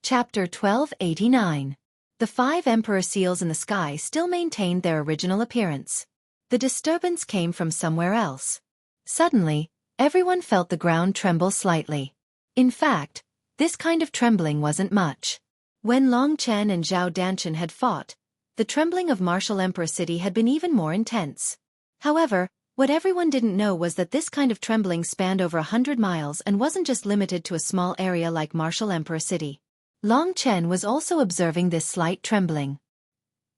Chapter 1289. The 5 emperor seals in the sky still maintained their original appearance. The disturbance came from somewhere else. Suddenly, everyone felt the ground tremble slightly. In fact, this kind of trembling wasn't much. When Long Chen and Zhao Danshan had fought, the trembling of Martial Emperor City had been even more intense. However, what everyone didn't know was that this kind of trembling spanned over 100 miles and wasn't just limited to a small area like Martial Emperor City. Long Chen was also observing this slight trembling.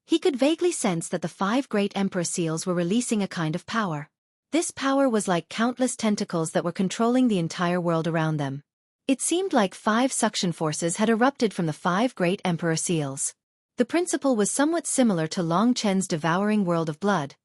He could vaguely sense that the 5 great emperor seals were releasing a kind of power. This power was like countless tentacles that were controlling the entire world around them. It seemed like 5 suction forces had erupted from the 5 great emperor seals. The principle was somewhat similar to Long Chen's devouring world of blood,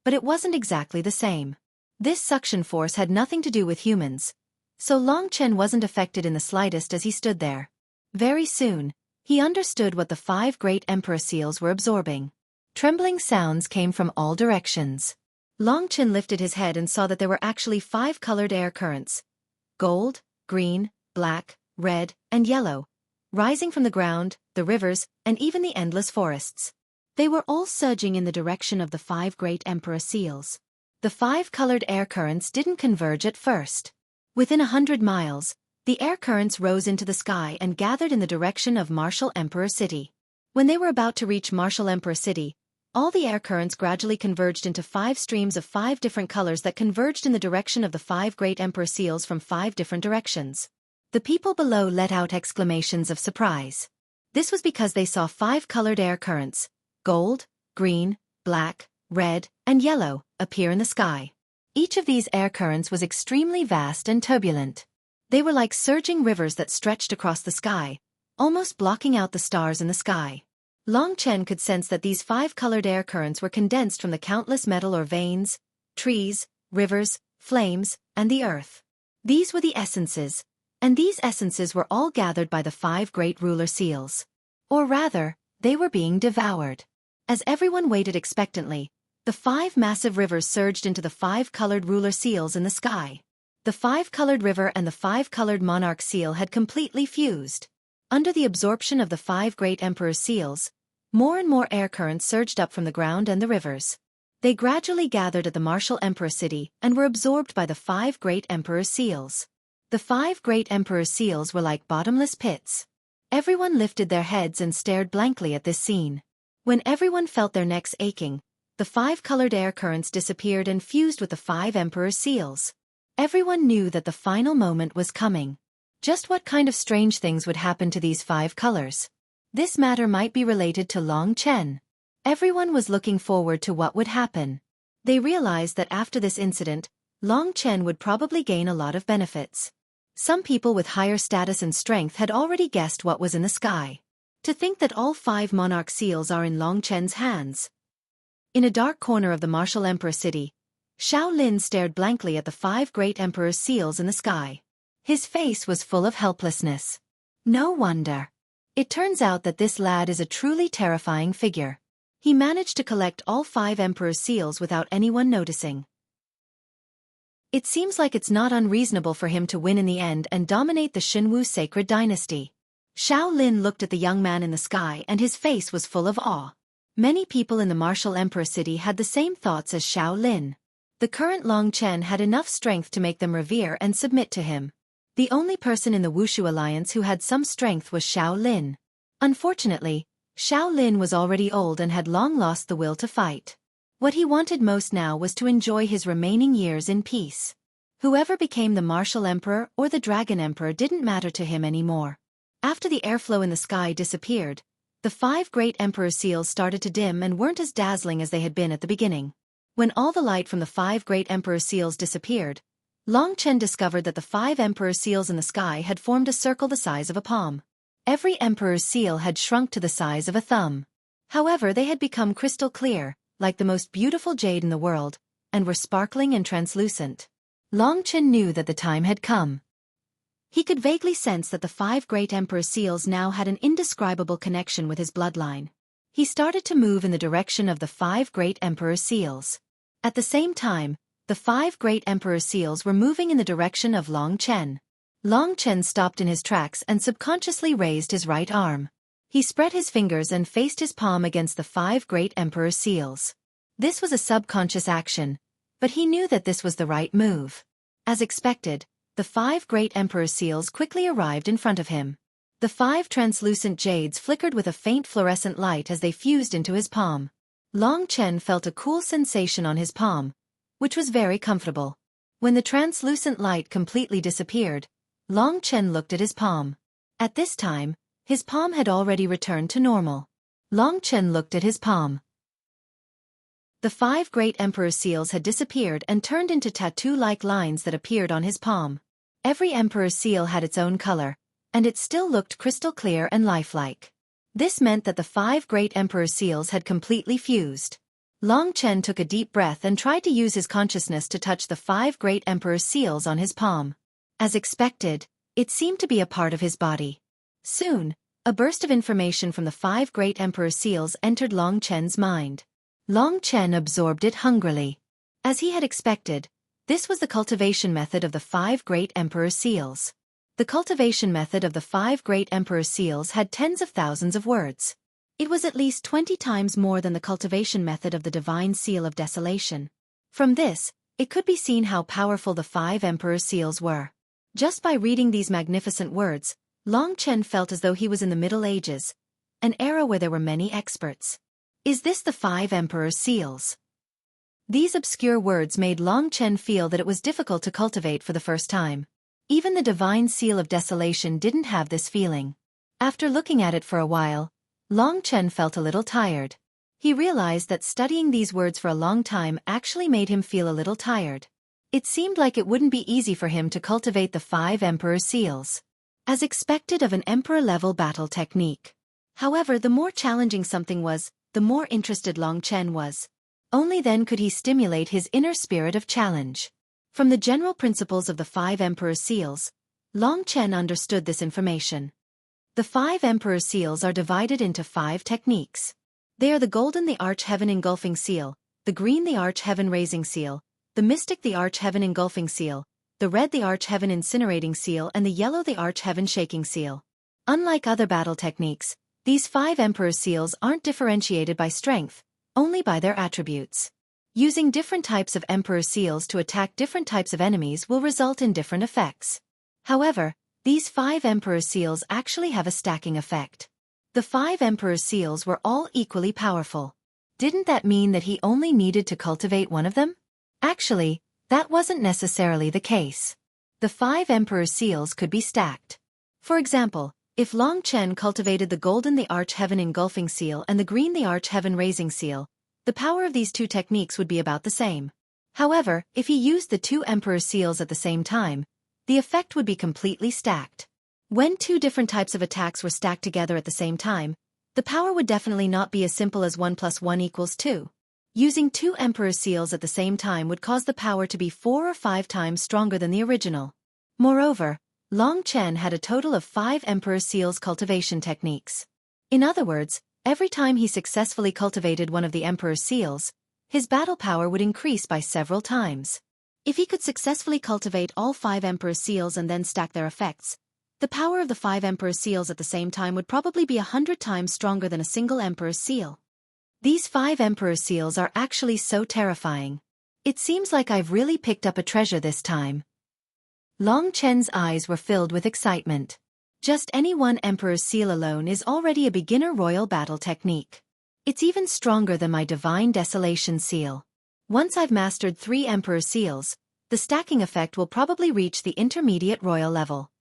but it wasn't exactly the same. This suction force had nothing to do with humans, so Long Chen wasn't affected in the slightest as he stood there. Very soon, he understood what the 5 great emperor seals were absorbing. Trembling sounds came from all directions. Long Chen lifted his head and saw that there were actually 5 colored air currents: gold, green, black, red, and yellow, rising from the ground, the rivers, and even the endless forests. They were all surging in the direction of the 5 great emperor seals. The 5 colored air currents didn't converge at first. Within 100 miles, the air currents rose into the sky and gathered in the direction of Martial Emperor City. When they were about to reach Martial Emperor City, all the air currents gradually converged into 5 streams of 5 different colors that converged in the direction of the 5 great emperor seals from 5 different directions. The people below let out exclamations of surprise. This was because they saw 5 colored air currents, gold, green, black, red, and yellow, appear in the sky. Each of these air currents was extremely vast and turbulent. They were like surging rivers that stretched across the sky, almost blocking out the stars in the sky. Long Chen could sense that these 5 colored air currents were condensed from the countless metal or veins, trees, rivers, flames, and the earth. These were the essences, and these essences were all gathered by the 5 great ruler seals. Or rather, they were being devoured. As everyone waited expectantly, the 5 massive rivers surged into the 5 colored ruler seals in the sky. The 5-colored river and the 5-colored monarch seal had completely fused. Under the absorption of the 5 great emperor seals, more and more air currents surged up from the ground and the rivers. They gradually gathered at the Martial Emperor City and were absorbed by the 5 great emperor seals. The 5 great emperor seals were like bottomless pits. Everyone lifted their heads and stared blankly at this scene. When everyone felt their necks aching, the 5 colored air currents disappeared and fused with the 5 emperor seals. Everyone knew that the final moment was coming. Just what kind of strange things would happen to these 5 colors? This matter might be related to Long Chen. Everyone was looking forward to what would happen. They realized that after this incident, Long Chen would probably gain a lot of benefits. Some people with higher status and strength had already guessed what was in the sky. To think that all 5 monarch seals are in Long Chen's hands. In a dark corner of the Martial Emperor City, Xiao Lin stared blankly at the 5 great emperor's seals in the sky. His face was full of helplessness. No wonder. It turns out that this lad is a truly terrifying figure. He managed to collect all 5 emperor's seals without anyone noticing. It seems like it's not unreasonable for him to win in the end and dominate the Xinwu sacred dynasty. Xiao Lin looked at the young man in the sky and his face was full of awe. Many people in the Martial Emperor City had the same thoughts as Xiao Lin. The current Long Chen had enough strength to make them revere and submit to him. The only person in the Wushu alliance who had some strength was Xiao Lin. Unfortunately, Xiao Lin was already old and had long lost the will to fight. What he wanted most now was to enjoy his remaining years in peace. Whoever became the Martial Emperor or the Dragon Emperor didn't matter to him anymore. After the airflow in the sky disappeared, the 5 great emperor seals started to dim and weren't as dazzling as they had been at the beginning. When all the light from the 5 great emperor seals disappeared, Long Chen discovered that the 5 emperor seals in the sky had formed a circle the size of a palm. Every emperor's seal had shrunk to the size of a thumb. However, they had become crystal clear, like the most beautiful jade in the world, and were sparkling and translucent. Long Chen knew that the time had come. He could vaguely sense that the 5 great emperor seals now had an indescribable connection with his bloodline. He started to move in the direction of the 5 great emperor seals. At the same time, the 5 great emperor seals were moving in the direction of Long Chen. Long Chen stopped in his tracks and subconsciously raised his right arm. He spread his fingers and faced his palm against the 5 great emperor's seals. This was a subconscious action, but he knew that this was the right move. As expected, the 5 great emperor's seals quickly arrived in front of him. The 5 translucent jades flickered with a faint fluorescent light as they fused into his palm. Long Chen felt a cool sensation on his palm, which was very comfortable. When the translucent light completely disappeared, Long Chen looked at his palm. At this time, his palm had already returned to normal. Long Chen looked at his palm. The 5 great emperor's seals had disappeared and turned into tattoo-like lines that appeared on his palm. Every emperor's seal had its own color, and it still looked crystal clear and lifelike. This meant that the 5 great emperor's seals had completely fused. Long Chen took a deep breath and tried to use his consciousness to touch the 5 great emperor's seals on his palm. As expected, it seemed to be a part of his body. Soon, a burst of information from the 5 great emperor's seals entered Long Chen's mind. Long Chen absorbed it hungrily. As he had expected, this was the cultivation method of the 5 great emperor's seals. The cultivation method of the 5 great emperor's seals had tens of thousands of words. It was at least 20 times more than the cultivation method of the divine seal of desolation. From this, it could be seen how powerful the 5 emperor's seals were. Just by reading these magnificent words, Long Chen felt as though he was in the Middle Ages, an era where there were many experts. Is this the 5 emperor's seals? These obscure words made Long Chen feel that it was difficult to cultivate for the first time. Even the divine seal of desolation didn't have this feeling. After looking at it for a while, Long Chen felt a little tired. He realized that studying these words for a long time actually made him feel a little tired. It seemed like it wouldn't be easy for him to cultivate the 5 emperor's seals, as expected of an emperor-level battle technique. However, the more challenging something was, the more interested Long Chen was. Only then could he stimulate his inner spirit of challenge. From the general principles of the 5 emperor's seals, Long Chen understood this information. The 5 emperor's seals are divided into 5 techniques. They are the golden the arch-heaven engulfing seal, the green the arch-heaven raising seal, the mystic the arch-heaven engulfing seal, the red the arch-heaven incinerating seal, and the yellow the arch-heaven shaking seal. Unlike other battle techniques, these 5 emperor's seals aren't differentiated by strength, only by their attributes. Using different types of emperor's seals to attack different types of enemies will result in different effects. However, these 5 emperor's seals actually have a stacking effect. The 5 emperor's seals were all equally powerful. Didn't that mean that he only needed to cultivate one of them? Actually, that wasn't necessarily the case. The 5 emperor's seals could be stacked. For example, if Long Chen cultivated the golden the arch-heaven engulfing seal and the green the arch-heaven raising seal, the power of these 2 techniques would be about the same. However, if he used the 2 emperor's seals at the same time, the effect would be completely stacked. When 2 different types of attacks were stacked together at the same time, the power would definitely not be as simple as 1 + 1 = 2. Using 2 emperor's seals at the same time would cause the power to be 4 or 5 times stronger than the original. Moreover, Long Chen had a total of 5 emperor's seals cultivation techniques. In other words, every time he successfully cultivated one of the emperor's seals, his battle power would increase by several times. If he could successfully cultivate all 5 emperor's seals and then stack their effects, the power of the 5 emperor's seals at the same time would probably be 100 times stronger than a single emperor's seal. These 5 emperor's seals are actually so terrifying. It seems like I've really picked up a treasure this time. Long Chen's eyes were filled with excitement. Just any one emperor's seal alone is already a beginner royal battle technique. It's even stronger than my divine desolation seal. Once I've mastered 3 emperor's seals, the stacking effect will probably reach the intermediate royal level.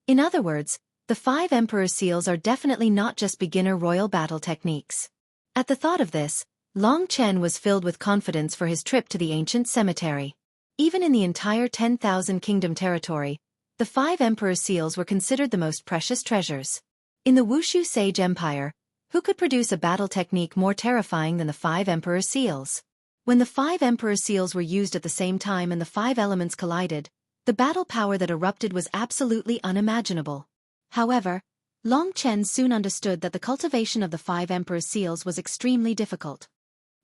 In other words, the 5 emperor's seals are definitely not just beginner royal battle techniques. At the thought of this, Long Chen was filled with confidence for his trip to the ancient cemetery. Even in the entire 10,000 kingdom territory, the 5 emperor's seals were considered the most precious treasures. In the Wushu Sage Empire, who could produce a battle technique more terrifying than the 5 emperor's seals? When the 5 emperor's seals were used at the same time and the 5 elements collided, the battle power that erupted was absolutely unimaginable. However, Long Chen soon understood that the cultivation of the 5 emperor's seals was extremely difficult.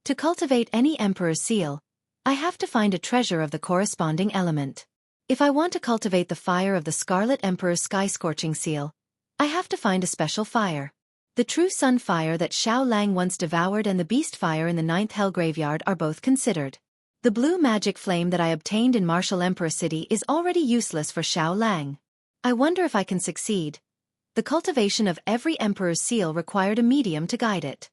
To cultivate any emperor's seal, I have to find a treasure of the corresponding element. If I want to cultivate the fire of the Scarlet Emperor's sky-scorching seal, I have to find a special fire. The true sun fire that Xiao Lang once devoured and the beast fire in the 9th Hell Graveyard are both considered. The blue magic flame that I obtained in Martial Emperor City is already useless for Xiao Lang. I wonder if I can succeed. The cultivation of every Emperor's seal required a medium to guide it.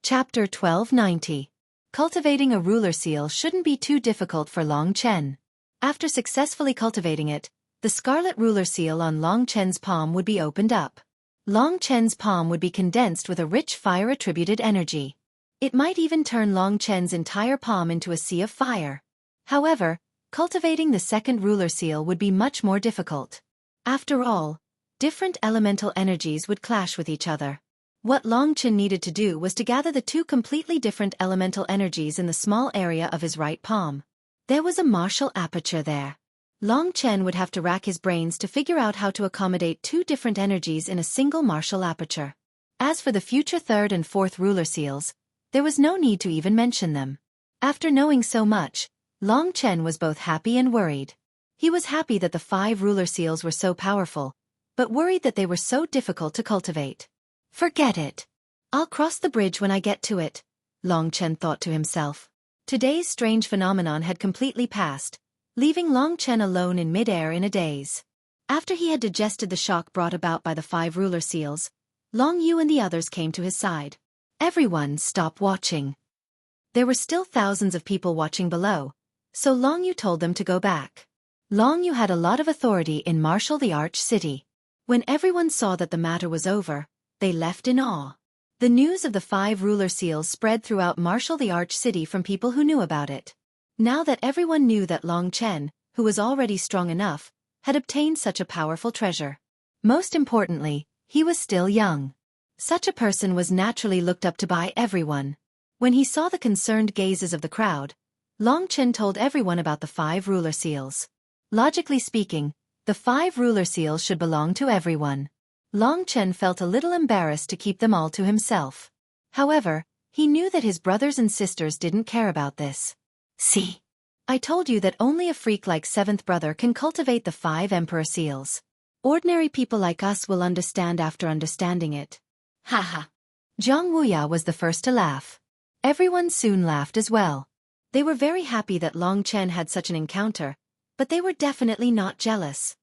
Chapter 1290. Cultivating a ruler seal shouldn't be too difficult for Long Chen. After successfully cultivating it, the scarlet ruler seal on Long Chen's palm would be opened up. Long Chen's palm would be condensed with a rich fire-attributed energy. It might even turn Long Chen's entire palm into a sea of fire. However, cultivating the second ruler seal would be much more difficult. After all, different elemental energies would clash with each other. What Long Chen needed to do was to gather the two completely different elemental energies in the small area of his right palm. There was a martial aperture there. Long Chen would have to rack his brains to figure out how to accommodate two different energies in a single martial aperture. As for the future third and fourth ruler seals, there was no need to even mention them. After knowing so much, Long Chen was both happy and worried. He was happy that the 5 ruler seals were so powerful, but worried that they were so difficult to cultivate. Forget it. I'll cross the bridge when I get to it, Long Chen thought to himself. Today's strange phenomenon had completely passed, leaving Long Chen alone in mid-air in a daze. After he had digested the shock brought about by the 5 ruler seals, Long Yu and the others came to his side. Everyone stop watching. There were still thousands of people watching below, so Long Yu told them to go back. Long Yu had a lot of authority in Martial the Arch City. When everyone saw that the matter was over, they left in awe. The news of the 5 ruler seals spread throughout Martial the Arch City from people who knew about it. Now that everyone knew that Long Chen, who was already strong enough, had obtained such a powerful treasure. Most importantly, he was still young. Such a person was naturally looked up to by everyone. When he saw the concerned gazes of the crowd, Long Chen told everyone about the 5 ruler seals. Logically speaking, the 5 ruler seals should belong to everyone. Long Chen felt a little embarrassed to keep them all to himself. However, he knew that his brothers and sisters didn't care about this. See? I told you that only a freak like 7th brother can cultivate the 5 emperor seals. Ordinary people like us will understand after understanding it. Haha. Zhang Wuya was the first to laugh. Everyone soon laughed as well. They were very happy that Long Chen had such an encounter, but they were definitely not jealous.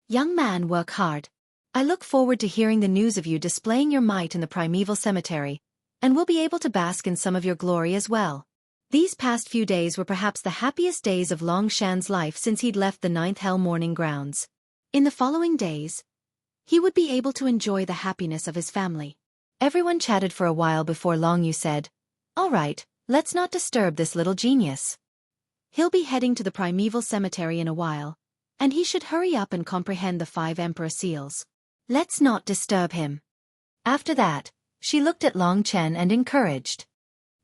Young man, work hard. I look forward to hearing the news of you displaying your might in the primeval cemetery, and will be able to bask in some of your glory as well. These past few days were perhaps the happiest days of Long Shan's life since he'd left the 9th Hell Mourning Grounds. In the following days, he would be able to enjoy the happiness of his family. Everyone chatted for a while before Long Yu said, "All right, let's not disturb this little genius. He'll be heading to the primeval cemetery in a while, and he should hurry up and comprehend the 5 emperor seals. Let's not disturb him." After that, she looked at Long Chen and encouraged.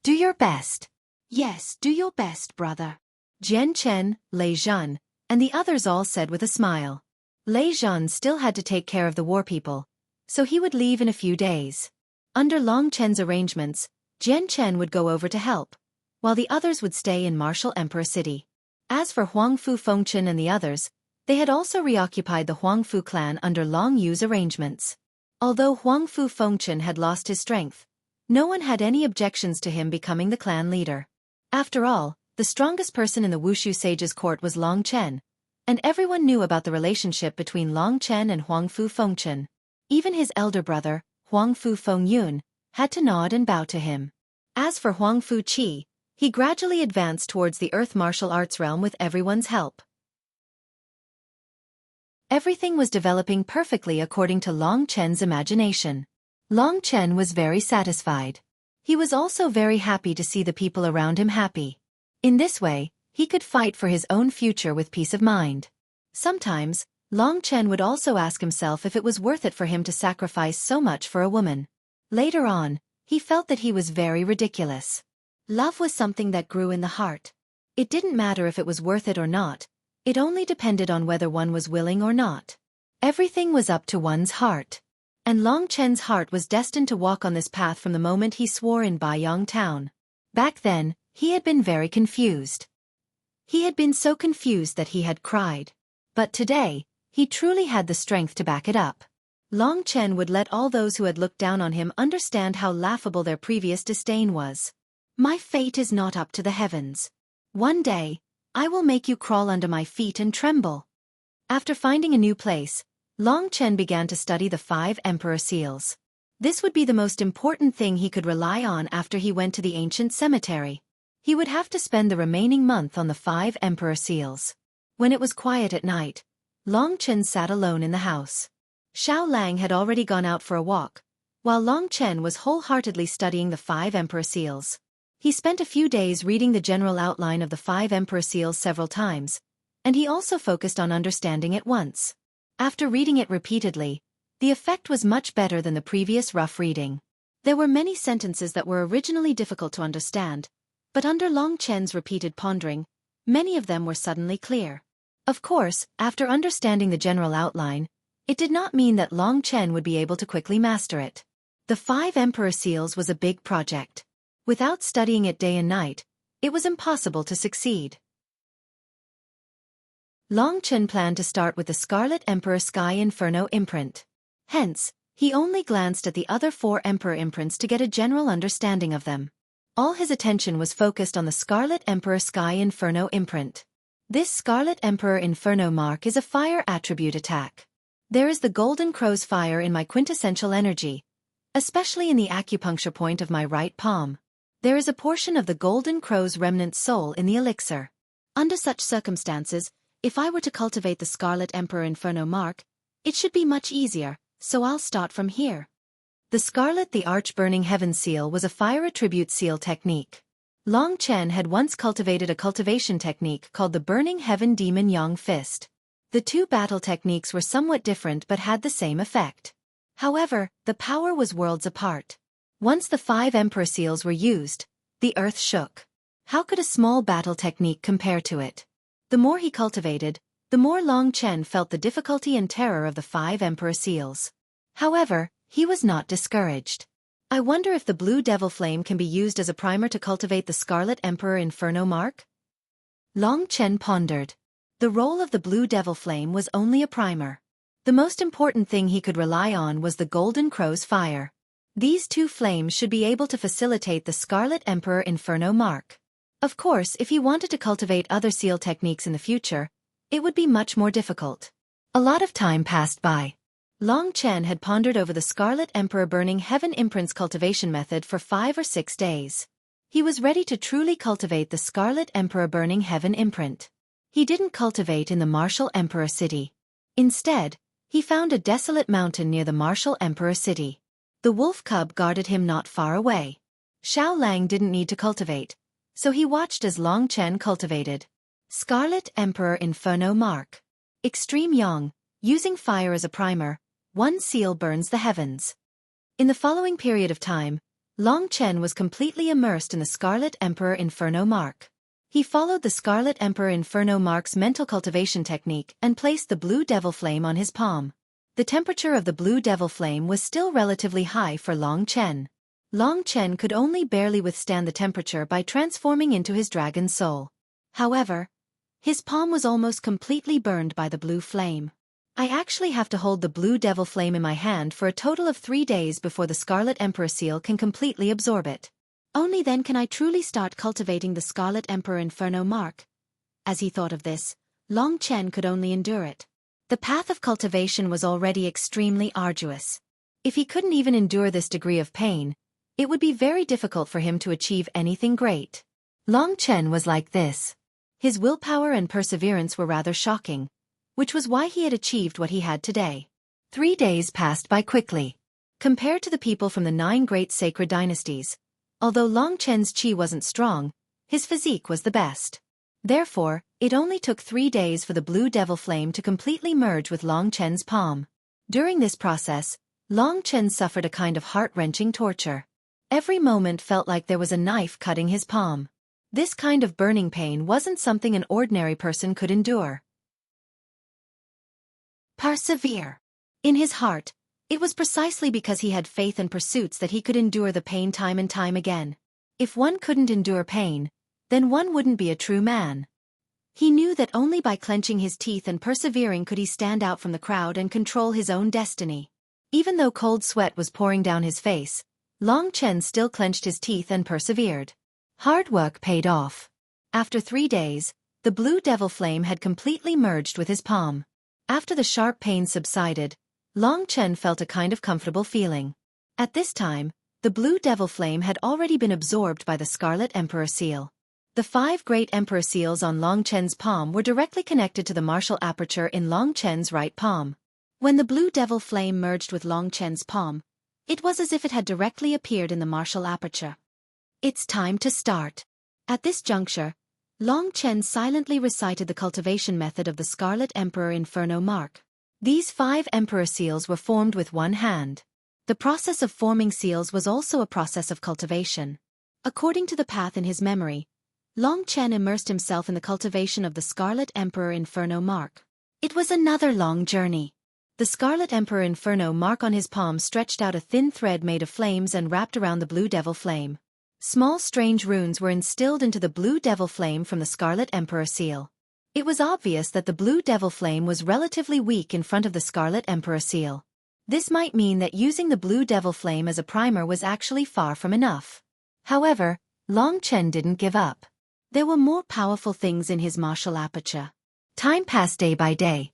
"Do your best." "Yes, do your best, brother." Jian Chen, Lei Zhan, and the others all said with a smile. Lei Zhan still had to take care of the war people, so he would leave in a few days. Under Long Chen's arrangements, Jian Chen would go over to help, while the others would stay in Martial Emperor City. As for Huangfu Fengchen and the others, they had also reoccupied the Huangfu clan under Long Yu's arrangements. Although Huangfu Fengchen had lost his strength, no one had any objections to him becoming the clan leader. After all, the strongest person in the Wushu sage's court was Long Chen, and everyone knew about the relationship between Long Chen and Huangfu Fengchen. Even his elder brother, Huangfu Fengyun, had to nod and bow to him. As for Huangfu Qi, he gradually advanced towards the Earth martial arts realm with everyone's help. Everything was developing perfectly according to Long Chen's imagination. Long Chen was very satisfied. He was also very happy to see the people around him happy. In this way, he could fight for his own future with peace of mind. Sometimes, Long Chen would also ask himself if it was worth it for him to sacrifice so much for a woman. Later on, he felt that he was very ridiculous. Love was something that grew in the heart. It didn't matter if it was worth it or not. It only depended on whether one was willing or not. Everything was up to one's heart. And Long Chen's heart was destined to walk on this path from the moment he swore in Baiyang Town. Back then, he had been very confused. He had been so confused that he had cried. But today, he truly had the strength to back it up. Long Chen would let all those who had looked down on him understand how laughable their previous disdain was. My fate is not up to the heavens. One day, I will make you crawl under my feet and tremble. After finding a new place, Long Chen began to study the 5 emperor seals. This would be the most important thing he could rely on after he went to the ancient cemetery. He would have to spend the remaining month on the 5 emperor seals. When it was quiet at night, Long Chen sat alone in the house. Xiao Lang had already gone out for a walk, while Long Chen was wholeheartedly studying the 5 emperor seals. He spent a few days reading the general outline of the 5 emperor seals several times, and he also focused on understanding it once. After reading it repeatedly, the effect was much better than the previous rough reading. There were many sentences that were originally difficult to understand, but under Long Chen's repeated pondering, many of them were suddenly clear. Of course, after understanding the general outline, it did not mean that Long Chen would be able to quickly master it. The 5 emperor seals was a big project. Without studying it day and night, it was impossible to succeed. Long Chen planned to start with the Scarlet Emperor Sky Inferno imprint. Hence, he only glanced at the other 4 emperor imprints to get a general understanding of them. All his attention was focused on the Scarlet Emperor Sky Inferno imprint. This Scarlet Emperor Inferno mark is a fire attribute attack. There is the Golden Crow's fire in my quintessential energy, especially in the acupuncture point of my right palm. There is a portion of the Golden Crow's remnant soul in the elixir. Under such circumstances, if I were to cultivate the Scarlet Emperor Inferno mark, it should be much easier, so I'll start from here. The Scarlet the Arch Burning Heaven seal was a fire attribute seal technique. Long Chen had once cultivated a cultivation technique called the Burning Heaven Demon Yang Fist. The 2 battle techniques were somewhat different but had the same effect. However, the power was worlds apart. Once the 5 emperor seals were used, the earth shook. How could a small battle technique compare to it? The more he cultivated, the more Long Chen felt the difficulty and terror of the 5 emperor seals. However, he was not discouraged. I wonder if the Blue Devil Flame can be used as a primer to cultivate the Scarlet Emperor Inferno mark? Long Chen pondered. The role of the Blue Devil Flame was only a primer. The most important thing he could rely on was the Golden Crow's fire. These 2 flames should be able to facilitate the Scarlet Emperor Inferno mark. Of course, if he wanted to cultivate other seal techniques in the future, it would be much more difficult. A lot of time passed by. Long Chen had pondered over the Scarlet Emperor Burning Heaven imprints cultivation method for 5 or 6 days. He was ready to truly cultivate the Scarlet Emperor Burning Heaven imprint. He didn't cultivate in the Martial Emperor City. Instead, he found a desolate mountain near the Martial Emperor City. The wolf cub guarded him not far away. Xiao Lang didn't need to cultivate, so he watched as Long Chen cultivated. Scarlet Emperor Inferno mark. Extreme Yang, using fire as a primer, 1 seal burns the heavens. In the following period of time, Long Chen was completely immersed in the Scarlet Emperor Inferno mark. He followed the Scarlet Emperor Inferno mark's mental cultivation technique and placed the Blue Devil Flame on his palm. The temperature of the Blue Devil Flame was still relatively high for Long Chen. Long Chen could only barely withstand the temperature by transforming into his dragon soul. However, his palm was almost completely burned by the blue flame. I actually have to hold the Blue Devil Flame in my hand for a total of 3 days before the Scarlet Emperor seal can completely absorb it. Only then can I truly start cultivating the Scarlet Emperor Inferno mark. As he thought of this, Long Chen could only endure it. The path of cultivation was already extremely arduous. If he couldn't even endure this degree of pain, it would be very difficult for him to achieve anything great. Long Chen was like this. His willpower and perseverance were rather shocking, which was why he had achieved what he had today. 3 days passed by quickly. Compared to the people from the 9 great sacred dynasties, although Long Chen's qi wasn't strong, his physique was the best. Therefore, it only took 3 days for the Blue Devil Flame to completely merge with Long Chen's palm. During this process, Long Chen suffered a kind of heart-wrenching torture. Every moment felt like there was a knife cutting his palm. This kind of burning pain wasn't something an ordinary person could endure. Persevere. In his heart, it was precisely because he had faith and pursuits that he could endure the pain time and time again. If one couldn't endure pain, then one wouldn't be a true man. He knew that only by clenching his teeth and persevering could he stand out from the crowd and control his own destiny. Even though cold sweat was pouring down his face, Long Chen still clenched his teeth and persevered. Hard work paid off. After 3 days, the blue devil flame had completely merged with his palm. After the sharp pain subsided, Long Chen felt a kind of comfortable feeling. At this time, the blue devil flame had already been absorbed by the Scarlet Emperor seal. The 5 great Emperor seals on Long Chen's palm were directly connected to the martial aperture in Long Chen's right palm. When the blue devil flame merged with Long Chen's palm, it was as if it had directly appeared in the martial aperture. It's time to start. At this juncture, Long Chen silently recited the cultivation method of the Scarlet Emperor Inferno mark. These 5 Emperor seals were formed with one hand. The process of forming seals was also a process of cultivation. According to the path in his memory, Long Chen immersed himself in the cultivation of the Scarlet Emperor Inferno mark. It was another long journey. The Scarlet Emperor Inferno mark on his palm stretched out a thin thread made of flames and wrapped around the blue devil flame. Small strange runes were instilled into the blue devil flame from the Scarlet Emperor seal. It was obvious that the blue devil flame was relatively weak in front of the Scarlet Emperor seal. This might mean that using the blue devil flame as a primer was actually far from enough. However, Long Chen didn't give up. There were more powerful things in his martial aperture. Time passed day by day.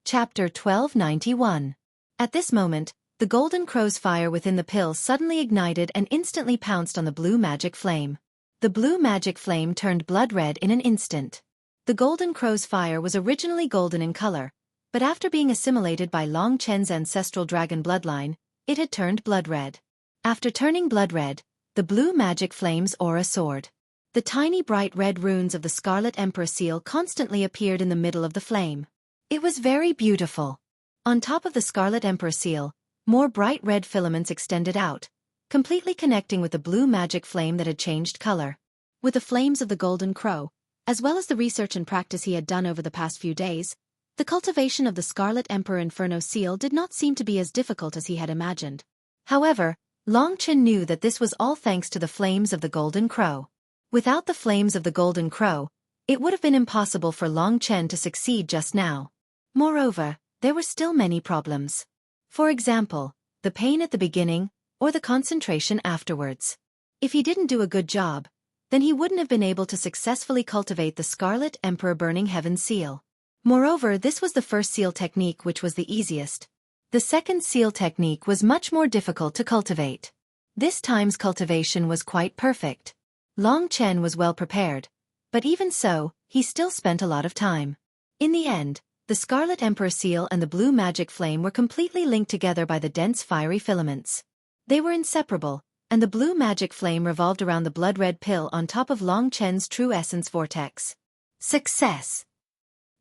Chapter 1291. At this moment, the golden crow's fire within the pill suddenly ignited and instantly pounced on the blue magic flame. The blue magic flame turned blood red in an instant. The golden crow's fire was originally golden in color, but after being assimilated by Long Chen's ancestral dragon bloodline, it had turned blood red. After turning blood red, the blue magic flame's aura soared. The tiny bright red runes of the Scarlet Emperor seal constantly appeared in the middle of the flame. It was very beautiful. On top of the Scarlet Emperor seal, more bright red filaments extended out, completely connecting with the blue magic flame that had changed color. With the flames of the golden crow, as well as the research and practice he had done over the past few days, the cultivation of the Scarlet Emperor Inferno seal did not seem to be as difficult as he had imagined. However, Long Chen knew that this was all thanks to the flames of the golden crow. Without the flames of the golden crow, it would have been impossible for Long Chen to succeed just now. Moreover, there were still many problems. For example, the pain at the beginning, or the concentration afterwards. If he didn't do a good job, then he wouldn't have been able to successfully cultivate the Scarlet Emperor Burning Heaven seal. Moreover, this was the first seal technique which was the easiest. The second seal technique was much more difficult to cultivate. This time's cultivation was quite perfect. Long Chen was well prepared, but even so, he still spent a lot of time. In the end, the Scarlet Emperor seal and the blue magic flame were completely linked together by the dense fiery filaments. They were inseparable, and the blue magic flame revolved around the blood-red pill on top of Long Chen's true essence vortex. Success!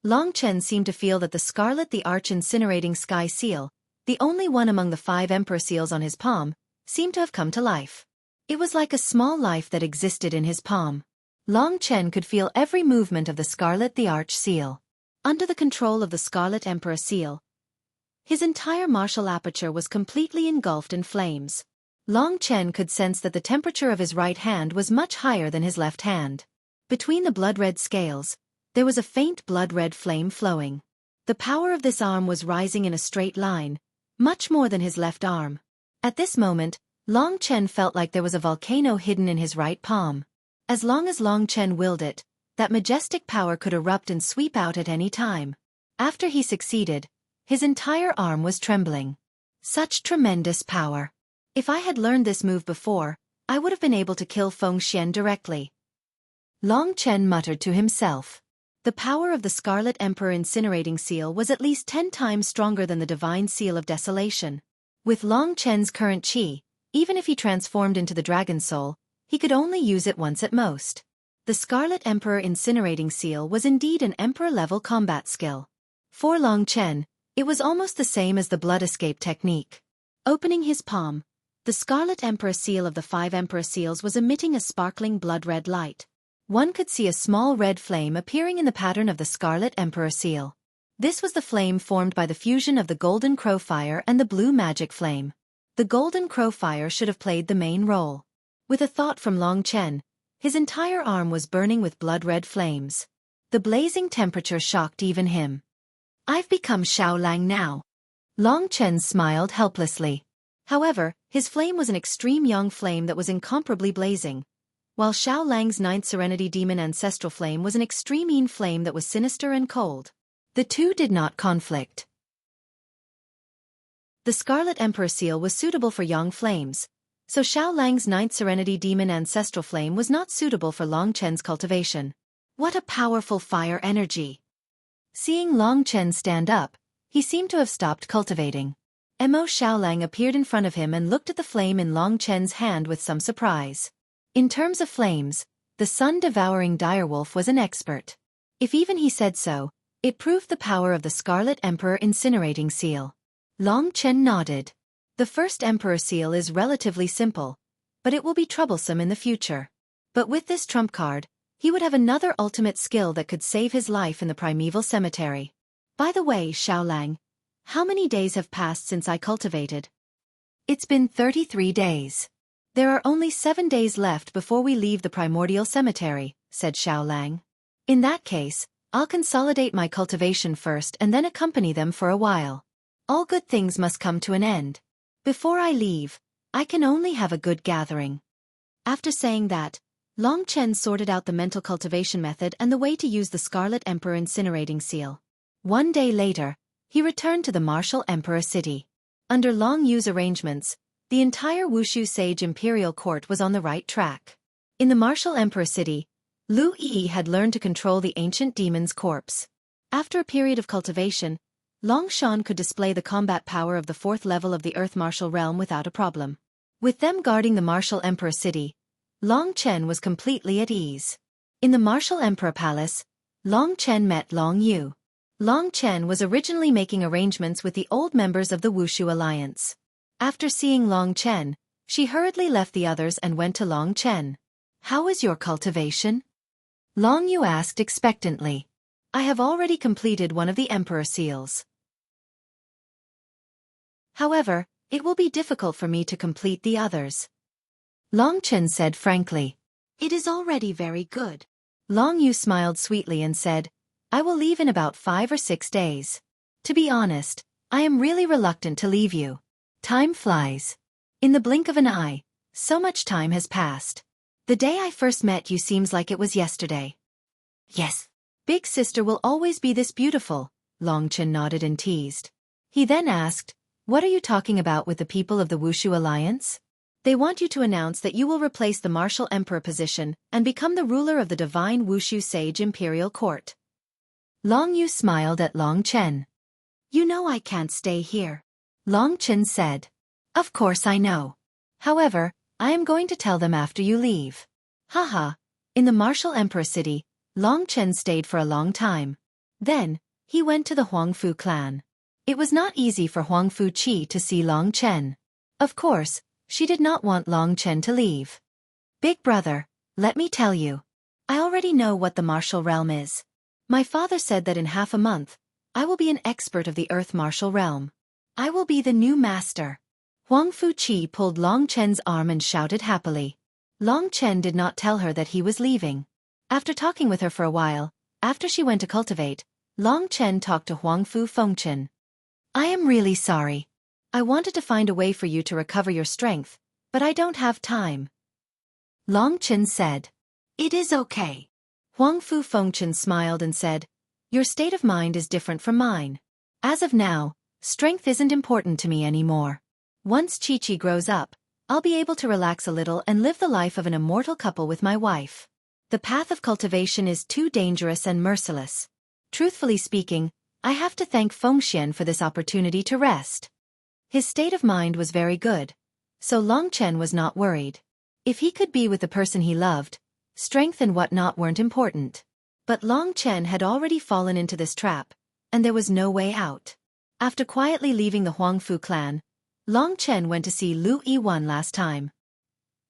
Long Chen seemed to feel that the Scarlet the Arch-incinerating Sky seal, the only one among the 5 Emperor seals on his palm, seemed to have come to life. It was like a small life that existed in his palm. Long Chen could feel every movement of the Scarlet the Arch seal. Under the control of the Scarlet Emperor seal, his entire martial aperture was completely engulfed in flames. Long Chen could sense that the temperature of his right hand was much higher than his left hand. Between the blood-red scales, there was a faint blood-red flame flowing. The power of this arm was rising in a straight line, much more than his left arm. At this moment, Long Chen felt like there was a volcano hidden in his right palm. As long as Long Chen willed it, that majestic power could erupt and sweep out at any time. After he succeeded, his entire arm was trembling. Such tremendous power. If I had learned this move before, I would have been able to kill Feng Xian directly. Long Chen muttered to himself. The power of the Scarlet Emperor incinerating seal was at least 10 times stronger than the divine seal of desolation. With Long Chen's current qi, even if he transformed into the dragon soul, he could only use it once at most. The Scarlet Emperor incinerating seal was indeed an emperor-level combat skill. For Long Chen, it was almost the same as the blood escape technique. Opening his palm, the Scarlet Emperor seal of the 5 Emperor seals was emitting a sparkling blood-red light. One could see a small red flame appearing in the pattern of the Scarlet Emperor seal. This was the flame formed by the fusion of the Golden Crow fire and the blue magic flame. The Golden Crow fire should have played the main role. With a thought from Long Chen, His entire arm was burning with blood-red flames. The blazing temperature shocked even him. "I've become Xiaolang now." Long Chen smiled helplessly. However, his flame was an extreme young flame that was incomparably blazing, while Xiaolang's ninth Serenity Demon ancestral flame was an extreme Yin flame that was sinister and cold. The two did not conflict. The Scarlet Emperor seal was suitable for young flames, so Xiaolang's ninth Serenity Demon ancestral flame was not suitable for Long Chen's cultivation. What a powerful fire energy! Seeing Long Chen stand up, he seemed to have stopped cultivating. Mo Xiaolang appeared in front of him and looked at the flame in Long Chen's hand with some surprise. In terms of flames, the sun-devouring direwolf was an expert. If even he said so, it proved the power of the Scarlet Emperor incinerating seal. Long Chen nodded. The first Emperor seal is relatively simple, but it will be troublesome in the future. But with this trump card, he would have another ultimate skill that could save his life in the primeval cemetery. By the way, Xiaolang, how many days have passed since I cultivated? It's been 33 days. There are only 7 days left before we leave the primordial cemetery, said Xiaolang. In that case, I'll consolidate my cultivation first and then accompany them for a while. All good things must come to an end. Before I leave, I can only have a good gathering. After saying that, Long Chen sorted out the mental cultivation method and the way to use the Scarlet Emperor incinerating seal. 1 day later, he returned to the Martial Emperor city. Under Long Yu's arrangements, the entire Wushu Sage Imperial Court was on the right track. In the Martial Emperor city, Lu Yi had learned to control the ancient demon's corpse. After a period of cultivation, Long Shan could display the combat power of the 4th level of the Earth Martial Realm without a problem. With them guarding the Martial Emperor city, Long Chen was completely at ease. In the Martial Emperor Palace, Long Chen met Long Yu. Long Chen was originally making arrangements with the old members of the Wushu Alliance. After seeing Long Chen, she hurriedly left the others and went to Long Chen. "How is your cultivation?" Long Yu asked expectantly. "I have already completed one of the Emperor seals. However, it will be difficult for me to complete the others." Long Chen said frankly. "It is already very good." Long Yu smiled sweetly and said, "I will leave in about 5 or 6 days. To be honest, I am really reluctant to leave you. Time flies. In the blink of an eye, so much time has passed. The day I first met you seems like it was yesterday." "Yes. Big sister will always be this beautiful," Long Chen nodded and teased. He then asked, "What are you talking about with the people of the Wushu Alliance?" "They want you to announce that you will replace the Martial Emperor position and become the ruler of the divine Wushu Sage Imperial Court." Long Yu smiled at Long Chen. "You know I can't stay here." Long Chen said, "Of course I know. However, I am going to tell them after you leave." Haha. In the Martial Emperor city, Long Chen stayed for a long time. Then, he went to the Huangfu clan. It was not easy for Huangfu Qi to see Long Chen. Of course, she did not want Long Chen to leave. "Big brother, let me tell you. I already know what the martial realm is. My father said that in half a month, I will be an expert of the Earth Martial Realm. I will be the new master." Huangfu Qi pulled Long Chen's arm and shouted happily. Long Chen did not tell her that he was leaving. After talking with her for a while, after she went to cultivate, Long Chen talked to Huangfu Fengchen. "I am really sorry. I wanted to find a way for you to recover your strength, but I don't have time." Long Chen said, "It is okay." Huangfu Fengchen smiled and said, "Your state of mind is different from mine. As of now, strength isn't important to me anymore. Once Chi-Chi grows up, I'll be able to relax a little and live the life of an immortal couple with my wife. The path of cultivation is too dangerous and merciless. Truthfully speaking, I have to thank Fengxian for this opportunity to rest." His state of mind was very good, so Long Chen was not worried. If he could be with the person he loved, strength and whatnot weren't important. But Long Chen had already fallen into this trap, and there was no way out. After quietly leaving the Huangfu clan, Long Chen went to see Lu Yi one last time.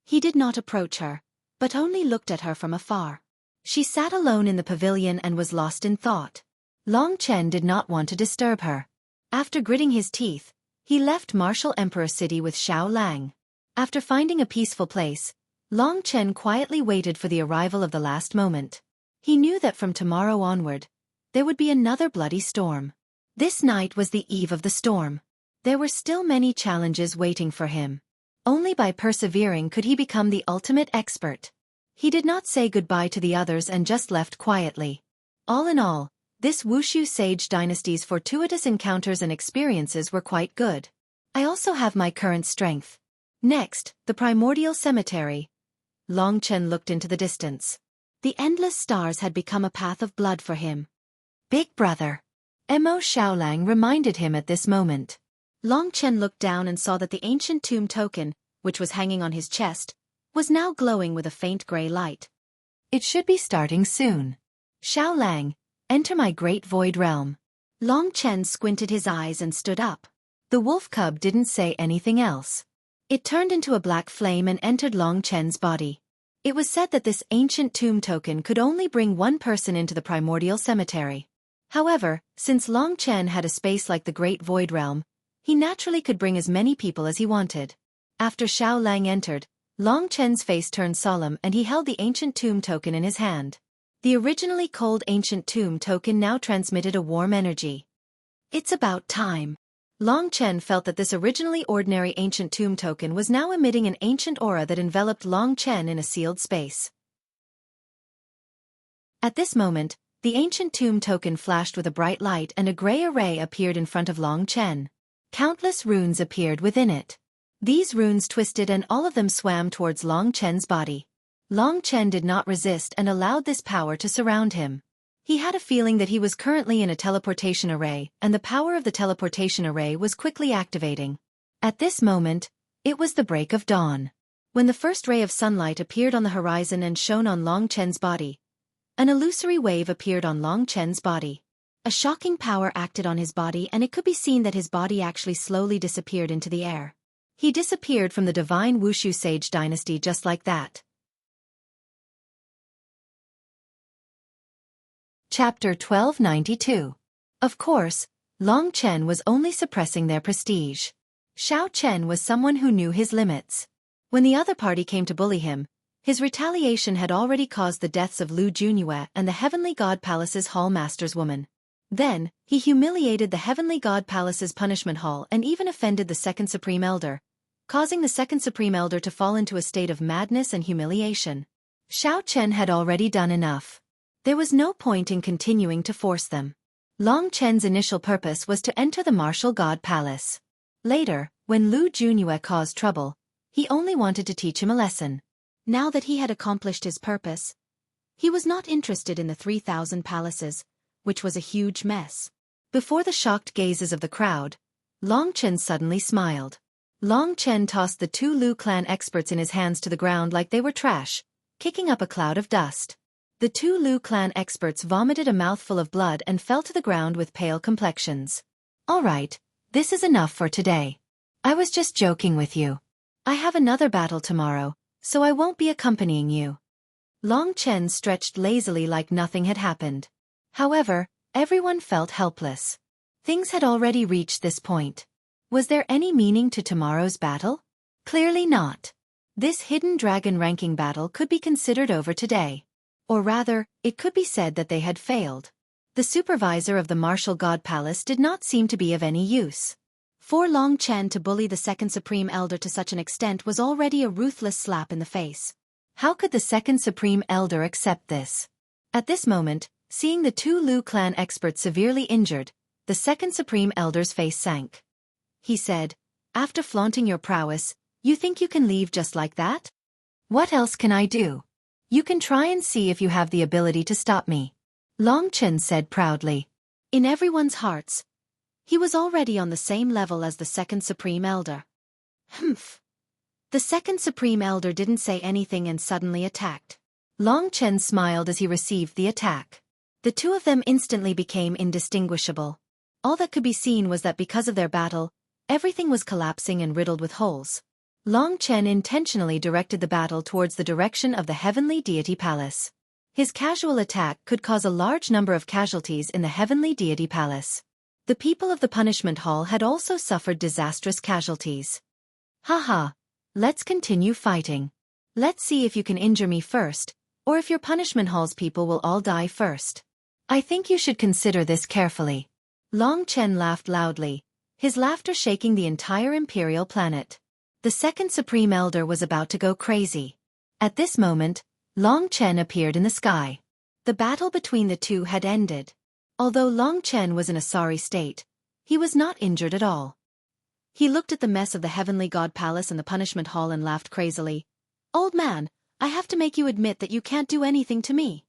He did not approach her, but only looked at her from afar. She sat alone in the pavilion and was lost in thought. Long Chen did not want to disturb her. After gritting his teeth, he left Martial Emperor City with Xiaolang. After finding a peaceful place, Long Chen quietly waited for the arrival of the last moment. He knew that from tomorrow onward, there would be another bloody storm. This night was the eve of the storm. There were still many challenges waiting for him. Only by persevering could he become the ultimate expert. He did not say goodbye to the others and just left quietly. All in all, this Wushu Sage dynasty's fortuitous encounters and experiences were quite good. I also have my current strength. Next, the primordial cemetery. Long Chen looked into the distance. The endless stars had become a path of blood for him. Big brother. Mo Xiaolang reminded him at this moment. Long Chen looked down and saw that the ancient tomb token, which was hanging on his chest, was now glowing with a faint gray light. It should be starting soon. Xiaolang, enter my great void realm. Long Chen squinted his eyes and stood up. The wolf cub didn't say anything else. It turned into a black flame and entered Long Chen's body. It was said that this ancient tomb token could only bring one person into the primordial cemetery. However, since Long Chen had a space like the great void realm, he naturally could bring as many people as he wanted. After Xiaolang entered, Long Chen's face turned solemn and he held the ancient tomb token in his hand. The originally cold ancient tomb token now transmitted a warm energy. It's about time. Long Chen felt that this originally ordinary ancient tomb token was now emitting an ancient aura that enveloped Long Chen in a sealed space. At this moment, the ancient tomb token flashed with a bright light and a gray array appeared in front of Long Chen. Countless runes appeared within it. These runes twisted and all of them swam towards Long Chen's body. Long Chen did not resist and allowed this power to surround him. He had a feeling that he was currently in a teleportation array, and the power of the teleportation array was quickly activating. At this moment, it was the break of dawn. When the first ray of sunlight appeared on the horizon and shone on Long Chen's body, an illusory wave appeared on Long Chen's body. A shocking power acted on his body and it could be seen that his body actually slowly disappeared into the air. He disappeared from the divine Wushu Sage dynasty just like that. Chapter 1292. Of course, Long Chen was only suppressing their prestige. Xiao Chen was someone who knew his limits. When the other party came to bully him, his retaliation had already caused the deaths of Lu Junyue and the Heavenly God Palace's Hall Master's woman. Then, he humiliated the Heavenly God Palace's punishment hall and even offended the Second Supreme Elder, causing the Second Supreme Elder to fall into a state of madness and humiliation. Xiao Chen had already done enough. There was no point in continuing to force them. Long Chen's initial purpose was to enter the Martial God Palace. Later, when Lu Junyue caused trouble, he only wanted to teach him a lesson. Now that he had accomplished his purpose, he was not interested in the 3,000 palaces, which was a huge mess. Before the shocked gazes of the crowd, Long Chen suddenly smiled. Long Chen tossed the two Lu clan experts in his hands to the ground like they were trash, kicking up a cloud of dust. The two Lu clan experts vomited a mouthful of blood and fell to the ground with pale complexions. All right, this is enough for today. I was just joking with you. I have another battle tomorrow, so I won't be accompanying you. Long Chen stretched lazily like nothing had happened. However, everyone felt helpless. Things had already reached this point. Was there any meaning to tomorrow's battle? Clearly not. This hidden dragon ranking battle could be considered over today. Or rather, it could be said that they had failed. The supervisor of the Martial God Palace did not seem to be of any use. For Long Chen to bully the Second Supreme Elder to such an extent was already a ruthless slap in the face. How could the Second Supreme Elder accept this? At this moment, seeing the two Lu clan experts severely injured, the Second Supreme Elder's face sank. He said, "After flaunting your prowess, you think you can leave just like that? What else can I do? You can try and see if you have the ability to stop me." Long Chen said proudly. In everyone's hearts, he was already on the same level as the Second Supreme Elder. Humph. The Second Supreme Elder didn't say anything and suddenly attacked. Long Chen smiled as he received the attack. The two of them instantly became indistinguishable. All that could be seen was that because of their battle, everything was collapsing and riddled with holes. Long Chen intentionally directed the battle towards the direction of the Heavenly Deity Palace. His casual attack could cause a large number of casualties in the Heavenly Deity Palace. The people of the Punishment Hall had also suffered disastrous casualties. Haha, let's continue fighting. Let's see if you can injure me first, or if your punishment hall's people will all die first. I think you should consider this carefully. Long Chen laughed loudly, his laughter shaking the entire imperial planet. The second Supreme Elder was about to go crazy. At this moment, Long Chen appeared in the sky. The battle between the two had ended. Although Long Chen was in a sorry state, he was not injured at all. He looked at the mess of the Heavenly God Palace and the Punishment Hall and laughed crazily. Old man, I have to make you admit that you can't do anything to me.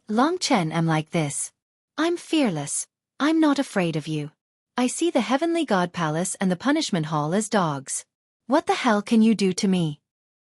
Long Chen, am like this. I'm fearless. I'm not afraid of you. I see the Heavenly God Palace and the Punishment Hall as dogs. What the hell can you do to me?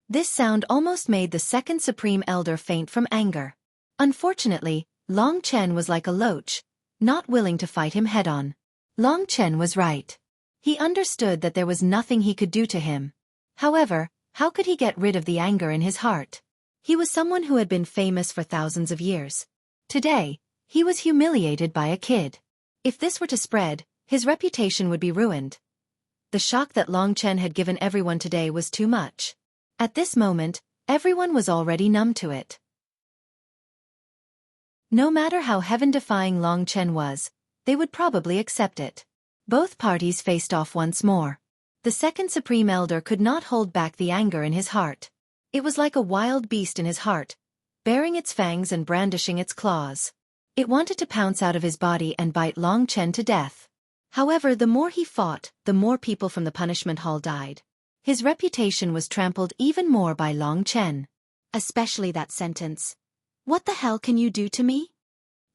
This sound almost made the second Supreme Elder faint from anger. Unfortunately, Long Chen was like a loach, not willing to fight him head-on. Long Chen was right. He understood that there was nothing he could do to him. However, how could he get rid of the anger in his heart? He was someone who had been famous for thousands of years. Today, he was humiliated by a kid. If this were to spread, his reputation would be ruined. The shock that Long Chen had given everyone today was too much. At this moment, everyone was already numb to it. No matter how heaven-defying Long Chen was, they would probably accept it. Both parties faced off once more. The second Supreme Elder could not hold back the anger in his heart. It was like a wild beast in his heart, baring its fangs and brandishing its claws. It wanted to pounce out of his body and bite Long Chen to death. However, the more he fought, the more people from the Punishment Hall died. His reputation was trampled even more by Long Chen. Especially that sentence. What the hell can you do to me?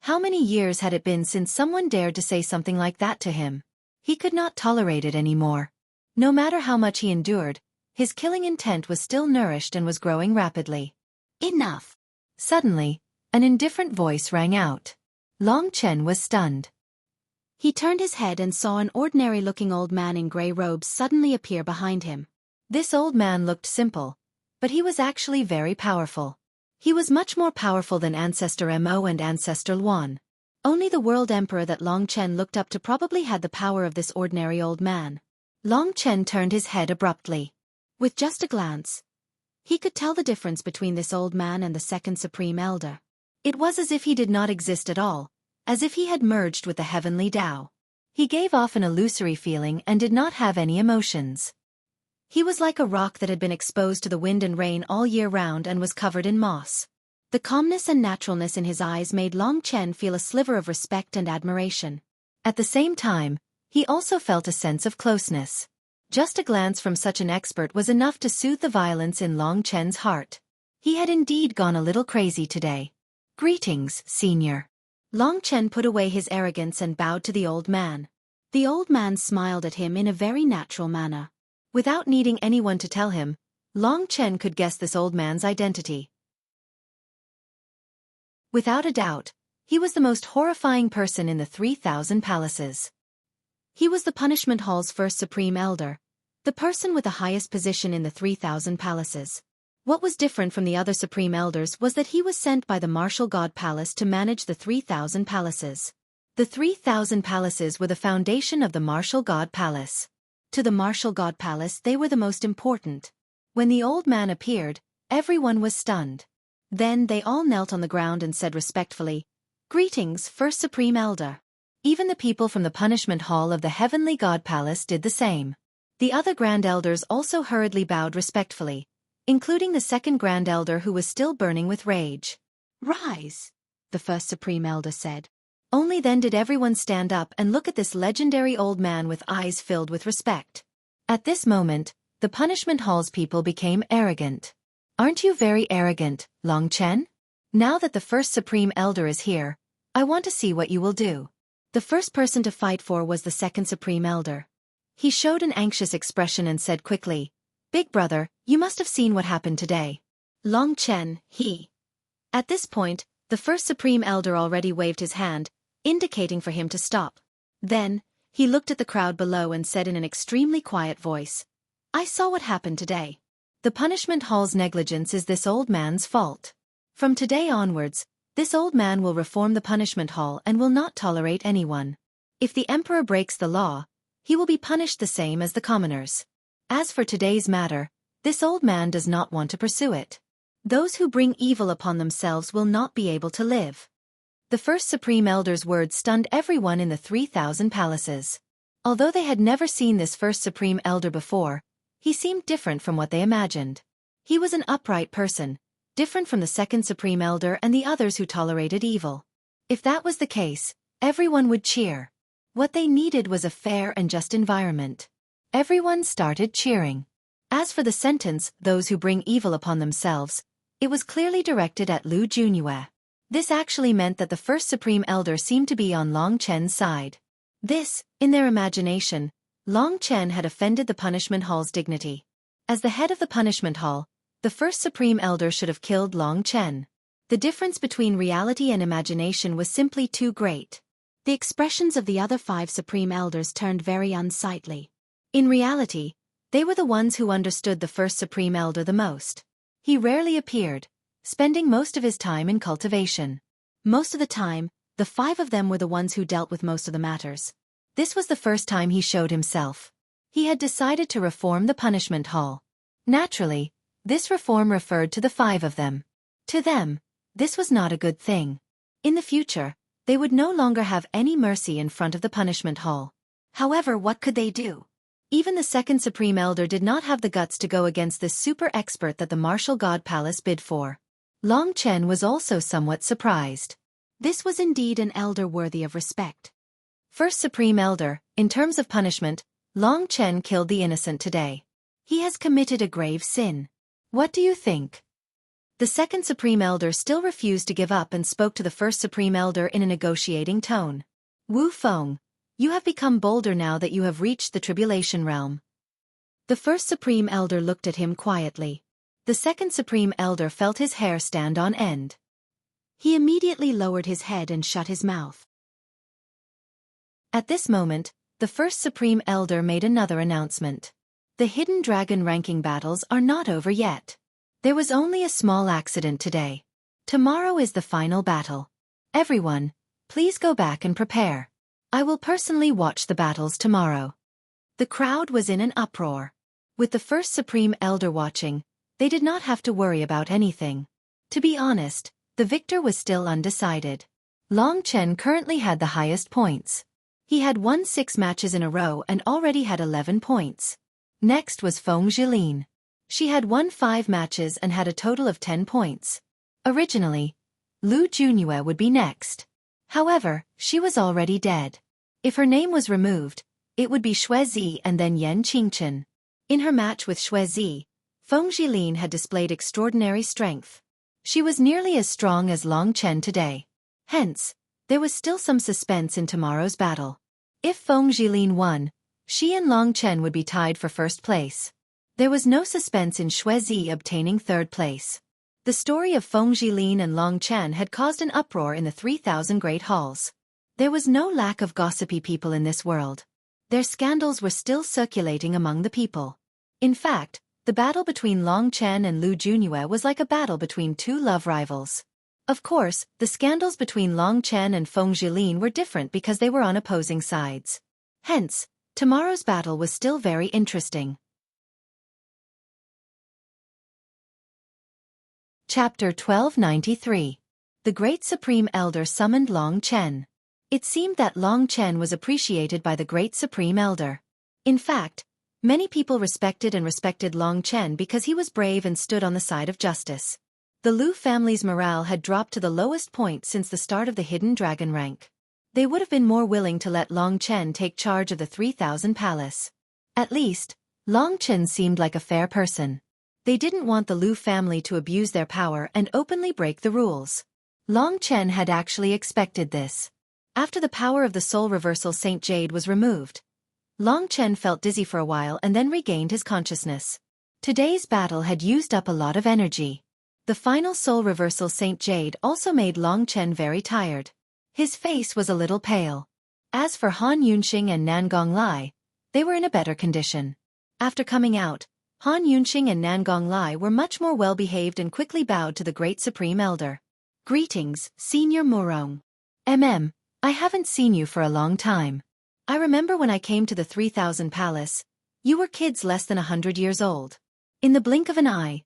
How many years had it been since someone dared to say something like that to him? He could not tolerate it anymore. No matter how much he endured, his killing intent was still nourished and was growing rapidly. Enough! Suddenly, an indifferent voice rang out. Long Chen was stunned. He turned his head and saw an ordinary-looking old man in gray robes suddenly appear behind him. This old man looked simple, but he was actually very powerful. He was much more powerful than Ancestor Mo and Ancestor Luan. Only the World Emperor that Long Chen looked up to probably had the power of this ordinary old man. Long Chen turned his head abruptly. With just a glance, he could tell the difference between this old man and the second Supreme Elder. It was as if he did not exist at all, as if he had merged with the heavenly Tao. He gave off an illusory feeling and did not have any emotions. He was like a rock that had been exposed to the wind and rain all year round and was covered in moss. The calmness and naturalness in his eyes made Long Chen feel a sliver of respect and admiration. At the same time, he also felt a sense of closeness. Just a glance from such an expert was enough to soothe the violence in Long Chen's heart. He had indeed gone a little crazy today. Greetings, Senior. Long Chen put away his arrogance and bowed to the old man. The old man smiled at him in a very natural manner. Without needing anyone to tell him, Long Chen could guess this old man's identity. Without a doubt, he was the most horrifying person in the 3,000 palaces. He was the Punishment Hall's first Supreme Elder, the person with the highest position in the 3,000 palaces. What was different from the other Supreme Elders was that he was sent by the Martial God Palace to manage the 3,000 palaces. The 3,000 palaces were the foundation of the Martial God Palace. To the Martial God Palace they were the most important. When the old man appeared, everyone was stunned. Then they all knelt on the ground and said respectfully, "Greetings, First Supreme Elder." Even the people from the Punishment Hall of the Heavenly God Palace did the same. The other Grand Elders also hurriedly bowed respectfully, including the second Grand Elder who was still burning with rage. "Rise," the first Supreme Elder said. Only then did everyone stand up and look at this legendary old man with eyes filled with respect. At this moment, the Punishment Hall's people became arrogant. "Aren't you very arrogant, Long Chen? Now that the first Supreme Elder is here, I want to see what you will do." The first person to fight for was the second Supreme Elder. He showed an anxious expression and said quickly, "Big brother, you must have seen what happened today." Long Chen, he. At this point, the first Supreme Elder already waved his hand, indicating for him to stop. Then, he looked at the crowd below and said in an extremely quiet voice, "I saw what happened today. The Punishment Hall's negligence is this old man's fault. From today onwards, this old man will reform the Punishment Hall and will not tolerate anyone. If the Emperor breaks the law, he will be punished the same as the commoners. As for today's matter, This old man does not want to pursue it. Those who bring evil upon themselves will not be able to live. The first Supreme Elder's words stunned everyone in the 3,000 palaces. Although they had never seen this first Supreme Elder before, he seemed different from what they imagined. He was an upright person, different from the second Supreme Elder and the others who tolerated evil. If that was the case, everyone would cheer. What they needed was a fair and just environment. Everyone started cheering. As for the sentence, those who bring evil upon themselves, it was clearly directed at Lu Junyue. This actually meant that the first Supreme Elder seemed to be on Long Chen's side. This, in their imagination, Long Chen had offended the Punishment Hall's dignity. As the head of the Punishment Hall, the first Supreme Elder should have killed Long Chen. The difference between reality and imagination was simply too great. The expressions of the other 5 Supreme Elders turned very unsightly. In reality, they were the ones who understood the first Supreme Elder the most. He rarely appeared, spending most of his time in cultivation. Most of the time, the 5 of them were the ones who dealt with most of the matters. This was the first time he showed himself. He had decided to reform the Punishment Hall. Naturally, this reform referred to the 5 of them. To them, this was not a good thing. In the future, they would no longer have any mercy in front of the Punishment Hall. However, what could they do? Even the second Supreme Elder did not have the guts to go against this super expert that the Martial God Palace bid for. Long Chen was also somewhat surprised. This was indeed an elder worthy of respect. First Supreme Elder, in terms of punishment, Long Chen killed the innocent today. He has committed a grave sin. What do you think? The second Supreme Elder still refused to give up and spoke to the first Supreme Elder in a negotiating tone. Wu Feng, you have become bolder now that you have reached the Tribulation Realm. The first Supreme Elder looked at him quietly. The second Supreme Elder felt his hair stand on end. He immediately lowered his head and shut his mouth. At this moment, the first Supreme Elder made another announcement. The Hidden Dragon ranking battles are not over yet. There was only a small accident today. Tomorrow is the final battle. Everyone, please go back and prepare. I will personally watch the battles tomorrow. The crowd was in an uproar. With the first Supreme Elder watching, they did not have to worry about anything. To be honest, the victor was still undecided. Long Chen currently had the highest points. He had won 6 matches in a row and already had 11 points. Next was Feng Jilin. She had won 5 matches and had a total of 10 points. Originally, Lu Junyue would be next. However, she was already dead. If her name was removed, it would be Xueqi and then Yan Qingchen. In her match with Xueqi, Feng Jilin had displayed extraordinary strength. She was nearly as strong as Long Chen today. Hence, there was still some suspense in tomorrow's battle. If Feng Jilin won, she and Long Chen would be tied for first place. There was no suspense in Xueqi obtaining third place. The story of Feng Jilin and Long Chen had caused an uproar in the 3,000 great halls. There was no lack of gossipy people in this world. Their scandals were still circulating among the people. In fact, the battle between Long Chen and Lu Junyue was like a battle between 2 love rivals. Of course, the scandals between Long Chen and Feng Jilin were different because they were on opposing sides. Hence, tomorrow's battle was still very interesting. Chapter 1293. The Great Supreme Elder summoned Long Chen. It seemed that Long Chen was appreciated by the Great Supreme Elder. In fact, many people respected Long Chen because he was brave and stood on the side of justice. The Lu family's morale had dropped to the lowest point since the start of the Hidden Dragon rank. They would have been more willing to let Long Chen take charge of the 3,000 palace. At least, Long Chen seemed like a fair person. They didn't want the Lu family to abuse their power and openly break the rules. Long Chen had actually expected this. After the power of the soul reversal Saint Jade was removed, Long Chen felt dizzy for a while and then regained his consciousness. Today's battle had used up a lot of energy. The final soul reversal Saint Jade also made Long Chen very tired. His face was a little pale. As for Han Yunxing and Nangong Lai, they were in a better condition. After coming out, Han Yunxing and Nangong Lai were much more well-behaved and quickly bowed to the Great Supreme Elder. Greetings, Senior Murong. I haven't seen you for a long time. I remember when I came to the 3,000 Palace, you were kids less than 100 years old. In the blink of an eye,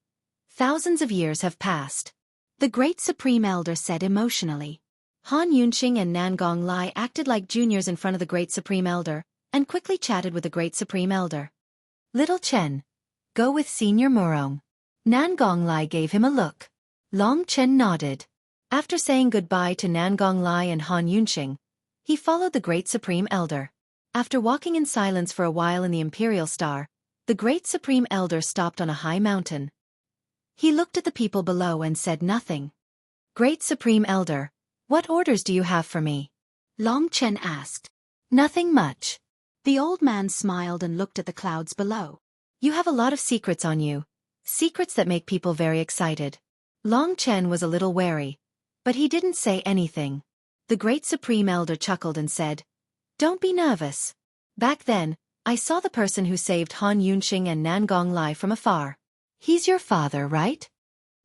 thousands of years have passed. The Great Supreme Elder said emotionally. Han Yunxing and Nan Gonglai acted like juniors in front of the Great Supreme Elder, and quickly chatted with the Great Supreme Elder. Little Chen, go with Senior Murong. Nan Gonglai gave him a look. Long Chen nodded. After saying goodbye to Nan Gonglai and Han Yunxing, he followed the Great Supreme Elder. After walking in silence for a while in the Imperial Star, the Great Supreme Elder stopped on a high mountain. He looked at the people below and said nothing. Great Supreme Elder, what orders do you have for me? Long Chen asked. Nothing much. The old man smiled and looked at the clouds below. You have a lot of secrets on you. Secrets that make people very excited. Long Chen was a little wary, but he didn't say anything. The Great Supreme Elder chuckled and said, Don't be nervous. Back then, I saw the person who saved Han Yunxing and Nan Gonglai from afar. He's your father, right?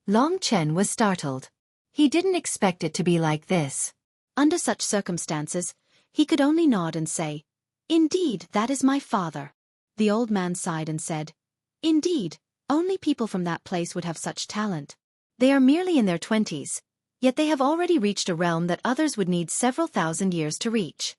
Long Chen was startled. He didn't expect it to be like this. Under such circumstances, he could only nod and say, Indeed, that is my father. The old man sighed and said, Indeed, only people from that place would have such talent. They are merely in their 20s, yet they have already reached a realm that others would need several thousand years to reach.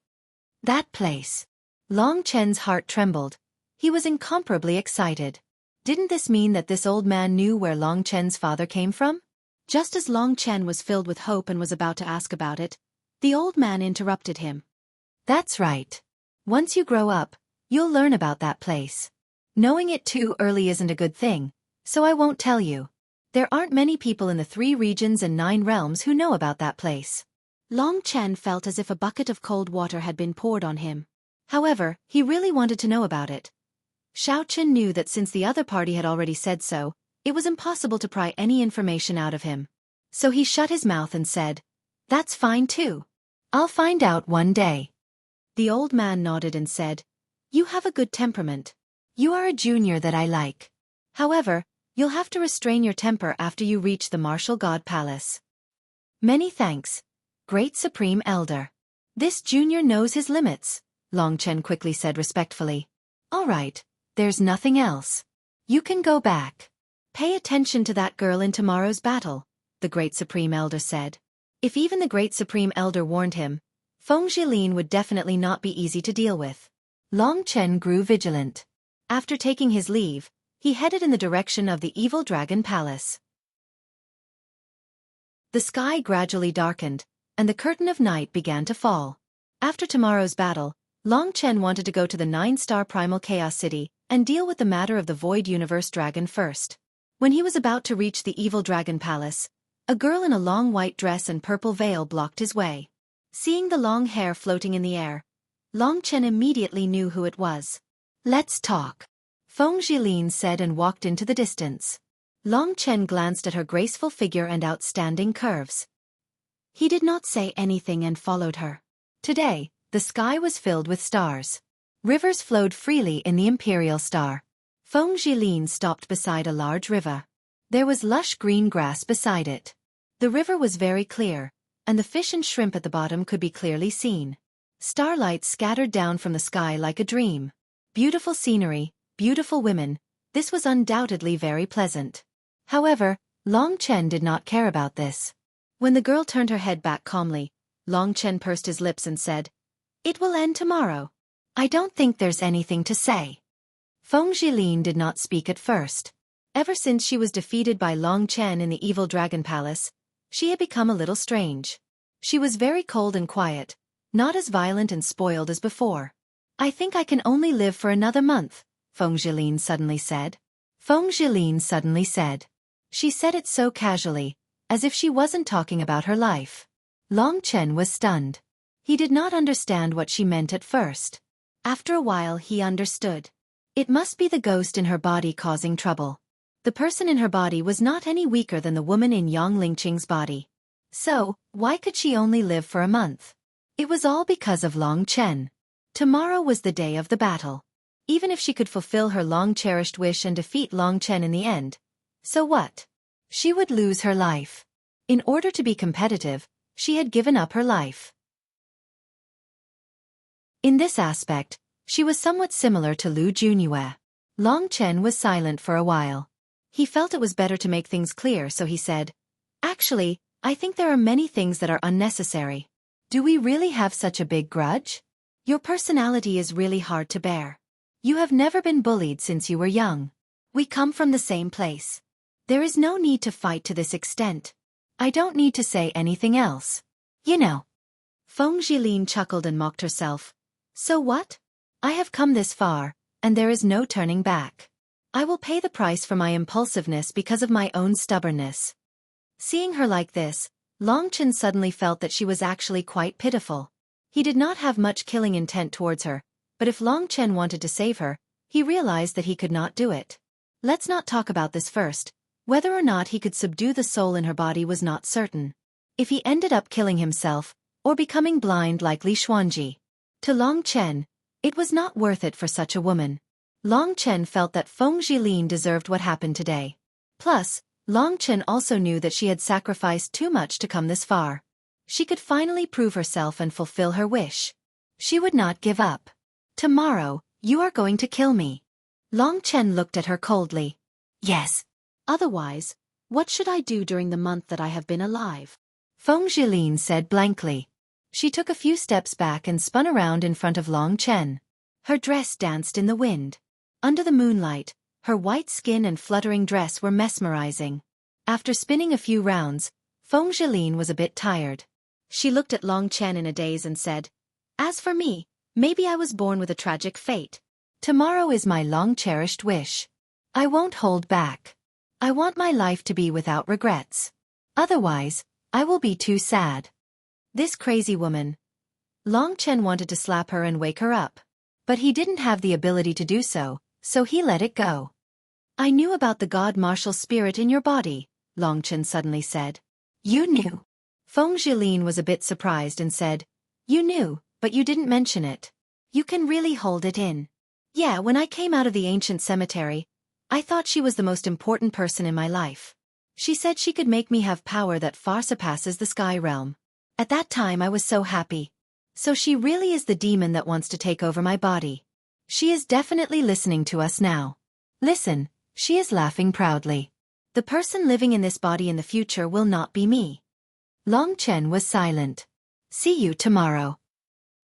That place. Long Chen's heart trembled. He was incomparably excited. Didn't this mean that this old man knew where Long Chen's father came from? Just as Long Chen was filled with hope and was about to ask about it, the old man interrupted him. That's right. Once you grow up, you'll learn about that place. Knowing it too early isn't a good thing, so I won't tell you. There aren't many people in the 3 regions and 9 realms who know about that place. Long Chen felt as if a bucket of cold water had been poured on him. However, he really wanted to know about it. Xiao Chen knew that since the other party had already said so, it was impossible to pry any information out of him. So he shut his mouth and said, That's fine too. I'll find out one day. The old man nodded and said, You have a good temperament. You are a junior that I like. However, you'll have to restrain your temper after you reach the Martial God Palace. Many thanks, Great Supreme Elder. This junior knows his limits, Long Chen quickly said respectfully. All right, there's nothing else. You can go back. Pay attention to that girl in tomorrow's battle, the Great Supreme Elder said. If even the Great Supreme Elder warned him, Feng Jilin would definitely not be easy to deal with. Long Chen grew vigilant. After taking his leave, he headed in the direction of the Evil Dragon Palace. The sky gradually darkened, and the curtain of night began to fall. After tomorrow's battle, Long Chen wanted to go to the 9-star Primal Chaos City and deal with the matter of the Void Universe Dragon first. When he was about to reach the Evil Dragon Palace, a girl in a long white dress and purple veil blocked his way. Seeing the long hair floating in the air, Long Chen immediately knew who it was. Let's talk, Feng Jilin said and walked into the distance. Long Chen glanced at her graceful figure and outstanding curves. He did not say anything and followed her. Today, the sky was filled with stars. Rivers flowed freely in the Imperial Star. Feng Jilin stopped beside a large river. There was lush green grass beside it. The river was very clear, and the fish and shrimp at the bottom could be clearly seen. Starlight scattered down from the sky like a dream. Beautiful scenery, beautiful women, this was undoubtedly very pleasant. However, Long Chen did not care about this. When the girl turned her head back calmly, Long Chen pursed his lips and said, It will end tomorrow. I don't think there's anything to say. Feng Jilin did not speak at first. Ever since she was defeated by Long Chen in the Evil Dragon Palace, she had become a little strange. She was very cold and quiet, not as violent and spoiled as before. I think I can only live for another month, Feng Jilin suddenly said. Feng Jilin suddenly said. She said it so casually, as if she wasn't talking about her life. Long Chen was stunned. He did not understand what she meant at first. After a while he understood. It must be the ghost in her body causing trouble. The person in her body was not any weaker than the woman in Yang Lingqing's body. So, why could she only live for a month? It was all because of Long Chen. Tomorrow was the day of the battle. Even if she could fulfill her long-cherished wish and defeat Long Chen in the end, so what? She would lose her life. In order to be competitive, she had given up her life. In this aspect, she was somewhat similar to Lu Junyue. Long Chen was silent for a while. He felt it was better to make things clear, so he said, "Actually, I think there are many things that are unnecessary. Do we really have such a big grudge? Your personality is really hard to bear. You have never been bullied since you were young. We come from the same place. There is no need to fight to this extent. I don't need to say anything else. You know." Feng Jilin chuckled and mocked herself. "So what? I have come this far, and there is no turning back. I will pay the price for my impulsiveness because of my own stubbornness." Seeing her like this, Long Chen suddenly felt that she was actually quite pitiful. He did not have much killing intent towards her, but if Long Chen wanted to save her, he realized that he could not do it. Let's not talk about this first. Whether or not he could subdue the soul in her body was not certain. If he ended up killing himself, or becoming blind like Li Xuanji. To Long Chen, it was not worth it for such a woman. Long Chen felt that Feng Jilin deserved what happened today. Plus, Long Chen also knew that she had sacrificed too much to come this far. She could finally prove herself and fulfill her wish. She would not give up. "Tomorrow, you are going to kill me." Long Chen looked at her coldly. "Yes. Otherwise, what should I do during the month that I have been alive?" Feng Jilin said blankly. She took a few steps back and spun around in front of Long Chen. Her dress danced in the wind. Under the moonlight, her white skin and fluttering dress were mesmerizing. After spinning a few rounds, Feng Jilin was a bit tired. She looked at Long Chen in a daze and said, "As for me, maybe I was born with a tragic fate. Tomorrow is my long-cherished wish. I won't hold back. I want my life to be without regrets. Otherwise, I will be too sad." This crazy woman. Long Chen wanted to slap her and wake her up. But he didn't have the ability to do so, so he let it go. "I knew about the god martial spirit in your body," Long Chen suddenly said. "You knew?" Feng Jilin was a bit surprised and said, "You knew, but you didn't mention it. You can really hold it in." "Yeah, when I came out of the ancient cemetery, I thought she was the most important person in my life. She said she could make me have power that far surpasses the sky realm. At that time I was so happy. So she really is the demon that wants to take over my body. She is definitely listening to us now. Listen, she is laughing proudly. The person living in this body in the future will not be me." Long Chen was silent. "See you tomorrow."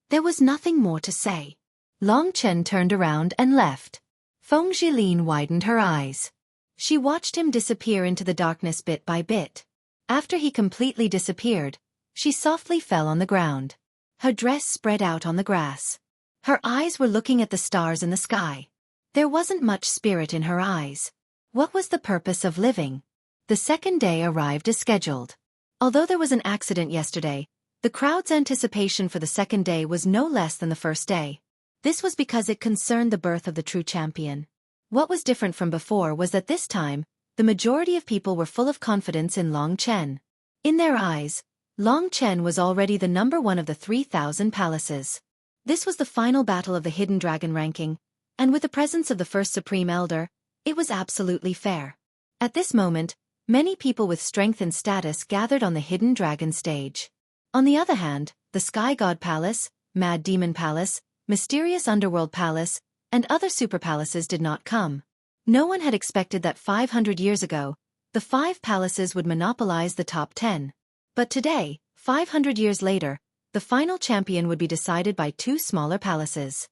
There was nothing more to say. Long Chen turned around and left. Feng Jilin widened her eyes. She watched him disappear into the darkness bit by bit. After he completely disappeared, she softly fell on the ground. Her dress spread out on the grass. Her eyes were looking at the stars in the sky. There wasn't much spirit in her eyes. What was the purpose of living? The second day arrived as scheduled. Although there was an accident yesterday, the crowd's anticipation for the second day was no less than the first day. This was because it concerned the birth of the true champion. What was different from before was that this time, the majority of people were full of confidence in Long Chen. In their eyes, Long Chen was already the number one of the 3,000 palaces. This was the final battle of the Hidden Dragon ranking, and with the presence of the first Supreme Elder, it was absolutely fair. At this moment, many people with strength and status gathered on the Hidden Dragon stage. On the other hand, the Sky God Palace, Mad Demon Palace, Mysterious Underworld Palace, and other super palaces did not come. No one had expected that 500 years ago, the 5 palaces would monopolize the top 10. But today, 500 years later, the final champion would be decided by 2 smaller palaces.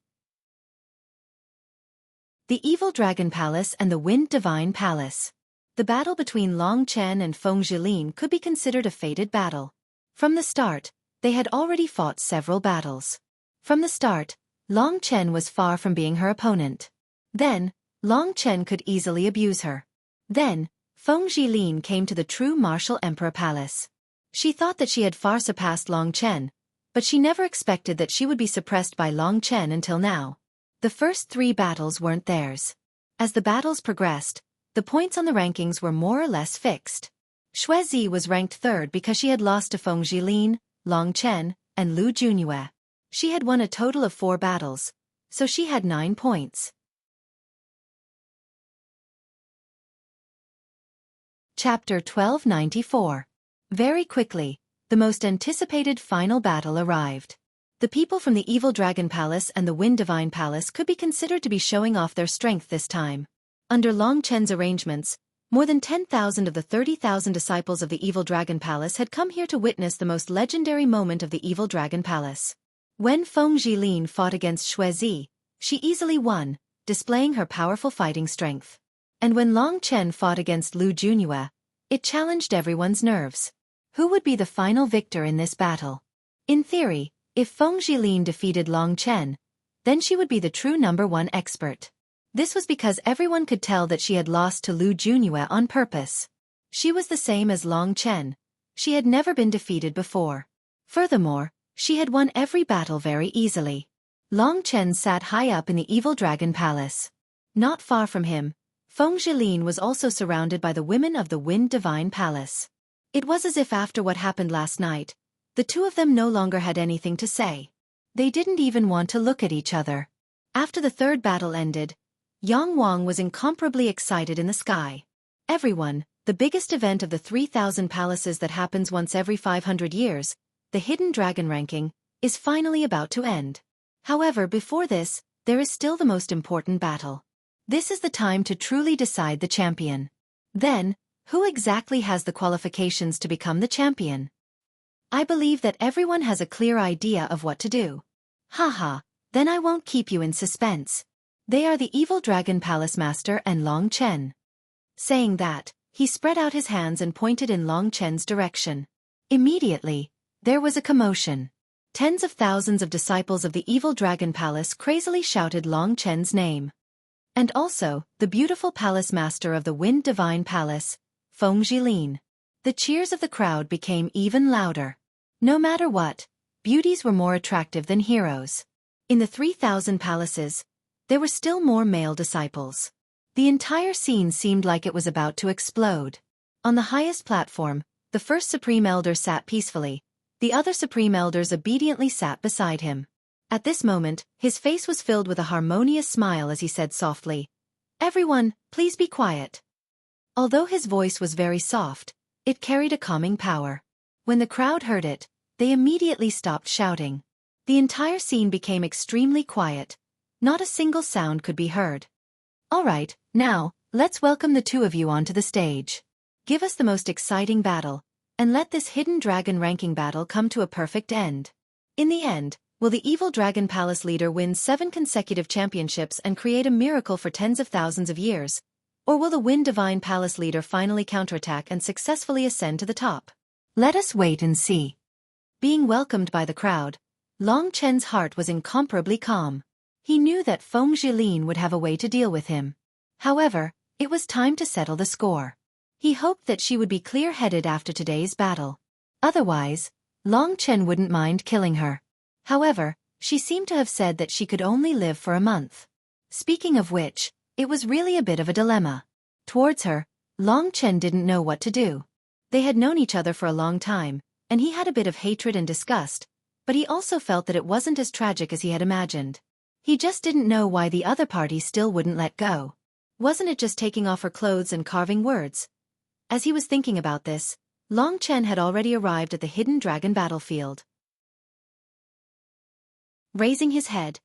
The Evil Dragon Palace and the Wind Divine Palace. The battle between Long Chen and Feng Jilin could be considered a fated battle. From the start, they had already fought several battles. From the start, Long Chen was far from being her opponent. Then, Long Chen could easily abuse her. Then, Feng Jilin came to the true martial emperor palace. She thought that she had far surpassed Long Chen, but she never expected that she would be suppressed by Long Chen until now. The first 3 battles weren't theirs. As the battles progressed, the points on the rankings were more or less fixed. Xueqi was ranked 3rd because she had lost to Feng Jilin, Long Chen, and Lu Junyue. She had won a total of 4 battles, so she had 9 points. Chapter 1294. Very quickly, the most anticipated final battle arrived. The people from the Evil Dragon Palace and the Wind Divine Palace could be considered to be showing off their strength this time. Under Long Chen's arrangements, More than 10,000 of the 30,000 disciples of the Evil Dragon Palace had come here to witness the most legendary moment of the Evil Dragon Palace. When Feng Jilin fought against Xueqi, she easily won, displaying her powerful fighting strength. And when Long Chen fought against Lu Junyue, it challenged everyone's nerves. Who would be the final victor in this battle? In theory, if Feng Jilin defeated Long Chen, then she would be the true #1 expert. This was because everyone could tell that she had lost to Lu Junyue on purpose. She was the same as Long Chen. She had never been defeated before. Furthermore, she had won every battle very easily. Long Chen sat high up in the Evil Dragon Palace. Not far from him, Feng Jilin was also surrounded by the women of the Wind Divine Palace. It was as if after what happened last night, the two of them no longer had anything to say. They didn't even want to look at each other. After the third battle ended, Yang Wang was incomparably excited in the sky. Everyone, the biggest event of the 3,000 palaces that happens once every 500 years, the Hidden Dragon ranking, is finally about to end. However, before this, there is still the most important battle. This is the time to truly decide the champion. Then, who exactly has the qualifications to become the champion? I believe that everyone has a clear idea of what to do. Haha, then I won't keep you in suspense. They are the Evil Dragon Palace Master and Long Chen. Saying that, he spread out his hands and pointed in Long Chen's direction. Immediately, there was a commotion. Tens of thousands of disciples of the Evil Dragon Palace crazily shouted Long Chen's name. And also, the beautiful palace master of the Wind Divine Palace, Feng Jilin. The cheers of the crowd became even louder. No matter what, beauties were more attractive than heroes. In the 3,000 palaces, there were still more male disciples. The entire scene seemed like it was about to explode. On the highest platform, the first Supreme Elder sat peacefully. The other Supreme Elders obediently sat beside him. At this moment, his face was filled with a harmonious smile as he said softly, "Everyone, please be quiet." Although his voice was very soft, it carried a calming power. When the crowd heard it, they immediately stopped shouting. The entire scene became extremely quiet. Not a single sound could be heard. All right, now, let's welcome the two of you onto the stage. Give us the most exciting battle, and let this Hidden Dragon ranking battle come to a perfect end. In the end, will the Evil Dragon Palace leader win 7 consecutive championships and create a miracle for tens of thousands of years? Or will the Wind Divine Palace leader finally counterattack and successfully ascend to the top? Let us wait and see. Being welcomed by the crowd, Long Chen's heart was incomparably calm. He knew that Feng Jilin would have a way to deal with him. However, it was time to settle the score. He hoped that she would be clear-headed after today's battle. Otherwise, Long Chen wouldn't mind killing her. However, she seemed to have said that she could only live for a month. Speaking of which, it was really a bit of a dilemma. Towards her, Long Chen didn't know what to do. They had known each other for a long time, and he had a bit of hatred and disgust, but he also felt that it wasn't as tragic as he had imagined. He just didn't know why the other party still wouldn't let go. Wasn't it just taking off her clothes and carving words? As he was thinking about this, Long Chen had already arrived at the Hidden Dragon battlefield. Raising his head,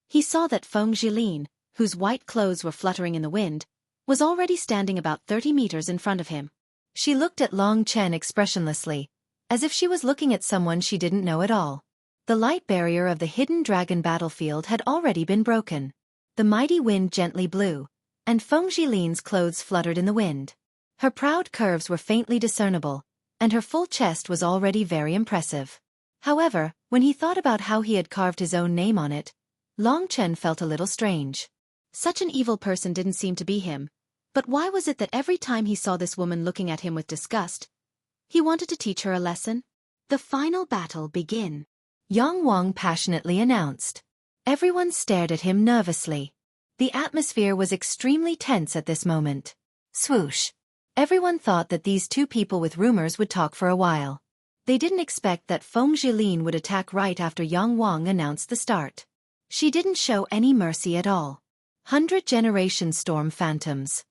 he saw that Feng Jilin, whose white clothes were fluttering in the wind, was already standing about 30 meters in front of him. She looked at Long Chen expressionlessly, as if she was looking at someone she didn't know at all. The light barrier of the Hidden Dragon battlefield had already been broken. The mighty wind gently blew, and Feng Jilin's clothes fluttered in the wind. Her proud curves were faintly discernible, and her full chest was already very impressive. However, when he thought about how he had carved his own name on it, Long Chen felt a little strange. Such an evil person didn't seem to be him, but why was it that every time he saw this woman looking at him with disgust, he wanted to teach her a lesson? The final battle begin. Yang Wang passionately announced. Everyone stared at him nervously. The atmosphere was extremely tense at this moment. Swoosh. Everyone thought that these two people with rumors would talk for a while. They didn't expect that Feng Jilin would attack right after Yang Wang announced the start. She didn't show any mercy at all. 100 generations storm phantoms.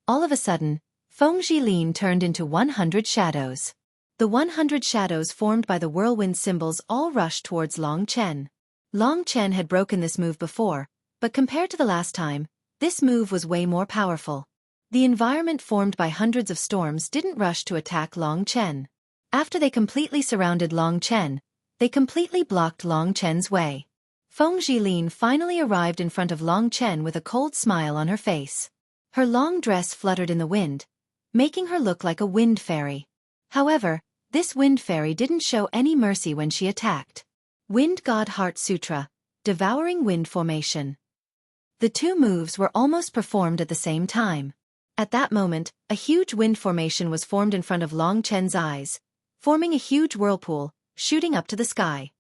All of a sudden, Feng Jilin turned into 100 shadows. The 100 shadows formed by the whirlwind symbols all rushed towards Long Chen. Long Chen had broken this move before, but compared to the last time, this move was way more powerful. The environment formed by hundreds of storms didn't rush to attack Long Chen. After they completely surrounded Long Chen, they completely blocked Long Chen's way. Feng Zhilin finally arrived in front of Long Chen with a cold smile on her face. Her long dress fluttered in the wind, making her look like a wind fairy. However, this wind fairy didn't show any mercy when she attacked. Wind God Heart Sutra, Devouring Wind Formation. The two moves were almost performed at the same time. At that moment, a huge wind formation was formed in front of Long Chen's eyes, forming a huge whirlpool, shooting up to the sky.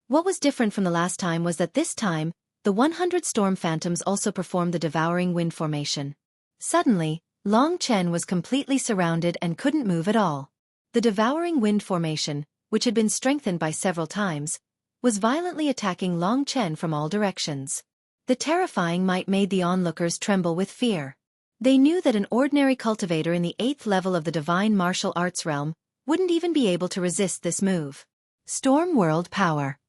What was different from the last time was that this time, the 100 storm phantoms also performed the devouring wind formation. Suddenly, Long Chen was completely surrounded and couldn't move at all. The devouring wind formation, which had been strengthened by several times, was violently attacking Long Chen from all directions. The terrifying might made the onlookers tremble with fear. They knew that an ordinary cultivator in the 8th level of the divine martial arts realm wouldn't even be able to resist this move. Storm World Power.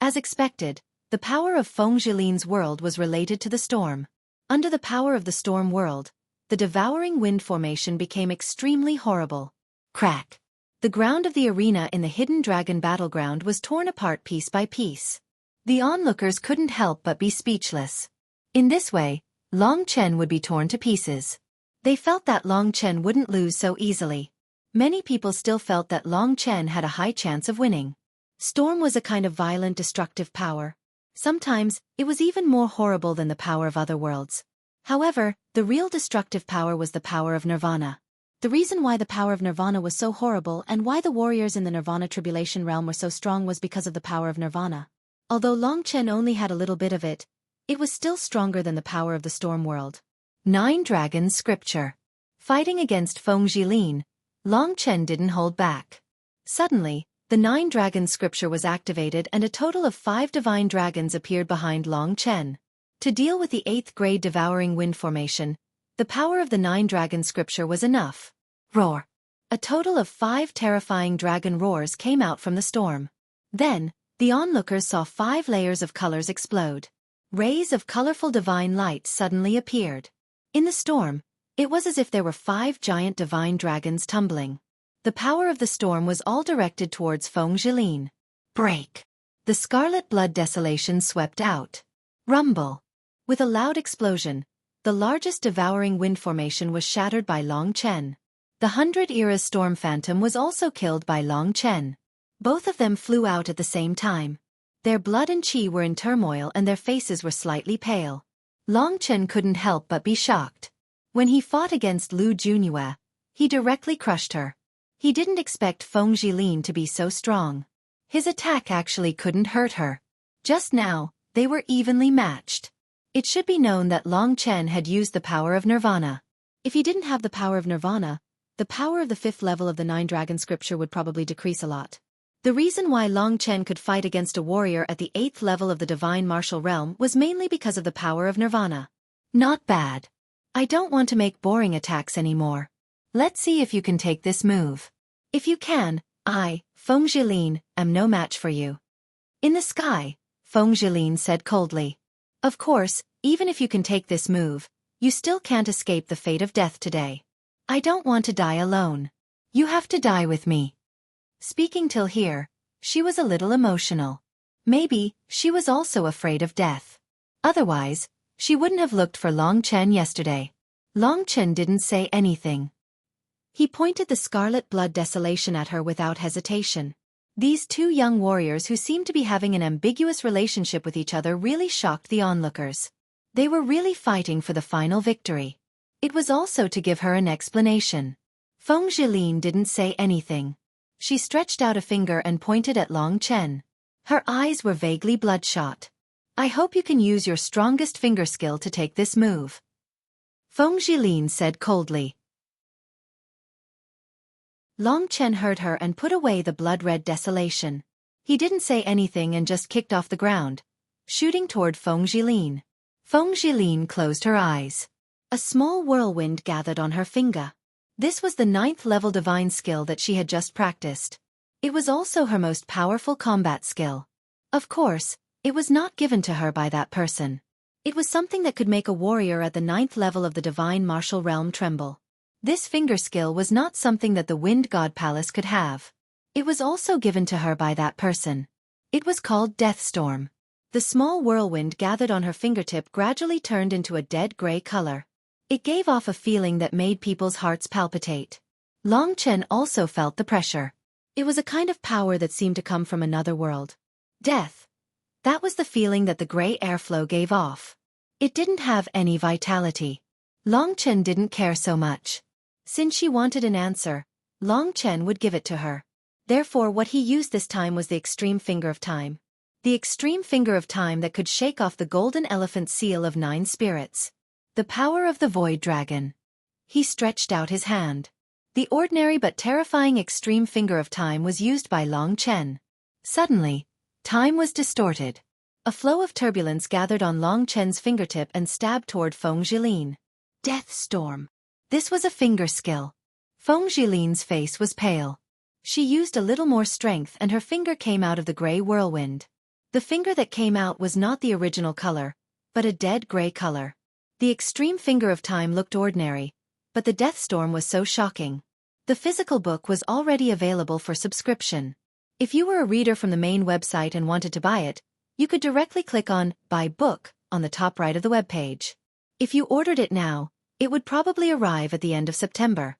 As expected, the power of Feng Zhilin's world was related to the storm. Under the power of the storm world, the devouring wind formation became extremely horrible. Crack! The ground of the arena in the hidden dragon battleground was torn apart piece by piece. The onlookers couldn't help but be speechless. In this way, Long Chen would be torn to pieces. They felt that Long Chen wouldn't lose so easily. Many people still felt that Long Chen had a high chance of winning. Storm was a kind of violent destructive power. Sometimes, it was even more horrible than the power of other worlds. However, the real destructive power was the power of Nirvana. The reason why the power of Nirvana was so horrible and why the warriors in the Nirvana tribulation realm were so strong was because of the power of Nirvana. Although Long Chen only had a little bit of it, it was still stronger than the power of the storm world. 9 Dragons Scripture. Fighting against Feng Zhilin, Long Chen didn't hold back. Suddenly, the 9 Dragons Scripture was activated and a total of 5 divine dragons appeared behind Long Chen. To deal with the 8th grade devouring wind formation, the power of the 9 Dragons Scripture was enough. Roar! A total of 5 terrifying dragon roars came out from the storm. Then, the onlookers saw 5 layers of colors explode. Rays of colorful divine light suddenly appeared. In the storm, it was as if there were 5 giant divine dragons tumbling. The power of the storm was all directed towards Feng Zhilin. Break! The scarlet blood desolation swept out. Rumble! With a loud explosion, the largest devouring wind formation was shattered by Long Chen. The 100 Eras storm phantom was also killed by Long Chen. Both of them flew out at the same time. Their blood and chi were in turmoil and their faces were slightly pale. Long Chen couldn't help but be shocked. When he fought against Lu Junyue, he directly crushed her. He didn't expect Feng Zhilin to be so strong. His attack actually couldn't hurt her. Just now, they were evenly matched. It should be known that Long Chen had used the power of Nirvana. If he didn't have the power of Nirvana, the power of the 5th level of the 9 Dragon Scripture would probably decrease a lot. The reason why Long Chen could fight against a warrior at the 8th level of the Divine Martial Realm was mainly because of the power of Nirvana. Not bad. I don't want to make boring attacks anymore. Let's see if you can take this move. If you can, I, Feng Zhilin, am no match for you. In the sky, Feng Zhilin said coldly. Of course, even if you can take this move, you still can't escape the fate of death today. I don't want to die alone. You have to die with me. Speaking till here, she was a little emotional. Maybe, she was also afraid of death. Otherwise, she wouldn't have looked for Long Chen yesterday. Long Chen didn't say anything. He pointed the scarlet blood desolation at her without hesitation. These 2 young warriors who seemed to be having an ambiguous relationship with each other really shocked the onlookers. They were really fighting for the final victory. It was also to give her an explanation. Feng Zhilin didn't say anything. She stretched out a finger and pointed at Long Chen. Her eyes were vaguely bloodshot. I hope you can use your strongest finger skill to take this move. Feng Zhilin said coldly. Long Chen heard her and put away the blood-red desolation. He didn't say anything and just kicked off the ground, shooting toward Feng Zhilin. Feng Zhilin closed her eyes. A small whirlwind gathered on her finger. This was the 9th level divine skill that she had just practiced. It was also her most powerful combat skill. Of course, it was not given to her by that person. It was something that could make a warrior at the 9th level of the divine martial realm tremble. This finger skill was not something that the Wind God Palace could have. It was also given to her by that person. It was called Deathstorm. The small whirlwind gathered on her fingertip gradually turned into a dead gray color. It gave off a feeling that made people's hearts palpitate. Long Chen also felt the pressure. It was a kind of power that seemed to come from another world. Death. That was the feeling that the gray airflow gave off. It didn't have any vitality. Long Chen didn't care so much. Since she wanted an answer, Long Chen would give it to her. Therefore what he used this time was the extreme finger of time. The extreme finger of time that could shake off the golden elephant seal of 9 spirits. The power of the void dragon. He stretched out his hand. The ordinary but terrifying extreme finger of time was used by Long Chen. Suddenly, time was distorted. A flow of turbulence gathered on Long Chen's fingertip and stabbed toward Feng Jilin. Death Storm. This was a finger skill. Feng Jilin's face was pale. She used a little more strength and her finger came out of the gray whirlwind. The finger that came out was not the original color, but a dead gray color. The extreme finger of time looked ordinary, but the death storm was so shocking. The physical book was already available for subscription. If you were a reader from the main website and wanted to buy it, you could directly click on Buy Book on the top right of the webpage. If you ordered it now, it would probably arrive at the end of September.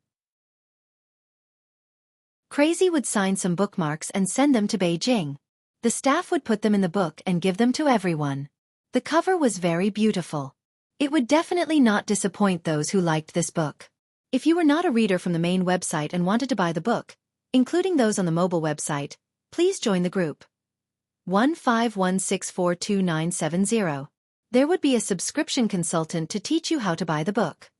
Crazy would sign some bookmarks and send them to Beijing. The staff would put them in the book and give them to everyone. The cover was very beautiful. It would definitely not disappoint those who liked this book. If you were not a reader from the main website and wanted to buy the book, including those on the mobile website, please join the group. 1516429970. There would be a subscription consultant to teach you how to buy the book.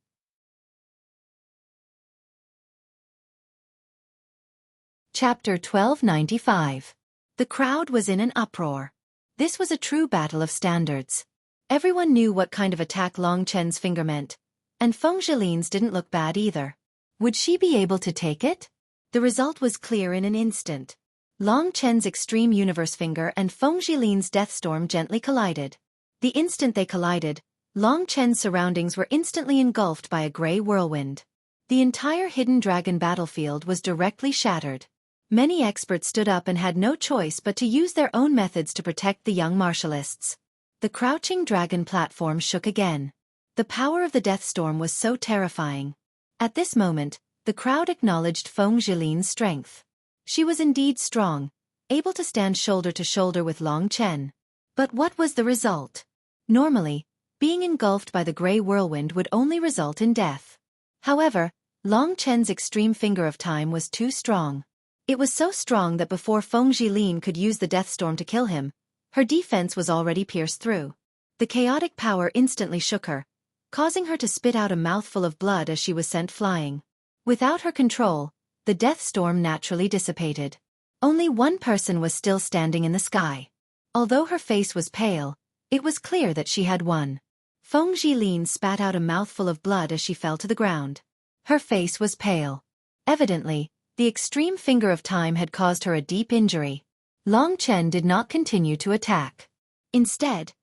Chapter 1295. The crowd was in an uproar. This was a true battle of standards. Everyone knew what kind of attack Long Chen's finger meant, and Feng Jilin's didn't look bad either. Would she be able to take it? The result was clear in an instant. Long Chen's extreme universe finger and Feng Jilin's death storm gently collided. The instant they collided, Long Chen's surroundings were instantly engulfed by a gray whirlwind. The entire hidden dragon battlefield was directly shattered. Many experts stood up and had no choice but to use their own methods to protect the young martialists. The crouching dragon platform shook again. The power of the death storm was so terrifying. At this moment, the crowd acknowledged Feng Jilin's strength. She was indeed strong, able to stand shoulder to shoulder with Long Chen. But what was the result? Normally, being engulfed by the gray whirlwind would only result in death. However, Long Chen's extreme finger of time was too strong. It was so strong that before Feng Jilin could use the death storm to kill him, her defense was already pierced through. The chaotic power instantly shook her, causing her to spit out a mouthful of blood as she was sent flying. Without her control, the death storm naturally dissipated. Only one person was still standing in the sky. Although her face was pale, it was clear that she had won. Feng Jilin spat out a mouthful of blood as she fell to the ground. Her face was pale. Evidently, the extreme finger of time had caused her a deep injury. Long Chen did not continue to attack. Instead,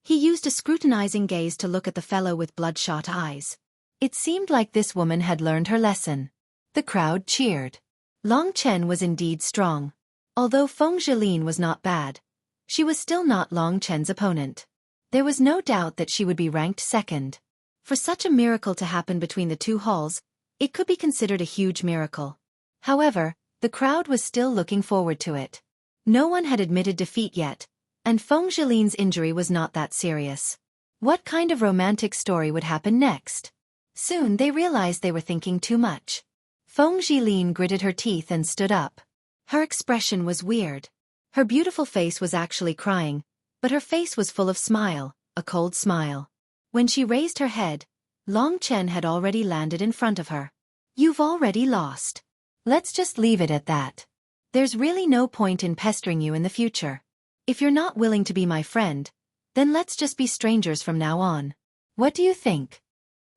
he used a scrutinizing gaze to look at the fellow with bloodshot eyes. It seemed like this woman had learned her lesson. The crowd cheered. Long Chen was indeed strong. Although Feng Jilin was not bad, she was still not Long Chen's opponent. There was no doubt that she would be ranked second. For such a miracle to happen between the two halls, it could be considered a huge miracle. However, the crowd was still looking forward to it. No one had admitted defeat yet, and Feng Jilin's injury was not that serious. What kind of romantic story would happen next? Soon they realized they were thinking too much. Feng Jilin gritted her teeth and stood up. Her expression was weird. Her beautiful face was actually crying, but her face was full of smile, a cold smile. When she raised her head, Long Chen had already landed in front of her. "You've already lost. Let's just leave it at that. There's really no point in pestering you in the future. If you're not willing to be my friend, then let's just be strangers from now on. What do you think?"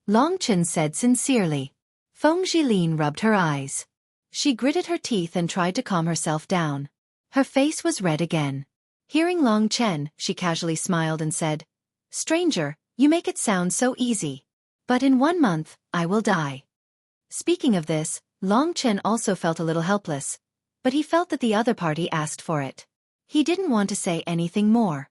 Long Chen said sincerely. Feng Jilin rubbed her eyes. She gritted her teeth and tried to calm herself down. Her face was red again. Hearing Long Chen, she casually smiled and said, Stranger, you make it sound so easy. But in 1 month, I will die. Speaking of this, Long Chen also felt a little helpless, but he felt that the other party asked for it. He didn't want to say anything more.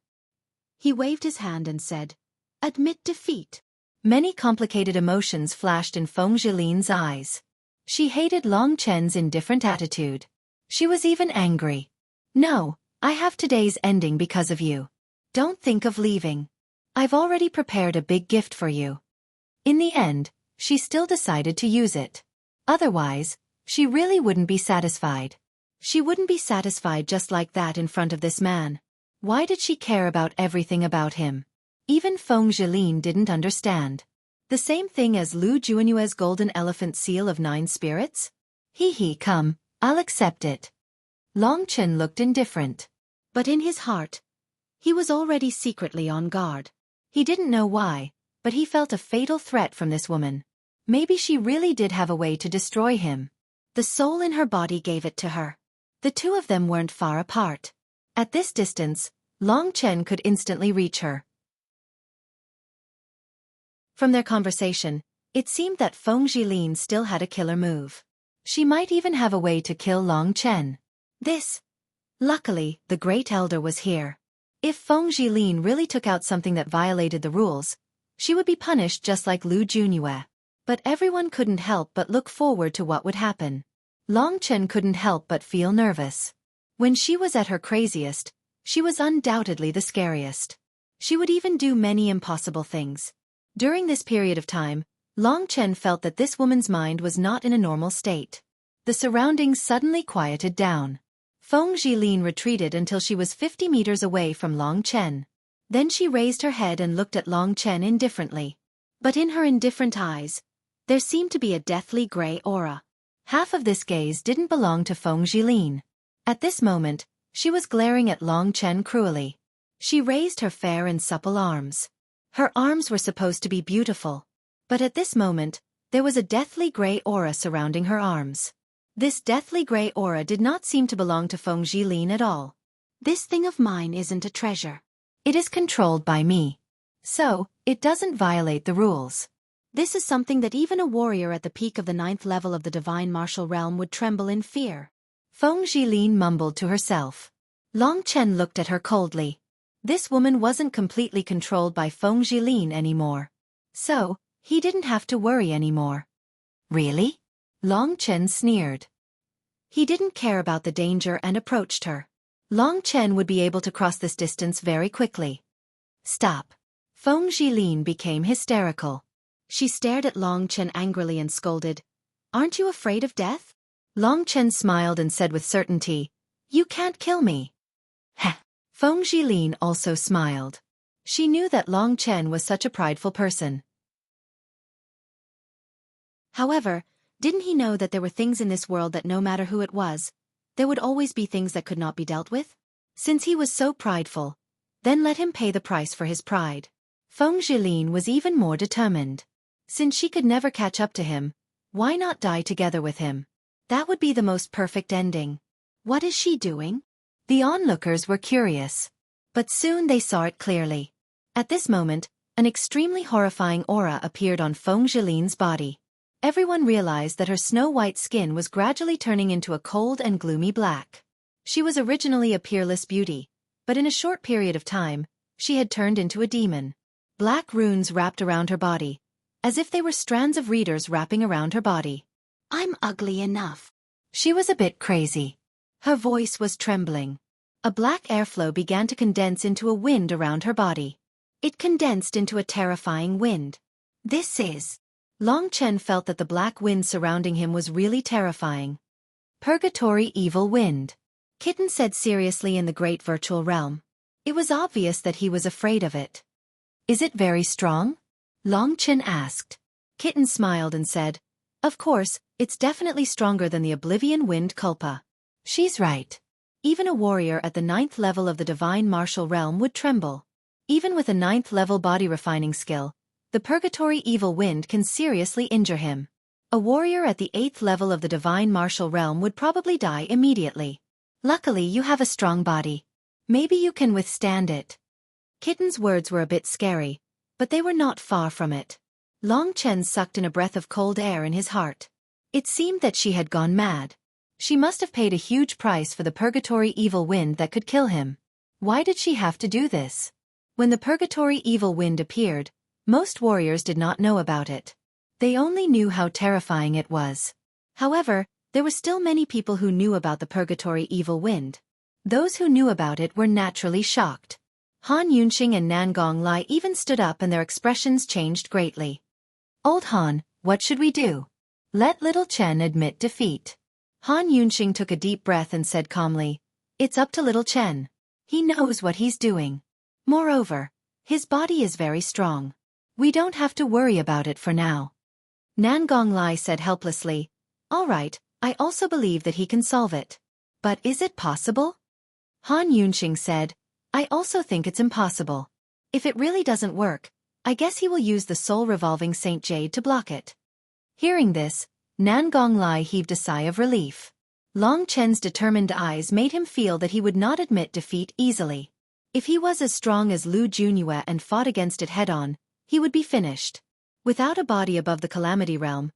He waved his hand and said, "Admit defeat." Many complicated emotions flashed in Feng Zhilin's eyes. She hated Long Chen's indifferent attitude. She was even angry. "No, I have today's ending because of you. Don't think of leaving. I've already prepared a big gift for you." In the end, she still decided to use it. Otherwise, she really wouldn't be satisfied. She wouldn't be satisfied just like that in front of this man. Why did she care about everything about him? Even Feng Zhilin didn't understand. The same thing as Lu Juanyue's golden elephant seal of 9 spirits? Come, I'll accept it. Long Chen looked indifferent. But in his heart, he was already secretly on guard. He didn't know why, but he felt a fatal threat from this woman. Maybe she really did have a way to destroy him. The soul in her body gave it to her. The two of them weren't far apart. At this distance, Long Chen could instantly reach her. From their conversation, it seemed that Feng Zhilin still had a killer move. She might even have a way to kill Long Chen. Luckily, the Great Elder was here. If Feng Zhilin really took out something that violated the rules, she would be punished just like Lu Junyue. But everyone couldn't help but look forward to what would happen. Long Chen couldn't help but feel nervous. When she was at her craziest, she was undoubtedly the scariest. She would even do many impossible things. During this period of time, Long Chen felt that this woman's mind was not in a normal state. The surroundings suddenly quieted down. Feng Zhilin retreated until she was 50 meters away from Long Chen. Then she raised her head and looked at Long Chen indifferently. But in her indifferent eyes, there seemed to be a deathly gray aura. Half of this gaze didn't belong to Feng Zhilin. At this moment, she was glaring at Long Chen cruelly. She raised her fair and supple arms. Her arms were supposed to be beautiful. But at this moment, there was a deathly gray aura surrounding her arms. This deathly gray aura did not seem to belong to Feng Zhilin at all. "This thing of mine isn't a treasure. It is controlled by me. So, it doesn't violate the rules. This is something that even a warrior at the peak of the 9th level of the divine martial realm would tremble in fear." Feng Zhilin mumbled to herself. Long Chen looked at her coldly. This woman wasn't completely controlled by Feng Zhilin anymore. So, he didn't have to worry anymore. "Really?" Long Chen sneered. He didn't care about the danger and approached her. Long Chen would be able to cross this distance very quickly. "Stop." Feng Zhilin became hysterical. She stared at Long Chen angrily and scolded, "Aren't you afraid of death?" Long Chen smiled and said with certainty, "You can't kill me." Heh. Feng Zhilin also smiled. She knew that Long Chen was such a prideful person. However, didn't he know that there were things in this world that no matter who it was, there would always be things that could not be dealt with? Since he was so prideful, then let him pay the price for his pride. Feng Zhilin was even more determined. Since she could never catch up to him, why not die together with him? That would be the most perfect ending. What is she doing? The onlookers were curious. But soon they saw it clearly. At this moment, an extremely horrifying aura appeared on Feng Zhilin's body. Everyone realized that her snow-white skin was gradually turning into a cold and gloomy black. She was originally a peerless beauty, but in a short period of time, she had turned into a demon. Black runes wrapped around her body, as if they were strands of readers wrapping around her body. "I'm ugly enough." She was a bit crazy. Her voice was trembling. A black airflow began to condense into a wind around her body. It condensed into a terrifying wind. This is... Long Chen felt that the black wind surrounding him was really terrifying. "Purgatory evil wind," Kitten said seriously in the great virtual realm. It was obvious that he was afraid of it. "Is it very strong?" Long Chen asked. Kitten smiled and said, "Of course, it's definitely stronger than the Oblivion Wind Kulpa." She's right. Even a warrior at the 9th level of the divine martial realm would tremble. Even with a 9th level body refining skill, the Purgatory Evil Wind can seriously injure him. A warrior at the 8th level of the divine martial realm would probably die immediately. Luckily you have a strong body. Maybe you can withstand it. Kitten's words were a bit scary, but they were not far from it. Long Chen sucked in a breath of cold air in his heart. It seemed that she had gone mad. She must have paid a huge price for the purgatory evil wind that could kill him. Why did she have to do this? When the purgatory evil wind appeared, most warriors did not know about it. They only knew how terrifying it was. However, there were still many people who knew about the purgatory evil wind. Those who knew about it were naturally shocked. Han Yunxing and Nan Gonglai even stood up and their expressions changed greatly. Old Han, what should we do? Let little Chen admit defeat. Han Yunxing took a deep breath and said calmly, it's up to little Chen. He knows what he's doing. Moreover, his body is very strong. We don't have to worry about it for now. Nan Gonglai said helplessly, all right, I also believe that he can solve it. But is it possible? Han Yunxing said, I also think it's impossible. If it really doesn't work, I guess he will use the soul revolving Saint Jade to block it. Hearing this, Nan Gonglai heaved a sigh of relief. Long Chen's determined eyes made him feel that he would not admit defeat easily. If he was as strong as Lu Junyue and fought against it head-on, he would be finished. Without a body above the Calamity Realm,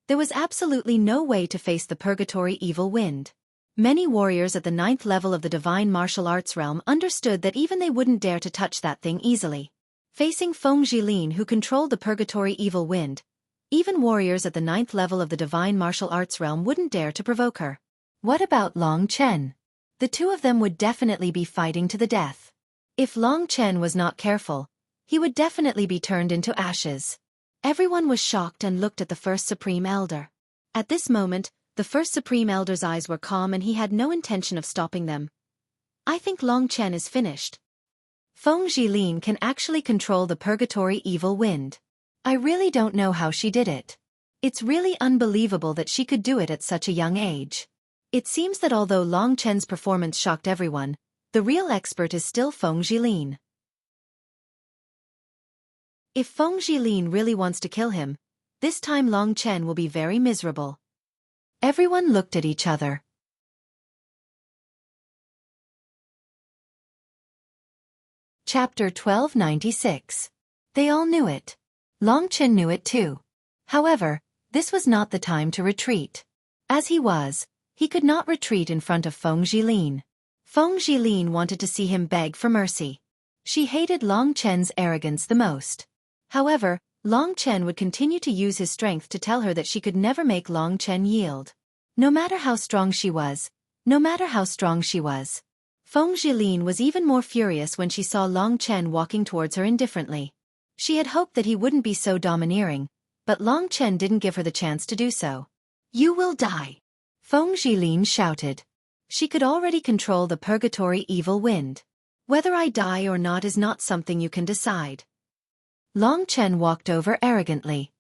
there was absolutely no way to face the purgatory evil wind. Many warriors at the 9th level of the divine martial arts realm understood that even they wouldn't dare to touch that thing easily. Facing Feng Jilin, who controlled the purgatory evil wind, even warriors at the 9th level of the divine martial arts realm wouldn't dare to provoke her. What about Long Chen? The two of them would definitely be fighting to the death. If Long Chen was not careful, he would definitely be turned into ashes. Everyone was shocked and looked at the First Supreme Elder. At this moment, the First Supreme Elder's eyes were calm and he had no intention of stopping them. I think Long Chen is finished. Feng Jilin can actually control the purgatory evil wind. I really don't know how she did it. It's really unbelievable that she could do it at such a young age. It seems that although Long Chen's performance shocked everyone, the real expert is still Feng Jilin. If Feng Jilin really wants to kill him, this time Long Chen will be very miserable. Everyone looked at each other. Chapter 1296. They all knew it. Long Chen knew it too. However, this was not the time to retreat. As he could not retreat in front of Feng Jilin. Feng Jilin wanted to see him beg for mercy. She hated Long Chen's arrogance the most. However, Long Chen would continue to use his strength to tell her that she could never make Long Chen yield. No matter how strong she was. Feng Jilin was even more furious when she saw Long Chen walking towards her indifferently. She had hoped that he wouldn't be so domineering, but Long Chen didn't give her the chance to do so. You will die, Feng Jilin shouted. She could already control the purgatory evil wind. Whether I die or not is not something you can decide. Long Chen walked over arrogantly.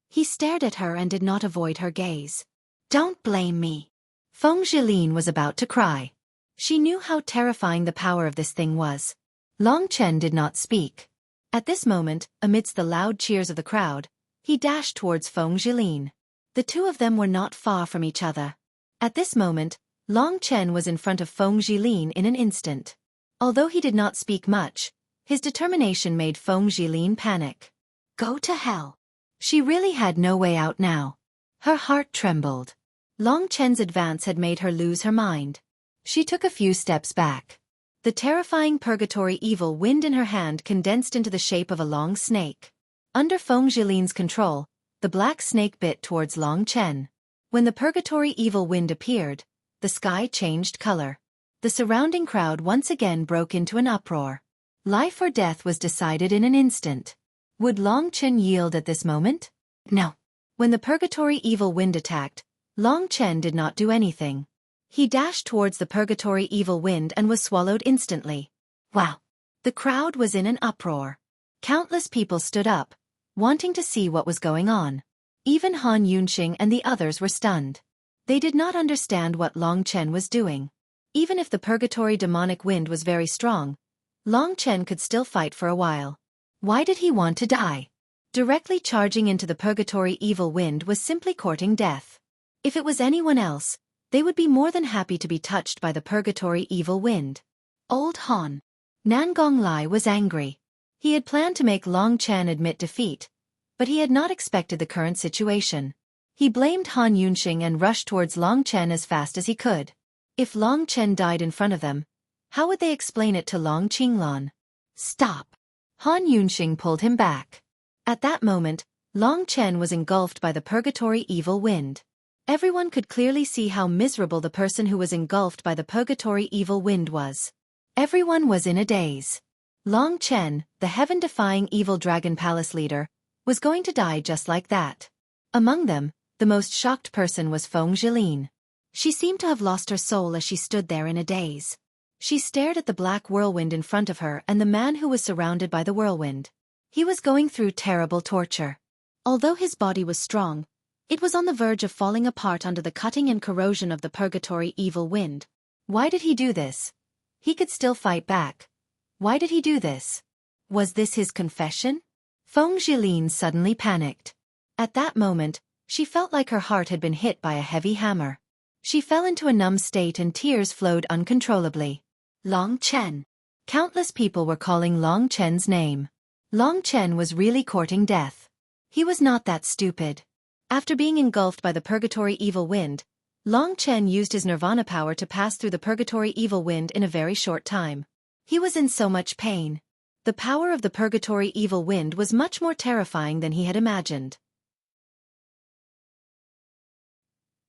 He stared at her and did not avoid her gaze. Don't blame me. Feng Jilin was about to cry. She knew how terrifying the power of this thing was. Long Chen did not speak. At this moment, amidst the loud cheers of the crowd, he dashed towards Feng Jilin. The two of them were not far from each other. At this moment, Long Chen was in front of Feng Jilin in an instant. Although he did not speak much, his determination made Feng Jilin panic. Go to hell. She really had no way out now. Her heart trembled. Long Chen's advance had made her lose her mind. She took a few steps back. The terrifying purgatory evil wind in her hand condensed into the shape of a long snake. Under Feng Jilin's control, the black snake bit towards Long Chen. When the purgatory evil wind appeared, the sky changed color. The surrounding crowd once again broke into an uproar. Life or death was decided in an instant. Would Long Chen yield at this moment? No. When the purgatory evil wind attacked, Long Chen did not do anything. He dashed towards the purgatory evil wind and was swallowed instantly. Wow! The crowd was in an uproar. Countless people stood up, wanting to see what was going on. Even Han Yunxing and the others were stunned. They did not understand what Long Chen was doing. Even if the purgatory demonic wind was very strong, Long Chen could still fight for a while. Why did he want to die? Directly charging into the purgatory evil wind was simply courting death. If it was anyone else, they would be more than happy to be touched by the purgatory evil wind. Old Han. Nangong Lai was angry. He had planned to make Long Chen admit defeat, but he had not expected the current situation. He blamed Han Yunxing and rushed towards Long Chen as fast as he could. If Long Chen died in front of them, how would they explain it to Long Qinglan? Stop! Han Yunxing pulled him back. At that moment, Long Chen was engulfed by the purgatory evil wind. Everyone could clearly see how miserable the person who was engulfed by the purgatory evil wind was. Everyone was in a daze. Long Chen, the heaven-defying evil dragon palace leader, was going to die just like that. Among them, the most shocked person was Feng Zhilin. She seemed to have lost her soul as she stood there in a daze. She stared at the black whirlwind in front of her and the man who was surrounded by the whirlwind. He was going through terrible torture. Although his body was strong, it was on the verge of falling apart under the cutting and corrosion of the purgatory evil wind. Why did he do this? He could still fight back. Why did he do this? Was this his confession? Feng Zhilin suddenly panicked. At that moment, she felt like her heart had been hit by a heavy hammer. She fell into a numb state and tears flowed uncontrollably. Long Chen. Countless people were calling Long Chen's name. Long Chen was really courting death. He was not that stupid. After being engulfed by the purgatory evil wind, Long Chen used his nirvana power to pass through the purgatory evil wind in a very short time. He was in so much pain. The power of the purgatory evil wind was much more terrifying than he had imagined.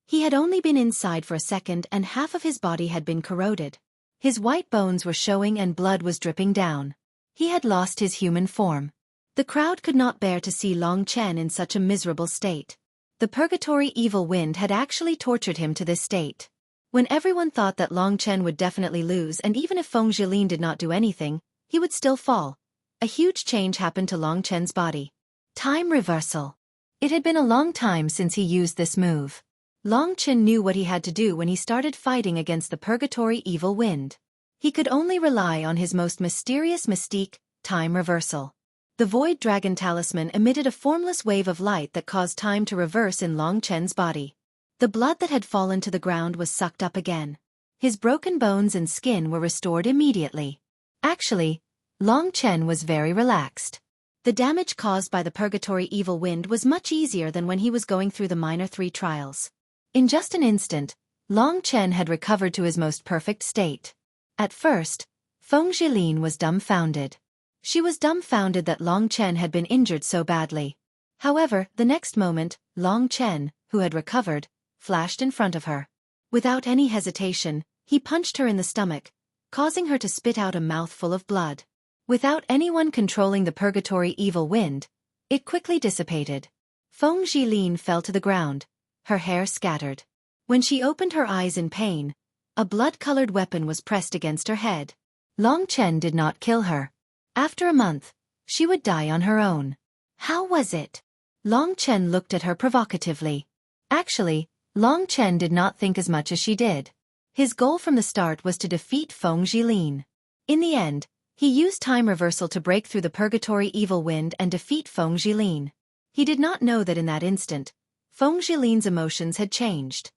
He had only been inside for a second and half of his body had been corroded. His white bones were showing and blood was dripping down. He had lost his human form. The crowd could not bear to see Long Chen in such a miserable state. The purgatory evil wind had actually tortured him to this state. When everyone thought that Long Chen would definitely lose and even if Feng Zhilin did not do anything, he would still fall, a huge change happened to Long Chen's body. Time reversal. It had been a long time since he used this move. Long Chen knew what he had to do when he started fighting against the purgatory evil wind. He could only rely on his most mysterious mystique, time reversal. The Void Dragon Talisman emitted a formless wave of light that caused time to reverse in Long Chen's body. The blood that had fallen to the ground was sucked up again. His broken bones and skin were restored immediately. Actually, Long Chen was very relaxed. The damage caused by the purgatory evil wind was much easier than when he was going through the minor 3 trials. In just an instant, Long Chen had recovered to his most perfect state. At first, Feng Zhilin was dumbfounded. She was dumbfounded that Long Chen had been injured so badly. However, the next moment, Long Chen, who had recovered, flashed in front of her. Without any hesitation, he punched her in the stomach, causing her to spit out a mouthful of blood. Without anyone controlling the purgatory evil wind, it quickly dissipated. Feng Zhilin fell to the ground, her hair scattered. When she opened her eyes in pain, a blood-colored weapon was pressed against her head. Long Chen did not kill her. After a month, she would die on her own. How was it? Long Chen looked at her provocatively. Actually, Long Chen did not think as much as she did. His goal from the start was to defeat Feng Zhilin. In the end, he used time reversal to break through the purgatory evil wind and defeat Feng Zhilin. He did not know that in that instant, Feng Zhilin's emotions had changed.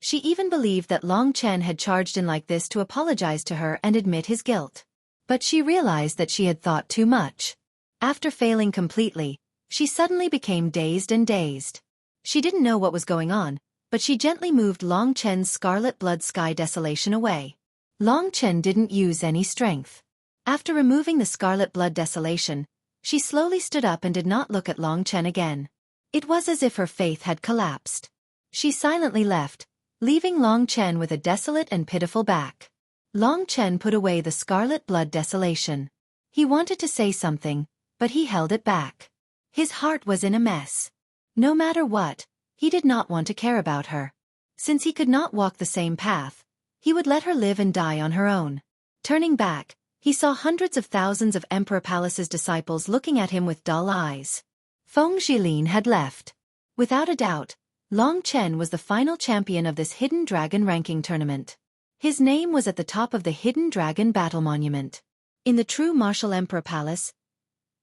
She even believed that Long Chen had charged in like this to apologize to her and admit his guilt. But she realized that she had thought too much. After failing completely, she suddenly became dazed. She didn't know what was going on, but she gently moved Long Chen's scarlet blood sky desolation away. Long Chen didn't use any strength. After removing the scarlet blood desolation, she slowly stood up and did not look at Long Chen again. It was as if her faith had collapsed. She silently left, leaving Long Chen with a desolate and pitiful back. Long Chen put away the scarlet blood desolation. He wanted to say something, but he held it back. His heart was in a mess. No matter what, he did not want to care about her. Since he could not walk the same path, he would let her live and die on her own. Turning back, he saw hundreds of thousands of Emperor Palace's disciples looking at him with dull eyes. Feng Zhilin had left. Without a doubt, Long Chen was the final champion of this Hidden Dragon ranking tournament. His name was at the top of the Hidden Dragon Battle Monument. In the true martial Emperor Palace,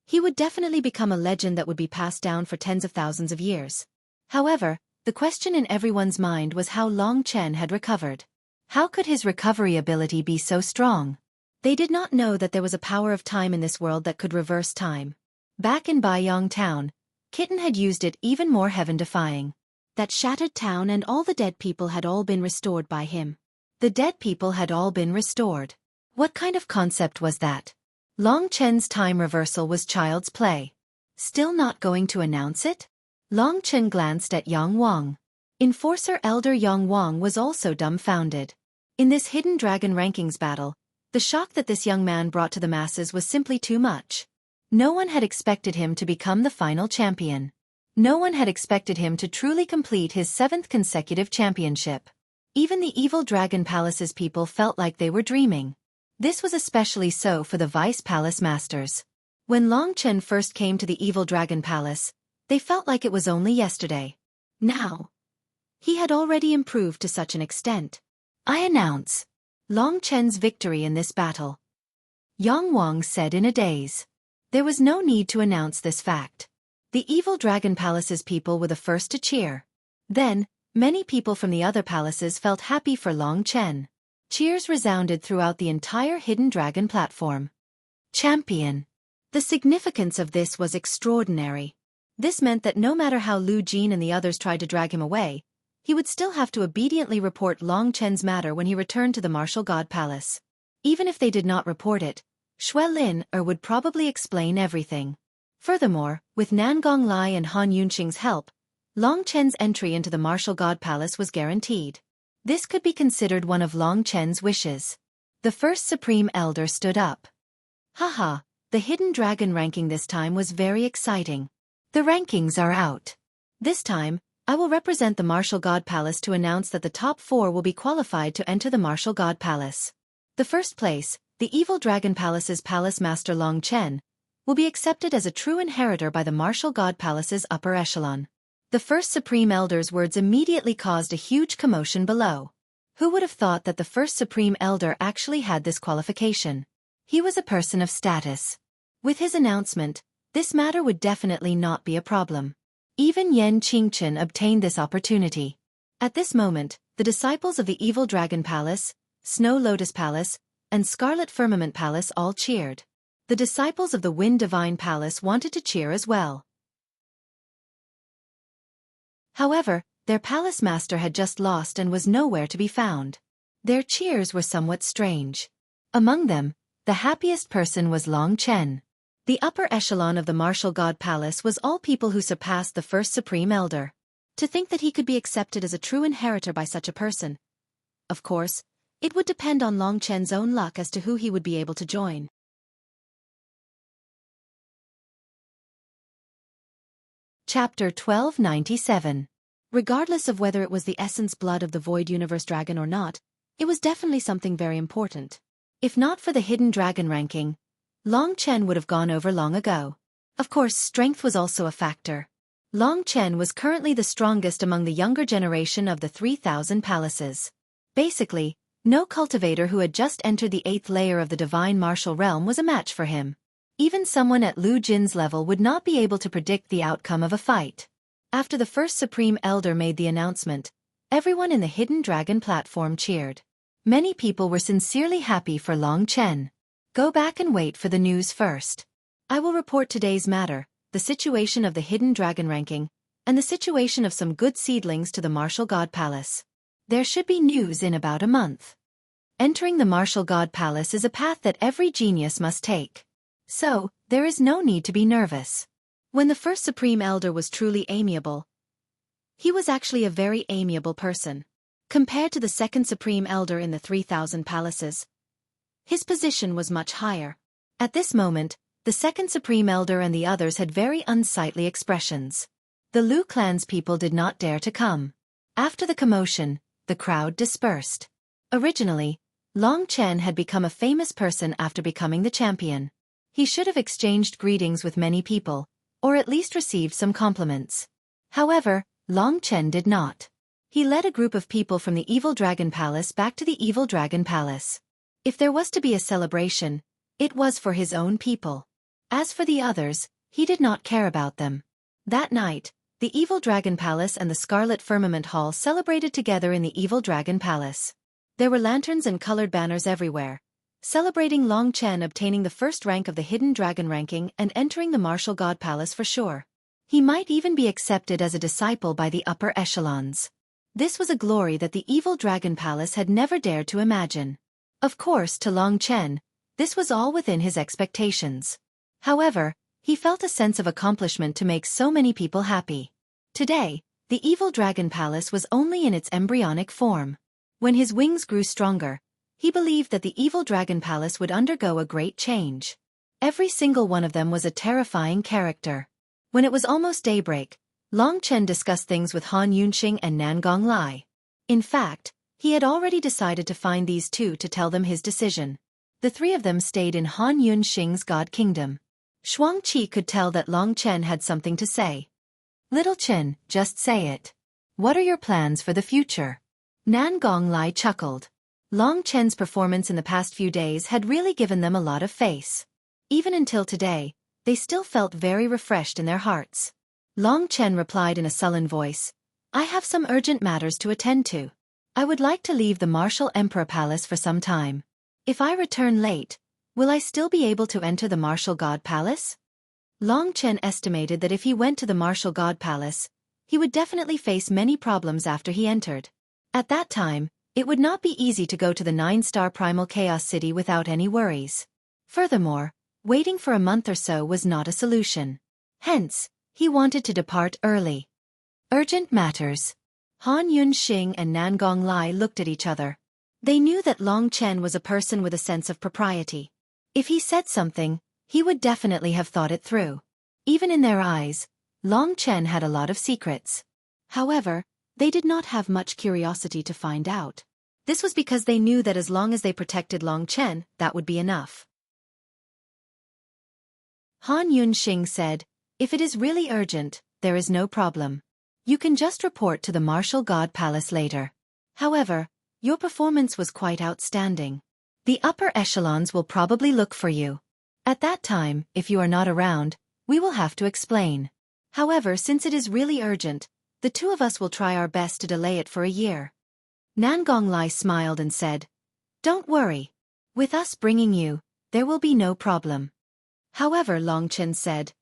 he would definitely become a legend that would be passed down for tens of thousands of years. However, the question in everyone's mind was how Long Chen had recovered. How could his recovery ability be so strong? They did not know that there was a power of time in this world that could reverse time. Back in Baiyang Town, Kitten had used it even more heaven-defying. That shattered town and all the dead people had all been restored by him. The dead people had all been restored. What kind of concept was that? Long Chen's time reversal was child's play. Still not going to announce it? Long Chen glanced at Yang Wang. Enforcer Elder Yang Wang was also dumbfounded. In this hidden dragon rankings battle, the shock that this young man brought to the masses was simply too much. No one had expected him to become the final champion. No one had expected him to truly complete his 7th consecutive championship. Even the Evil Dragon Palace's people felt like they were dreaming. This was especially so for the Vice Palace Masters. When Long Chen first came to the Evil Dragon Palace, they felt like it was only yesterday. Now, he had already improved to such an extent. I announce Long Chen's victory in this battle. Yang Wang said in a daze. There was no need to announce this fact. The Evil Dragon Palace's people were the first to cheer. Then, many people from the other palaces felt happy for Long Chen. Cheers resounded throughout the entire Hidden Dragon platform. Champion. The significance of this was extraordinary. This meant that no matter how Lu Jin and the others tried to drag him away, he would still have to obediently report Long Chen's matter when he returned to the Martial God Palace. Even if they did not report it, Xueqi would probably explain everything. Furthermore, with Nangong Lai and Han Yunqing's help, Long Chen's entry into the Martial God Palace was guaranteed. This could be considered one of Long Chen's wishes. The first Supreme Elder stood up. Haha, the Hidden Dragon ranking this time was very exciting. The rankings are out. This time, I will represent the Martial God Palace to announce that the top 4 will be qualified to enter the Martial God Palace. The first place, the Evil Dragon Palace's Palace Master Long Chen, will be accepted as a true inheritor by the Martial God Palace's upper echelon. The first Supreme Elder's words immediately caused a huge commotion below. Who would have thought that the first Supreme Elder actually had this qualification? He was a person of status. With his announcement, this matter would definitely not be a problem. Even Yan Qingchen obtained this opportunity. At this moment, the disciples of the Evil Dragon Palace, Snow Lotus Palace, and Scarlet Firmament Palace all cheered. The disciples of the Wind Divine Palace wanted to cheer as well. However, their palace master had just lost and was nowhere to be found. Their cheers were somewhat strange. Among them, the happiest person was Long Chen. The upper echelon of the Martial God Palace was all people who surpassed the first Supreme Elder. To think that he could be accepted as a true inheritor by such a person. Of course, it would depend on Long Chen's own luck as to who he would be able to join. Chapter 1297. Regardless of whether it was the essence blood of the Void Universe Dragon or not, it was definitely something very important. If not for the Hidden Dragon ranking, Long Chen would have gone over long ago. Of course, strength was also a factor. Long Chen was currently the strongest among the younger generation of the 3,000 palaces. Basically, no cultivator who had just entered the 8th layer of the Divine Martial Realm was a match for him. Even someone at Lu Jin's level would not be able to predict the outcome of a fight. After the first Supreme Elder made the announcement, everyone in the Hidden Dragon platform cheered. Many people were sincerely happy for Long Chen. Go back and wait for the news first. I will report today's matter, the situation of the Hidden Dragon ranking, and the situation of some good seedlings to the Martial God Palace. There should be news in about a month. Entering the Martial God Palace is a path that every genius must take. So, there is no need to be nervous. When the first Supreme Elder was truly amiable, he was actually a very amiable person. Compared to the second Supreme Elder in the 3,000 palaces, his position was much higher. At this moment, the second Supreme Elder and the others had very unsightly expressions. The Lu clan's people did not dare to come. After the commotion, the crowd dispersed. Originally, Long Chen had become a famous person after becoming the champion. He should have exchanged greetings with many people, or at least received some compliments. However, Long Chen did not. He led a group of people from the Evil Dragon Palace back to the Evil Dragon Palace. If there was to be a celebration, it was for his own people. As for the others, he did not care about them. That night, the Evil Dragon Palace and the Scarlet Firmament Hall celebrated together in the Evil Dragon Palace. There were lanterns and colored banners everywhere, celebrating Long Chen obtaining the first rank of the Hidden Dragon ranking and entering the Martial God Palace for sure. He might even be accepted as a disciple by the upper echelons. This was a glory that the evil Dragon Palace had never dared to imagine. Of course, to Long Chen, this was all within his expectations. However, he felt a sense of accomplishment to make so many people happy. Today, the evil Dragon Palace was only in its embryonic form. When his wings grew stronger, he believed that the evil Dragon Palace would undergo a great change. Every single one of them was a terrifying character. When it was almost daybreak, Long Chen discussed things with Han Yunxing and Nan Gonglai. In fact, he had already decided to find these two to tell them his decision. The three of them stayed in Han Yunxing's God Kingdom. Xueqi could tell that Long Chen had something to say. "Little Chen, just say it. What are your plans for the future?" Nan Gonglai chuckled. Long Chen's performance in the past few days had really given them a lot of face. Even until today, they still felt very refreshed in their hearts. Long Chen replied in a sullen voice, "I have some urgent matters to attend to. I would like to leave the Martial Emperor Palace for some time. If I return late, will I still be able to enter the Martial God Palace?" Long Chen estimated that if he went to the Martial God Palace, he would definitely face many problems after he entered. At that time, it would not be easy to go to the 9-star Primal Chaos City without any worries. Furthermore, waiting for a month or so was not a solution. Hence, he wanted to depart early. Urgent matters. Han Yunxing and Nan Gonglai looked at each other. They knew that Long Chen was a person with a sense of propriety. If he said something, he would definitely have thought it through. Even in their eyes, Long Chen had a lot of secrets. However, they did not have much curiosity to find out. This was because they knew that as long as they protected Long Chen, that would be enough. Han Yunxing said, "If it is really urgent, there is no problem. You can just report to the Martial God Palace later. However, your performance was quite outstanding. The upper echelons will probably look for you. At that time, if you are not around, we will have to explain. However, since it is really urgent, the two of us will try our best to delay it for a year." Nan Gonglai smiled and said, "Don't worry. With us bringing you, there will be no problem." However, Long Chen said,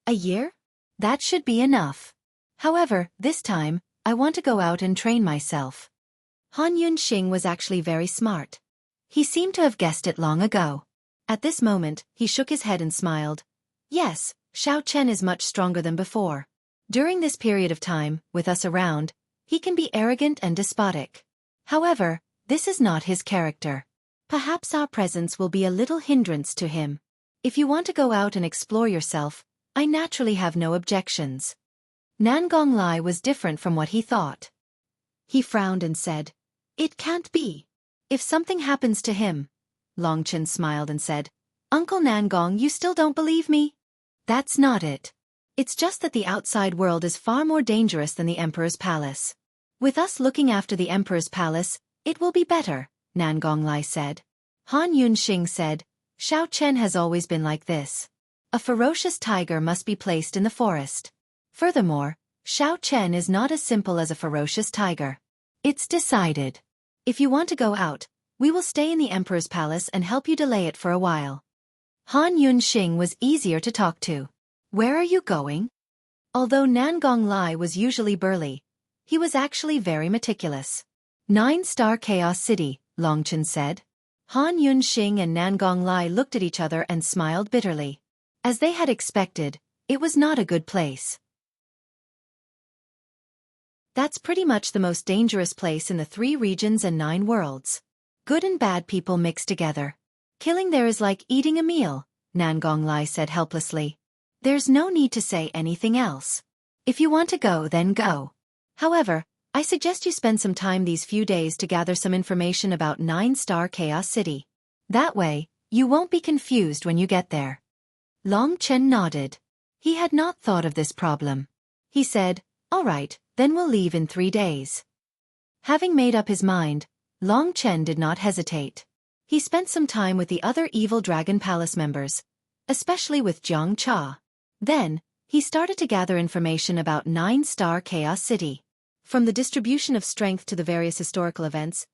"A year? That should be enough. However, this time, I want to go out and train myself." Han Yunxing was actually very smart. He seemed to have guessed it long ago. At this moment, he shook his head and smiled. "Yes, Xiao Chen is much stronger than before. During this period of time, with us around, he can be arrogant and despotic. However, this is not his character. Perhaps our presence will be a little hindrance to him. If you want to go out and explore yourself, I naturally have no objections." Nan Gonglai was different from what he thought. He frowned and said, "It can't be. If something happens to him..." Long Chen smiled and said, "Uncle Nan Gong, you still don't believe me? That's not it. It's just that the outside world is far more dangerous than the Emperor's palace. With us looking after the Emperor's palace, it will be better," Nan Gonglai said. Han Yunxing said, "Xiao Chen has always been like this. A ferocious tiger must be placed in the forest. Furthermore, Xiao Chen is not as simple as a ferocious tiger. It's decided. If you want to go out, we will stay in the Emperor's palace and help you delay it for a while." Han Yunxing was easier to talk to. "Where are you going?" Although Nan Gonglai was usually burly, he was actually very meticulous. 9-star Chaos City, Long Chen said. Han Yunxing and Nan Gonglai looked at each other and smiled bitterly. As they had expected, it was not a good place. That's pretty much the most dangerous place in the 3 regions and 9 worlds. Good and bad people mixed together. Killing there is like eating a meal, Nan Gonglai said helplessly. There's no need to say anything else. If you want to go, then go. However, I suggest you spend some time these few days to gather some information about 9-star Chaos City. That way, you won't be confused when you get there. Long Chen nodded. He had not thought of this problem. He said, "All right, then we'll leave in 3 days." Having made up his mind, Long Chen did not hesitate. He spent some time with the other evil Dragon Palace members, especially with Jiang Cha. Then, he started to gather information about 9-star Chaos City. From the distribution of strength to the various historical events,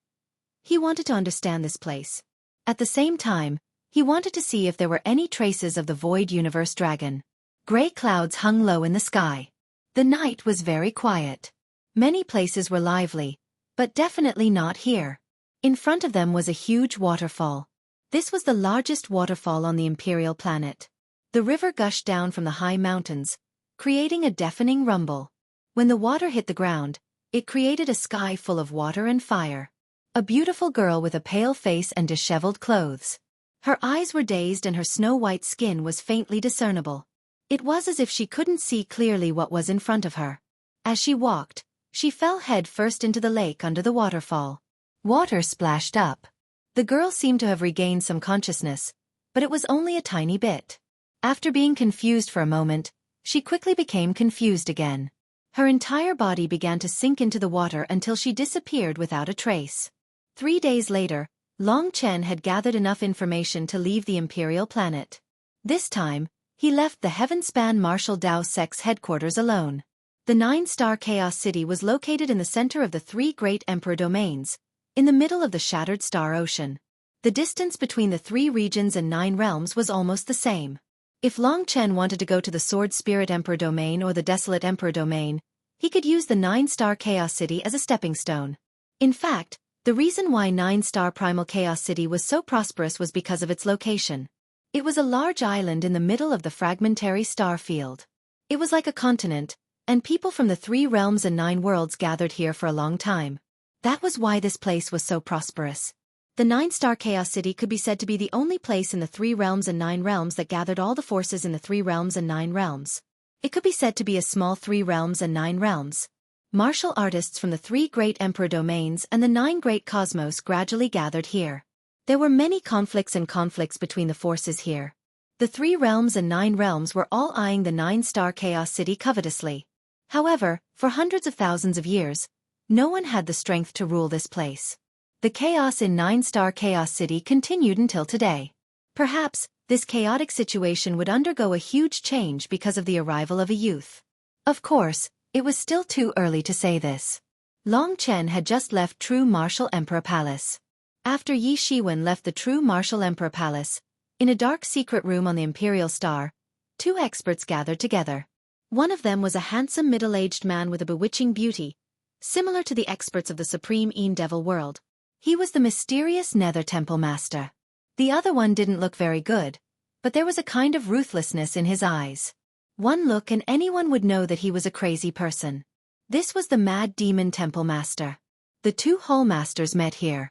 He wanted to understand this place. At the same time, he wanted to see if there were any traces of the Void Universe dragon. Gray clouds hung low in the sky. The night was very quiet. Many places were lively, but definitely not here. In front of them was a huge waterfall. This was the largest waterfall on the Imperial planet. The river gushed down from the high mountains, creating a deafening rumble. When the water hit the ground, it created a sky full of water and fire. A beautiful girl with a pale face and disheveled clothes. Her eyes were dazed and her snow-white skin was faintly discernible. It was as if she couldn't see clearly what was in front of her. As she walked, she fell head first into the lake under the waterfall. Water splashed up. The girl seemed to have regained some consciousness, but it was only a tiny bit. After being confused for a moment, she quickly became confused again. Her entire body began to sink into the water until she disappeared without a trace. 3 days later, Long Chen had gathered enough information to leave the Imperial planet. This time, he left the Heavenspan Martial Dao Sect's headquarters alone. The 9-star Chaos City was located in the center of the 3 great Emperor domains, in the middle of the Shattered Star Ocean. The distance between the 3 regions and 9 realms was almost the same. If Long Chen wanted to go to the Sword Spirit Emperor domain or the Desolate Emperor domain, he could use the 9-star Chaos City as a stepping stone. In fact, the reason why 9-star Primal Chaos City was so prosperous was because of its location. It was a large island in the middle of the fragmentary star field. It was like a continent, and people from the 3 realms and 9 worlds gathered here for a long time. That was why this place was so prosperous. The 9-star Chaos City could be said to be the only place in the 3 realms and 9 realms that gathered all the forces in the 3 realms and 9 realms. It could be said to be a small 3 realms and 9 realms. Martial artists from the 3 great Emperor domains and the 9 great cosmos gradually gathered here. There were many conflicts between the forces here. The 3 realms and 9 realms were all eyeing the 9-star Chaos City covetously. However, for hundreds of thousands of years, no one had the strength to rule this place. The chaos in 9-star Chaos City continued until today. Perhaps, this chaotic situation would undergo a huge change because of the arrival of a youth. Of course, it was still too early to say this. Long Chen had just left True Martial Emperor Palace. After Yi Shiwen left the True Martial Emperor Palace, in a dark secret room on the Imperial Star, 2 experts gathered together. One of them was a handsome middle-aged man with a bewitching beauty, similar to the experts of the Supreme Devil world. He was the mysterious Nether Temple Master. The other one didn't look very good, but there was a kind of ruthlessness in his eyes. One look and anyone would know that he was a crazy person. This was the Mad Demon Temple Master. The 2 Hall Masters met here.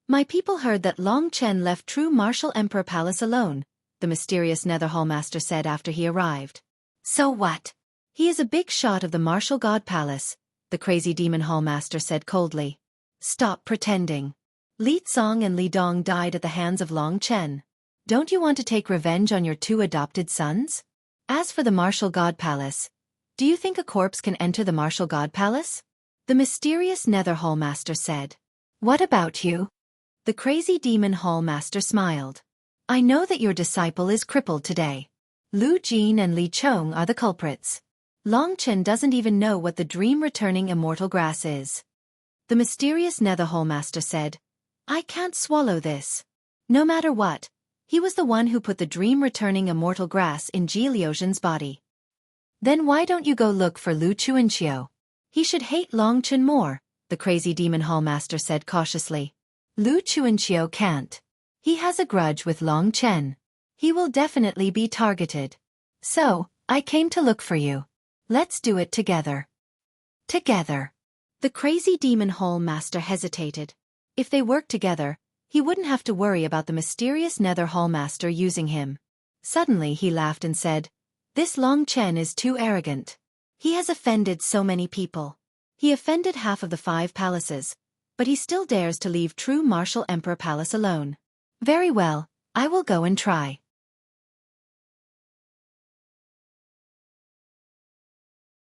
My people heard that Long Chen left True Martial Emperor Palace alone, the mysterious Nether Hall Master said after he arrived. So what? He is a big shot of the Martial God Palace, the crazy Demon Hall Master said coldly. Stop pretending. Li Tsong and Li Dong died at the hands of Long Chen. Don't you want to take revenge on your 2 adopted sons? As for the Martial God Palace, do you think a corpse can enter the Martial God Palace? The mysterious Nether Hall Master said. What about you? The crazy Demon Hall Master smiled. I know that your disciple is crippled today. Lu Jin and Li Chong are the culprits. Long Chen doesn't even know what the dream-returning immortal grass is. The mysterious Nether Hall Master said, I can't swallow this. No matter what, he was the one who put the dream-returning immortal grass in Ji Liuxian's body. Then why don't you go look for Lu Chuanqiu? He should hate Long Chen more, the crazy Demon Hall Master said cautiously. Lu Chuanqiu can't. He has a grudge with Long Chen. He will definitely be targeted. So, I came to look for you. Let's do it together. Together. The crazy Demon Hall Master hesitated. If they worked together, he wouldn't have to worry about the mysterious Nether Hall Master using him. Suddenly he laughed and said, This Long Chen is too arrogant. He has offended so many people. He offended half of the 5 palaces, but he still dares to leave True Martial Emperor Palace alone. Very well, I will go and try.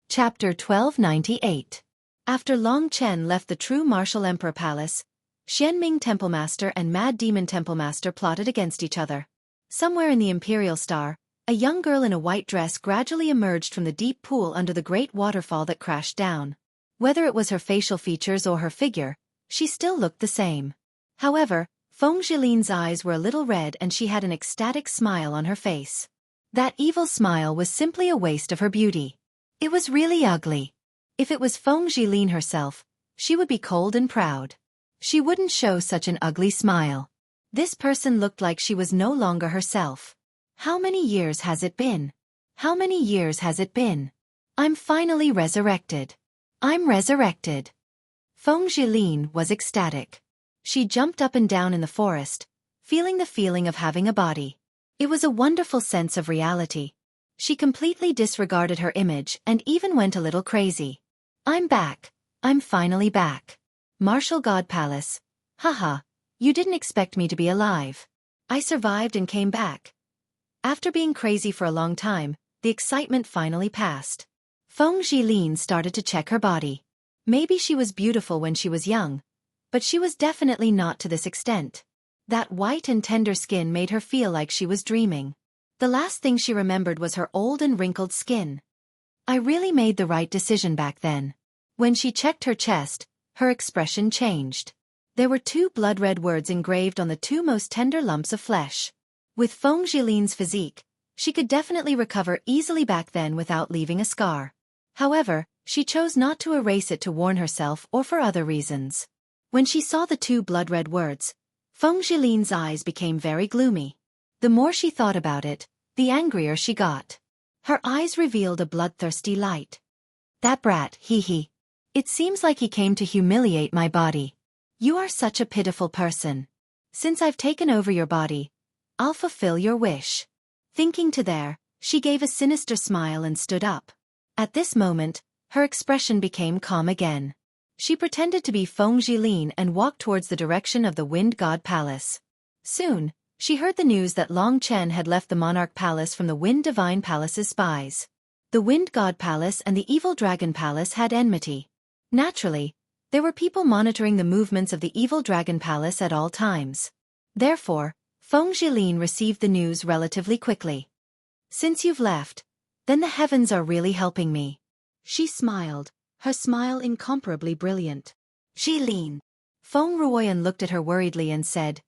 Chapter 1298. After Long Chen left the True Martial Emperor Palace, Xianming Temple Master and Mad Demon Temple Master plotted against each other. Somewhere in the Imperial Star, a young girl in a white dress gradually emerged from the deep pool under the great waterfall that crashed down. Whether it was her facial features or her figure, she still looked the same. However, Feng Zhilin's eyes were a little red and she had an ecstatic smile on her face. That evil smile was simply a waste of her beauty. It was really ugly. If it was Feng Zhilin herself, she would be cold and proud. She wouldn't show such an ugly smile. This person looked like she was no longer herself. How many years has it been? How many years has it been? I'm finally resurrected. I'm resurrected. Feng Zhilin was ecstatic. She jumped up and down in the forest, feeling the feeling of having a body. It was a wonderful sense of reality. She completely disregarded her image and even went a little crazy. I'm back. I'm finally back. Martial God Palace. Haha, you didn't expect me to be alive. I survived and came back. After being crazy for a long time, the excitement finally passed. Feng Zhilin started to check her body. Maybe she was beautiful when she was young, but she was definitely not to this extent. That white and tender skin made her feel like she was dreaming. The last thing she remembered was her old and wrinkled skin. I really made the right decision back then. When she checked her chest, her expression changed. There were 2 blood-red words engraved on the 2 most tender lumps of flesh. With Feng Zhilin's physique, she could definitely recover easily back then without leaving a scar. However, she chose not to erase it to warn herself or for other reasons. When she saw the 2 blood-red words, Feng Zhilin's eyes became very gloomy. The more she thought about it, the angrier she got. Her eyes revealed a bloodthirsty light. That brat, hee. It seems like he came to humiliate my body. You are such a pitiful person. Since I've taken over your body, I'll fulfill your wish. Thinking to there, she gave a sinister smile and stood up. At this moment, her expression became calm again. She pretended to be Feng Zhilin and walked towards the direction of the Wind God Palace. Soon, she heard the news that Long Chen had left the Monarch Palace from the Wind Divine Palace's spies. The Wind God Palace and the Evil Dragon Palace had enmity. Naturally, there were people monitoring the movements of the Evil Dragon Palace at all times. Therefore, Feng Zhilin received the news relatively quickly. Since you've left, then the heavens are really helping me. She smiled, her smile incomparably brilliant. Zhilin. Feng Ruoyan looked at her worriedly and said,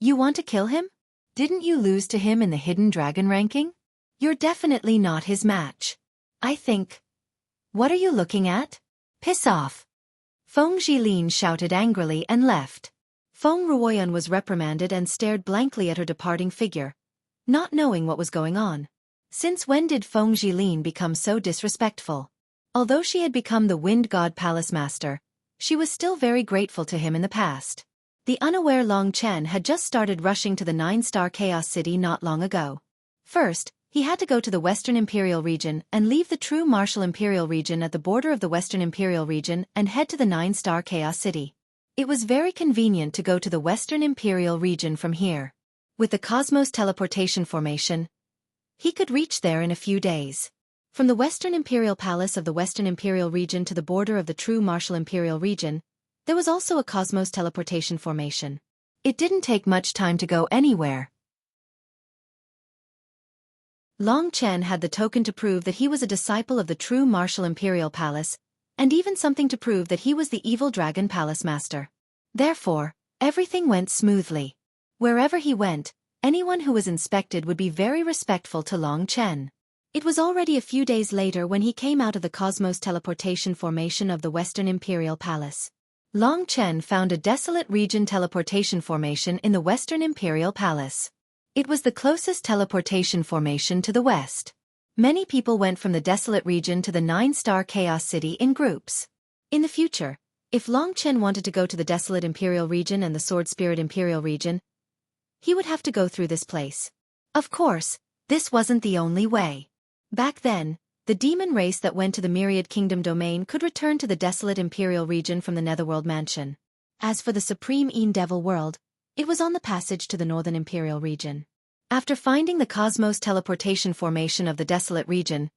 You want to kill him? Didn't you lose to him in the Hidden Dragon ranking? You're definitely not his match. I think. What are you looking at? Piss off. Feng Zhilin shouted angrily and left. Feng Ruoyan was reprimanded and stared blankly at her departing figure, not knowing what was going on. Since when did Feng Zhilin become so disrespectful? Although she had become the Wind God Palace Master, she was still very grateful to him in the past. The unaware Long Chen had just started rushing to the 9-star Chaos City not long ago. First, he had to go to the Western Imperial Region and leave the true Martial Imperial Region at the border of the Western Imperial Region and head to the 9-star Chaos City. It was very convenient to go to the Western Imperial Region from here. With the Cosmos Teleportation Formation, he could reach there in a few days. From the Western Imperial Palace of the Western Imperial Region to the border of the true Martial Imperial Region, there was also a Cosmos Teleportation Formation. It didn't take much time to go anywhere. Long Chen had the token to prove that he was a disciple of the true Martial Imperial Palace, and even something to prove that he was the Evil Dragon Palace Master. Therefore, everything went smoothly. Wherever he went, anyone who was inspected would be very respectful to Long Chen. It was already a few days later when he came out of the Cosmos Teleportation Formation of the Western Imperial Palace. Long Chen found a desolate region teleportation formation in the Western Imperial Palace. It was the closest teleportation formation to the west. Many people went from the desolate region to the 9-star Chaos City in groups. In the future, if Long Chen wanted to go to the desolate Imperial Region and the Sword Spirit Imperial Region, he would have to go through this place. Of course, this wasn't the only way. Back then, the demon race that went to the Myriad Kingdom domain could return to the desolate Imperial Region from the Netherworld Mansion. As for the Supreme Devil World, it was on the passage to the Northern Imperial Region. After finding the Cosmos Teleportation Formation of the desolate region,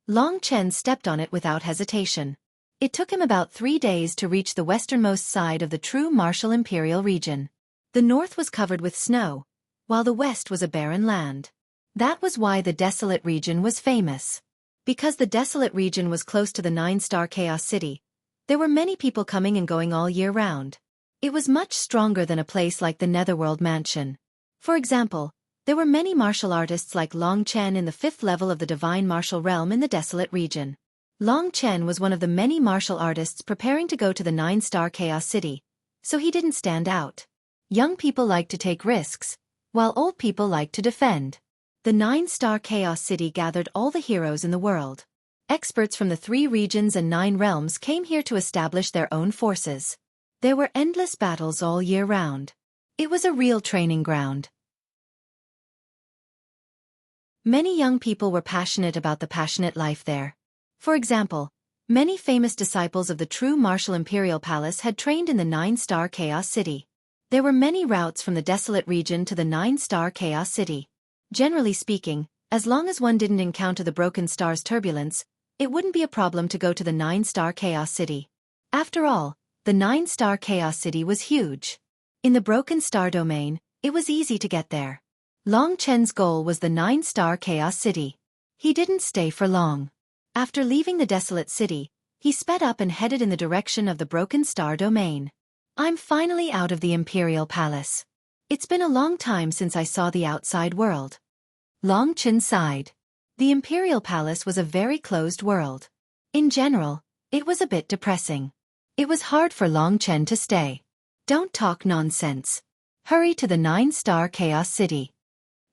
Long Chen stepped on it without hesitation. It took him about 3 days to reach the westernmost side of the true Martial Imperial Region. The north was covered with snow, while the west was a barren land. That was why the desolate region was famous. Because the desolate region was close to the 9-star Chaos City, There were many people coming and going all year round. It was much stronger than a place like the Netherworld Mansion. For example, there were many martial artists like Long Chen in the 5th level of the Divine Martial Realm in the Desolate region. Long Chen was one of the many martial artists preparing to go to the 9-star Chaos City, so he didn't stand out. Young people like to take risks, while old people like to defend. The 9-star Chaos City gathered all the heroes in the world. Experts from the 3 regions and 9 realms came here to establish their own forces. There were endless battles all year round. It was a real training ground. Many young people were passionate about the passionate life there. For example, many famous disciples of the true martial Imperial Palace had trained in the 9-star Chaos City. There were many routes from the Desolate region to the 9-star Chaos City. Generally speaking, as long as one didn't encounter the Broken Star's turbulence, it wouldn't be a problem to go to the 9-star Chaos City. After all, the 9-star Chaos City was huge. In the Broken Star domain, it was easy to get there. Long Chen's goal was the 9-star Chaos City. He didn't stay for long. After leaving the Desolate City, he sped up and headed in the direction of the Broken Star domain. I'm finally out of the Imperial Palace. It's been a long time since I saw the outside world. Long Chen sighed. The Imperial Palace was a very closed world. In general, it was a bit depressing. It was hard for Long Chen to stay. Don't talk nonsense. Hurry to the 9-star Chaos City.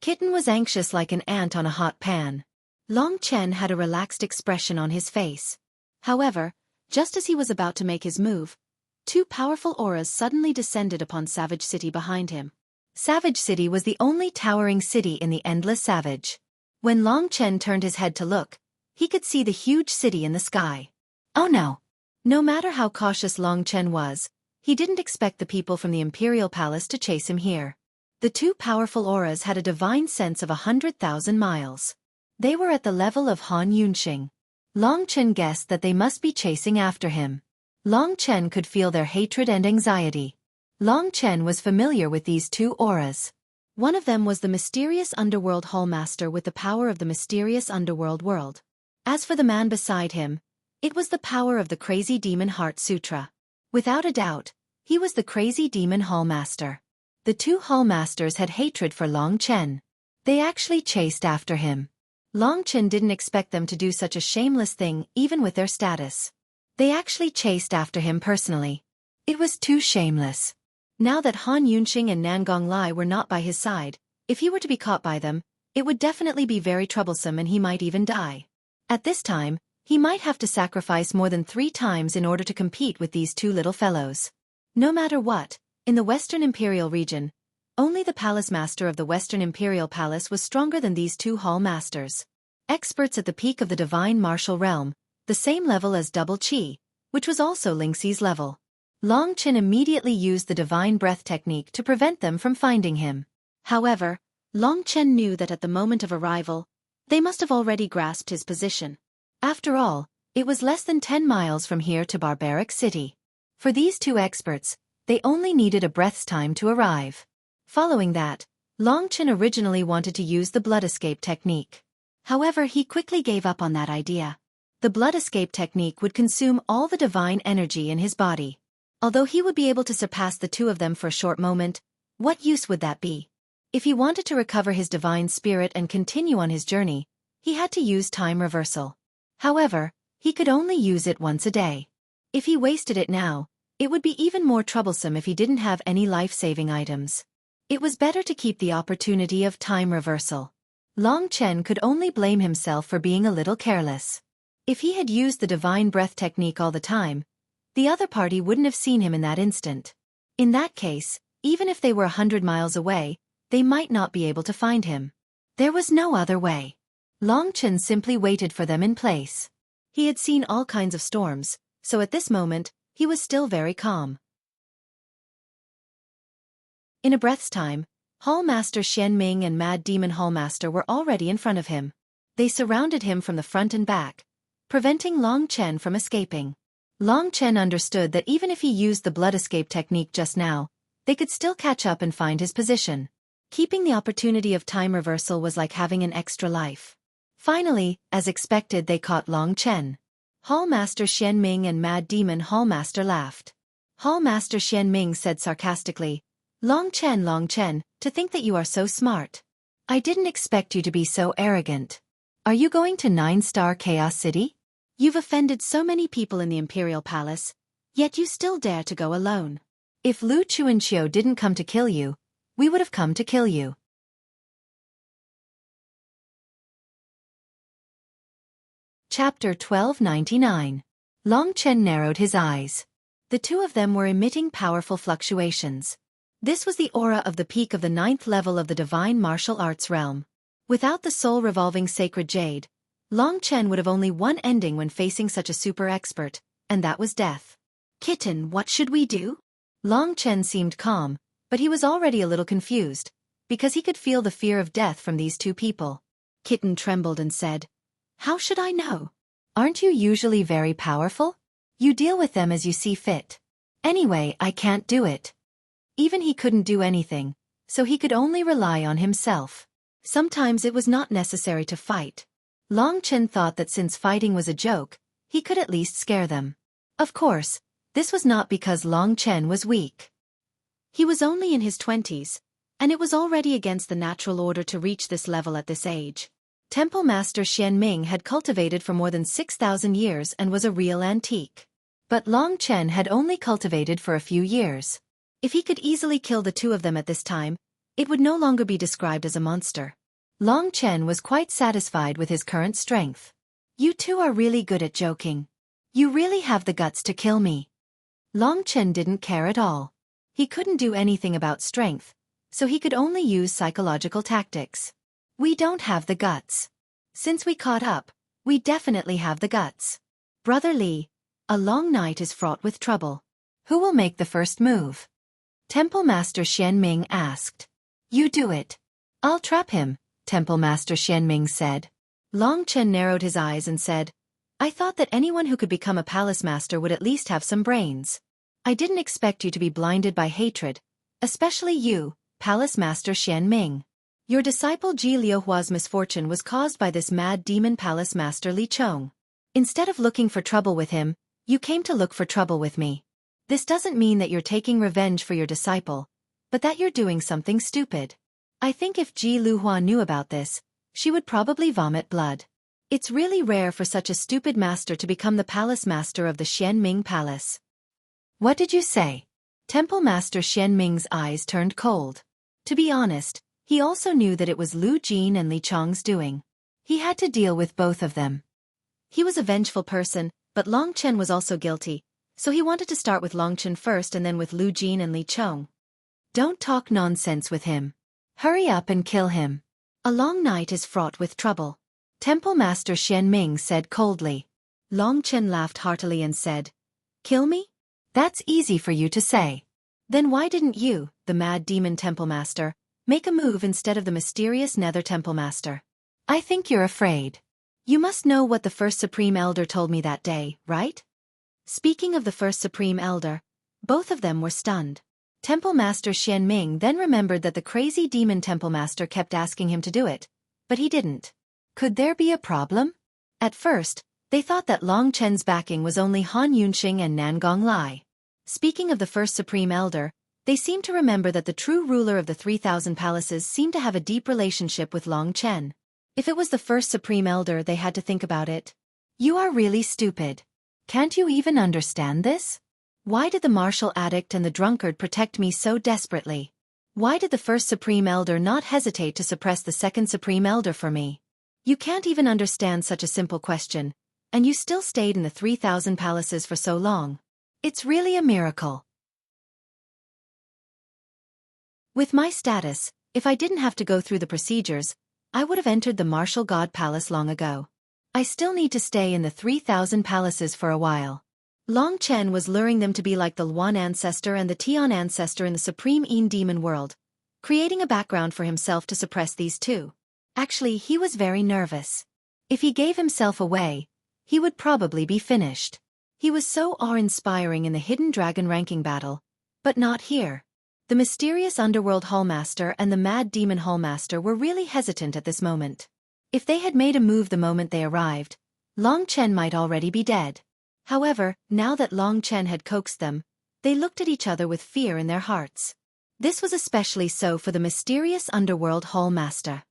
Kitten was anxious like an ant on a hot pan. Long Chen had a relaxed expression on his face. However, just as he was about to make his move, 2 powerful auras suddenly descended upon Savage City behind him. Savage City was the only towering city in the Endless Savage. When Long Chen turned his head to look, he could see the huge city in the sky. Oh no! No matter how cautious Long Chen was, he didn't expect the people from the Imperial Palace to chase him here. The 2 powerful auras had a divine sense of 100,000 miles. They were at the level of Han Yunxing. Long Chen guessed that they must be chasing after him. Long Chen could feel their hatred and anxiety. Long Chen was familiar with these 2 auras. One of them was the mysterious underworld hallmaster with the power of the mysterious underworld world. As for the man beside him, it was the power of the crazy demon heart sutra. Without a doubt, he was the crazy demon hallmaster. The 2 hallmasters had hatred for Long Chen. They actually chased after him. Long Chen didn't expect them to do such a shameless thing even with their status. They actually chased after him personally. It was too shameless. Now that Han Yunxing and Nangong Lai were not by his side, if he were to be caught by them, it would definitely be very troublesome and he might even die. At this time, he might have to sacrifice more than 3 times in order to compete with these 2 little fellows. No matter what, in the Western Imperial region, only the Palace Master of the Western Imperial Palace was stronger than these 2 Hall Masters. Experts at the peak of the Divine Martial Realm, the same level as Double Qi, which was also Lingxi's level. Long Chen immediately used the Divine Breath technique to prevent them from finding him. However, Long Chen knew that at the moment of arrival, they must have already grasped his position. After all, it was less than 10 miles from here to Barbaric City. For these 2 experts, they only needed a breath's time to arrive. Following that, Long Chen originally wanted to use the blood escape technique. However, he quickly gave up on that idea. The blood escape technique would consume all the divine energy in his body. Although he would be able to surpass the 2 of them for a short moment, what use would that be? If he wanted to recover his divine spirit and continue on his journey, he had to use time reversal. However, he could only use it once a day. If he wasted it now, it would be even more troublesome if he didn't have any life-saving items. It was better to keep the opportunity of time reversal. Long Chen could only blame himself for being a little careless. If he had used the divine breath technique all the time, the other party wouldn't have seen him in that instant. In that case, even if they were 100 miles away, they might not be able to find him. There was no other way. Long Chen simply waited for them in place. He had seen all kinds of storms, so at this moment, he was still very calm. In a breath's time, Hallmaster Shen Ming and Mad Demon Hallmaster were already in front of him. They surrounded him from the front and back, preventing Long Chen from escaping. Long Chen understood that even if he used the blood escape technique just now, they could still catch up and find his position. Keeping the opportunity of time reversal was like having an extra life. Finally, as expected, they caught Long Chen. Hallmaster Xianming and Mad Demon Hallmaster laughed. Hallmaster Xianming said sarcastically, Long Chen, to think that you are so smart. I didn't expect you to be so arrogant. Are you going to 9-star Chaos City? You've offended so many people in the Imperial Palace, yet you still dare to go alone. If Lu Chuanqiu didn't come to kill you, we would have come to kill you. Chapter 1299. Long Chen narrowed his eyes. The two of them were emitting powerful fluctuations. This was the aura of the peak of the 9th level of the divine martial arts realm. Without the soul-revolving sacred jade, Long Chen would have only one ending when facing such a super expert, and that was death. Kitten, what should we do? Long Chen seemed calm, but he was already a little confused, because he could feel the fear of death from these two people. Kitten trembled and said, How should I know? Aren't you usually very powerful? You deal with them as you see fit. Anyway, I can't do it. Even he couldn't do anything, so he could only rely on himself. Sometimes it was not necessary to fight. Long Chen thought that since fighting was a joke, he could at least scare them. Of course, this was not because Long Chen was weak. He was only in his 20s, and it was already against the natural order to reach this level at this age. Temple Master Xianming had cultivated for more than 6,000 years and was a real antique. But Long Chen had only cultivated for a few years. If he could easily kill the two of them at this time, it would no longer be described as a monster. Long Chen was quite satisfied with his current strength. You two are really good at joking. You really have the guts to kill me. Long Chen didn't care at all. He couldn't do anything about strength, so he could only use psychological tactics. We don't have the guts. Since we caught up, we definitely have the guts. Brother Li, a long night is fraught with trouble. Who will make the first move? Temple Master Xianming asked. You do it. I'll trap him, Temple Master Xianming said. Long Chen narrowed his eyes and said, I thought that anyone who could become a palace master would at least have some brains. I didn't expect you to be blinded by hatred, especially you, Palace Master Xianming. Your disciple Ji Liuhua's misfortune was caused by this mad demon Palace Master Li Chong. Instead of looking for trouble with him, you came to look for trouble with me. This doesn't mean that you're taking revenge for your disciple, but that you're doing something stupid. I think if Ji Liuhua knew about this, she would probably vomit blood. It's really rare for such a stupid master to become the palace master of the Xianming Palace. What did you say? Temple Master Xianming's eyes turned cold. To be honest, he also knew that it was Lu Jin and Li Chong's doing. He had to deal with both of them. He was a vengeful person, but Long Chen was also guilty, so he wanted to start with Long Chen first and then with Lu Jin and Li Chong. Don't talk nonsense with him. Hurry up and kill him. A long night is fraught with trouble. Temple Master Xianming said coldly. Long Chen laughed heartily and said, Kill me? That's easy for you to say. Then why didn't you, the mad demon Temple Master, make a move instead of the mysterious Nether Temple Master? I think you're afraid. You must know what the first Supreme Elder told me that day, right? Speaking of the first Supreme Elder, both of them were stunned. Temple Master Xianming then remembered that the crazy demon Temple Master kept asking him to do it, but he didn't. Could there be a problem? At first, they thought that Long Chen's backing was only Han Yunxing and Nangong Lai. Speaking of the first Supreme Elder, they seemed to remember that the true ruler of the 3,000 palaces seemed to have a deep relationship with Long Chen. If it was the first Supreme Elder, they had to think about it. You are really stupid. Can't you even understand this? Why did the martial addict and the drunkard protect me so desperately? Why did the first Supreme Elder not hesitate to suppress the second Supreme Elder for me? You can't even understand such a simple question, and you still stayed in the 3,000 palaces for so long. It's really a miracle. With my status, if I didn't have to go through the procedures, I would have entered the Martial God Palace long ago. I still need to stay in the 3,000 palaces for a while. Long Chen was luring them to be like the Luan ancestor and the Tian ancestor in the Supreme Yin Demon world, creating a background for himself to suppress these two. Actually, he was very nervous. If he gave himself away, he would probably be finished. He was so awe-inspiring in the Hidden Dragon ranking battle, but not here. The mysterious Underworld Hallmaster and the Mad Demon Hallmaster were really hesitant at this moment. If they had made a move the moment they arrived, Long Chen might already be dead. However, now that Long Chen had coaxed them, they looked at each other with fear in their hearts. This was especially so for the mysterious underworld hall master.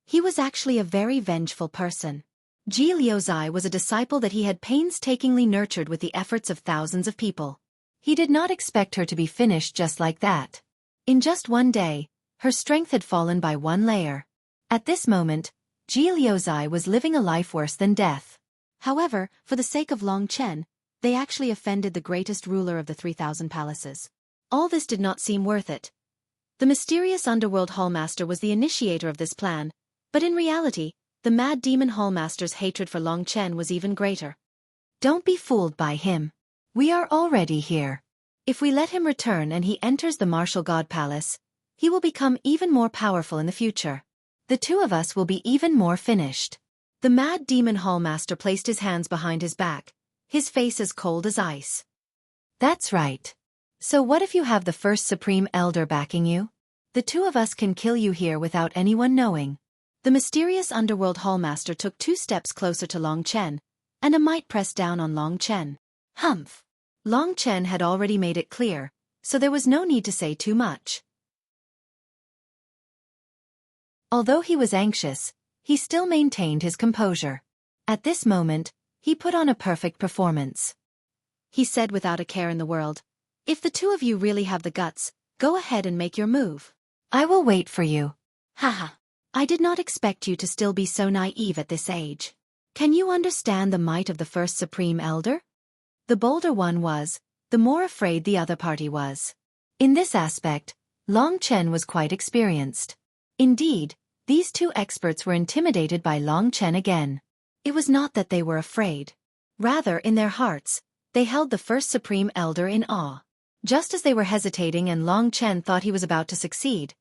He was actually a very vengeful person. Ji Liuzai was a disciple that he had painstakingly nurtured with the efforts of thousands of people. He did not expect her to be finished just like that. In just one day, her strength had fallen by one layer. At this moment, Ji Liuzai was living a life worse than death. However, for the sake of Long Chen, they actually offended the greatest ruler of the 3,000 palaces. All this did not seem worth it. The mysterious underworld hallmaster was the initiator of this plan, but in reality, the mad demon hallmaster's hatred for Long Chen was even greater. Don't be fooled by him. We are already here. If we let him return and he enters the martial god palace, he will become even more powerful in the future. The two of us will be even more finished. The mad demon hallmaster placed his hands behind his back, his face as cold as ice. That's right. So what if you have the first supreme elder backing you? The two of us can kill you here without anyone knowing. The mysterious underworld hallmaster took 2 steps closer to Long Chen, and a might pressed down on Long Chen. Humph! Long Chen had already made it clear, so there was no need to say too much. Although he was anxious, he still maintained his composure. At this moment, he put on a perfect performance. He said without a care in the world, "If the two of you really have the guts, go ahead and make your move. I will wait for you." Haha. I did not expect you to still be so naive at this age. Can you understand the might of the first supreme elder? The bolder one was, the more afraid the other party was. In this aspect, Long Chen was quite experienced. Indeed, these two experts were intimidated by Long Chen again. It was not that they were afraid. Rather, in their hearts, they held the first supreme elder in awe. Just as they were hesitating and Long Chen thought he was about to succeed,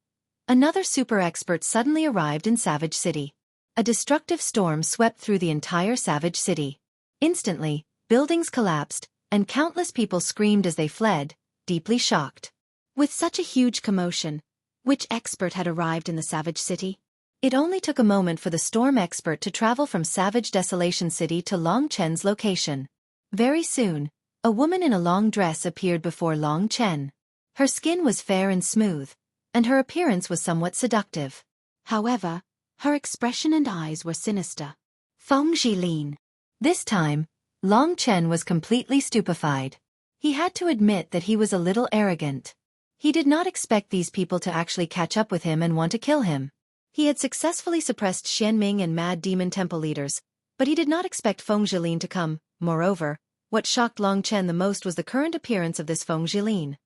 another super expert suddenly arrived in Savage City. A destructive storm swept through the entire Savage City. Instantly, buildings collapsed, and countless people screamed as they fled, deeply shocked. With such a huge commotion, which expert had arrived in the Savage City? It only took a moment for the storm expert to travel from Savage Desolation City to Long Chen's location. Very soon, a woman in a long dress appeared before Long Chen. Her skin was fair and smooth, and her appearance was somewhat seductive. However, her expression and eyes were sinister. Feng Jilin. This time, Long Chen was completely stupefied. He had to admit that he was a little arrogant. He did not expect these people to actually catch up with him and want to kill him. He had successfully suppressed Xianming and Mad Demon Temple leaders, but he did not expect Feng Jilin to come. Moreover, what shocked Long Chen the most was the current appearance of this Feng Jilin.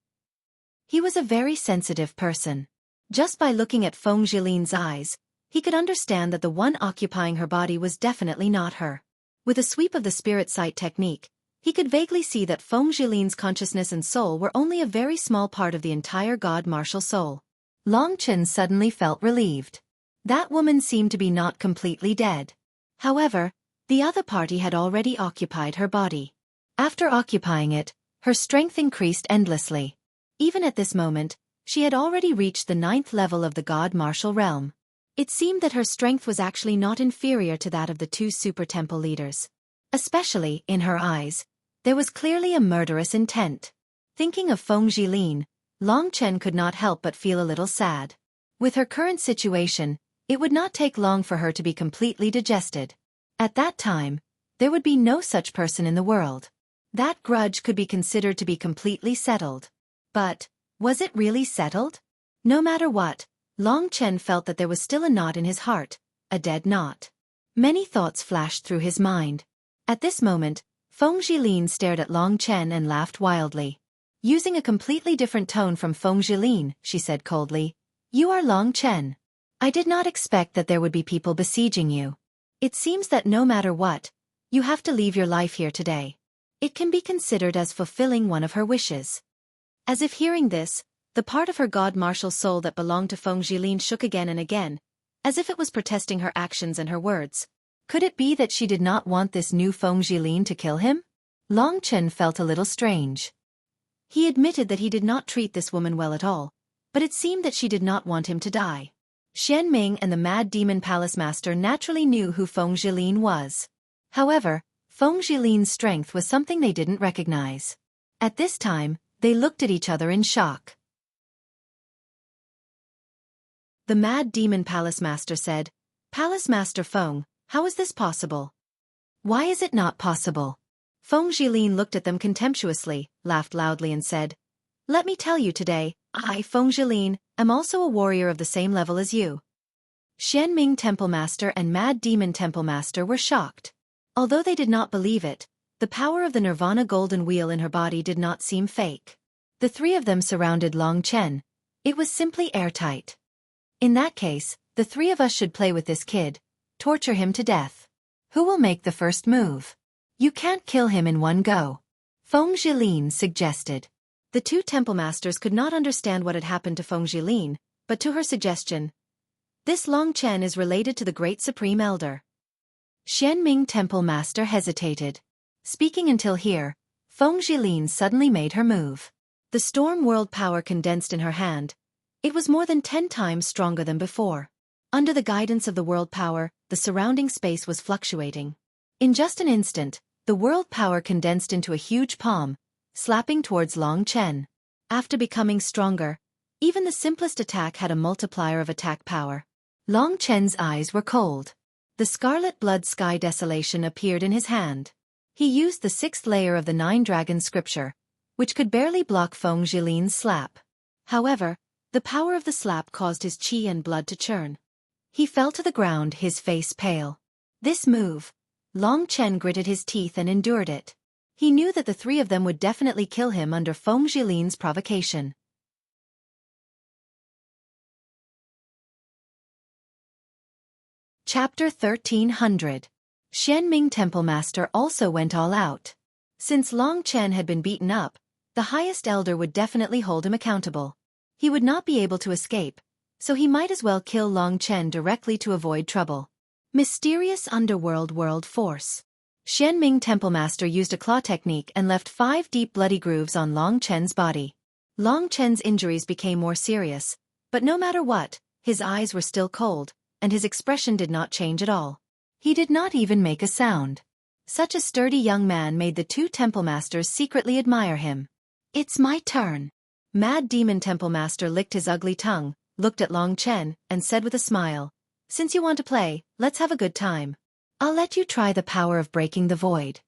He was a very sensitive person. Just by looking at Feng Jilin's eyes, he could understand that the one occupying her body was definitely not her. With a sweep of the spirit sight technique, he could vaguely see that Feng Jilin's consciousness and soul were only a very small part of the entire god martial soul. Long Chen suddenly felt relieved. That woman seemed to be not completely dead. However, the other party had already occupied her body. After occupying it, her strength increased endlessly. Even at this moment, she had already reached the 9th level of the god martial realm. It seemed that her strength was actually not inferior to that of the 2 super temple leaders. Especially, in her eyes, there was clearly a murderous intent. Thinking of Feng Jilin, Long Chen could not help but feel a little sad. With her current situation, it would not take long for her to be completely digested. At that time, there would be no such person in the world. That grudge could be considered to be completely settled. But, was it really settled? No matter what, Long Chen felt that there was still a knot in his heart, a dead knot. Many thoughts flashed through his mind. At this moment, Feng Jilin stared at Long Chen and laughed wildly. Using a completely different tone from Feng Jilin, she said coldly, "You are Long Chen. I did not expect that there would be people besieging you. It seems that no matter what, you have to leave your life here today." It can be considered as fulfilling one of her wishes. As if hearing this, the part of her god martial soul that belonged to Feng Jilin shook again and again, as if it was protesting her actions and her words. Could it be that she did not want this new Feng Jilin to kill him? Long Chen felt a little strange. He admitted that he did not treat this woman well at all, but it seemed that she did not want him to die. Xianming and the Mad Demon Palace Master naturally knew who Feng Jilin was. However, Feng Jilin's strength was something they didn't recognize. At this time, they looked at each other in shock. The Mad Demon Palace Master said, "Palace Master Feng, how is this possible? Why is it not possible?" Feng Jilin looked at them contemptuously, laughed loudly and said, "Let me tell you today, I, Feng Jilin, am also a warrior of the same level as you." Xianming Temple Master and Mad Demon Temple Master were shocked. Although they did not believe it, the power of the Nirvana golden wheel in her body did not seem fake. The three of them surrounded Long Chen. It was simply airtight. "In that case, the three of us should play with this kid, torture him to death. Who will make the first move? You can't kill him in one go," Feng Jilin suggested. The two temple masters could not understand what had happened to Feng Jilin, but to her suggestion, "This Long Chen is related to the great supreme elder." Xianming Temple Master hesitated. Speaking until here, Feng Jilin suddenly made her move. The storm world power condensed in her hand. It was more than 10 times stronger than before. Under the guidance of the world power, the surrounding space was fluctuating. In just an instant, the world power condensed into a huge palm, slapping towards Long Chen. After becoming stronger, even the simplest attack had a multiplier of attack power. Long Chen's eyes were cold. The scarlet blood sky desolation appeared in his hand. He used the 6th layer of the 9 dragon scripture, which could barely block Feng Jilin's slap. However, the power of the slap caused his qi and blood to churn. He fell to the ground, his face pale. This move, Long Chen gritted his teeth and endured it. He knew that the three of them would definitely kill him under Feng Jilin's provocation. Chapter 1300. Xianming Temple Master also went all out. Since Long Chen had been beaten up, the highest elder would definitely hold him accountable. He would not be able to escape, so he might as well kill Long Chen directly to avoid trouble. Mysterious Underworld World Force. Xianming Temple Master used a claw technique and left 5 deep bloody grooves on Long Chen's body. Long Chen's injuries became more serious, but no matter what, his eyes were still cold, and his expression did not change at all. He did not even make a sound. Such a sturdy young man made the two temple masters secretly admire him. "It's my turn." Mad Demon Temple Master licked his ugly tongue, looked at Long Chen, and said with a smile, "Since you want to play, let's have a good time. I'll let you try the power of breaking the void."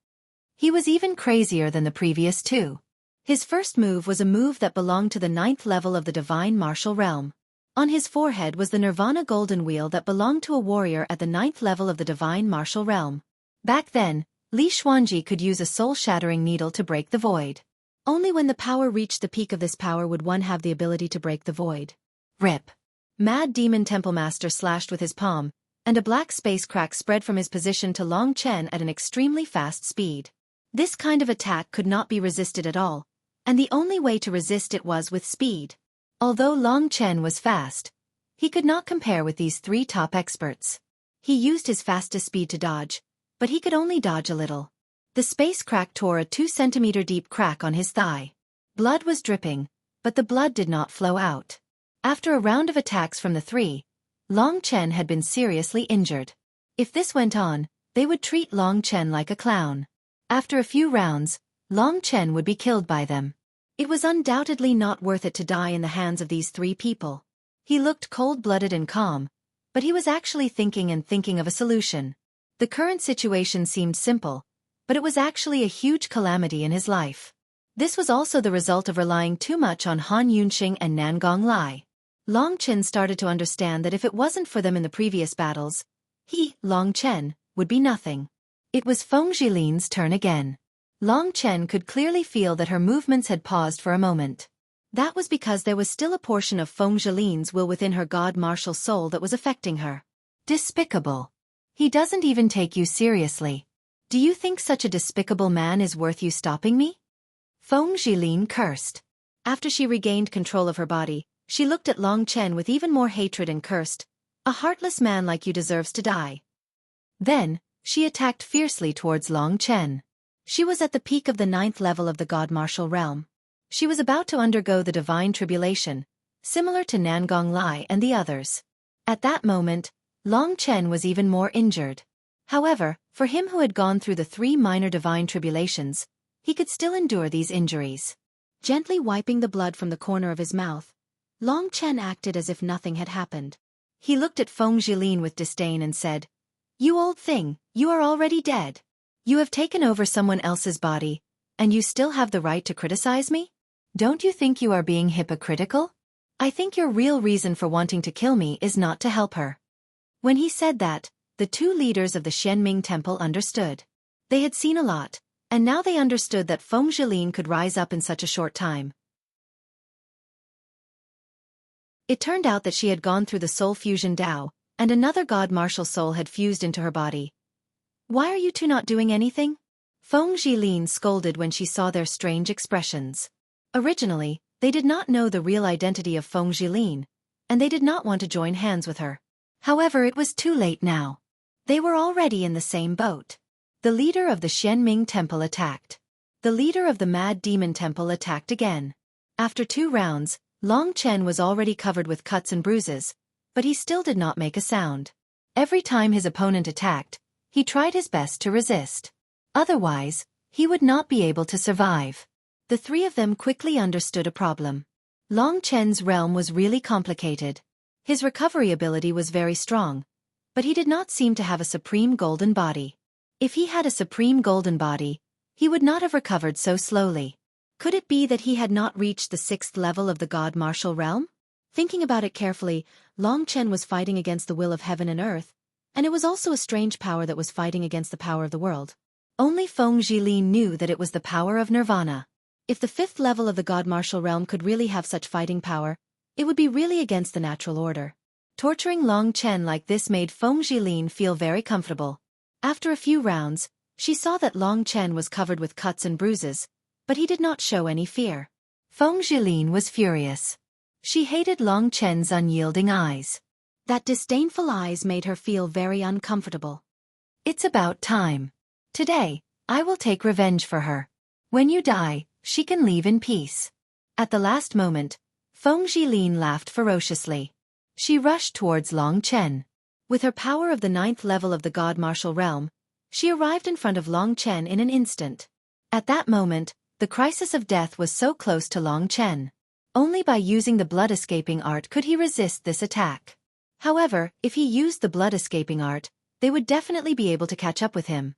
He was even crazier than the previous two. His first move was a move that belonged to the 9th level of the divine martial realm. On his forehead was the Nirvana golden wheel that belonged to a warrior at the 9th level of the divine martial realm. Back then, Li Xuanji could use a soul-shattering needle to break the void. Only when the power reached the peak of this power would one have the ability to break the void. Rip. Mad Demon Temple Master slashed with his palm, and a black space crack spread from his position to Long Chen at an extremely fast speed. This kind of attack could not be resisted at all, and the only way to resist it was with speed. Although Long Chen was fast, he could not compare with these 3 top experts. He used his fastest speed to dodge, but he could only dodge a little. The space crack tore a 2-centimeter deep crack on his thigh. Blood was dripping, but the blood did not flow out. After a round of attacks from the 3, Long Chen had been seriously injured. If this went on, they would treat Long Chen like a clown. After a few rounds, Long Chen would be killed by them. It was undoubtedly not worth it to die in the hands of these 3 people. He looked cold-blooded and calm, but he was actually thinking of a solution. The current situation seemed simple, but it was actually a huge calamity in his life. This was also the result of relying too much on Han Yunxing and Nangong Lai. Long Chen started to understand that if it wasn't for them in the previous battles, he, Long Chen, would be nothing. It was Feng Jilin's turn again. Long Chen could clearly feel that her movements had paused for a moment. That was because there was still a portion of Feng Jilin's will within her god martial soul that was affecting her. Despicable. He doesn't even take you seriously. Do you think such a despicable man is worth you stopping me? Feng Jilin cursed. After she regained control of her body, she looked at Long Chen with even more hatred and cursed, "A heartless man like you deserves to die." Then, she attacked fiercely towards Long Chen. She was at the peak of the 9th level of the god martial realm. She was about to undergo the divine tribulation, similar to Nangong Lai and the others. At that moment, Long Chen was even more injured. However, For him who had gone through the 3 minor divine tribulations, he could still endure these injuries. Gently wiping the blood from the corner of his mouth, Long Chen acted as if nothing had happened. He looked at Feng Zhilin with disdain and said, "You old thing, you are already dead. You have taken over someone else's body, and you still have the right to criticize me? Don't you think you are being hypocritical? I think your real reason for wanting to kill me is not to help her." When he said that, the 2 leaders of the Xianming Temple understood. They had seen a lot, and now they understood that Feng Zhilin could rise up in such a short time. It turned out that she had gone through the soul fusion Tao, and another god martial soul had fused into her body. "Why are you two not doing anything?" Feng Zhilin scolded when she saw their strange expressions. Originally, they did not know the real identity of Feng Zhilin, and they did not want to join hands with her. However, it was too late now. They were already in the same boat. The leader of the Xianming Temple attacked. The leader of the Mad Demon Temple attacked again. After 2 rounds, Long Chen was already covered with cuts and bruises, but he still did not make a sound. Every time his opponent attacked, he tried his best to resist. Otherwise, he would not be able to survive. The 3 of them quickly understood a problem. Long Chen's realm was really complicated. His recovery ability was very strong, but he did not seem to have a supreme golden body. If he had a supreme golden body, he would not have recovered so slowly. Could it be that he had not reached the 6th level of the god martial realm? Thinking about it carefully, Long Chen was fighting against the will of heaven and earth, and it was also a strange power that was fighting against the power of the world. Only Feng Zhilin knew that it was the power of nirvana. If the 5th level of the god martial realm could really have such fighting power, it would be really against the natural order. Torturing Long Chen like this made Feng Zhilin feel very comfortable. After a few rounds, she saw that Long Chen was covered with cuts and bruises, but he did not show any fear. Feng Zhilin was furious. She hated Long Chen's unyielding eyes. That disdainful eyes made her feel very uncomfortable. "It's about time. Today, I will take revenge for her. When you die, she can leave in peace." At the last moment, Feng Zhilin laughed ferociously. She rushed towards Long Chen. With her power of the 9th level of the god martial realm, she arrived in front of Long Chen in an instant. At that moment, the crisis of death was so close to Long Chen. Only by using the blood-escaping art could he resist this attack. However, if he used the blood-escaping art, they would definitely be able to catch up with him.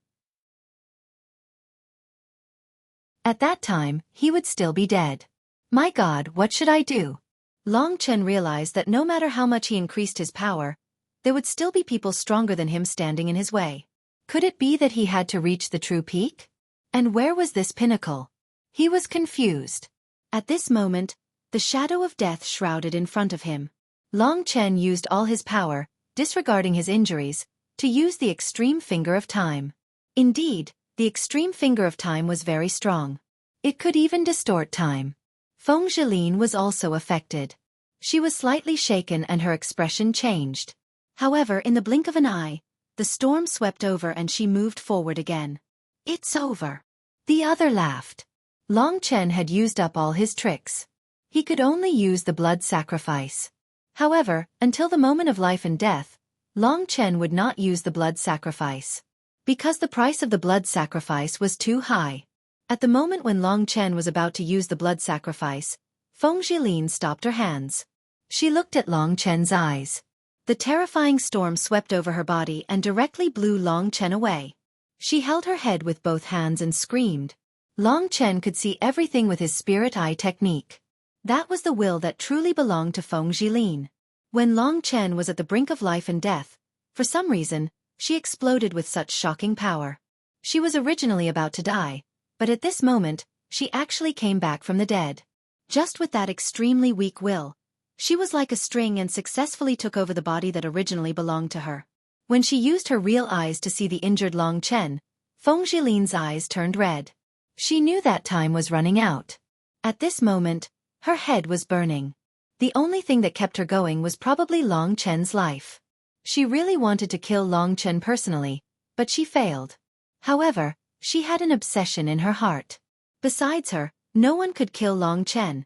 At that time, he would still be dead. My God, what should I do? Long Chen realized that no matter how much he increased his power, there would still be people stronger than him standing in his way. Could it be that he had to reach the true peak? And where was this pinnacle? He was confused. At this moment, the shadow of death shrouded in front of him. Long Chen used all his power, disregarding his injuries, to use the extreme finger of time. Indeed, the extreme finger of time was very strong. It could even distort time. Feng Zhilin was also affected. She was slightly shaken and her expression changed. However, in the blink of an eye, the storm swept over and she moved forward again. "It's over." The other laughed. Long Chen had used up all his tricks. He could only use the blood sacrifice. However, until the moment of life and death, Long Chen would not use the blood sacrifice. Because the price of the blood sacrifice was too high. At the moment when Long Chen was about to use the blood sacrifice, Feng Zhilin stopped her hands. She looked at Long Chen's eyes. The terrifying storm swept over her body and directly blew Long Chen away. She held her head with both hands and screamed. Long Chen could see everything with his spirit eye technique. That was the will that truly belonged to Feng Zhilin. When Long Chen was at the brink of life and death, for some reason, she exploded with such shocking power. She was originally about to die, but at this moment, she actually came back from the dead. Just with that extremely weak will, she was like a string and successfully took over the body that originally belonged to her. When she used her real eyes to see the injured Long Chen, Feng Zhilin's eyes turned red. She knew that time was running out. At this moment, her head was burning. The only thing that kept her going was probably Long Chen's life. She really wanted to kill Long Chen personally, but she failed. However, she had an obsession in her heart. Besides her, no one could kill Long Chen,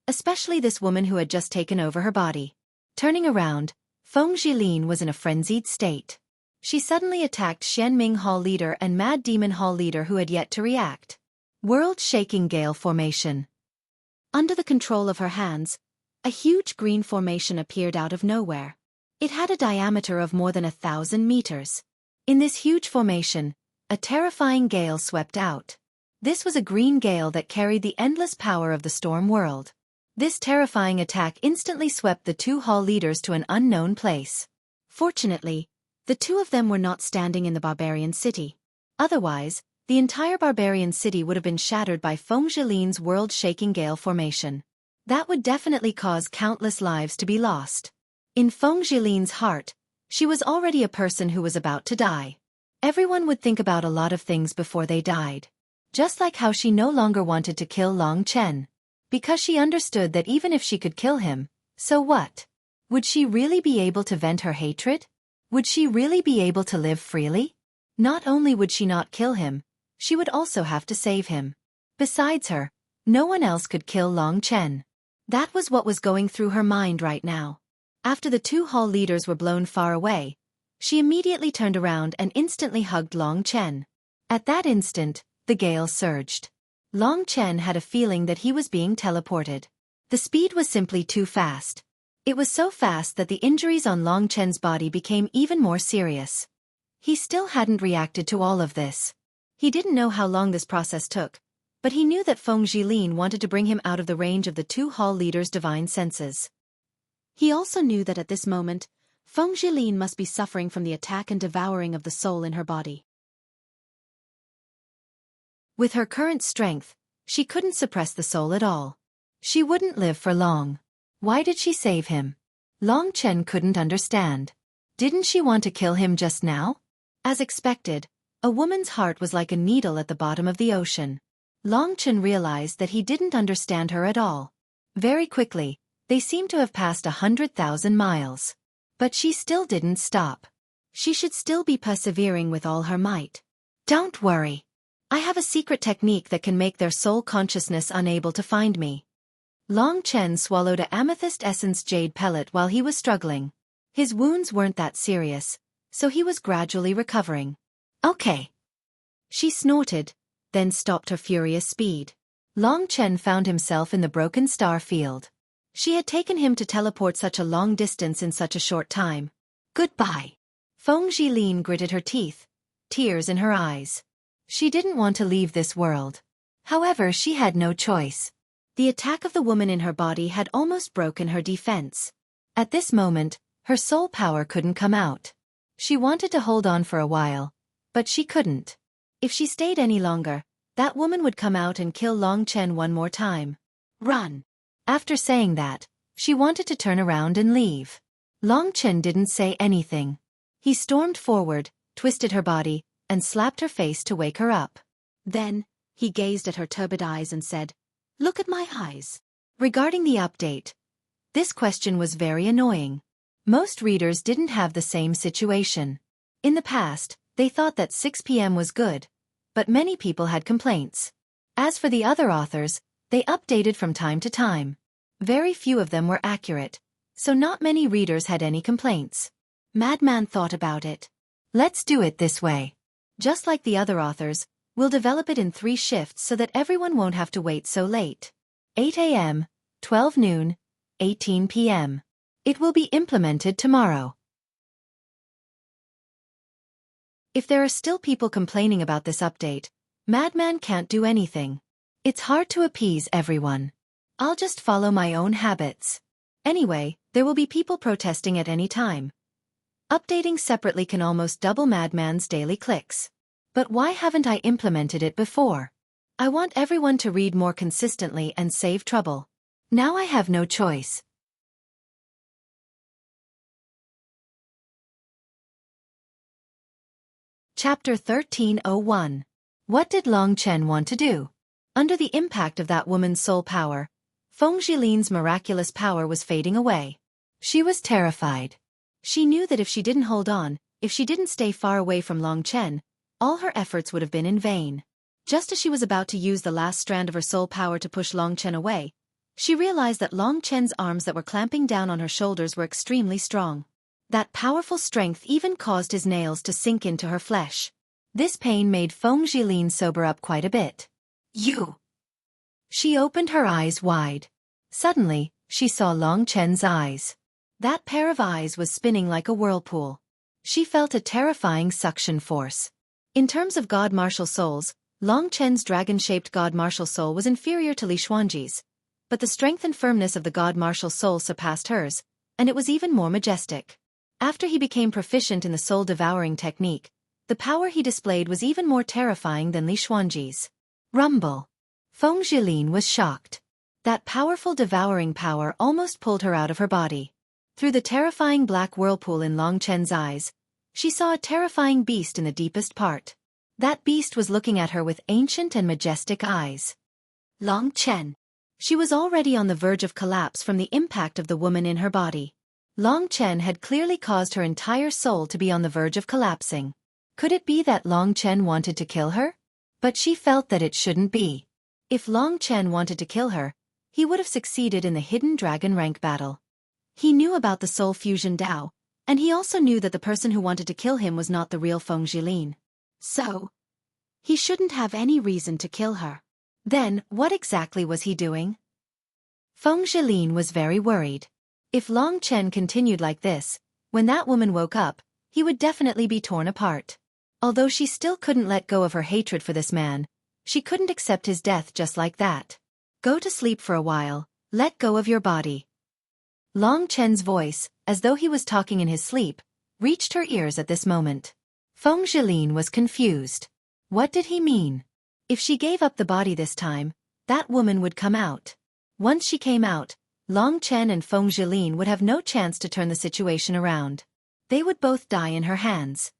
especially this woman who had just taken over her body. Turning around, Feng Zhilin was in a frenzied state. She suddenly attacked Xianming Hall leader and Mad Demon Hall leader who had yet to react. World-shaking gale formation. Under the control of her hands, a huge green formation appeared out of nowhere. It had a diameter of more than 1,000 meters. In this huge formation, a terrifying gale swept out. This was a green gale that carried the endless power of the storm world. This terrifying attack instantly swept the two hall leaders to an unknown place. Fortunately, the two of them were not standing in the barbarian city. Otherwise, the entire barbarian city would have been shattered by Feng Zhilin's world-shaking gale formation. That would definitely cause countless lives to be lost. In Feng Zhilin's heart, she was already a person who was about to die. Everyone would think about a lot of things before they died. Just like how she no longer wanted to kill Long Chen. Because she understood that even if she could kill him, so what? Would she really be able to vent her hatred? Would she really be able to live freely? Not only would she not kill him, she would also have to save him. Besides her, no one else could kill Long Chen. That was what was going through her mind right now. After the two hall leaders were blown far away, she immediately turned around and instantly hugged Long Chen. At that instant, the gale surged. Long Chen had a feeling that he was being teleported. The speed was simply too fast. It was so fast that the injuries on Long Chen's body became even more serious. He still hadn't reacted to all of this. He didn't know how long this process took, but he knew that Feng Zhilin wanted to bring him out of the range of the two hall leaders' divine senses. He also knew that at this moment, Feng Zhilin must be suffering from the attack and devouring of the soul in her body. With her current strength, she couldn't suppress the soul at all. She wouldn't live for long. Why did she save him? Long Chen couldn't understand. Didn't she want to kill him just now? As expected, a woman's heart was like a needle at the bottom of the ocean. Long Chen realized that he didn't understand her at all. Very quickly, they seemed to have passed 100,000 miles. But she still didn't stop. She should still be persevering with all her might. Don't worry. I have a secret technique that can make their soul consciousness unable to find me. Long Chen swallowed a amethyst essence jade pellet while he was struggling. His wounds weren't that serious, so he was gradually recovering. Okay. She snorted, then stopped her furious speed. Long Chen found himself in the broken star field. She had taken him to teleport such a long distance in such a short time. Goodbye. Feng Zhilin gritted her teeth, tears in her eyes. She didn't want to leave this world. However, she had no choice. The attack of the woman in her body had almost broken her defense. At this moment, her soul power couldn't come out. She wanted to hold on for a while, but she couldn't. If she stayed any longer, that woman would come out and kill Long Chen one more time. Run! After saying that, she wanted to turn around and leave. Long Chen didn't say anything. He stormed forward, twisted her body, and slapped her face to wake her up. Then, he gazed at her turbid eyes and said, "Look at my eyes." Regarding the update, this question was very annoying. Most readers didn't have the same situation. In the past, they thought that 6 p.m. was good, but many people had complaints. As for the other authors, they updated from time to time. Very few of them were accurate, so not many readers had any complaints. Madman thought about it. Let's do it this way. Just like the other authors, we'll develop it in 3 shifts so that everyone won't have to wait so late. 8 a.m., 12 noon, 18 p.m. It will be implemented tomorrow. If there are still people complaining about this update, Madman can't do anything. It's hard to appease everyone. I'll just follow my own habits. Anyway, there will be people protesting at any time. Updating separately can almost double Madman's daily clicks. But why haven't I implemented it before? I want everyone to read more consistently and save trouble. Now I have no choice. Chapter 1301. What did Long Chen want to do? Under the impact of that woman's soul power, Feng Zhilin's miraculous power was fading away. She was terrified. She knew that if she didn't hold on, if she didn't stay far away from Long Chen, all her efforts would have been in vain. Just as she was about to use the last strand of her soul power to push Long Chen away, she realized that Long Chen's arms that were clamping down on her shoulders were extremely strong. That powerful strength even caused his nails to sink into her flesh. This pain made Feng Jilin sober up quite a bit. You! She opened her eyes wide. Suddenly, she saw Long Chen's eyes. That pair of eyes was spinning like a whirlpool. She felt a terrifying suction force. In terms of God Martial Souls, Long Chen's dragon-shaped God Martial Soul was inferior to Li Xuanji's, but the strength and firmness of the God Martial Soul surpassed hers, and it was even more majestic. After he became proficient in the soul-devouring technique, the power he displayed was even more terrifying than Li Xuanji's. Rumble. Feng Jilin was shocked. That powerful devouring power almost pulled her out of her body. Through the terrifying black whirlpool in Long Chen's eyes, she saw a terrifying beast in the deepest part. That beast was looking at her with ancient and majestic eyes. Long Chen. She was already on the verge of collapse from the impact of the woman in her body. Long Chen had clearly caused her entire soul to be on the verge of collapsing. Could it be that Long Chen wanted to kill her? But she felt that it shouldn't be. If Long Chen wanted to kill her, he would have succeeded in the hidden dragon rank battle. He knew about the soul fusion Dao, and he also knew that the person who wanted to kill him was not the real Feng Jilin. So, he shouldn't have any reason to kill her. Then, what exactly was he doing? Feng Jilin was very worried. If Long Chen continued like this, when that woman woke up, he would definitely be torn apart. Although she still couldn't let go of her hatred for this man, she couldn't accept his death just like that. Go to sleep for a while, let go of your body. Long Chen's voice, as though he was talking in his sleep, reached her ears at this moment. Feng Jilin was confused. What did he mean? If she gave up the body this time, that woman would come out. Once she came out, Long Chen and Feng Jilin would have no chance to turn the situation around. They would both die in her hands.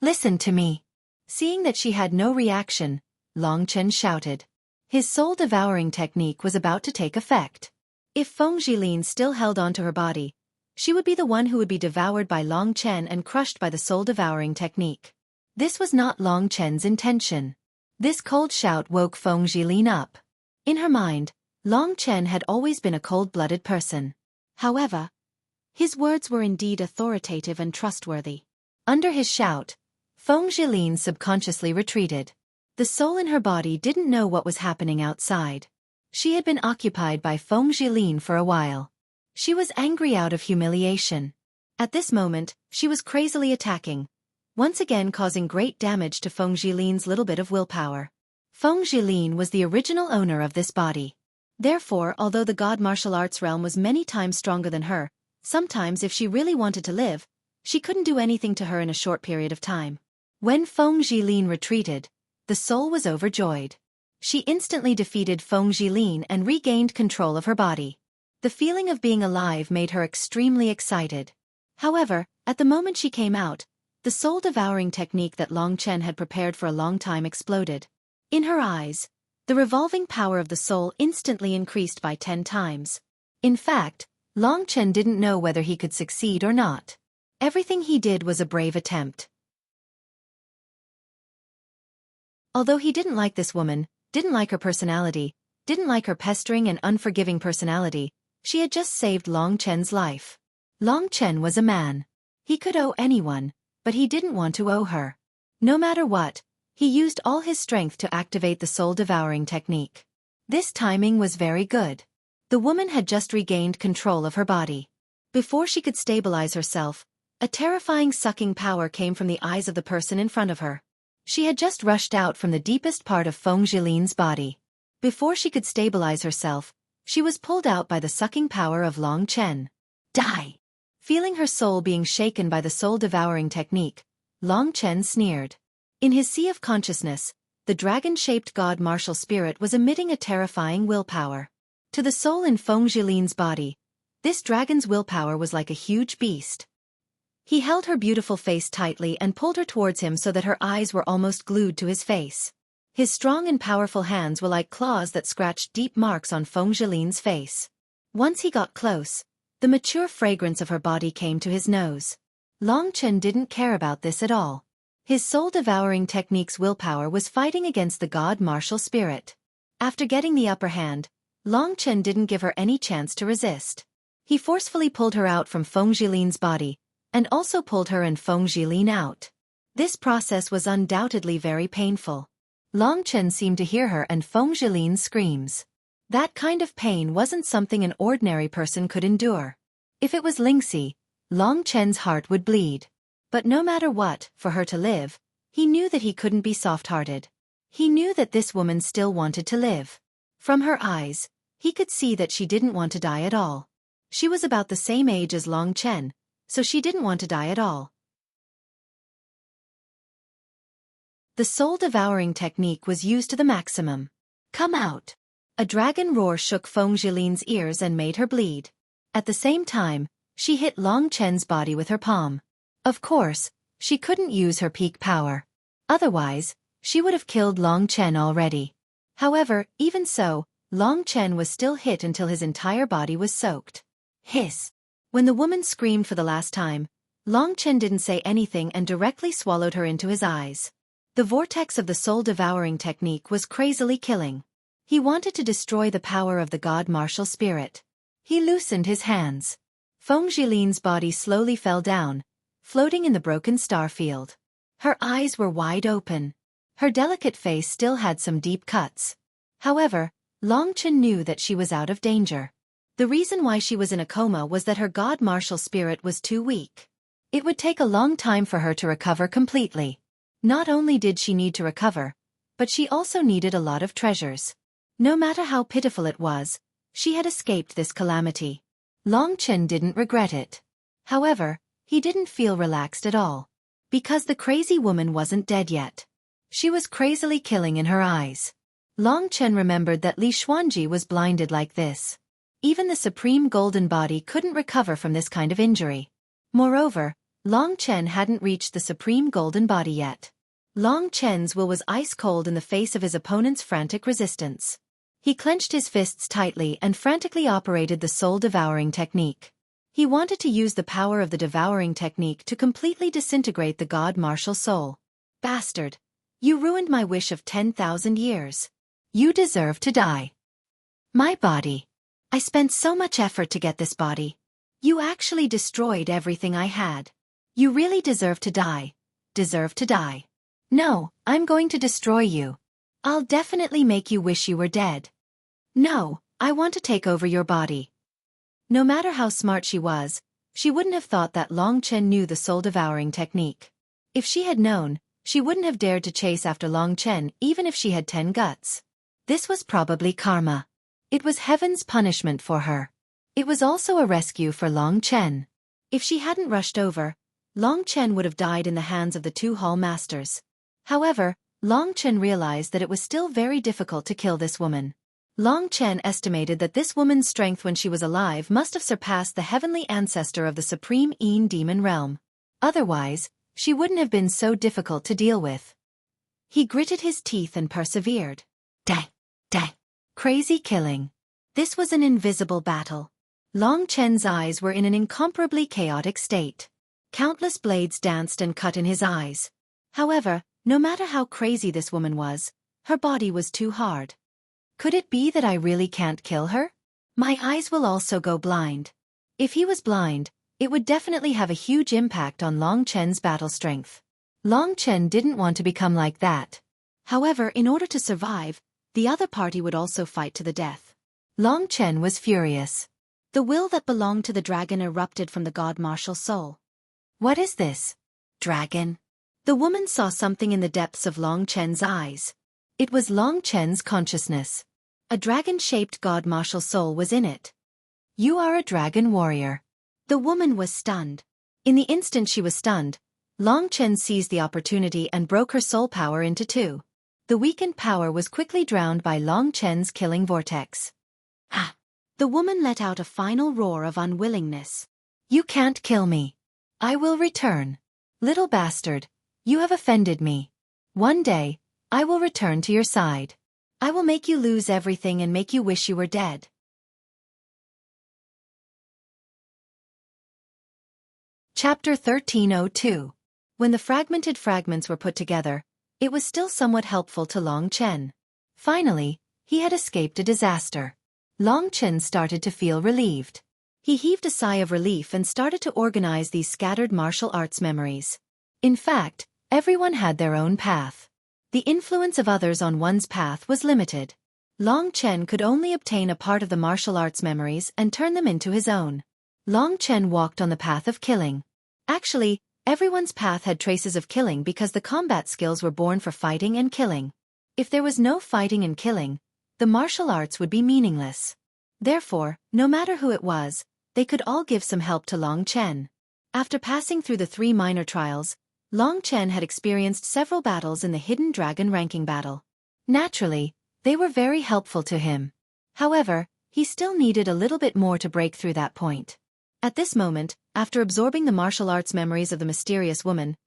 Listen to me. Seeing that she had no reaction, Long Chen shouted. His soul-devouring technique was about to take effect. If Feng Jilin still held on to her body, she would be the one who would be devoured by Long Chen and crushed by the soul-devouring technique. This was not Long Chen's intention. This cold shout woke Feng Jilin up. In her mind, Long Chen had always been a cold-blooded person. However, his words were indeed authoritative and trustworthy. Under his shout, Feng Jilin subconsciously retreated. The soul in her body didn't know what was happening outside. She had been occupied by Feng Jilin for a while. She was angry out of humiliation. At this moment, she was crazily attacking, once again causing great damage to Feng Jilin's little bit of willpower. Feng Jilin was the original owner of this body. Therefore, although the God martial arts realm was many times stronger than her, sometimes if she really wanted to live, she couldn't do anything to her in a short period of time. When Feng Jilin retreated, the soul was overjoyed. She instantly defeated Feng Jilin and regained control of her body. The feeling of being alive made her extremely excited. However, at the moment she came out, the soul-devouring technique that Long Chen had prepared for a long time exploded. In her eyes, the revolving power of the soul instantly increased by 10 times. In fact, Long Chen didn't know whether he could succeed or not. Everything he did was a brave attempt. Although he didn't like this woman, didn't like her personality, didn't like her pestering and unforgiving personality, she had just saved Long Chen's life. Long Chen was a man. He could owe anyone, but he didn't want to owe her. No matter what, he used all his strength to activate the soul-devouring technique. This timing was very good. The woman had just regained control of her body. Before she could stabilize herself, a terrifying sucking power came from the eyes of the person in front of her. She had just rushed out from the deepest part of Feng Jilin's body. Before she could stabilize herself, she was pulled out by the sucking power of Long Chen. Die! Feeling her soul being shaken by the soul-devouring technique, Long Chen sneered. In his sea of consciousness, the dragon-shaped god martial spirit was emitting a terrifying willpower. To the soul in Feng Jilin's body, this dragon's willpower was like a huge beast. He held her beautiful face tightly and pulled her towards him so that her eyes were almost glued to his face. His strong and powerful hands were like claws that scratched deep marks on Feng Jilin's face. Once he got close, the mature fragrance of her body came to his nose. Long Chen didn't care about this at all. His soul-devouring technique's willpower was fighting against the god martial spirit. After getting the upper hand, Long Chen didn't give her any chance to resist. He forcefully pulled her out from Feng Jilin's body, and also pulled her and Feng Jilin out. This process was undoubtedly very painful. Long Chen seemed to hear her and Feng Jilin's screams. That kind of pain wasn't something an ordinary person could endure. If it was Lingxi, Long Chen's heart would bleed. But no matter what, for her to live, he knew that he couldn't be soft-hearted. He knew that this woman still wanted to live. From her eyes, he could see that she didn't want to die at all. She was about the same age as Long Chen, so she didn't want to die at all. The soul-devouring technique was used to the maximum. Come out! A dragon roar shook Feng Jilin's ears and made her bleed. At the same time, she hit Long Chen's body with her palm. Of course, she couldn't use her peak power. Otherwise, she would have killed Long Chen already. However, even so, Long Chen was still hit until his entire body was soaked. Hiss! When the woman screamed for the last time, Long Chen didn't say anything and directly swallowed her into his eyes. The vortex of the soul-devouring technique was crazily killing. He wanted to destroy the power of the god martial spirit. He loosened his hands. Feng Jilin's body slowly fell down, floating in the broken star field. Her eyes were wide open. Her delicate face still had some deep cuts. However, Long Chen knew that she was out of danger. The reason why she was in a coma was that her god martial spirit was too weak. It would take a long time for her to recover completely. Not only did she need to recover, but she also needed a lot of treasures. No matter how pitiful it was, she had escaped this calamity. Long Chen didn't regret it. However, he didn't feel relaxed at all. Because the crazy woman wasn't dead yet. She was crazily killing in her eyes. Long Chen remembered that Li Xuanji was blinded like this. Even the supreme golden body couldn't recover from this kind of injury. Moreover, Long Chen hadn't reached the supreme golden body yet. Long Chen's will was ice-cold in the face of his opponent's frantic resistance. He clenched his fists tightly and frantically operated the soul-devouring technique. He wanted to use the power of the devouring technique to completely disintegrate the god martial soul. Bastard! You ruined my wish of 10,000 years. You deserve to die. My body. I spent so much effort to get this body. You actually destroyed everything I had. You really deserve to die. Deserve to die. No, I'm going to destroy you. I'll definitely make you wish you were dead. No, I want to take over your body. No matter how smart she was, she wouldn't have thought that Long Chen knew the soul-devouring technique. If she had known, she wouldn't have dared to chase after Long Chen even if she had 10 guts. This was probably karma. It was heaven's punishment for her. It was also a rescue for Long Chen. If she hadn't rushed over, Long Chen would have died in the hands of the 2 hall masters. However, Long Chen realized that it was still very difficult to kill this woman. Long Chen estimated that this woman's strength when she was alive must have surpassed the heavenly ancestor of the supreme Yin demon realm. Otherwise, she wouldn't have been so difficult to deal with. He gritted his teeth and persevered. Die! Die! Crazy killing. This was an invisible battle. Long Chen's eyes were in an incomparably chaotic state. Countless blades danced and cut in his eyes. However, no matter how crazy this woman was, her body was too hard. Could it be that I really can't kill her? My eyes will also go blind. If he was blind, it would definitely have a huge impact on Long Chen's battle strength. Long Chen didn't want to become like that. However, in order to survive, the other party would also fight to the death. Long Chen was furious. The will that belonged to the dragon erupted from the god martial soul. What is this? Dragon? The woman saw something in the depths of Long Chen's eyes. It was Long Chen's consciousness. A dragon-shaped god martial soul was in it. You are a dragon warrior. The woman was stunned. In the instant she was stunned, Long Chen seized the opportunity and broke her soul power into 2. The weakened power was quickly drowned by Long Chen's killing vortex. Ah! The woman let out a final roar of unwillingness. You can't kill me. I will return. Little bastard, you have offended me. One day, I will return to your side. I will make you lose everything and make you wish you were dead. Chapter 1302. When the fragmented fragments were put together, it was still somewhat helpful to Long Chen. Finally, he had escaped a disaster. Long Chen started to feel relieved. He heaved a sigh of relief and started to organize these scattered martial arts memories. In fact, everyone had their own path. The influence of others on one's path was limited. Long Chen could only obtain a part of the martial arts memories and turn them into his own. Long Chen walked on the path of killing. Actually, everyone's path had traces of killing because the combat skills were born for fighting and killing. If there was no fighting and killing, the martial arts would be meaningless. Therefore, no matter who it was, they could all give some help to Long Chen. After passing through the 3 minor trials, Long Chen had experienced several battles in the Hidden Dragon ranking battle. Naturally, they were very helpful to him. However, he still needed a little bit more to break through that point. At this moment, after absorbing the martial arts memories of the mysterious woman,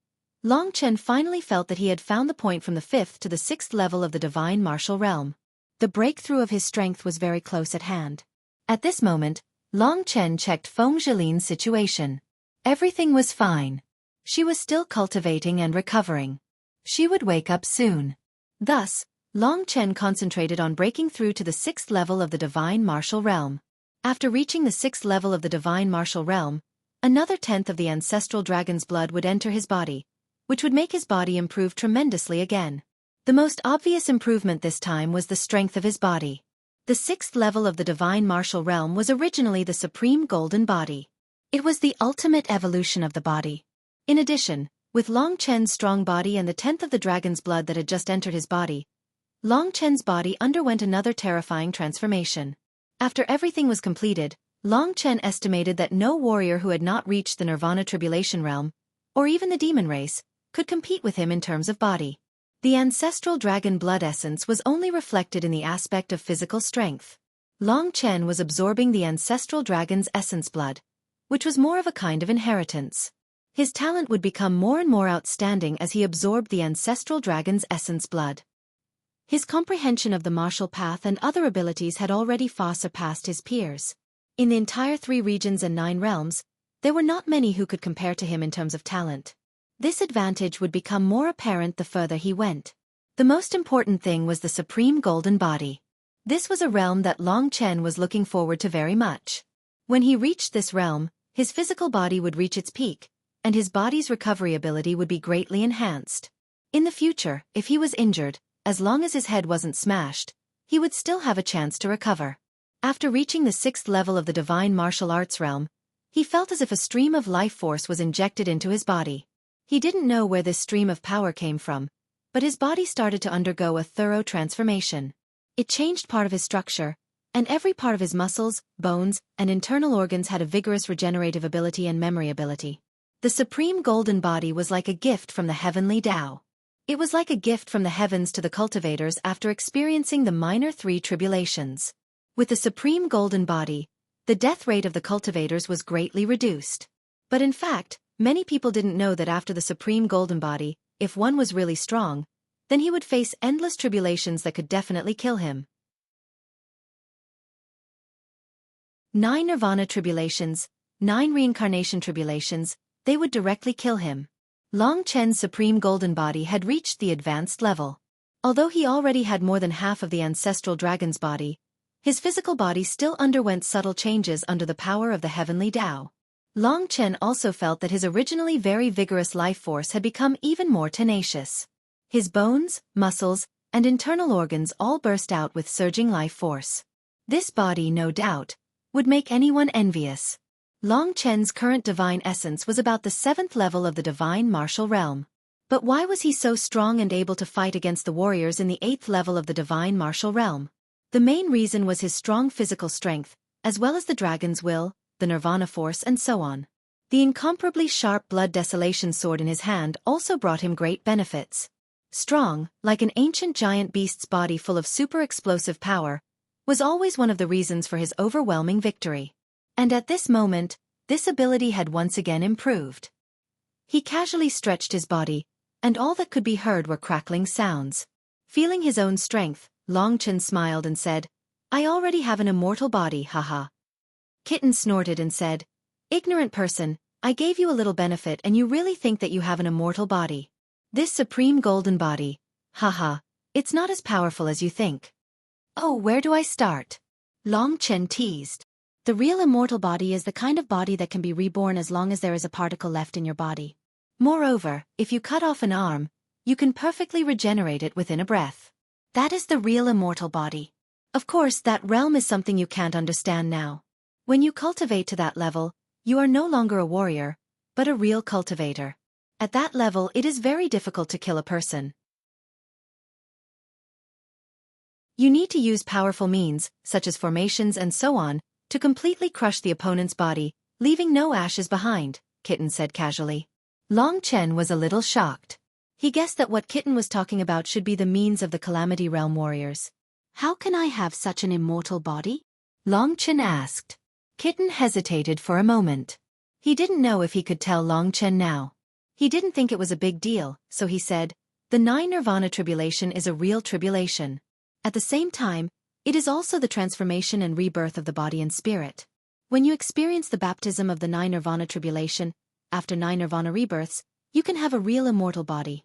Long Chen finally felt that he had found the point from the 5th to the 6th level of the divine martial realm. The breakthrough of his strength was very close at hand. At this moment, Long Chen checked Feng Zhilin's situation. Everything was fine. She was still cultivating and recovering. She would wake up soon. Thus, Long Chen concentrated on breaking through to the 6th level of the divine martial realm. After reaching the 6th level of the divine martial realm, another 10th of the ancestral dragon's blood would enter his body, which would make his body improve tremendously again. The most obvious improvement this time was the strength of his body. The 6th level of the divine martial realm was originally the supreme golden body. It was the ultimate evolution of the body. In addition, with Long Chen's strong body and the 10th of the dragon's blood that had just entered his body, Long Chen's body underwent another terrifying transformation. After everything was completed, Long Chen estimated that no warrior who had not reached the Nirvana Tribulation realm, or even the demon race, could compete with him in terms of body. The ancestral dragon blood essence was only reflected in the aspect of physical strength. Long Chen was absorbing the ancestral dragon's essence blood, which was more of a kind of inheritance. His talent would become more and more outstanding as he absorbed the ancestral dragon's essence blood. His comprehension of the martial path and other abilities had already far surpassed his peers. In the entire 3 regions and 9 realms, there were not many who could compare to him in terms of talent. This advantage would become more apparent the further he went. The most important thing was the supreme golden body. This was a realm that Long Chen was looking forward to very much. When he reached this realm, his physical body would reach its peak, and his body's recovery ability would be greatly enhanced. In the future, if he was injured, as long as his head wasn't smashed, he would still have a chance to recover. After reaching the 6th level of the divine martial arts realm, he felt as if a stream of life force was injected into his body. He didn't know where this stream of power came from, but his body started to undergo a thorough transformation. It changed part of his structure, and every part of his muscles, bones, and internal organs had a vigorous regenerative ability and memory ability. The supreme golden body was like a gift from the heavenly Tao. It was like a gift from the heavens to the cultivators after experiencing the minor 3 tribulations. With the supreme golden body, the death rate of the cultivators was greatly reduced. But in fact, many people didn't know that after the supreme golden body, if one was really strong, then he would face endless tribulations that could definitely kill him. 9 nirvana tribulations, 9 reincarnation tribulations, they would directly kill him. Long Chen's supreme golden body had reached the advanced level. Although he already had more than half of the ancestral dragon's body, his physical body still underwent subtle changes under the power of the heavenly Tao. Long Chen also felt that his originally very vigorous life force had become even more tenacious. His bones, muscles, and internal organs all burst out with surging life force. This body, no doubt, would make anyone envious. Long Chen's current divine essence was about the 7th level of the divine martial realm. But why was he so strong and able to fight against the warriors in the 8th level of the divine martial realm? The main reason was his strong physical strength, as well as the dragon's will, the nirvana force, and so on. The incomparably sharp blood desolation sword in his hand also brought him great benefits. Strong, like an ancient giant beast's body full of super explosive power, was always one of the reasons for his overwhelming victory. And at this moment, this ability had once again improved. He casually stretched his body, and all that could be heard were crackling sounds. Feeling his own strength, Long Chen smiled and said, "I already have an immortal body, haha." Kitten snorted and said, "Ignorant person, I gave you a little benefit and you really think that you have an immortal body. This supreme golden body, haha, it's not as powerful as you think." "Oh, where do I start?" Long Chen teased. The real immortal body is the kind of body that can be reborn as long as there is a particle left in your body. Moreover, if you cut off an arm, you can perfectly regenerate it within a breath. That is the real immortal body. Of course, that realm is something you can't understand now. When you cultivate to that level, you are no longer a warrior, but a real cultivator. At that level, it is very difficult to kill a person. You need to use powerful means, such as formations and so on, to completely crush the opponent's body, leaving no ashes behind, Kitten said casually. Long Chen was a little shocked. He guessed that what Kitten was talking about should be the means of the Calamity Realm warriors. How can I have such an immortal body? Long Chen asked. Kitten hesitated for a moment. He didn't know if he could tell Long Chen now. He didn't think it was a big deal, so he said, "The 9 Nirvana tribulation is a real tribulation. At the same time, it is also the transformation and rebirth of the body and spirit. When you experience the baptism of the 9 Nirvana tribulation, after 9 Nirvana rebirths, you can have a real immortal body."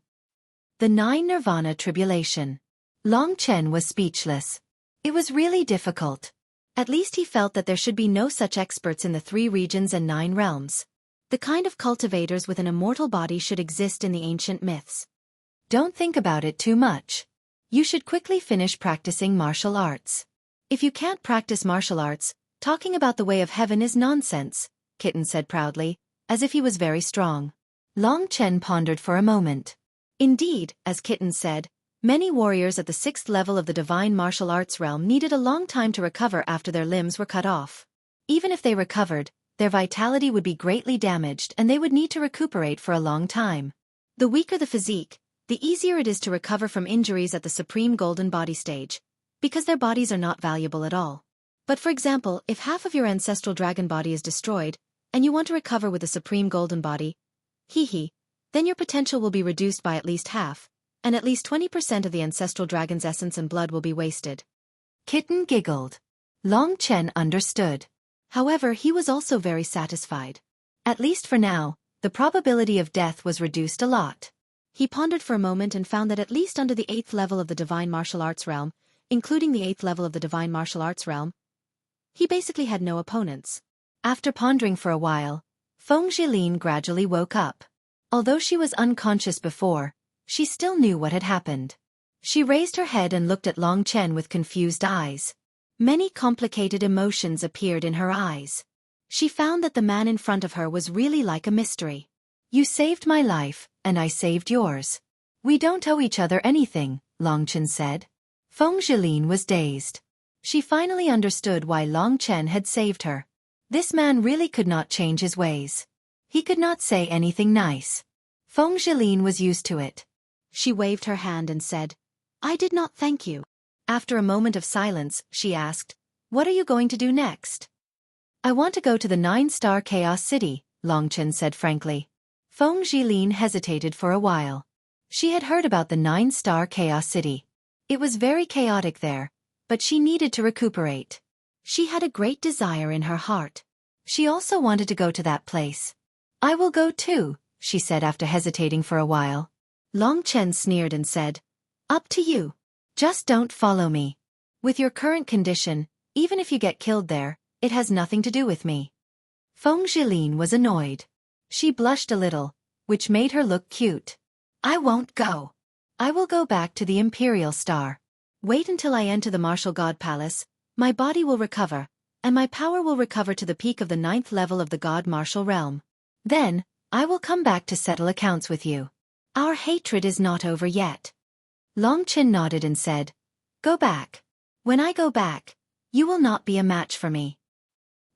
The 9 Nirvana tribulation. Long Chen was speechless. It was really difficult. At least he felt that there should be no such experts in the 3 regions and 9 realms. The kind of cultivators with an immortal body should exist in the ancient myths. Don't think about it too much. You should quickly finish practicing martial arts. If you can't practice martial arts, talking about the way of heaven is nonsense, Kitten said proudly, as if he was very strong. Long Chen pondered for a moment. Indeed, as Kitten said, many warriors at the 6th level of the divine martial arts realm needed a long time to recover after their limbs were cut off. Even if they recovered, their vitality would be greatly damaged and they would need to recuperate for a long time. The weaker the physique, the easier it is to recover from injuries at the supreme golden body stage, because their bodies are not valuable at all. But for example, if half of your ancestral dragon body is destroyed, and you want to recover with a supreme golden body, then your potential will be reduced by at least half, and at least 20% of the ancestral dragon's essence and blood will be wasted. Kitten giggled. Long Chen understood. However, he was also very satisfied. At least for now, the probability of death was reduced a lot. He pondered for a moment and found that at least under the 8th level of the divine martial arts realm, including the 8th level of the divine martial arts realm, he basically had no opponents. After pondering for a while, Feng Jilin gradually woke up. Although she was unconscious before, she still knew what had happened. She raised her head and looked at Long Chen with confused eyes. Many complicated emotions appeared in her eyes. She found that the man in front of her was really like a mystery. "You saved my life, and I saved yours. We don't owe each other anything," Long Chen said. Feng Jilin was dazed. She finally understood why Long Chen had saved her. This man really could not change his ways. He could not say anything nice. Feng Jilin was used to it. She waved her hand and said, "I did not thank you." After a moment of silence, she asked, "What are you going to do next?" "I want to go to the 9-star Chaos City," Long Chen said frankly. Feng Jilin hesitated for a while. She had heard about the 9-star Chaos City. It was very chaotic there, but she needed to recuperate. She had a great desire in her heart. She also wanted to go to that place. "I will go too," she said after hesitating for a while. Long Chen sneered and said, "Up to you. Just don't follow me. With your current condition, even if you get killed there, it has nothing to do with me." Feng Jilin was annoyed. She blushed a little, which made her look cute. "I won't go. I will go back to the Imperial Star. Wait until I enter the Martial God Palace, my body will recover, and my power will recover to the peak of the 9th level of the God Martial Realm. Then, I will come back to settle accounts with you. Our hatred is not over yet." Long Chen nodded and said, "Go back. When I go back, you will not be a match for me.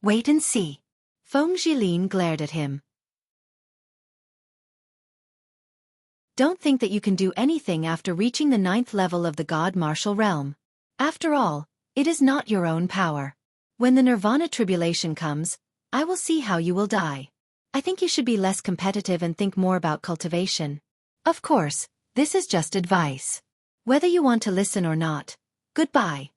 Wait and see." Feng Jilin glared at him. Don't think that you can do anything after reaching the 9th level of the God Martial Realm. After all, it is not your own power. When the Nirvana tribulation comes, I will see how you will die. I think you should be less competitive and think more about cultivation. Of course, this is just advice. Whether you want to listen or not, goodbye.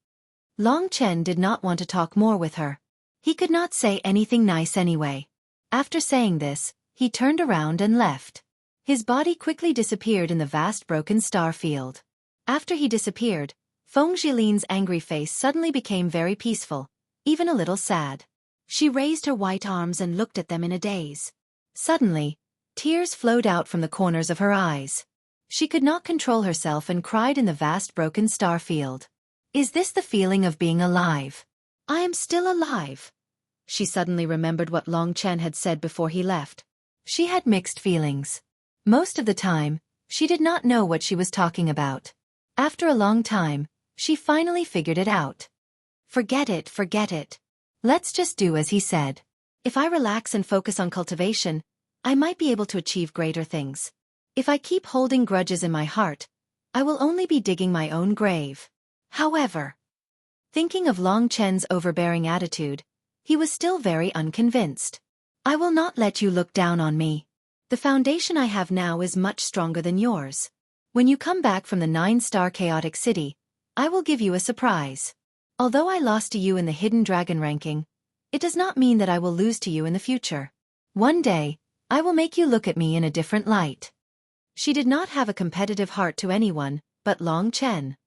Long Chen did not want to talk more with her. He could not say anything nice anyway. After saying this, he turned around and left. His body quickly disappeared in the vast broken star field. After he disappeared, Feng Jilin's angry face suddenly became very peaceful, even a little sad. She raised her white arms and looked at them in a daze. Suddenly, tears flowed out from the corners of her eyes. She could not control herself and cried in the vast broken star field. Is this the feeling of being alive? I am still alive. She suddenly remembered what Long Chen had said before he left. She had mixed feelings. Most of the time, she did not know what she was talking about. After a long time, she finally figured it out. Forget it, forget it. Let's just do as he said. If I relax and focus on cultivation, I might be able to achieve greater things. If I keep holding grudges in my heart, I will only be digging my own grave. However, thinking of Long Chen's overbearing attitude, he was still very unconvinced. I will not let you look down on me. The foundation I have now is much stronger than yours. When you come back from the 9-star chaotic city, I will give you a surprise. Although I lost to you in the hidden dragon ranking, it does not mean that I will lose to you in the future. One day, I will make you look at me in a different light. She did not have a competitive heart to anyone but Long Chen.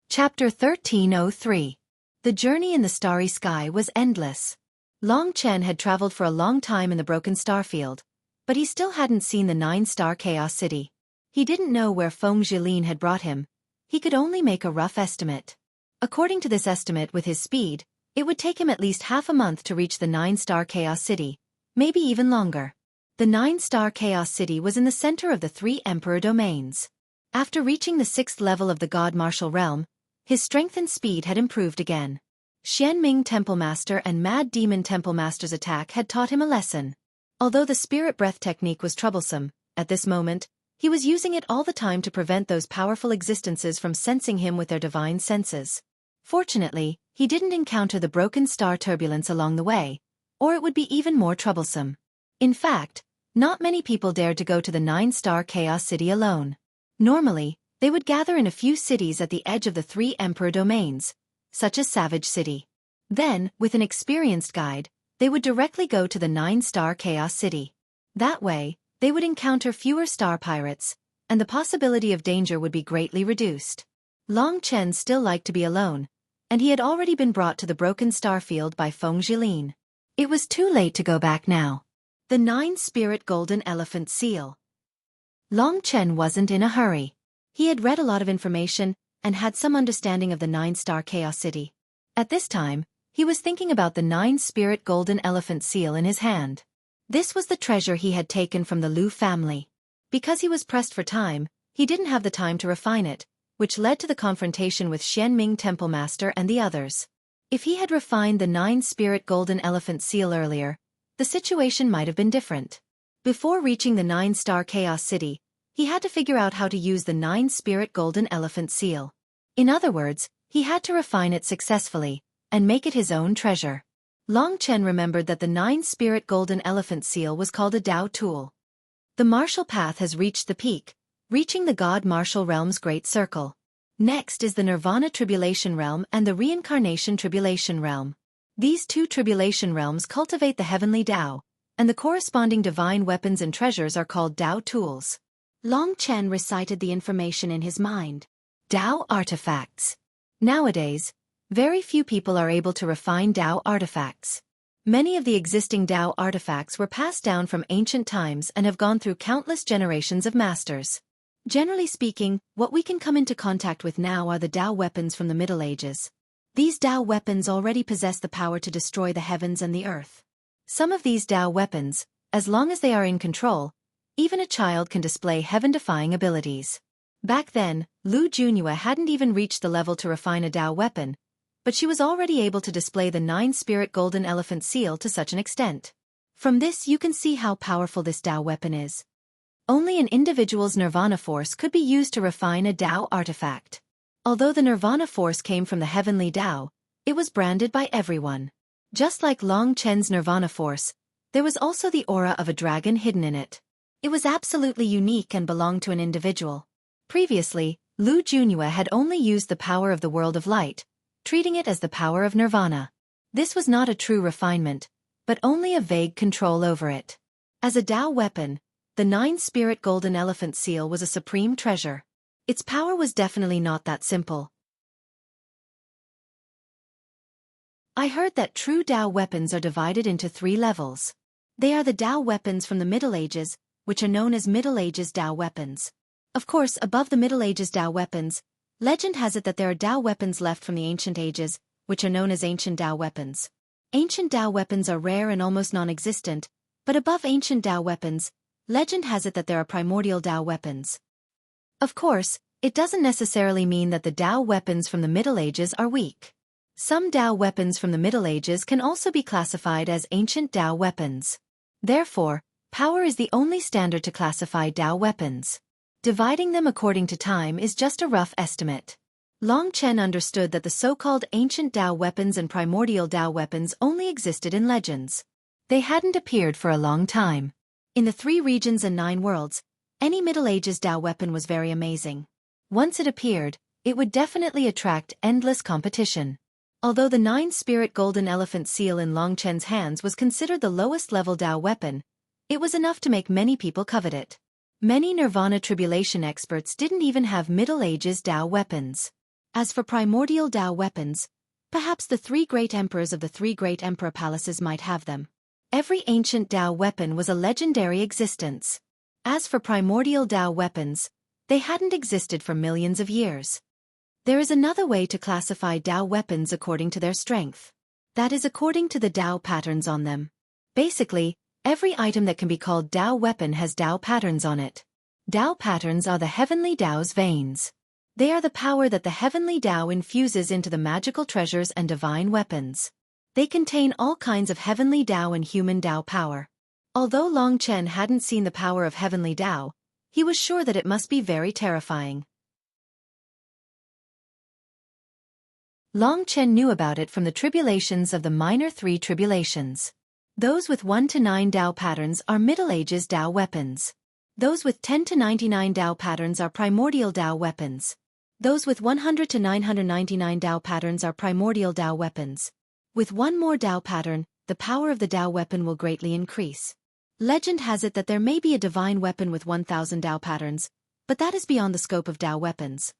Chapter 1303. The journey in the starry sky was endless. Long Chen had traveled for a long time in the broken star field, but he still hadn't seen the 9-star chaos city. He didn't know where Feng Zhilin had brought him. He could only make a rough estimate. According to this estimate, with his speed, it would take him at least half a month to reach the 9-star chaos city, maybe even longer. The 9-star chaos city was in the center of the 3 emperor domains. After reaching the 6th level of the God Martial Realm, his strength and speed had improved again. Xianming Temple Master and Mad Demon Temple Master's attack had taught him a lesson. Although the spirit breath technique was troublesome, at this moment, he was using it all the time to prevent those powerful existences from sensing him with their divine senses. Fortunately, he didn't encounter the broken star turbulence along the way, or it would be even more troublesome. In fact, not many people dared to go to the 9-star chaos city alone. Normally, they would gather in a few cities at the edge of the 3 emperor domains, such as Savage City. Then, with an experienced guide, they would directly go to the 9-star chaos city. That way, they would encounter fewer star pirates, and the possibility of danger would be greatly reduced. Long Chen still liked to be alone, and he had already been brought to the broken star field by Feng Zhilin. It was too late to go back now. The 9-spirit golden elephant seal. Long Chen wasn't in a hurry. He had read a lot of information and had some understanding of the 9-star chaos city. At this time, he was thinking about the 9-spirit golden elephant seal in his hand. This was the treasure he had taken from the Lu family. Because he was pressed for time, he didn't have the time to refine it, which led to the confrontation with Xianming Temple Master and the others. If he had refined the 9-spirit golden elephant seal earlier, the situation might have been different. Before reaching the 9-star chaos city, he had to figure out how to use the 9-spirit golden elephant seal. In other words, he had to refine it successfully, and make it his own treasure. Long Chen remembered that the 9-spirit golden elephant seal was called a Dao tool. The martial path has reached the peak, reaching the God Martial Realm's Great Circle. Next is the Nirvana Tribulation Realm and the Reincarnation Tribulation Realm. These 2 tribulation realms cultivate the heavenly Dao, and the corresponding divine weapons and treasures are called Dao tools. Long Chen recited the information in his mind. Dao artifacts. Nowadays, very few people are able to refine Dao artifacts. Many of the existing Dao artifacts were passed down from ancient times and have gone through countless generations of masters. Generally speaking, what we can come into contact with now are the Dao weapons from the Middle Ages. These Dao weapons already possess the power to destroy the heavens and the earth. Some of these Dao weapons, as long as they are in control, even a child can display heaven-defying abilities. Back then, Lu Junhua hadn't even reached the level to refine a Dao weapon, but she was already able to display the 9-spirit golden elephant seal to such an extent. From this you can see how powerful this Dao weapon is. Only an individual's nirvana force could be used to refine a Dao artifact. Although the nirvana force came from the heavenly Dao, it was branded by everyone. Just like Long Chen's nirvana force, there was also the aura of a dragon hidden in it. It was absolutely unique and belonged to an individual. Previously, Lu Junhua had only used the power of the world of light, treating it as the power of nirvana. This was not a true refinement, but only a vague control over it. As a Dao weapon, the 9-spirit golden elephant seal was a supreme treasure. Its power was definitely not that simple. I heard that true Dao weapons are divided into 3 levels. They are the Dao weapons from the Middle Ages, which are known as Middle Ages Dao weapons. Of course, above the Middle Ages Dao weapons, legend has it that there are Dao weapons left from the Ancient Ages, which are known as Ancient Dao weapons. Ancient Dao weapons are rare and almost non-existent, but above Ancient Dao weapons, legend has it that there are Primordial Dao weapons. Of course, it doesn't necessarily mean that the Dao weapons from the Middle Ages are weak. Some Dao weapons from the Middle Ages can also be classified as Ancient Dao weapons. Therefore, power is the only standard to classify Dao weapons. Dividing them according to time is just a rough estimate. Long Chen understood that the so-called Ancient Dao weapons and Primordial Dao weapons only existed in legends. They hadn't appeared for a long time. In the 3 regions and 9 worlds, any Middle Ages Dao weapon was very amazing. Once it appeared, it would definitely attract endless competition. Although the 9-spirit golden elephant seal in Long Chen's hands was considered the lowest level Dao weapon, it was enough to make many people covet it. Many Nirvana tribulation experts didn't even have Middle Ages Dao weapons. As for primordial Dao weapons, perhaps the 3 great emperors of the 3 great emperor palaces might have them. Every ancient Dao weapon was a legendary existence. As for primordial Dao weapons, they hadn't existed for millions of years. There is another way to classify Dao weapons according to their strength. That is according to the Dao patterns on them. Basically, every item that can be called Dao weapon has Dao patterns on it. Dao patterns are the heavenly Dao's veins. They are the power that the heavenly Dao infuses into the magical treasures and divine weapons. They contain all kinds of heavenly Dao and human Dao power. Although Long Chen hadn't seen the power of heavenly Dao, he was sure that it must be very terrifying. Long Chen knew about it from the tribulations of the minor 3 tribulations. Those with 1 to 9 Dao patterns are Middle Ages Dao weapons. Those with 10 to 99 Dao patterns are primordial Dao weapons. Those with 100 to 999 Dao patterns are primordial Dao weapons. With 1 more Dao pattern, the power of the Dao weapon will greatly increase. Legend has it that there may be a divine weapon with 1000 Dao patterns, but that is beyond the scope of Dao weapons.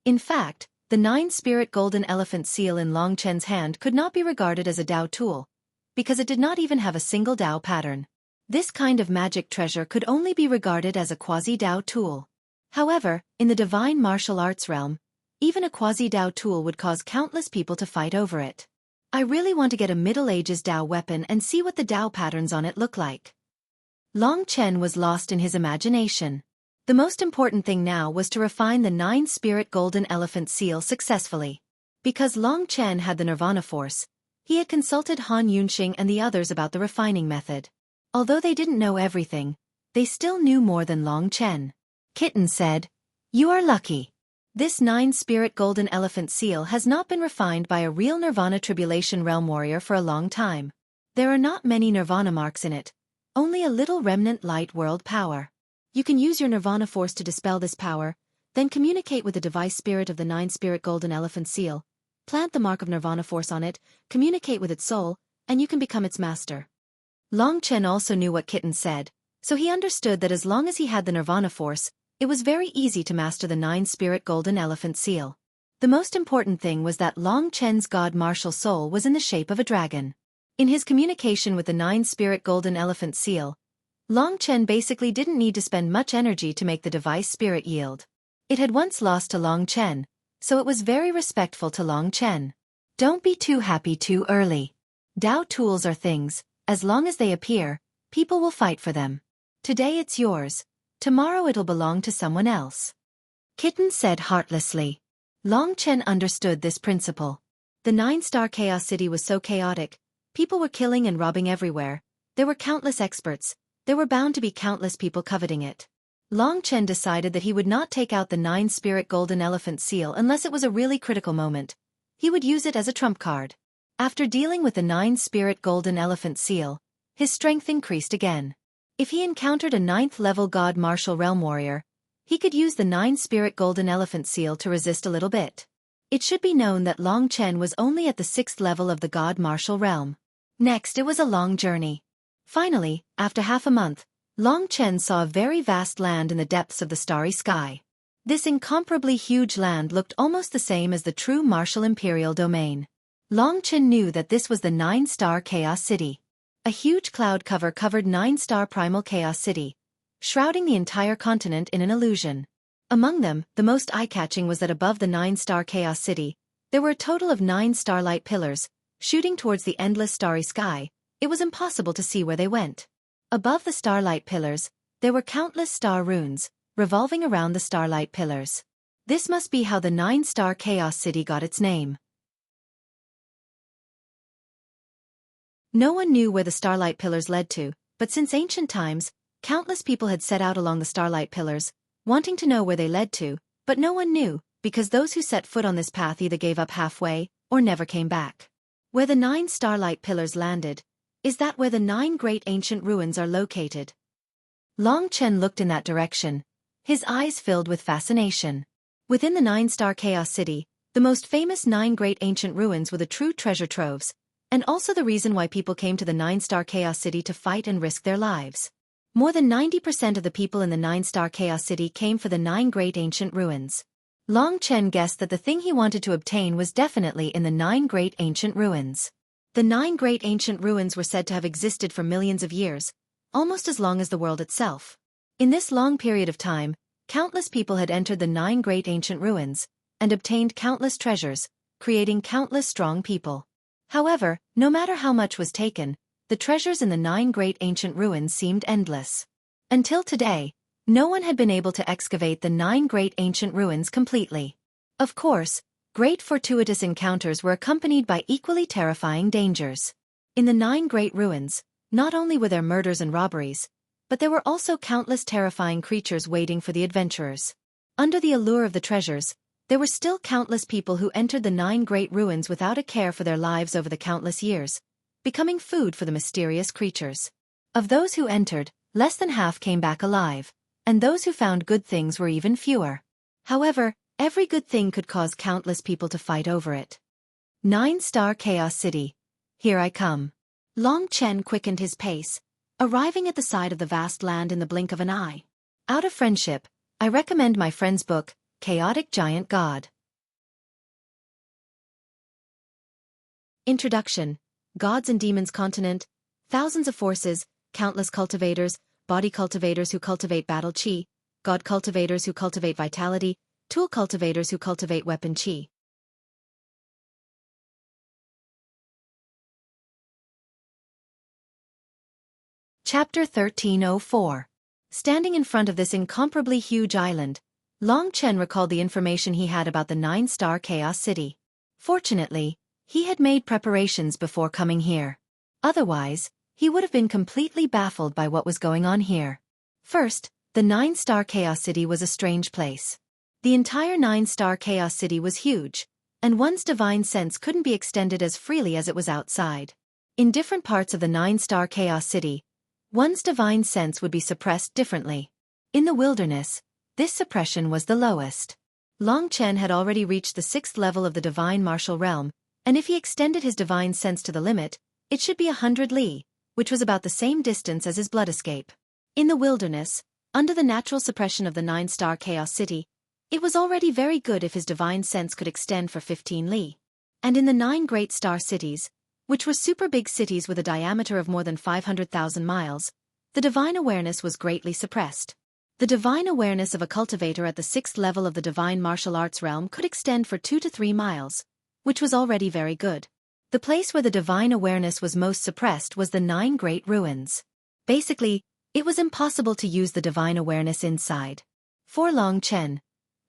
In fact, the 9-spirit golden elephant seal in Long Chen's hand could not be regarded as a Dao tool, because it did not even have a single Dao pattern. This kind of magic treasure could only be regarded as a quasi-Dao tool. However, in the divine martial arts realm, even a quasi-Dao tool would cause countless people to fight over it. I really want to get a Middle Ages Dao weapon and see what the Dao patterns on it look like. Long Chen was lost in his imagination. The most important thing now was to refine the 9-spirit golden elephant seal successfully. Because Long Chen had the Nirvana force, he had consulted Han Yunxing and the others about the refining method. Although they didn't know everything, they still knew more than Long Chen. Kitten said, "You are lucky. This 9-spirit golden elephant seal has not been refined by a real Nirvana tribulation realm warrior for a long time. There are not many Nirvana marks in it, only a little remnant light world power. You can use your Nirvana force to dispel this power, then communicate with the device spirit of the 9-spirit golden elephant seal, plant the mark of Nirvana force on it, communicate with its soul, and you can become its master." Long Chen also knew what Kitten said, so he understood that as long as he had the Nirvana force, it was very easy to master the 9-spirit golden elephant seal. The most important thing was that Long Chen's god martial soul was in the shape of a dragon. In his communication with the 9-spirit golden elephant seal, Long Chen basically didn't need to spend much energy to make the device spirit yield. It had once lost to Long Chen, so it was very respectful to Long Chen. Don't be too happy too early. Dao tools are things, as long as they appear, people will fight for them. Today it's yours, tomorrow it'll belong to someone else. Kitten said heartlessly. Long Chen understood this principle. The 9-star Chaos City was so chaotic, people were killing and robbing everywhere, there were countless experts, there were bound to be countless people coveting it. Long Chen decided that he would not take out the 9-spirit golden elephant seal unless it was a really critical moment. He would use it as a trump card. After dealing with the 9-spirit golden elephant seal, his strength increased again. If he encountered a 9th-level god martial realm warrior, he could use the 9-spirit golden elephant seal to resist a little bit. It should be known that Long Chen was only at the 6th level of the god martial realm. Next it was a long journey. Finally, after half a month, Long Chen saw a very vast land in the depths of the starry sky. This incomparably huge land looked almost the same as the true martial imperial domain. Long Chen knew that this was the 9-star Chaos City. A huge cloud cover covered 9-star primal Chaos City, shrouding the entire continent in an illusion. Among them, the most eye-catching was that above the 9-star Chaos City, there were a total of 9 starlight pillars, shooting towards the endless starry sky. It was impossible to see where they went. Above the starlight pillars, there were countless star runes, revolving around the starlight pillars. This must be how the 9-star Chaos City got its name. No one knew where the starlight pillars led to, but since ancient times, countless people had set out along the starlight pillars, wanting to know where they led to, but no one knew, because those who set foot on this path either gave up halfway, or never came back. Where the 9 starlight pillars landed, is that where the 9 great ancient ruins are located? Long Chen looked in that direction, his eyes filled with fascination. Within the 9-star Chaos City, the most famous 9 great ancient ruins were the true treasure troves, and also the reason why people came to the 9-star Chaos City to fight and risk their lives. More than 90% of the people in the 9-star Chaos City came for the 9 great ancient ruins. Long Chen guessed that the thing he wanted to obtain was definitely in the 9 great ancient ruins. The 9 great ancient ruins were said to have existed for millions of years, almost as long as the world itself. In this long period of time, countless people had entered the 9 great ancient ruins, and obtained countless treasures, creating countless strong people. However, no matter how much was taken, the treasures in the 9 great ancient ruins seemed endless. Until today, no one had been able to excavate the 9 great ancient ruins completely. Of course, great fortuitous encounters were accompanied by equally terrifying dangers. In the 9 great ruins, not only were there murders and robberies, but there were also countless terrifying creatures waiting for the adventurers. Under the allure of the treasures, there were still countless people who entered the 9 great ruins without a care for their lives over the countless years, becoming food for the mysterious creatures. Of those who entered, less than half came back alive, and those who found good things were even fewer. However, every good thing could cause countless people to fight over it. 9-star Chaos City. Here I come. Long Chen quickened his pace, arriving at the side of the vast land in the blink of an eye. Out of friendship, I recommend my friend's book, Chaotic Giant God. Introduction. Gods and Demons Continent. Thousands of forces, countless cultivators, body cultivators who cultivate battle chi, god cultivators who cultivate vitality, tool cultivators who cultivate weapon chi. Chapter 1304. Standing in front of this incomparably huge island, Long Chen recalled the information he had about the 9-star Chaos City. Fortunately, he had made preparations before coming here. Otherwise, he would have been completely baffled by what was going on here. First, the 9-star Chaos City was a strange place. The entire 9-star Chaos City was huge, and one's divine sense couldn't be extended as freely as it was outside. In different parts of the 9-star Chaos City, one's divine sense would be suppressed differently. In the wilderness, this suppression was the lowest. Long Chen had already reached the 6th level of the divine martial realm, and if he extended his divine sense to the limit, it should be 100 li, which was about the same distance as his blood escape. In the wilderness, under the natural suppression of the 9-star Chaos City, it was already very good if his divine sense could extend for 15 li. And in the 9 great star cities, which were super big cities with a diameter of more than 500,000 miles, the divine awareness was greatly suppressed. The divine awareness of a cultivator at the 6th level of the divine martial arts realm could extend for 2 to 3 miles, which was already very good. The place where the divine awareness was most suppressed was the 9 great ruins. Basically, it was impossible to use the divine awareness inside. For Long Chen,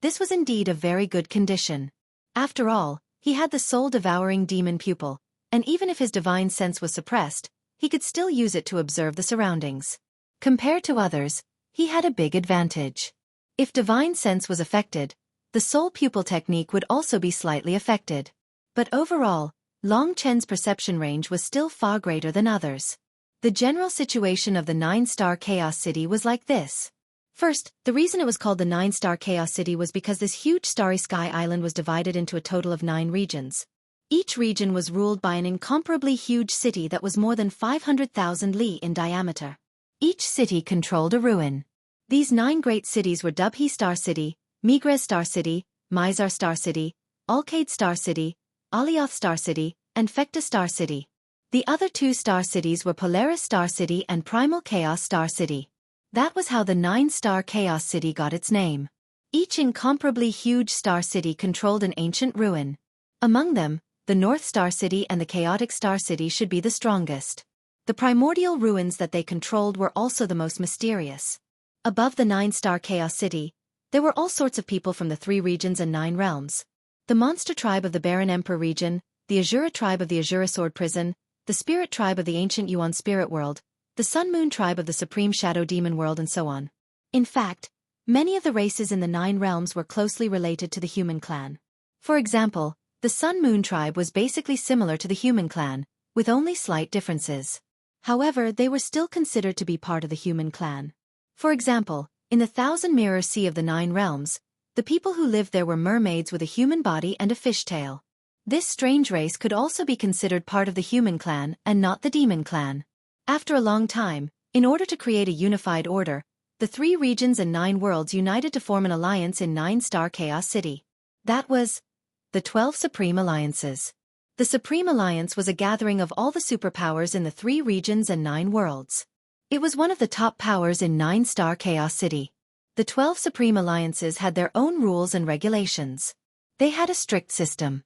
this was indeed a very good condition. After all, he had the soul-devouring demon pupil, and even if his divine sense was suppressed, he could still use it to observe the surroundings. Compared to others, he had a big advantage. If divine sense was affected, the soul pupil technique would also be slightly affected. But overall, Long Chen's perception range was still far greater than others. The general situation of the 9-star Chaos City was like this. First, the reason it was called the 9-star Chaos City was because this huge starry sky island was divided into a total of 9 regions. Each region was ruled by an incomparably huge city that was more than 500,000 li in diameter. Each city controlled a ruin. These 9 great cities were dubbed He Star City, Migres Star City, Mizar Star City, Alcade Star City, Alioth Star City, and Fecta Star City. The other 2 star cities were Polaris Star City and Primal Chaos Star City. That was how the 9-star Chaos City got its name. Each incomparably huge star city controlled an ancient ruin. Among them, the North Star City and the Chaotic Star City should be the strongest. The primordial ruins that they controlled were also the most mysterious. Above the 9-star Chaos City, there were all sorts of people from the 3 regions and 9 realms. The monster tribe of the Barren Emperor region, the Azura tribe of the Azura Sword Prison, the spirit tribe of the ancient Yuan Spirit World, the Sun Moon tribe of the Supreme Shadow Demon World, and so on. In fact, many of the races in the 9 realms were closely related to the human clan. For example, the Sun Moon tribe was basically similar to the human clan, with only slight differences. However, they were still considered to be part of the human clan. For example, in the Thousand Mirror Sea of the 9 realms, the people who lived there were mermaids with a human body and a fish tail. This strange race could also be considered part of the human clan and not the demon clan. After a long time, in order to create a unified order, the 3 regions and 9 worlds united to form an alliance in 9-star Chaos City. That was the 12 Supreme Alliances. The Supreme Alliance was a gathering of all the superpowers in the 3 regions and 9 worlds. It was one of the top powers in 9-star Chaos City. The 12 Supreme Alliances had their own rules and regulations. They had a strict system.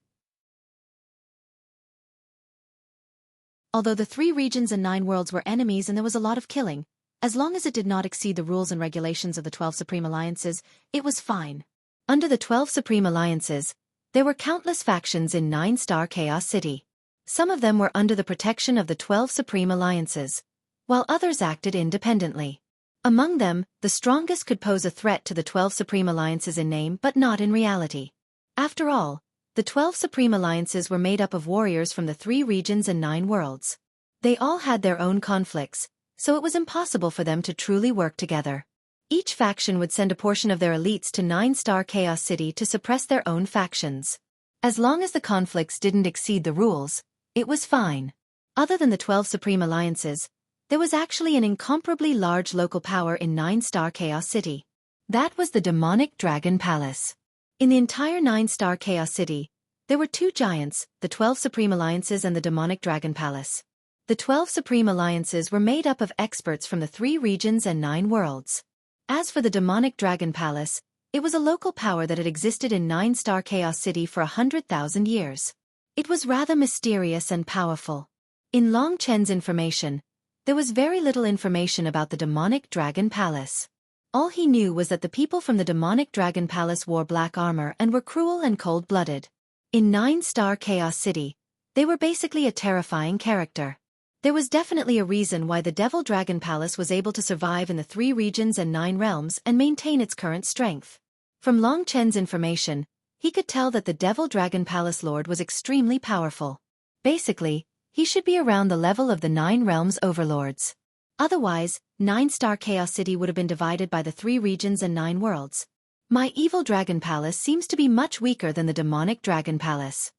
Although the 3 regions and 9 worlds were enemies and there was a lot of killing, as long as it did not exceed the rules and regulations of the 12 Supreme Alliances, it was fine. Under the 12 Supreme Alliances, there were countless factions in 9-star Chaos City. Some of them were under the protection of the 12 Supreme Alliances, while others acted independently. Among them, the strongest could pose a threat to the 12 Supreme Alliances in name but not in reality. After all, the 12 Supreme Alliances were made up of warriors from the 3 regions and 9 worlds. They all had their own conflicts, so it was impossible for them to truly work together. Each faction would send a portion of their elites to 9-star Chaos City to suppress their own factions. As long as the conflicts didn't exceed the rules, it was fine. Other than the 12 Supreme Alliances, there was actually an incomparably large local power in 9-star Chaos City. That was the Demonic Dragon Palace. In the entire 9-star Chaos City, there were 2 giants, the 12 Supreme Alliances and the Demonic Dragon Palace. The 12 Supreme Alliances were made up of experts from the 3 regions and 9 worlds. As for the Demonic Dragon Palace, it was a local power that had existed in 9-star Chaos City for 100,000 years. It was rather mysterious and powerful. In Long Chen's information, there was very little information about the Demonic Dragon Palace. All he knew was that the people from the Demonic Dragon Palace wore black armor and were cruel and cold-blooded. In 9-star Chaos City, they were basically a terrifying character. There was definitely a reason why the Devil Dragon Palace was able to survive in the 3 regions and 9 realms and maintain its current strength. From Long Chen's information, he could tell that the Devil Dragon Palace Lord was extremely powerful. Basically, he should be around the level of the 9 realms overlords. Otherwise, 9-star Chaos City would have been divided by the 3 regions and 9 worlds. My Evil Dragon Palace seems to be much weaker than the Demonic Dragon Palace.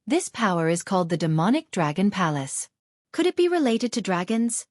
This power is called the Demonic Dragon Palace. Could it be related to dragons?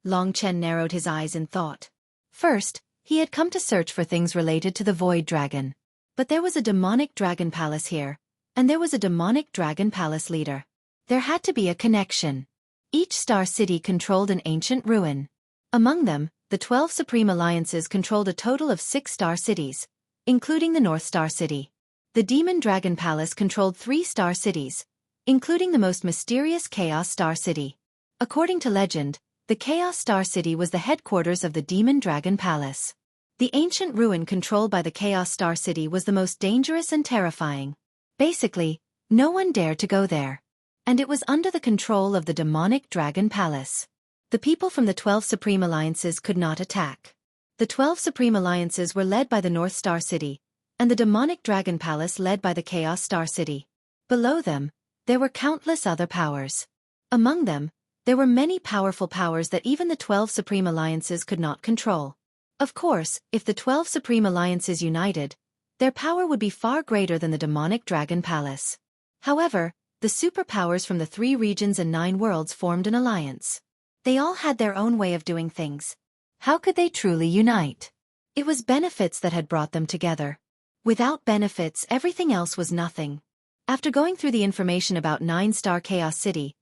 Long Chen narrowed his eyes in thought. First, he had come to search for things related to the Void Dragon. But there was a Demonic Dragon Palace here, and there was a Demonic Dragon Palace leader. There had to be a connection. Each star city controlled an ancient ruin. Among them, the 12 Supreme Alliances controlled a total of 6 star cities, including the North Star City. The Demon Dragon Palace controlled 3 star cities, including the most mysterious Chaos Star City. According to legend, the Chaos Star City was the headquarters of the Demon Dragon Palace. The ancient ruin controlled by the Chaos Star City was the most dangerous and terrifying. Basically, no one dared to go there. And it was under the control of the Demonic Dragon Palace. The people from the 12 Supreme Alliances could not attack. The 12 Supreme Alliances were led by the North Star City, and the Demonic Dragon Palace led by the Chaos Star City. Below them, there were countless other powers. Among them, there were many powerful powers that even the 12 Supreme Alliances could not control. Of course, if the 12 Supreme Alliances united, their power would be far greater than the Demonic Dragon Palace. However, the superpowers from the 3 regions and 9 worlds formed an alliance. They all had their own way of doing things. How could they truly unite? It was benefits that had brought them together. Without benefits, everything else was nothing. After going through the information about 9-Star Chaos City,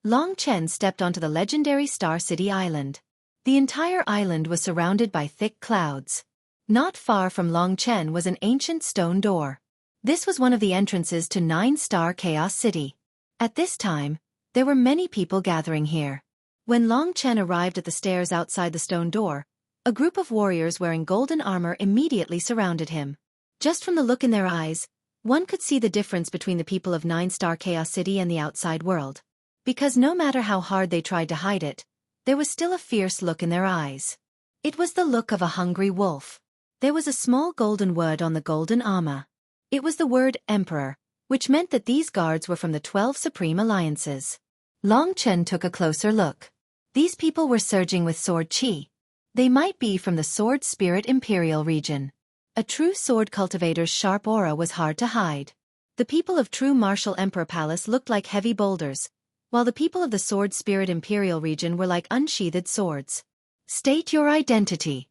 Long Chen stepped onto the legendary Star City Island. The entire island was surrounded by thick clouds. Not far from Long Chen was an ancient stone door. This was one of the entrances to 9-Star Chaos City. At this time, there were many people gathering here. When Long Chen arrived at the stairs outside the stone door, a group of warriors wearing golden armor immediately surrounded him. Just from the look in their eyes, one could see the difference between the people of 9-Star Chaos City and the outside world. Because no matter how hard they tried to hide it, there was still a fierce look in their eyes. It was the look of a hungry wolf. There was a small golden word on the golden armor. It was the word Emperor, which meant that these guards were from the 12 Supreme Alliances. Long Chen took a closer look. These people were surging with sword chi. They might be from the Sword Spirit Imperial region. A true sword cultivator's sharp aura was hard to hide. The people of true Martial Emperor Palace looked like heavy boulders, while the people of the Sword Spirit Imperial region were like unsheathed swords. State your identity.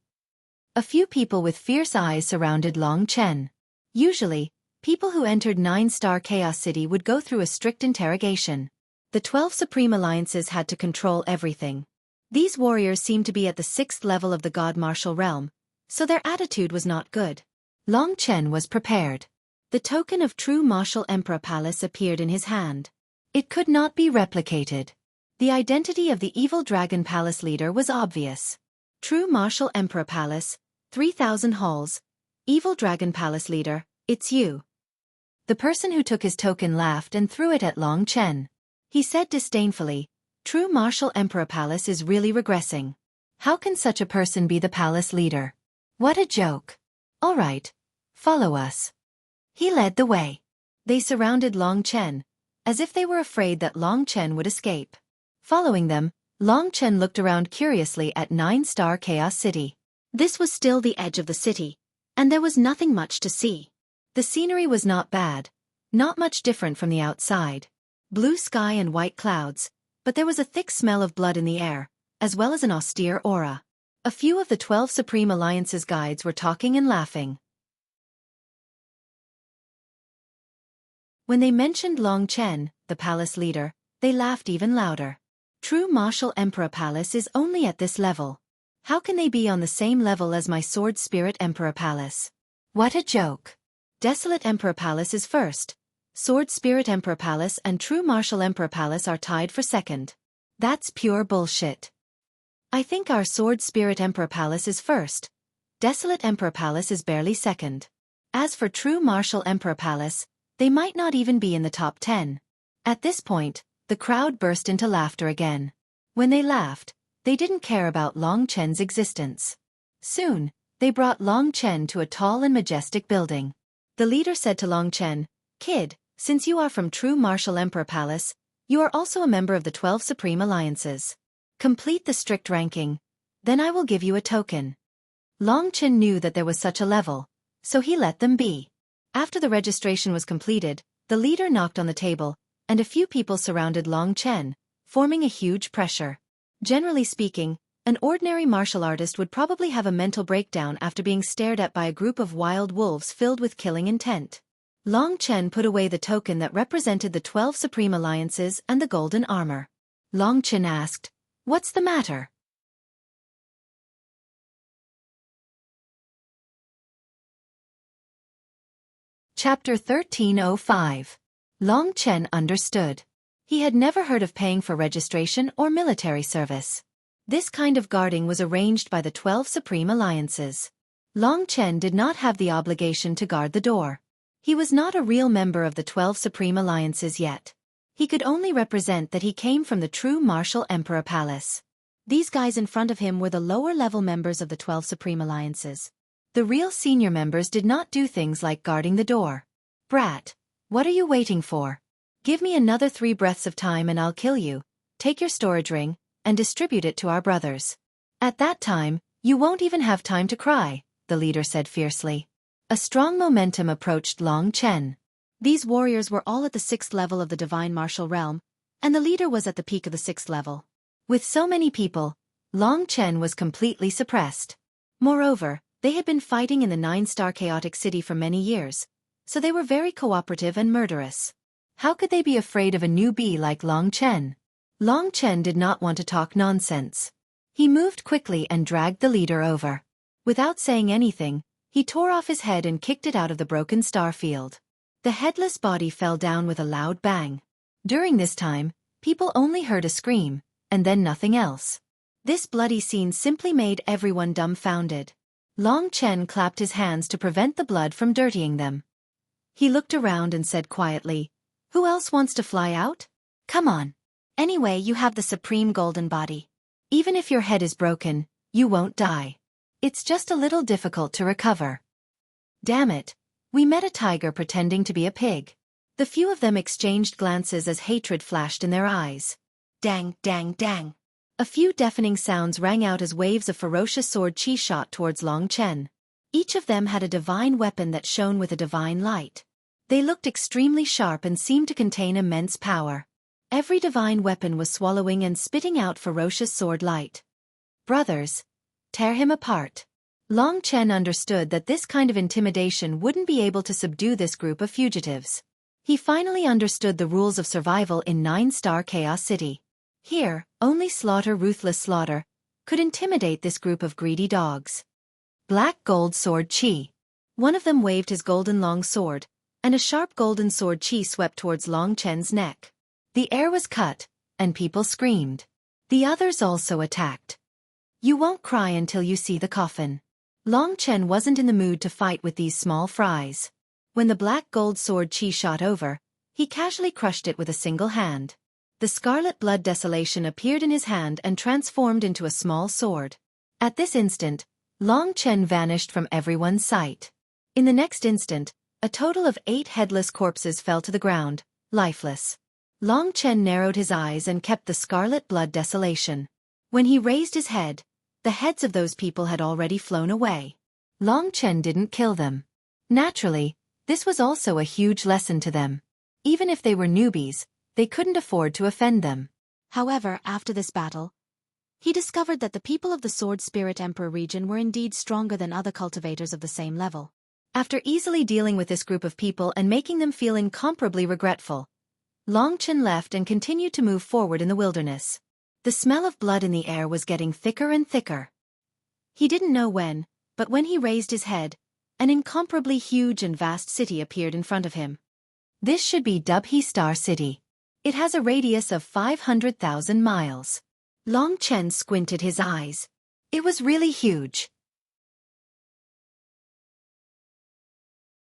A few people with fierce eyes surrounded Long Chen. Usually, people who entered 9-Star Chaos City would go through a strict interrogation. The 12 Supreme Alliances had to control everything. These warriors seemed to be at the 6th level of the God Martial realm, so their attitude was not good. Long Chen was prepared. The token of true Martial Emperor Palace appeared in his hand. It could not be replicated. The identity of the evil Dragon Palace leader was obvious. True Martial Emperor Palace, 3,000 halls. Evil Dragon Palace leader, it's you. The person who took his token laughed and threw it at Long Chen. He said disdainfully, True Martial Emperor Palace is really regressing. How can such a person be the palace leader? What a joke. All right, follow us. He led the way. They surrounded Long Chen, as if they were afraid that Long Chen would escape. Following them, Long Chen looked around curiously at 9-Star Chaos City. This was still the edge of the city, and there was nothing much to see. The scenery was not bad, not much different from the outside. Blue sky and white clouds, but there was a thick smell of blood in the air, as well as an austere aura. A few of the 12 Supreme Alliance's guides were talking and laughing. When they mentioned Long Chen, the palace leader, they laughed even louder. True Martial Emperor Palace is only at this level. How can they be on the same level as my Sword Spirit Emperor Palace? What a joke. Desolate Emperor Palace is first. Sword Spirit Emperor Palace and True Martial Emperor Palace are tied for second. That's pure bullshit. I think our Sword Spirit Emperor Palace is first. Desolate Emperor Palace is barely second. As for True Martial Emperor Palace, they might not even be in the top 10. At this point, the crowd burst into laughter again. When they laughed, they didn't care about Long Chen's existence. Soon, they brought Long Chen to a tall and majestic building. The leader said to Long Chen, Kid, since you are from True Martial Emperor Palace, you are also a member of the 12 Supreme Alliances. Complete the strict ranking, then I will give you a token. Long Chen knew that there was such a level, so he let them be. After the registration was completed, the leader knocked on the table, and a few people surrounded Long Chen, forming a huge pressure. Generally speaking, an ordinary martial artist would probably have a mental breakdown after being stared at by a group of wild wolves filled with killing intent. Long Chen put away the token that represented the 12 Supreme Alliances and the golden armor. Long Chen asked, What's the matter? Chapter 1305. Long Chen understood. He had never heard of paying for registration or military service. This kind of guarding was arranged by the 12 Supreme Alliances. Long Chen did not have the obligation to guard the door. He was not a real member of the 12 Supreme Alliances yet. He could only represent that he came from the True Martial Emperor Palace. These guys in front of him were the lower-level members of the 12 Supreme Alliances. The real senior members did not do things like guarding the door. Brat, what are you waiting for? Give me another 3 breaths of time and I'll kill you. Take your storage ring, and distribute it to our brothers. At that time, you won't even have time to cry, the leader said fiercely. A strong momentum approached Long Chen. These warriors were all at the 6th level of the divine martial realm, and the leader was at the peak of the 6th level. With so many people, Long Chen was completely suppressed. Moreover, they had been fighting in the 9-star chaotic city for many years, so they were very cooperative and murderous. How could they be afraid of a newbie like Long Chen? Long Chen did not want to talk nonsense. He moved quickly and dragged the leader over. Without saying anything, he tore off his head and kicked it out of the broken star field. The headless body fell down with a loud bang. During this time, people only heard a scream, and then nothing else. This bloody scene simply made everyone dumbfounded. Long Chen clapped his hands to prevent the blood from dirtying them. He looked around and said quietly, "Who else wants to fly out? Come on. Anyway, you have the supreme golden body. Even if your head is broken, you won't die. It's just a little difficult to recover." Damn it. We met a tiger pretending to be a pig. The few of them exchanged glances as hatred flashed in their eyes. Dang, dang, dang. A few deafening sounds rang out as waves of ferocious sword chi shot towards Long Chen. Each of them had a divine weapon that shone with a divine light. They looked extremely sharp and seemed to contain immense power. Every divine weapon was swallowing and spitting out ferocious sword light. Brothers, tear him apart. Long Chen understood that this kind of intimidation wouldn't be able to subdue this group of fugitives. He finally understood the rules of survival in 9-star Chaos City. Here, only ruthless slaughter, could intimidate this group of greedy dogs. Black Gold Sword Chi. One of them waved his golden long sword, and a sharp golden sword chi swept towards Long Chen's neck. The air was cut, and people screamed. The others also attacked. You won't cry until you see the coffin. Long Chen wasn't in the mood to fight with these small fries. When the black gold sword chi shot over, he casually crushed it with a single hand. The scarlet blood desolation appeared in his hand and transformed into a small sword. At this instant, Long Chen vanished from everyone's sight. In the next instant, a total of 8 headless corpses fell to the ground, lifeless. Long Chen narrowed his eyes and kept the scarlet blood desolation. When he raised his head, the heads of those people had already flown away. Long Chen didn't kill them. Naturally, this was also a huge lesson to them. Even if they were newbies, they couldn't afford to offend them. However, after this battle, he discovered that the people of the Sword Spirit Emperor region were indeed stronger than other cultivators of the same level. After easily dealing with this group of people and making them feel incomparably regretful, Long Chen left and continued to move forward in the wilderness. The smell of blood in the air was getting thicker and thicker. He didn't know when, but when he raised his head, an incomparably huge and vast city appeared in front of him. This should be Dubhe Star City. It has a radius of 500,000 miles. Long Chen squinted his eyes. It was really huge.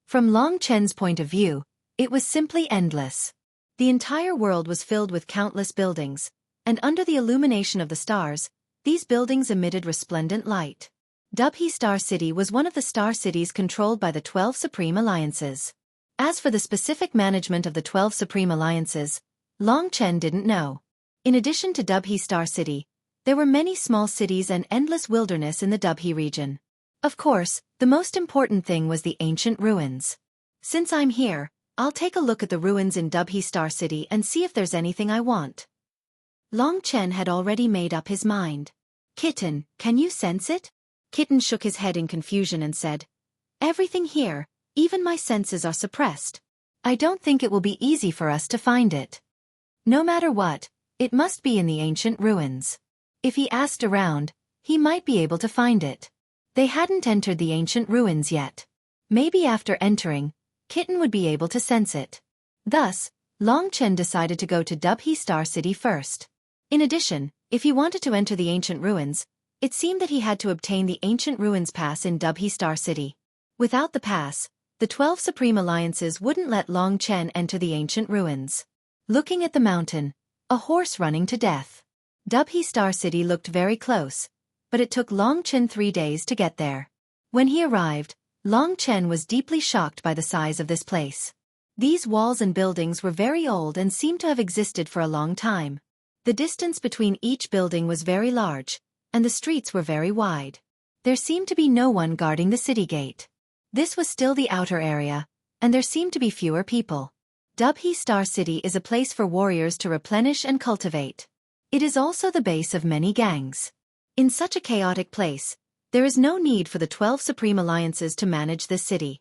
From Long Chen's point of view, it was simply endless. The entire world was filled with countless buildings, and under the illumination of the stars, these buildings emitted resplendent light. Dubhe Star City was one of the star cities controlled by the 12 Supreme Alliances. As for the specific management of the 12 Supreme Alliances, Long Chen didn't know. In addition to Dubhe Star City, there were many small cities and endless wilderness in the Dubhe region. Of course, the most important thing was the ancient ruins. Since I'm here, I'll take a look at the ruins in Dubhe Star City and see if there's anything I want. Long Chen had already made up his mind. Kitten, can you sense it? Kitten shook his head in confusion and said, Everything here, even my senses are suppressed. I don't think it will be easy for us to find it. No matter what, it must be in the ancient ruins. If he asked around, he might be able to find it. They hadn't entered the ancient ruins yet. Maybe after entering, Kitten would be able to sense it. Thus, Long Chen decided to go to Dubhe Star City first. In addition, if he wanted to enter the ancient ruins, it seemed that he had to obtain the Ancient Ruins Pass in Dubhe Star City. Without the pass, the 12 Supreme Alliances wouldn't let Long Chen enter the ancient ruins. Looking at the mountain, a horse running to death. Dubhe Star City looked very close, but it took Long Chen 3 days to get there. When he arrived, Long Chen was deeply shocked by the size of this place. These walls and buildings were very old and seemed to have existed for a long time. The distance between each building was very large, and the streets were very wide. There seemed to be no one guarding the city gate. This was still the outer area, and there seemed to be fewer people. Dubhe Star City is a place for warriors to replenish and cultivate. It is also the base of many gangs. In such a chaotic place, there is no need for the 12 supreme alliances to manage this city.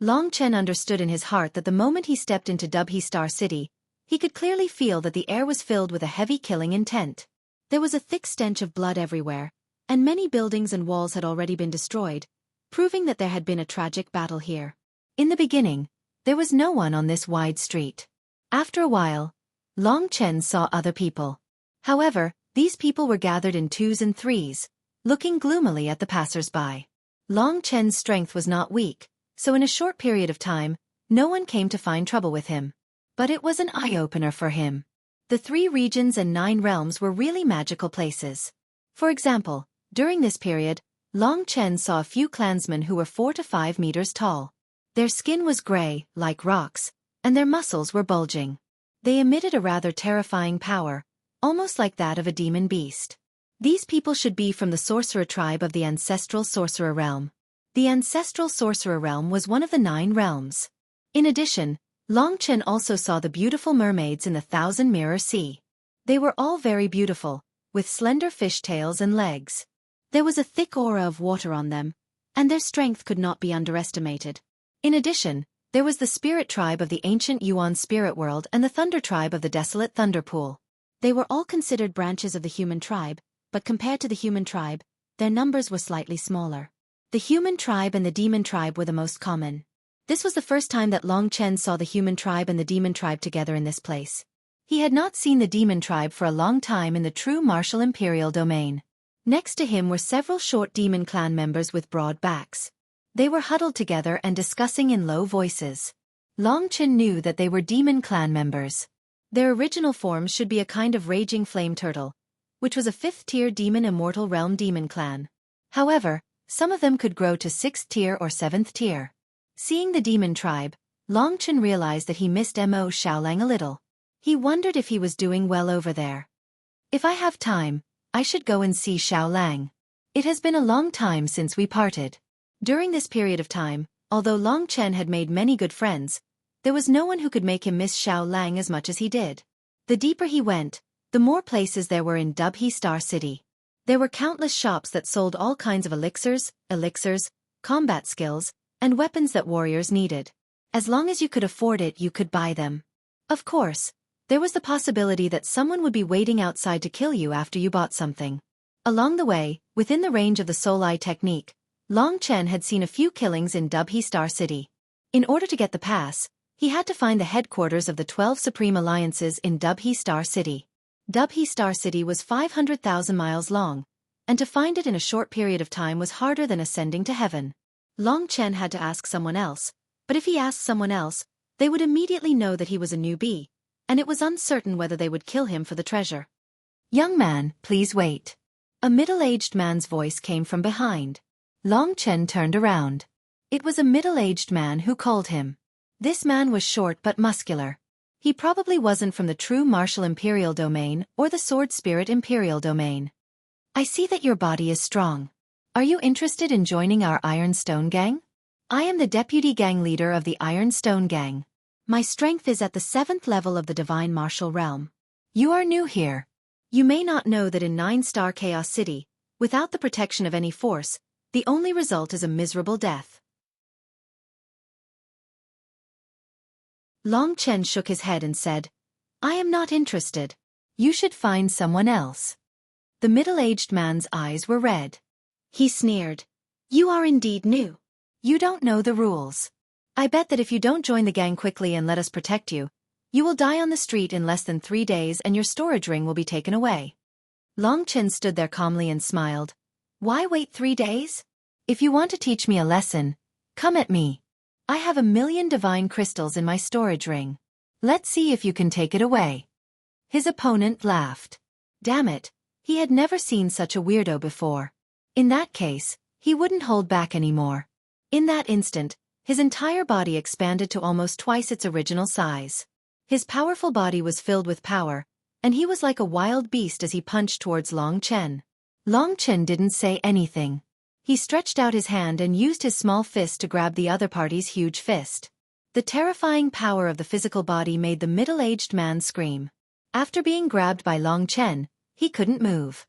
Long Chen understood in his heart that the moment he stepped into Dubhe Star City, he could clearly feel that the air was filled with a heavy killing intent. There was a thick stench of blood everywhere, and many buildings and walls had already been destroyed, proving that there had been a tragic battle here. In the beginning, there was no one on this wide street. After a while, Long Chen saw other people. However, these people were gathered in twos and threes, looking gloomily at the passers-by. Long Chen's strength was not weak, so in a short period of time, no one came to find trouble with him. But it was an eye-opener for him. The 3 regions and 9 realms were really magical places. For example, during this period, Long Chen saw a few clansmen who were 4 to 5 meters tall. Their skin was gray, like rocks, and their muscles were bulging. They emitted a rather terrifying power, almost like that of a demon beast. These people should be from the sorcerer tribe of the ancestral sorcerer realm. The ancestral sorcerer realm was one of the 9 realms. In addition, Long Chen also saw the beautiful mermaids in the 1,000-mirror sea. They were all very beautiful, with slender fishtails and legs. There was a thick aura of water on them, and their strength could not be underestimated. In addition, there was the spirit tribe of the ancient Yuan spirit world and the thunder tribe of the desolate thunder pool. They were all considered branches of the human tribe, but compared to the human tribe, their numbers were slightly smaller. The human tribe and the demon tribe were the most common. This was the first time that Long Chen saw the human tribe and the demon tribe together in this place. He had not seen the demon tribe for a long time in the true martial imperial domain. Next to him were several short demon clan members with broad backs. They were huddled together and discussing in low voices. Long Chen knew that they were demon clan members. Their original forms should be a kind of raging flame turtle, which was a 5th-tier demon immortal realm demon clan. However, some of them could grow to 6th tier or 7th tier. Seeing the demon tribe, Long Chen realized that he missed Mo Xiaolang a little. He wondered if he was doing well over there. If I have time, I should go and see Xiaolang. It has been a long time since we parted. During this period of time, although Long Chen had made many good friends, there was no one who could make him miss Xiaolang as much as he did. The deeper he went, the more places there were in Dubhe Star City. There were countless shops that sold all kinds of elixirs, combat skills, and weapons that warriors needed. As long as you could afford it, you could buy them. Of course, there was the possibility that someone would be waiting outside to kill you after you bought something. Along the way, within the range of the Soul Eye technique, Long Chen had seen a few killings in Dubhe Star City. In order to get the pass, he had to find the headquarters of the 12 Supreme Alliances in Dubhe Star City. Dubhe Star City was 500,000 miles long, and to find it in a short period of time was harder than ascending to heaven. Long Chen had to ask someone else, but if he asked someone else, they would immediately know that he was a newbie, and it was uncertain whether they would kill him for the treasure. "Young man, please wait." A middle-aged man's voice came from behind. Long Chen turned around. It was a middle-aged man who called him. This man was short but muscular. He probably wasn't from the true martial imperial domain or the sword spirit imperial domain. "I see that your body is strong. Are you interested in joining our Iron Stone Gang?" "I am the deputy gang leader of the Iron Stone Gang. My strength is at the 7th level of the divine martial realm." "You are new here. You may not know that in 9-star Chaos City, without the protection of any force, the only result is a miserable death." Long Chen shook his head and said, "I am not interested. You should find someone else." The middle-aged man's eyes were red. He sneered. "You are indeed new. You don't know the rules. I bet that if you don't join the gang quickly and let us protect you, you will die on the street in less than 3 days and your storage ring will be taken away." Long Chen stood there calmly and smiled. "Why wait 3 days? If you want to teach me a lesson, come at me. I have 1,000,000 divine crystals in my storage ring. Let's see if you can take it away." His opponent laughed. Damn it, he had never seen such a weirdo before. In that case, he wouldn't hold back anymore. In that instant, his entire body expanded to almost twice its original size. His powerful body was filled with power, and he was like a wild beast as he punched towards Long Chen. Long Chen didn't say anything. He stretched out his hand and used his small fist to grab the other party's huge fist. The terrifying power of the physical body made the middle-aged man scream. After being grabbed by Long Chen, he couldn't move.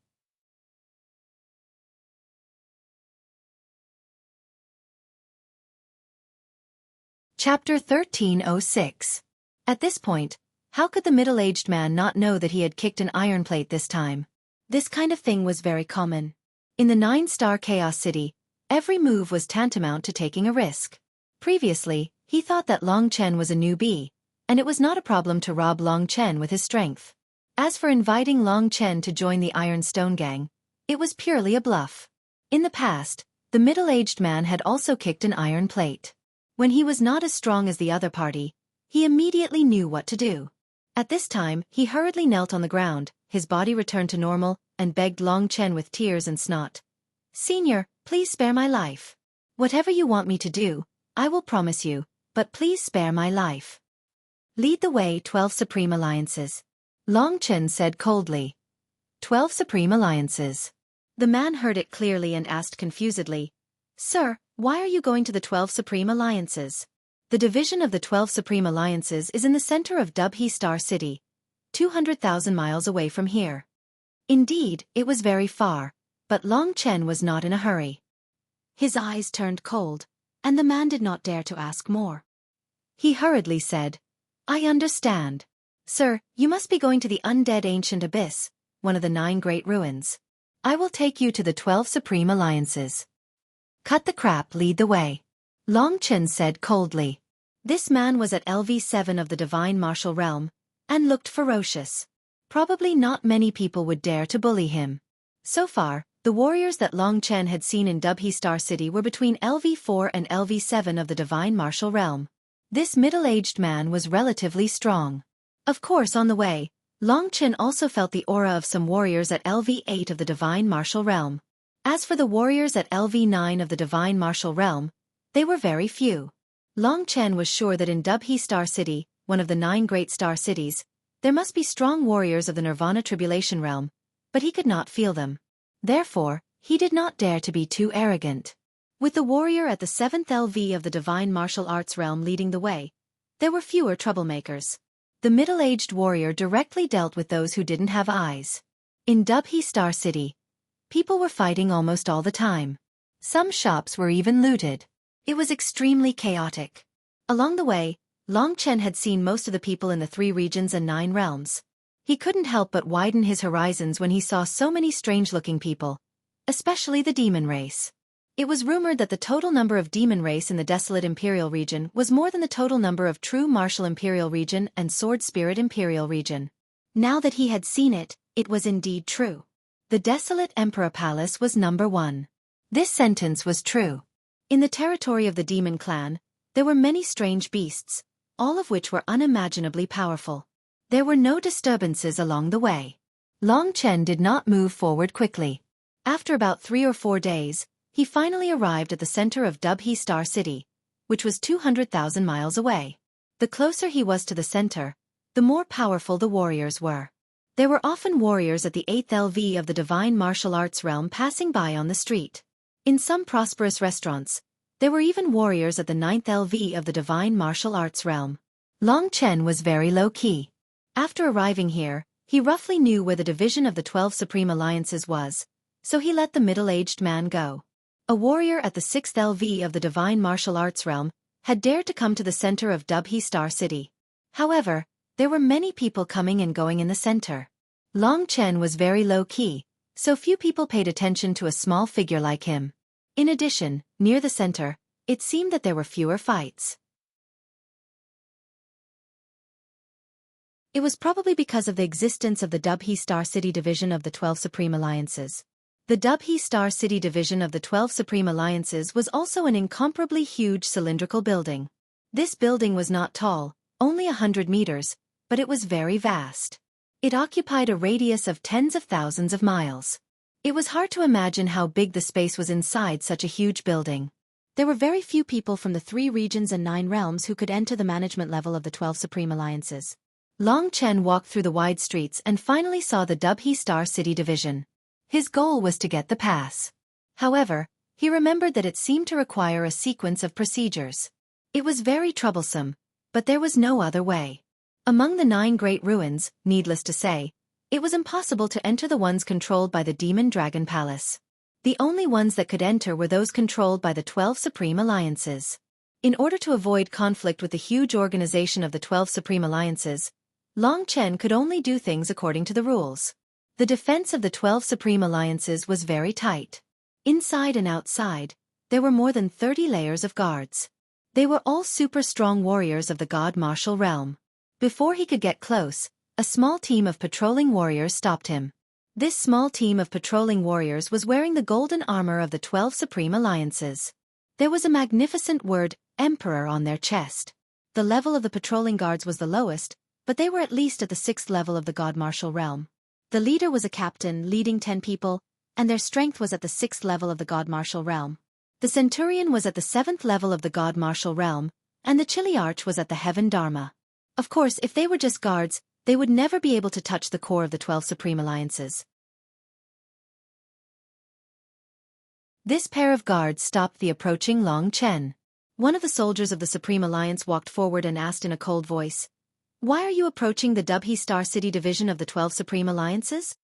Chapter 1306. At this point, how could the middle-aged man not know that he had kicked an iron plate this time? This kind of thing was very common. In the 9-star Chaos City, every move was tantamount to taking a risk. Previously, he thought that Long Chen was a newbie, and it was not a problem to rob Long Chen with his strength. As for inviting Long Chen to join the Iron Stone Gang, it was purely a bluff. In the past, the middle-aged man had also kicked an iron plate. When he was not as strong as the other party, he immediately knew what to do. At this time, he hurriedly knelt on the ground, his body returned to normal, and begged Long Chen with tears and snot. "Senior, please spare my life. Whatever you want me to do, I will promise you, but please spare my life." "Lead the way, 12 Supreme Alliances," Long Chen said coldly. 12 Supreme Alliances. The man heard it clearly and asked confusedly, "Sir, why are you going to the 12 Supreme Alliances?" The division of the 12 Supreme Alliances is in the center of Dubhe Star City, 200,000 miles away from here. Indeed, it was very far, but Long Chen was not in a hurry. His eyes turned cold, and the man did not dare to ask more. He hurriedly said, "I understand. Sir, you must be going to the Undead Ancient Abyss, one of the 9 great ruins. I will take you to the 12 Supreme Alliances." "Cut the crap, lead the way," Long Chen said coldly. This man was at LV7 of the Divine Martial Realm, and looked ferocious. Probably not many people would dare to bully him. So far, the warriors that Long Chen had seen in Dubhe Star City were between LV4 and LV7 of the Divine Martial Realm. This middle-aged man was relatively strong. Of course, on the way, Long Chen also felt the aura of some warriors at LV8 of the Divine Martial Realm. As for the warriors at LV9 of the Divine Martial Realm, they were very few. Long Chen was sure that in Dubhe Star City, one of the 9 great star cities, there must be strong warriors of the Nirvana Tribulation Realm, but he could not feel them. Therefore, he did not dare to be too arrogant. With the warrior at the 7th LV of the Divine Martial Arts Realm leading the way, there were fewer troublemakers. The middle-aged warrior directly dealt with those who didn't have eyes. In Dubhe Star City, people were fighting almost all the time. Some shops were even looted. It was extremely chaotic. Along the way, Long Chen had seen most of the people in the 3 regions and 9 realms. He couldn't help but widen his horizons when he saw so many strange-looking people, especially the demon race. It was rumored that the total number of demon race in the Desolate Imperial region was more than the total number of true Martial Imperial region and Sword Spirit Imperial region. Now that he had seen it, it was indeed true. The Desolate Emperor Palace was number 1. This sentence was true. In the territory of the demon clan, there were many strange beasts, all of which were unimaginably powerful. There were no disturbances along the way. Long Chen did not move forward quickly. After about 3 or 4 days, he finally arrived at the center of Dubhe Star City, which was 200,000 miles away. The closer he was to the center, the more powerful the warriors were. There were often warriors at the 8th LV of the Divine Martial Arts Realm passing by on the street. In some prosperous restaurants, there were even warriors at the 9th LV of the Divine Martial Arts Realm. Long Chen was very low-key. After arriving here, he roughly knew where the division of the 12 Supreme Alliances was, so he let the middle-aged man go. A warrior at the 6th LV of the Divine Martial Arts Realm had dared to come to the center of Dubhe Star City. However, there were many people coming and going in the center. Long Chen was very low-key, so few people paid attention to a small figure like him. In addition, near the center, it seemed that there were fewer fights. It was probably because of the existence of the Dubhe Star City division of the 12 Supreme Alliances. The Dubhe Star City division of the 12 Supreme Alliances was also an incomparably huge cylindrical building. This building was not tall, only 100 meters, but it was very vast. It occupied a radius of tens of thousands of miles. It was hard to imagine how big the space was inside such a huge building. There were very few people from the 3 regions and 9 realms who could enter the management level of the 12 Supreme Alliances. Long Chen walked through the wide streets and finally saw the Dubhe Star City division. His goal was to get the pass. However, he remembered that it seemed to require a sequence of procedures. It was very troublesome, but there was no other way. Among the 9 great ruins, needless to say, it was impossible to enter the ones controlled by the Demon Dragon Palace. The only ones that could enter were those controlled by the 12 Supreme Alliances. In order to avoid conflict with the huge organization of the 12 Supreme Alliances, Long Chen could only do things according to the rules. The defense of the 12 Supreme Alliances was very tight. Inside and outside, there were more than 30 layers of guards. They were all super strong warriors of the God Martial Realm. Before he could get close, a small team of patrolling warriors stopped him. This small team of patrolling warriors was wearing the golden armor of the 12 Supreme Alliances. There was a magnificent word, Emperor, on their chest. The level of the patrolling guards was the lowest, but they were at least at the 6th level of the God Martial Realm. The leader was a captain leading 10 people, and their strength was at the 6th level of the God Martial Realm. The Centurion was at the 7th level of the God Martial Realm, and the Chili Arch was at the Heaven Dharma. Of course, if they were just guards, they would never be able to touch the core of the 12 Supreme Alliances. This pair of guards stopped the approaching Long Chen. One of the soldiers of the Supreme Alliance walked forward and asked in a cold voice, "Why are you approaching the Dubhe Star City division of the 12 Supreme Alliances?"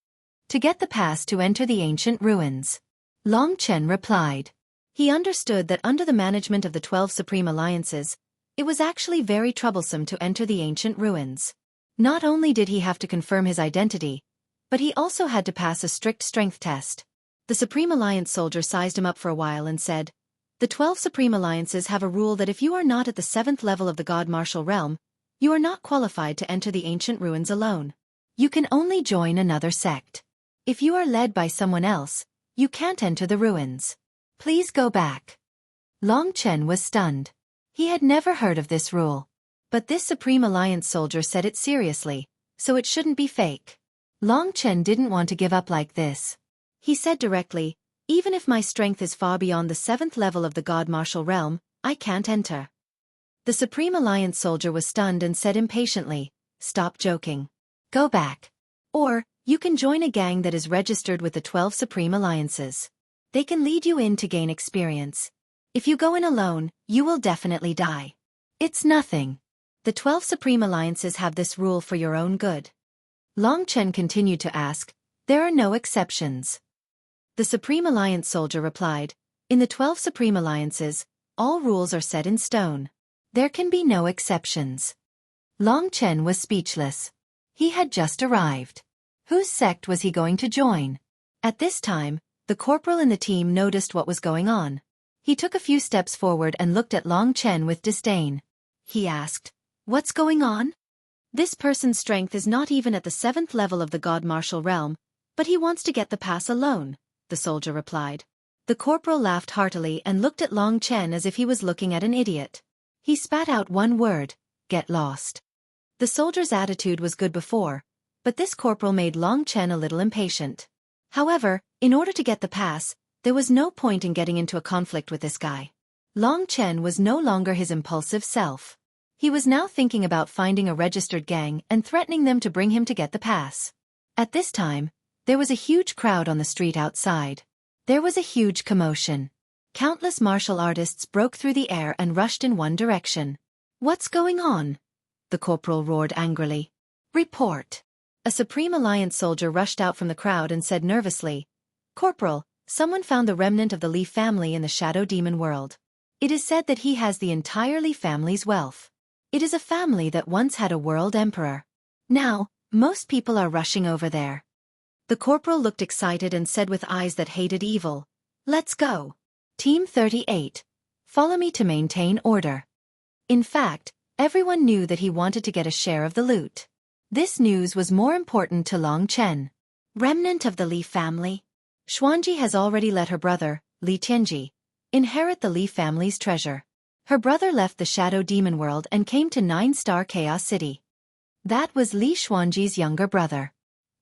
"To get the pass to enter the ancient ruins," Long Chen replied. He understood that under the management of the 12 Supreme Alliances, it was actually very troublesome to enter the ancient ruins. Not only did he have to confirm his identity, but he also had to pass a strict strength test. The Supreme Alliance soldier sized him up for a while and said, "The 12 Supreme Alliances have a rule that if you are not at the 7th level of the God Martial Realm, you are not qualified to enter the ancient ruins alone. You can only join another sect. If you are led by someone else, you can't enter the ruins. Please go back." Long Chen was stunned. He had never heard of this rule. But this Supreme Alliance soldier said it seriously, so it shouldn't be fake. Long Chen didn't want to give up like this. He said directly, "Even if my strength is far beyond the 7th level of the God Martial Realm, I can't enter." The Supreme Alliance soldier was stunned and said impatiently, "Stop joking. Go back. Or, you can join a gang that is registered with the 12 Supreme Alliances. They can lead you in to gain experience. If you go in alone, you will definitely die. It's nothing. The 12 Supreme Alliances have this rule for your own good." Long Chen continued to ask, "There are no exceptions?" The Supreme Alliance soldier replied, "In the 12 Supreme Alliances, all rules are set in stone. There can be no exceptions." Long Chen was speechless. He had just arrived. Whose sect was he going to join? At this time, the corporal in the team noticed what was going on. He took a few steps forward and looked at Long Chen with disdain. He asked, "What's going on?" "This person's strength is not even at the 7th level of the God Martial Realm, but he wants to get the pass alone," the soldier replied. The corporal laughed heartily and looked at Long Chen as if he was looking at an idiot. He spat out one word, "Get lost." The soldier's attitude was good before, but this corporal made Long Chen a little impatient. However, in order to get the pass, there was no point in getting into a conflict with this guy. Long Chen was no longer his impulsive self. He was now thinking about finding a registered gang and threatening them to bring him to get the pass. At this time, there was a huge crowd on the street outside. There was a huge commotion. Countless martial artists broke through the air and rushed in one direction. "What's going on?" the corporal roared angrily. "Report." A Supreme Alliance soldier rushed out from the crowd and said nervously, "Corporal, someone found the remnant of the Li family in the Shadow Demon world. It is said that he has the entire Li family's wealth. It is a family that once had a world emperor. Now, most people are rushing over there." The corporal looked excited and said with eyes that hated evil, "Let's go. Team 38. Follow me to maintain order." In fact, everyone knew that he wanted to get a share of the loot. This news was more important to Long Chen. Remnant of the Li family. Xuanji has already let her brother, Li Tianji, inherit the Li family's treasure. Her brother left the Shadow Demon world and came to 9-Star Chaos City. That was Li Xuanji's younger brother.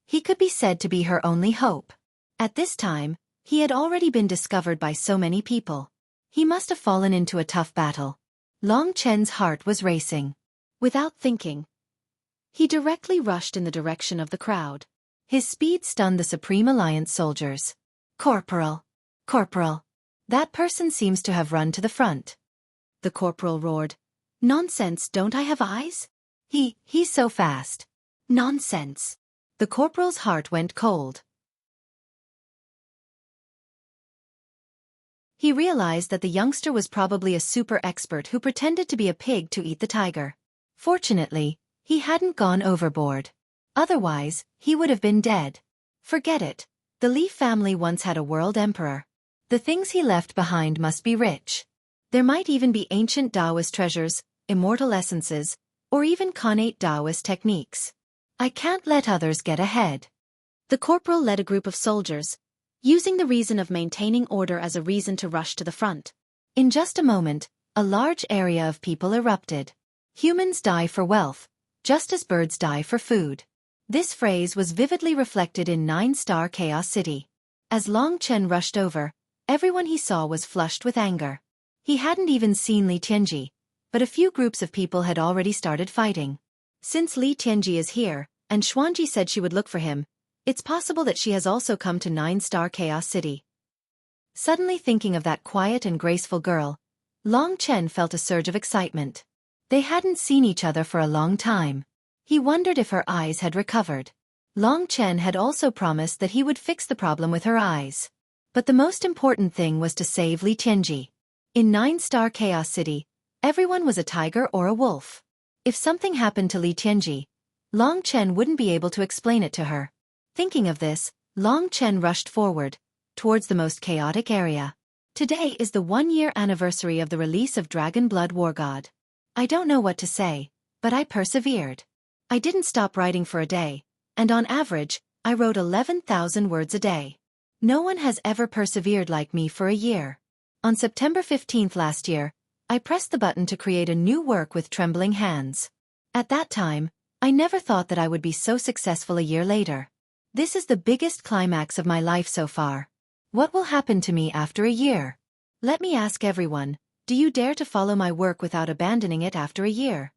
He could be said to be her only hope. At this time, he had already been discovered by so many people. He must have fallen into a tough battle. Long Chen's heart was racing. Without thinking, he directly rushed in the direction of the crowd. His speed stunned the Supreme Alliance soldiers. "Corporal! Corporal! That person seems to have run to the front." The corporal roared, "Nonsense, don't I have eyes? He's so fast. Nonsense. The corporal's heart went cold. He realized that the youngster was probably a super expert who pretended to be a pig to eat the tiger. Fortunately, he hadn't gone overboard. Otherwise, he would have been dead. Forget it. The Li family once had a world emperor. The things he left behind must be rich. There might even be ancient Taoist treasures, immortal essences, or even connate Taoist techniques. I can't let others get ahead. The corporal led a group of soldiers, using the reason of maintaining order as a reason to rush to the front. In just a moment, a large area of people erupted. Humans die for wealth, just as birds die for food. This phrase was vividly reflected in 9-star Chaos City. As Long Chen rushed over, everyone he saw was flushed with anger. He hadn't even seen Li Tianji, but a few groups of people had already started fighting. Since Li Tianji is here, and Xuanji said she would look for him, it's possible that she has also come to 9-star Chaos City. Suddenly thinking of that quiet and graceful girl, Long Chen felt a surge of excitement. They hadn't seen each other for a long time. He wondered if her eyes had recovered. Long Chen had also promised that he would fix the problem with her eyes. But the most important thing was to save Li Tianji. In 9-star Chaos City, everyone was a tiger or a wolf. If something happened to Li Tianji, Long Chen wouldn't be able to explain it to her. Thinking of this, Long Chen rushed forward, towards the most chaotic area. Today is the 1-year anniversary of the release of Dragon Blood War God. I don't know what to say, but I persevered. I didn't stop writing for a day, and on average, I wrote 11,000 words a day. No one has ever persevered like me for a year. On September 15th last year, I pressed the button to create a new work with trembling hands. At that time, I never thought that I would be so successful a year later. This is the biggest climax of my life so far. What will happen to me after a year? Let me ask everyone, do you dare to follow my work without abandoning it after a year?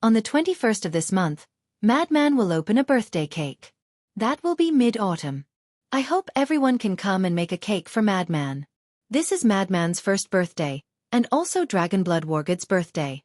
On the 21st of this month, Madman will open a birthday cake. That will be mid-autumn. I hope everyone can come and make a cake for Madman. This is Madman's first birthday, and also Dragon Blood Wargod's birthday.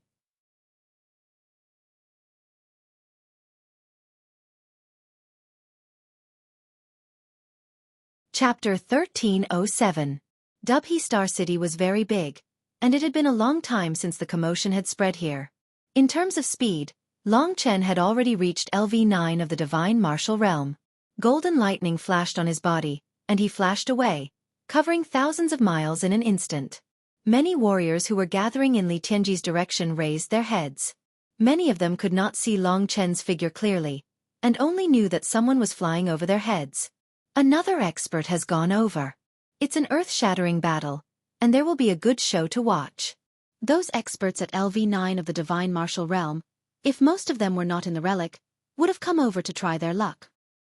Chapter 1307. Dubhe Star City was very big, and it had been a long time since the commotion had spread here. In terms of speed, Long Chen had already reached LV9 of the Divine Martial Realm. Golden lightning flashed on his body, and he flashed away, covering thousands of miles in an instant. Many warriors who were gathering in Li Tianji's direction raised their heads. Many of them could not see Long Chen's figure clearly, and only knew that someone was flying over their heads. Another expert has gone over. It's an earth-shattering battle, and there will be a good show to watch. Those experts at LV9 of the Divine Martial Realm, if most of them were not in the relic, would have come over to try their luck.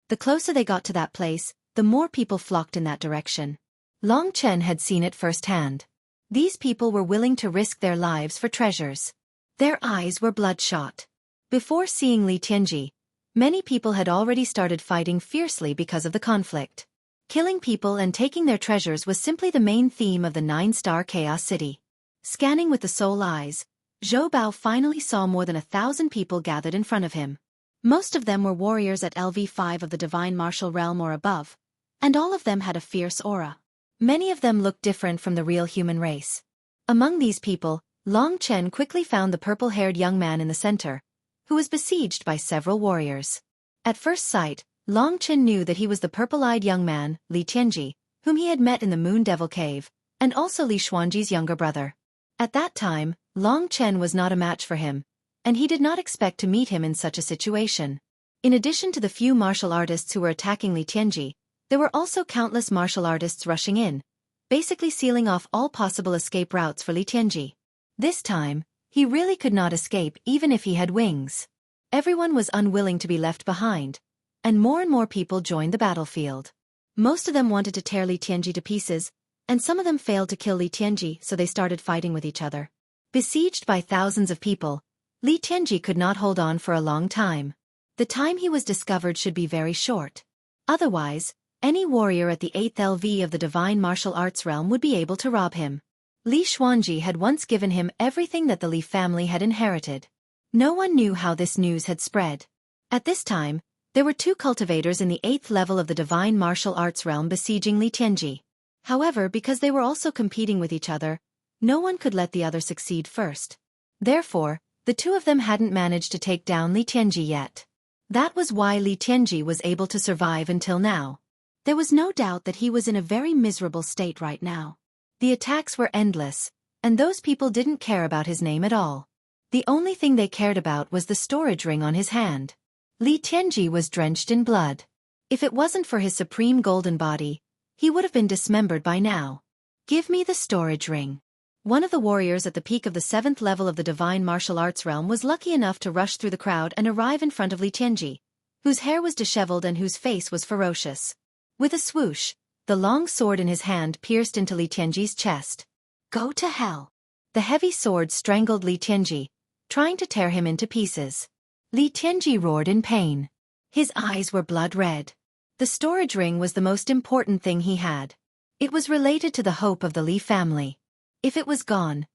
The closer they got to that place, the more people flocked in that direction. Long Chen had seen it firsthand. These people were willing to risk their lives for treasures. Their eyes were bloodshot. Before seeing Li Tianji, many people had already started fighting fiercely because of the conflict. Killing people and taking their treasures was simply the main theme of the 9-star Chaos City. Scanning with the soul eyes, Zhou Bao finally saw more than 1,000 people gathered in front of him. Most of them were warriors at LV5 of the Divine Martial Realm or above, and all of them had a fierce aura. Many of them looked different from the real human race. Among these people, Long Chen quickly found the purple-haired young man in the center, who was besieged by several warriors. At first sight, Long Chen knew that he was the purple-eyed young man, Li Tianji, whom he had met in the Moon Devil Cave, and also Li Xuanji's younger brother. At that time, Long Chen was not a match for him, and he did not expect to meet him in such a situation. In addition to the few martial artists who were attacking Li Tianji, there were also countless martial artists rushing in, basically sealing off all possible escape routes for Li Tianji. This time, he really could not escape even if he had wings. Everyone was unwilling to be left behind, and more people joined the battlefield. Most of them wanted to tear Li Tianji to pieces, and some of them failed to kill Li Tianji, so they started fighting with each other. Besieged by thousands of people, Li Tianji could not hold on for a long time. The time he was discovered should be very short. Otherwise, any warrior at the 8th LV of the Divine Martial Arts realm would be able to rob him. Li Xuanji had once given him everything that the Li family had inherited. No one knew how this news had spread. At this time, there were 2 cultivators in the 8th level of the divine martial arts realm besieging Li Tianji. However, because they were also competing with each other, no one could let the other succeed first. Therefore, the 2 of them hadn't managed to take down Li Tianji yet. That was why Li Tianji was able to survive until now. There was no doubt that he was in a very miserable state right now. The attacks were endless, and those people didn't care about his name at all. The only thing they cared about was the storage ring on his hand. Li Tianji was drenched in blood. If it wasn't for his supreme golden body, he would have been dismembered by now. Give me the storage ring. One of the warriors at the peak of the 7th level of the divine martial arts realm was lucky enough to rush through the crowd and arrive in front of Li Tianji, whose hair was disheveled and whose face was ferocious. With a swoosh, the long sword in his hand pierced into Li Tianji's chest. Go to hell! The heavy sword strangled Li Tianji, trying to tear him into pieces. Li Tianji roared in pain. His eyes were blood red. The storage ring was the most important thing he had. It was related to the hope of the Li family. If it was gone,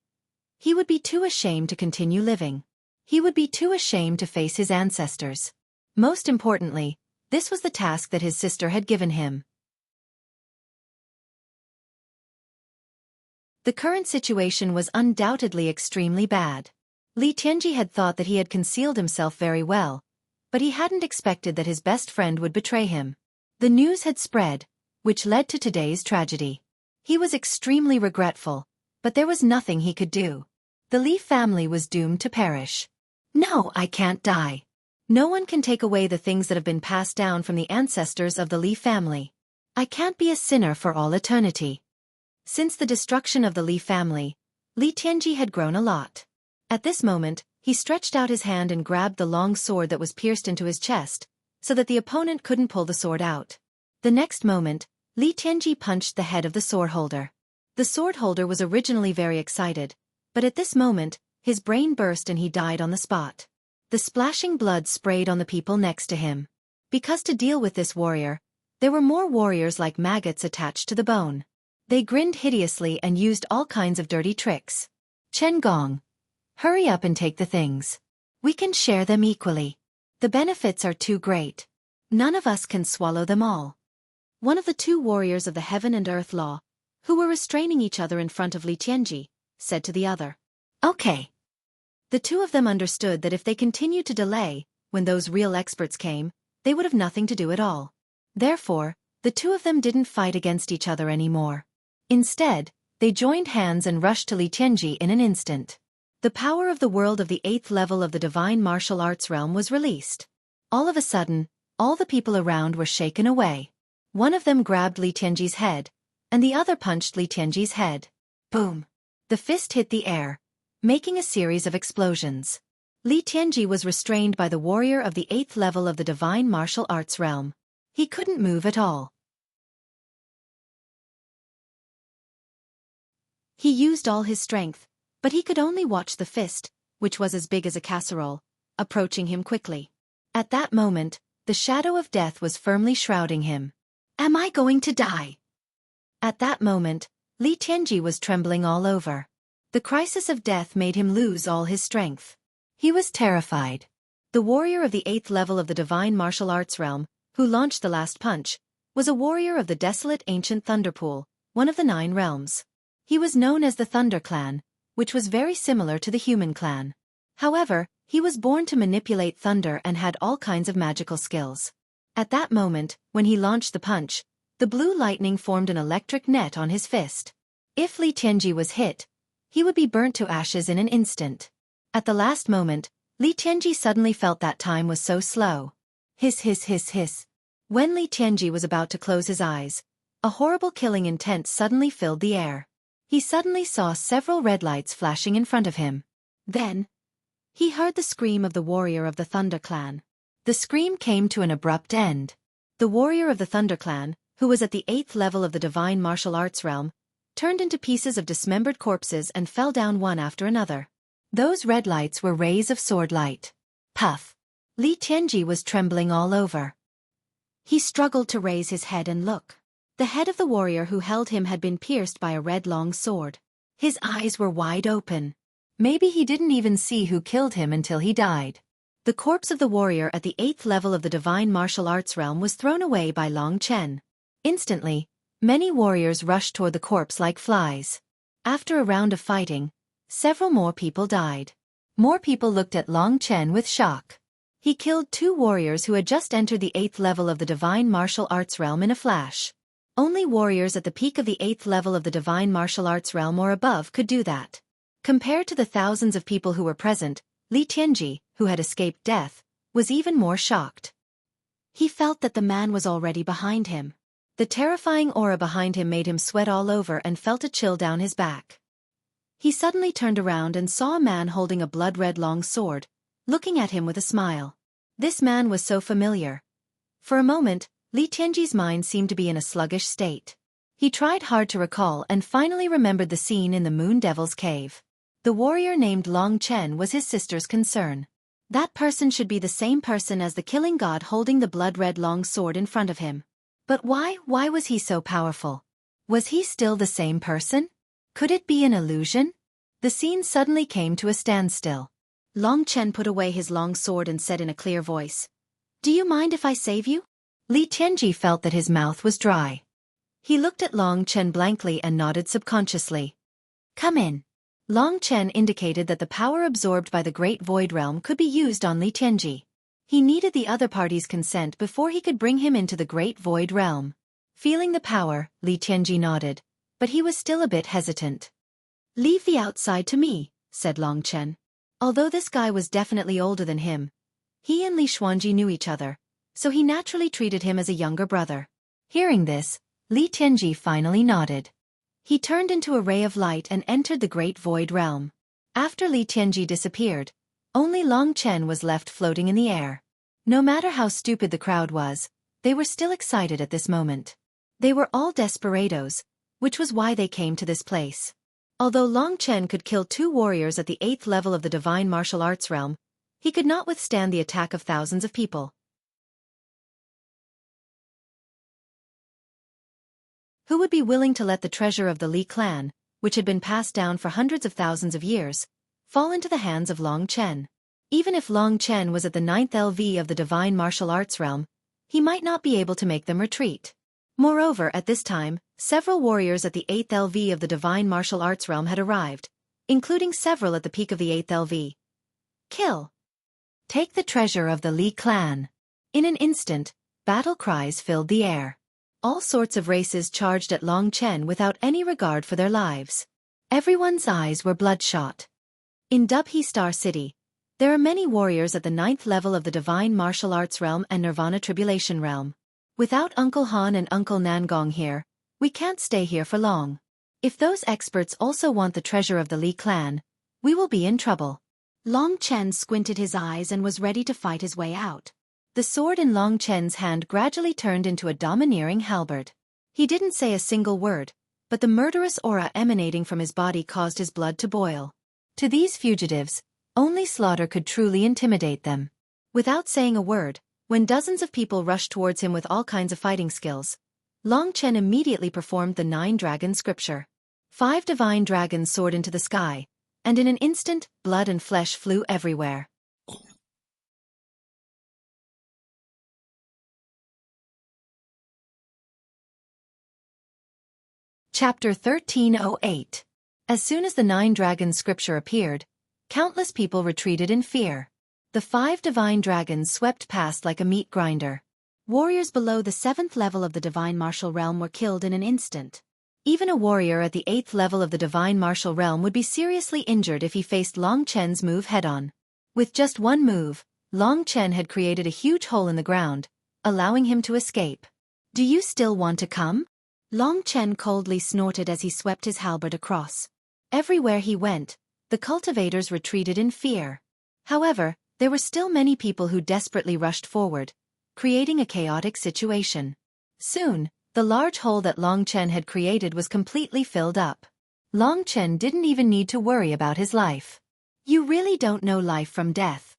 he would be too ashamed to continue living. He would be too ashamed to face his ancestors. Most importantly, this was the task that his sister had given him. The current situation was undoubtedly extremely bad. Li Tianji had thought that he had concealed himself very well, but he hadn't expected that his best friend would betray him. The news had spread, which led to today's tragedy. He was extremely regretful, but there was nothing he could do. The Li family was doomed to perish. No, I can't die. No one can take away the things that have been passed down from the ancestors of the Li family. I can't be a sinner for all eternity. Since the destruction of the Li family, Li Tianji had grown a lot. At this moment, he stretched out his hand and grabbed the long sword that was pierced into his chest, so that the opponent couldn't pull the sword out. The next moment, Li Tianji punched the head of the sword holder. The sword holder was originally very excited, but at this moment, his brain burst and he died on the spot. The splashing blood sprayed on the people next to him. Because to deal with this warrior, there were more warriors like maggots attached to the bone. They grinned hideously and used all kinds of dirty tricks. Chen Gong, hurry up and take the things. We can share them equally. The benefits are too great. None of us can swallow them all. One of the 2 warriors of the heaven and earth law, who were restraining each other in front of Li Tianji, said to the other. Okay. The 2 of them understood that if they continued to delay, when those real experts came, they would have nothing to do at all. Therefore, the 2 of them didn't fight against each other anymore. Instead, they joined hands and rushed to Li Tianji in an instant. The power of the world of the 8th level of the divine martial arts realm was released. All of a sudden, all the people around were shaken away. One of them grabbed Li Tianji's head, and the other punched Li Tianji's head. Boom! The fist hit the air, making a series of explosions. Li Tianji was restrained by the warrior of the 8th level of the divine martial arts realm. He couldn't move at all. He used all his strength, but he could only watch the fist, which was as big as a casserole, approaching him quickly. At that moment, the shadow of death was firmly shrouding him. Am I going to die? At that moment, Li Tianji was trembling all over. The crisis of death made him lose all his strength. He was terrified. The warrior of the 8th level of the divine martial arts realm, who launched the last punch, was a warrior of the desolate ancient Thunderpool, one of the 9 realms. He was known as the Thunder Clan, which was very similar to the human clan. However, he was born to manipulate thunder and had all kinds of magical skills. At that moment, when he launched the punch, the blue lightning formed an electric net on his fist. If Li Tianji was hit, he would be burnt to ashes in an instant. At the last moment, Li Tianji suddenly felt that time was so slow. Hiss hiss hiss hiss. When Li Tianji was about to close his eyes, a horrible killing intent suddenly filled the air. He suddenly saw several red lights flashing in front of him. Then, he heard the scream of the warrior of the Thunder Clan. The scream came to an abrupt end. The warrior of the Thunder Clan, who was at the 8th level of the divine martial arts realm, turned into pieces of dismembered corpses and fell down one after another. Those red lights were rays of sword light. Puff! Li Tianji was trembling all over. He struggled to raise his head and look. The head of the warrior who held him had been pierced by a red long sword. His eyes were wide open. Maybe he didn't even see who killed him until he died. The corpse of the warrior at the 8th level of the divine martial arts realm was thrown away by Long Chen. Instantly, many warriors rushed toward the corpse like flies. After a round of fighting, several more people died. More people looked at Long Chen with shock. He killed 2 warriors who had just entered the 8th level of the divine martial arts realm in a flash. Only warriors at the peak of the 8th level of the divine martial arts realm or above could do that. Compared to the thousands of people who were present, Li Tianji, who had escaped death, was even more shocked. He felt that the man was already behind him. The terrifying aura behind him made him sweat all over and felt a chill down his back. He suddenly turned around and saw a man holding a blood-red long sword, looking at him with a smile. This man was so familiar. For a moment, Li Tianji's mind seemed to be in a sluggish state. He tried hard to recall and finally remembered the scene in the Moon Devil's cave. The warrior named Long Chen was his sister's concern. That person should be the same person as the killing god holding the blood-red long sword in front of him. But why was he so powerful? Was he still the same person? Could it be an illusion? The scene suddenly came to a standstill. Long Chen put away his long sword and said in a clear voice, "Do you mind if I save you?" Li Tianji felt that his mouth was dry. He looked at Long Chen blankly and nodded subconsciously. "Come in." Long Chen indicated that the power absorbed by the Great Void Realm could be used on Li Tianji. He needed the other party's consent before he could bring him into the Great Void Realm. Feeling the power, Li Tianji nodded, but he was still a bit hesitant. "Leave the outside to me," said Long Chen. Although this guy was definitely older than him, he and Li Xuanji knew each other, so he naturally treated him as a younger brother. Hearing this, Li Tianji finally nodded. He turned into a ray of light and entered the Great Void Realm. After Li Tianji disappeared, only Long Chen was left floating in the air. No matter how stupid the crowd was, they were still excited at this moment. They were all desperados, which was why they came to this place. Although Long Chen could kill 2 warriors at the 8th level of the divine martial arts realm, he could not withstand the attack of thousands of people. Who would be willing to let the treasure of the Li clan, which had been passed down for hundreds of thousands of years, fall into the hands of Long Chen? Even if Long Chen was at the 9th LV of the divine martial arts realm, he might not be able to make them retreat. Moreover, at this time, several warriors at the 8th LV of the divine martial arts realm had arrived, including several at the peak of the 8th LV. Kill. Take the treasure of the Li clan. In an instant, battle cries filled the air. All sorts of races charged at Long Chen without any regard for their lives. Everyone's eyes were bloodshot. In Dubhe Star City, there are many warriors at the 9th level of the divine martial arts realm and Nirvana Tribulation realm. Without Uncle Han and Uncle Nangong here, we can't stay here for long. If those experts also want the treasure of the Li clan, we will be in trouble. Long Chen squinted his eyes and was ready to fight his way out. The sword in Long Chen's hand gradually turned into a domineering halberd. He didn't say a single word, but the murderous aura emanating from his body caused his blood to boil. To these fugitives, only slaughter could truly intimidate them. Without saying a word, when dozens of people rushed towards him with all kinds of fighting skills, Long Chen immediately performed the 9-dragon scripture. 5 divine dragons soared into the sky, and in an instant, blood and flesh flew everywhere. Chapter 1308. As soon as the 9-dragon scripture appeared, countless people retreated in fear. The 5 divine dragons swept past like a meat grinder. Warriors below the 7th level of the divine martial realm were killed in an instant. Even a warrior at the 8th level of the divine martial realm would be seriously injured if he faced Long Chen's move head-on. With just one move, Long Chen had created a huge hole in the ground, allowing him to escape. "Do you still want to come?" Long Chen coldly snorted as he swept his halberd across. Everywhere he went, the cultivators retreated in fear. However, there were still many people who desperately rushed forward, creating a chaotic situation. Soon, the large hole that Long Chen had created was completely filled up. Long Chen didn't even need to worry about his life. You really don't know life from death.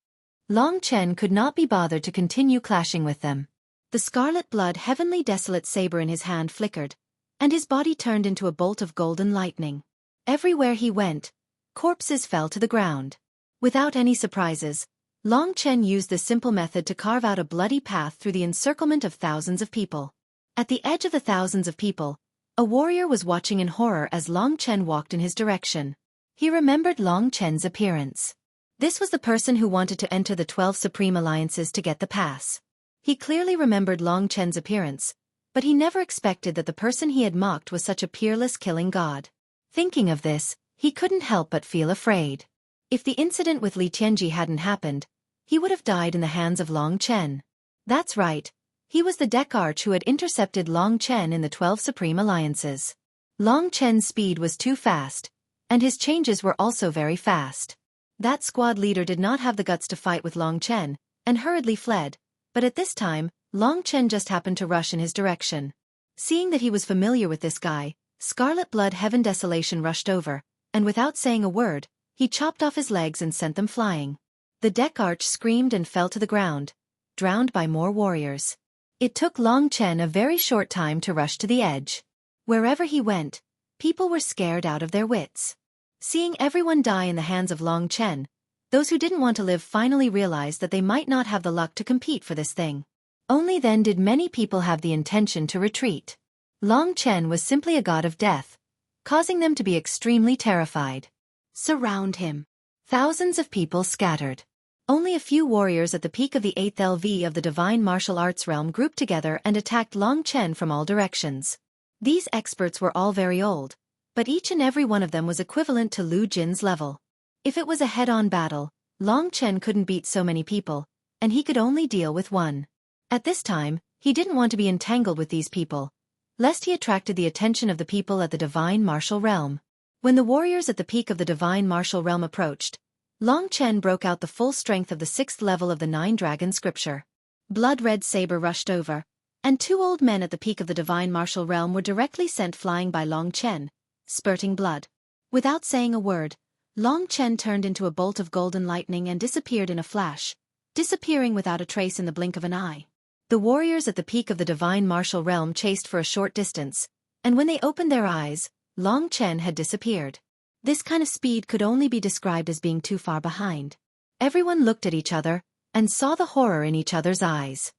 Long Chen could not be bothered to continue clashing with them. The scarlet blood heavenly desolate saber in his hand flickered, and his body turned into a bolt of golden lightning. Everywhere he went, corpses fell to the ground. Without any surprises, Long Chen used this simple method to carve out a bloody path through the encirclement of thousands of people. At the edge of the thousands of people, a warrior was watching in horror as Long Chen walked in his direction. He remembered Long Chen's appearance. This was the person who wanted to enter the 12 Supreme Alliances to get the pass. He clearly remembered Long Chen's appearance, but he never expected that the person he had mocked was such a peerless killing god. Thinking of this, he couldn't help but feel afraid. If the incident with Li Tianji hadn't happened, he would have died in the hands of Long Chen. That's right, he was the deck arch who had intercepted Long Chen in the 12 Supreme Alliances. Long Chen's speed was too fast, and his changes were also very fast. That squad leader did not have the guts to fight with Long Chen, and hurriedly fled, but at this time, Long Chen just happened to rush in his direction. Seeing that he was familiar with this guy, Scarlet Blood Heaven Desolation rushed over, and without saying a word, he chopped off his legs and sent them flying. The deck arch screamed and fell to the ground, drowned by more warriors. It took Long Chen a very short time to rush to the edge. Wherever he went, people were scared out of their wits. Seeing everyone die in the hands of Long Chen, those who didn't want to live finally realized that they might not have the luck to compete for this thing. Only then did many people have the intention to retreat. Long Chen was simply a god of death, causing them to be extremely terrified. Surround him. Thousands of people scattered. Only a few warriors at the peak of the 8th LV of the divine martial arts realm grouped together and attacked Long Chen from all directions. These experts were all very old, but each and every one of them was equivalent to Lu Jin's level. If it was a head-on battle, Long Chen couldn't beat so many people, and he could only deal with one. At this time, he didn't want to be entangled with these people, lest he attracted the attention of the people at the divine martial realm. When the warriors at the peak of the divine martial realm approached, Long Chen broke out the full strength of the 6th level of the 9-dragon scripture. Blood-red saber rushed over, and 2 old men at the peak of the divine martial realm were directly sent flying by Long Chen, spurting blood. Without saying a word, Long Chen turned into a bolt of golden lightning and disappeared in a flash, disappearing without a trace in the blink of an eye. The warriors at the peak of the divine martial realm chased for a short distance, and when they opened their eyes, Long Chen had disappeared. This kind of speed could only be described as being too far behind. Everyone looked at each other, and saw the horror in each other's eyes.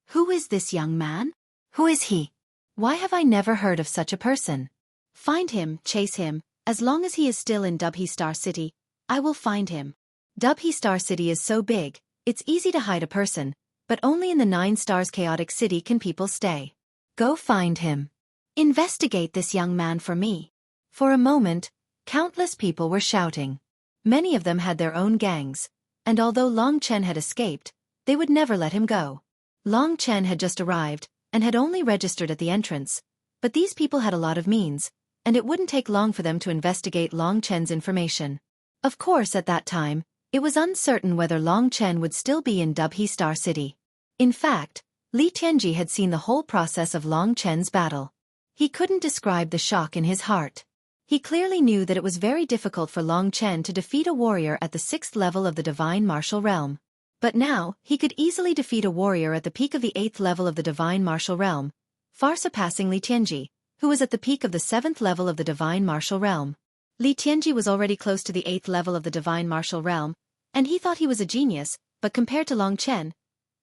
Who is this young man? Who is he? Why have I never heard of such a person? Find him, chase him, as long as he is still in Dubhe Star City, I will find him. Dubhe Star City is so big, it's easy to hide a person, but only in the 9 stars chaotic city can people stay. Go find him. Investigate this young man for me. For a moment, countless people were shouting. Many of them had their own gangs, and although Long Chen had escaped, they would never let him go. Long Chen had just arrived, and had only registered at the entrance, but these people had a lot of means, and it wouldn't take long for them to investigate Long Chen's information. Of course, at that time, it was uncertain whether Long Chen would still be in Dubhe Star City. In fact, Li Tianji had seen the whole process of Long Chen's battle. He couldn't describe the shock in his heart. He clearly knew that it was very difficult for Long Chen to defeat a warrior at the 6th level of the divine martial realm. But now, he could easily defeat a warrior at the peak of the 8th level of the divine martial realm, far surpassing Li Tianji, who was at the peak of the 7th level of the divine martial realm. Li Tianji was already close to the 8th level of the divine martial realm, and he thought he was a genius, but compared to Long Chen,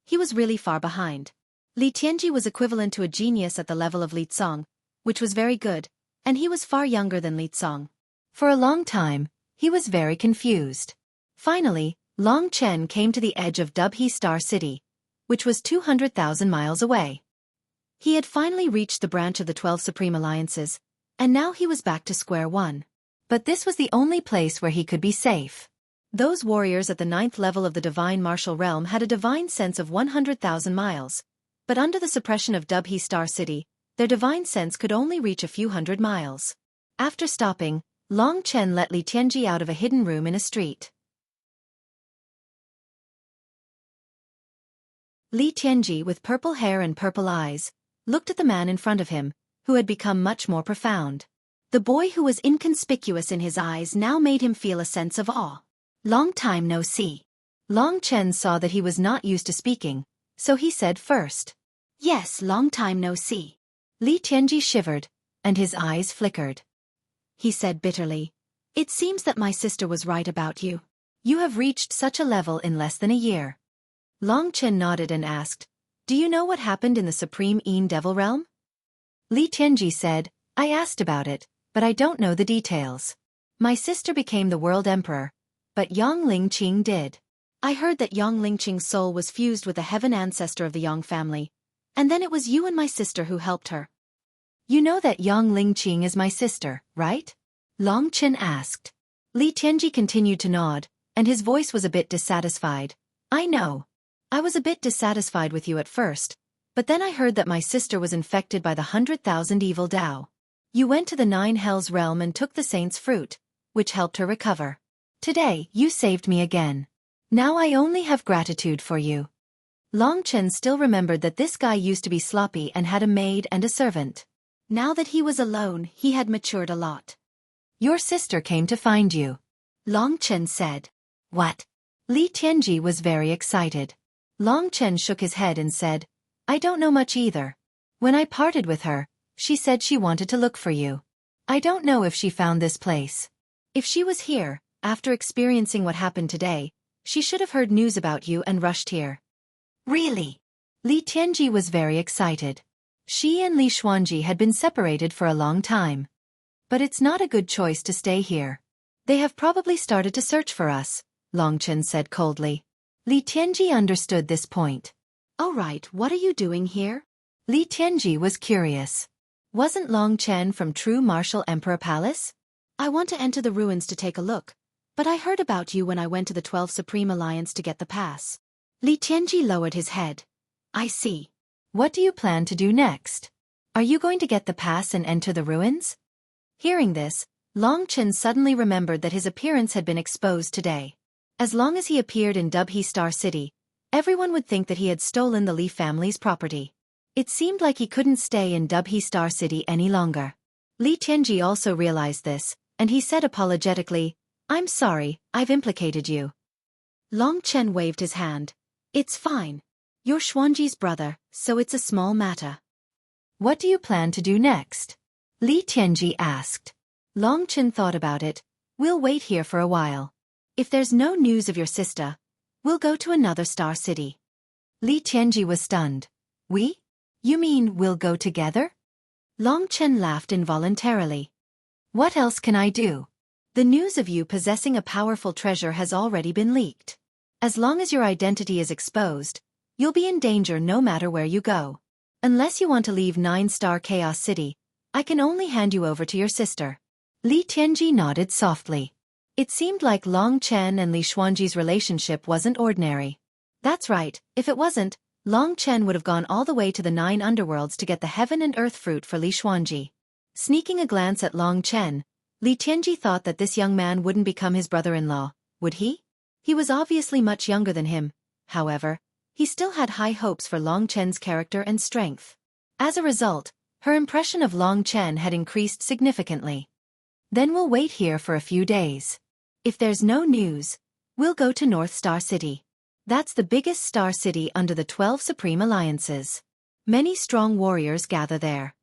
he was really far behind. Li Tianji was equivalent to a genius at the level of Li Tsong, which was very good, and he was far younger than Li Tsong. For a long time, he was very confused. Finally, Long Chen came to the edge of Dubhe Star City, which was 200,000 miles away. He had finally reached the branch of the 12 Supreme Alliances, and now he was back to square one. But this was the only place where he could be safe. Those warriors at the 9th level of the divine martial realm had a divine sense of 100,000 miles, but under the suppression of Dubhe Star City, their divine sense could only reach a few hundred miles. After stopping, Long Chen let Li Tianji out of a hidden room in a street. Li Tianji, with purple hair and purple eyes, looked at the man in front of him, who had become much more profound. The boy who was inconspicuous in his eyes now made him feel a sense of awe. Long time no see. Long Chen saw that he was not used to speaking, so he said first. Yes, long time no see. Li Tianji shivered, and his eyes flickered. He said bitterly, "It seems that my sister was right about you. You have reached such a level in less than a year." Long Chen nodded and asked, "Do you know what happened in the Supreme Een Devil Realm?" Li Tianji said, "I asked about it, but I don't know the details. My sister became the world emperor, but Yang Lingqing did. I heard that Yang Lingqing's soul was fused with the heaven ancestor of the Yang family, and then it was you and my sister who helped her." "You know that Yang Lingqing is my sister, right?" Long Chen asked. Li Tianji continued to nod, and his voice was a bit dissatisfied. "I know. I was a bit dissatisfied with you at first, but then I heard that my sister was infected by the 100,000 evil Dao. You went to the Nine Hells realm and took the saint's fruit, which helped her recover. Today, you saved me again. Now I only have gratitude for you." Long Chen still remembered that this guy used to be sloppy and had a maid and a servant. Now that he was alone, he had matured a lot. "Your sister came to find you," Long Chen said. "What?" Li Tianji was very excited. Long Chen shook his head and said, "I don't know much either. When I parted with her, she said she wanted to look for you. I don't know if she found this place. If she was here, after experiencing what happened today, she should have heard news about you and rushed here." "Really?" Li Tianji was very excited. She and Li Xuanji had been separated for a long time. "But it's not a good choice to stay here. They have probably started to search for us," Long Chen said coldly. Li Tianji understood this point. "All right, what are you doing here?" Li Tianji was curious. "Wasn't Long Chen from True Martial Emperor Palace?" "I want to enter the ruins to take a look, but I heard about you when I went to the 12 Supreme Alliance to get the pass." Li Tianji lowered his head. "I see. What do you plan to do next? Are you going to get the pass and enter the ruins?" Hearing this, Long Chen suddenly remembered that his appearance had been exposed today. As long as he appeared in Dubhe Star City, everyone would think that he had stolen the Li family's property. It seemed like he couldn't stay in Dubhe Star City any longer. Li Tianji also realized this, and he said apologetically, "I'm sorry, I've implicated you." Long Chen waved his hand. "It's fine. You're Xuanji's brother, so it's a small matter." "What do you plan to do next?" Li Tianji asked. Long Chen thought about it. "We'll wait here for a while. If there's no news of your sister, we'll go to another star city." Li Tianji was stunned. "We? You mean we'll go together?" Long Chen laughed involuntarily. "What else can I do? The news of you possessing a powerful treasure has already been leaked. As long as your identity is exposed, you'll be in danger no matter where you go. Unless you want to leave 9-star Chaos City, I can only hand you over to your sister." Li Tianji nodded softly. It seemed like Long Chen and Li Xuanji's relationship wasn't ordinary. That's right, if it wasn't, Long Chen would have gone all the way to the 9 underworlds to get the heaven and earth fruit for Li Xuanji. Sneaking a glance at Long Chen, Li Tianji thought that this young man wouldn't become his brother-in-law, would he? He was obviously much younger than him. However, he still had high hopes for Long Chen's character and strength. As a result, her impression of Long Chen had increased significantly. "Then we'll wait here for a few days. If there's no news, we'll go to North Star City. That's the biggest star city under the 12 Supreme Alliances. Many strong warriors gather there."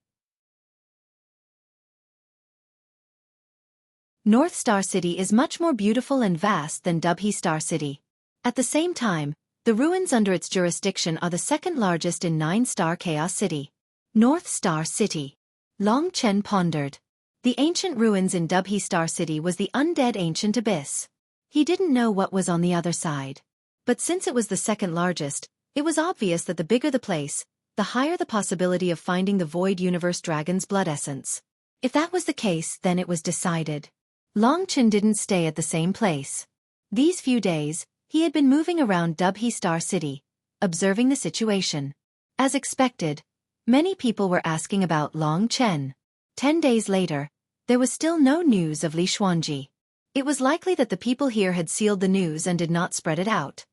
North Star City is much more beautiful and vast than Dubhe Star City. At the same time, the ruins under its jurisdiction are the second largest in 9-star Chaos City. North Star City. Long Chen pondered. The ancient ruins in Dubhe Star City was the undead ancient abyss. He didn't know what was on the other side. But since it was the second largest, it was obvious that the bigger the place, the higher the possibility of finding the Void Universe Dragon's blood essence. If that was the case, then it was decided. Long Chen didn't stay at the same place. These few days, he had been moving around Dubhe Star City, observing the situation. As expected, many people were asking about Long Chen. 10 days later, there was still no news of Li Xuanji. It was likely that the people here had sealed the news and did not spread it out.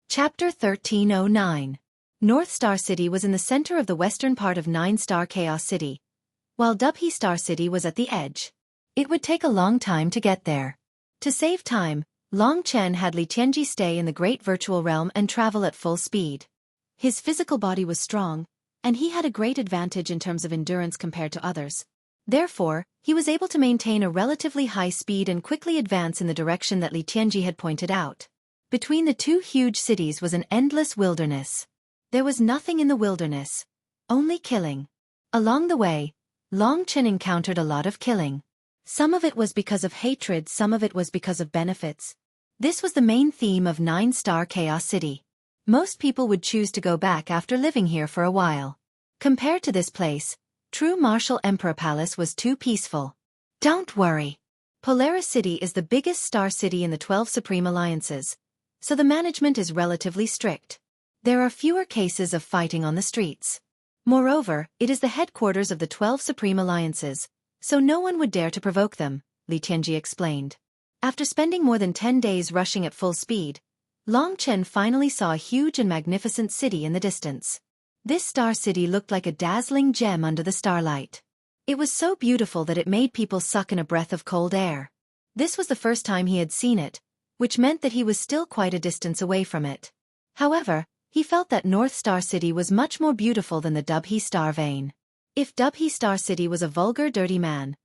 Chapter 1309. North Star City was in the center of the western part of 9-star Chaos City, while Dubhe Star City was at the edge. It would take a long time to get there. To save time, Long Chen had Li Tianji stay in the great virtual realm and travel at full speed. His physical body was strong, and he had a great advantage in terms of endurance compared to others. Therefore, he was able to maintain a relatively high speed and quickly advance in the direction that Li Tianji had pointed out. Between the two huge cities was an endless wilderness. There was nothing in the wilderness, only killing. Along the way, Long Chen encountered a lot of killing. Some of it was because of hatred, some of it was because of benefits. This was the main theme of 9-Star Chaos City. Most people would choose to go back after living here for a while. Compared to this place, True Martial Emperor Palace was too peaceful. Don't worry. Polaris City is the biggest star city in the 12 Supreme Alliances, so the management is relatively strict. There are fewer cases of fighting on the streets. Moreover, it is the headquarters of the 12 Supreme Alliances, so no one would dare to provoke them, Li Tianji explained. After spending more than 10 days rushing at full speed, Long Chen finally saw a huge and magnificent city in the distance. This star city looked like a dazzling gem under the starlight. It was so beautiful that it made people suck in a breath of cold air. This was the first time he had seen it, which meant that he was still quite a distance away from it. However, he felt that North Star City was much more beautiful than the Dubhe Star Vein. If Dubhe Star City was a vulgar, dirty man,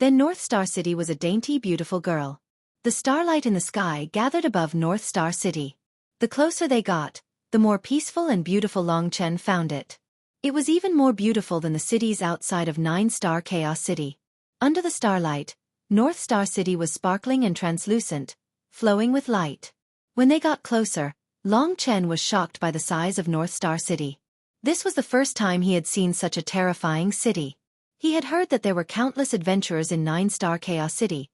then North Star City was a dainty, beautiful girl. The starlight in the sky gathered above North Star City. The closer they got, the more peaceful and beautiful Long Chen found it. It was even more beautiful than the cities outside of 9-Star Chaos City. Under the starlight, North Star City was sparkling and translucent, flowing with light. When they got closer, Long Chen was shocked by the size of North Star City. This was the first time he had seen such a terrifying city. He had heard that there were countless adventurers in 9-Star Chaos City,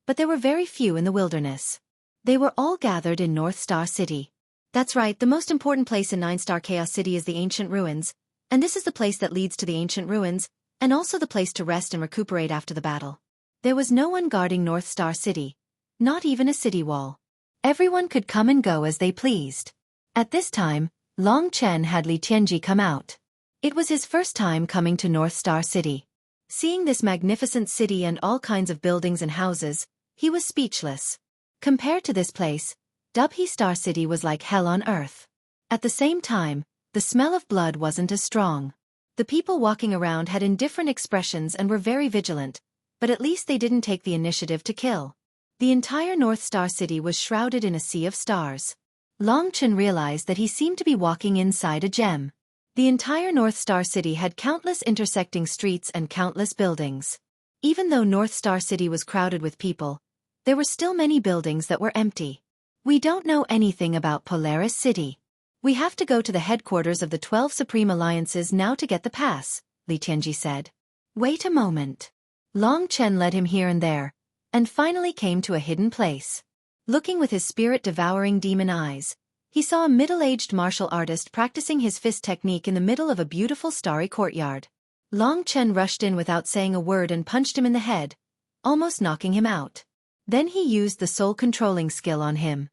but there were very few in the wilderness. They were all gathered in North Star City. That's right, the most important place in 9-Star Chaos City is the ancient ruins, and this is the place that leads to the ancient ruins, and also the place to rest and recuperate after the battle. There was no one guarding North Star City, not even a city wall. Everyone could come and go as they pleased. At this time, Long Chen had Li Tianji come out. It was his first time coming to North Star City. Seeing this magnificent city and all kinds of buildings and houses, he was speechless. Compared to this place, Dubhe Star City was like hell on earth. At the same time, the smell of blood wasn't as strong. The people walking around had indifferent expressions and were very vigilant, but at least they didn't take the initiative to kill. The entire North Star City was shrouded in a sea of stars. Long Chen realized that he seemed to be walking inside a gem. The entire North Star City had countless intersecting streets and countless buildings. Even though North Star City was crowded with people, there were still many buildings that were empty. We don't know anything about Polaris City. We have to go to the headquarters of the 12 Supreme Alliances now to get the pass, Li Tianji said. Wait a moment. Long Chen led him here and there, and finally came to a hidden place. Looking with his spirit-devouring demon eyes, he saw a middle-aged martial artist practicing his fist technique in the middle of a beautiful starry courtyard. Long Chen rushed in without saying a word and punched him in the head, almost knocking him out. Then he used the soul-controlling skill on him.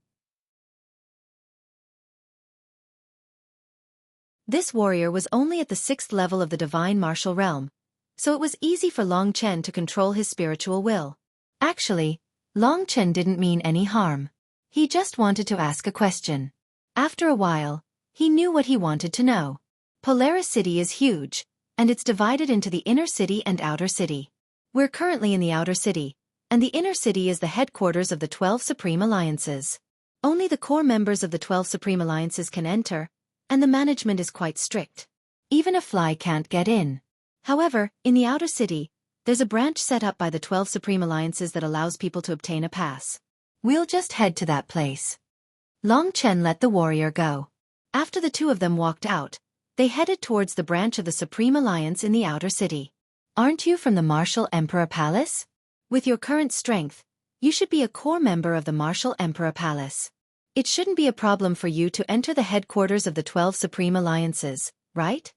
This warrior was only at the 6th level of the divine martial realm, so it was easy for Long Chen to control his spiritual will. Actually, Long Chen didn't mean any harm. He just wanted to ask a question. After a while, he knew what he wanted to know. Polaris City is huge, and it's divided into the inner city and outer city. We're currently in the outer city, and the inner city is the headquarters of the 12 Supreme Alliances. Only the core members of the 12 Supreme Alliances can enter, and the management is quite strict. Even a fly can't get in. However, in the outer city, there's a branch set up by the 12 Supreme Alliances that allows people to obtain a pass. We'll just head to that place. Long Chen let the warrior go. After the two of them walked out, they headed towards the branch of the Supreme Alliance in the outer city. Aren't you from the Martial Emperor Palace? With your current strength, you should be a core member of the Martial Emperor Palace. It shouldn't be a problem for you to enter the headquarters of the 12 Supreme Alliances, right?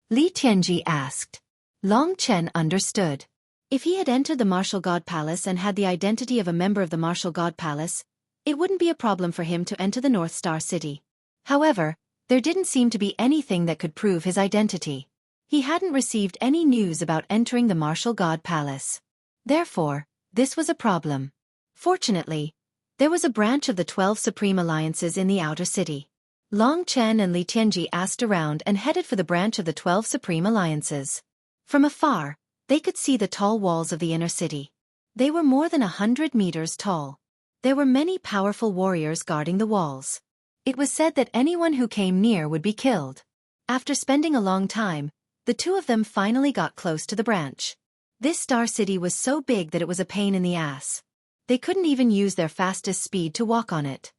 Li Tianji asked. Long Chen understood. If he had entered the Martial God Palace and had the identity of a member of the Martial God Palace, it wouldn't be a problem for him to enter the North Star City. However, there didn't seem to be anything that could prove his identity. He hadn't received any news about entering the Martial God Palace. Therefore, this was a problem. Fortunately, There was a branch of the 12 Supreme Alliances in the outer city. Long Chen and Li Tianji asked around and headed for the branch of the 12 Supreme Alliances. From afar, they could see the tall walls of the inner city. They were more than 100 meters tall. There were many powerful warriors guarding the walls. It was said that anyone who came near would be killed. After spending a long time, the two of them finally got close to the branch. This star city was so big that it was a pain in the ass. They couldn't even use their fastest speed to walk on it.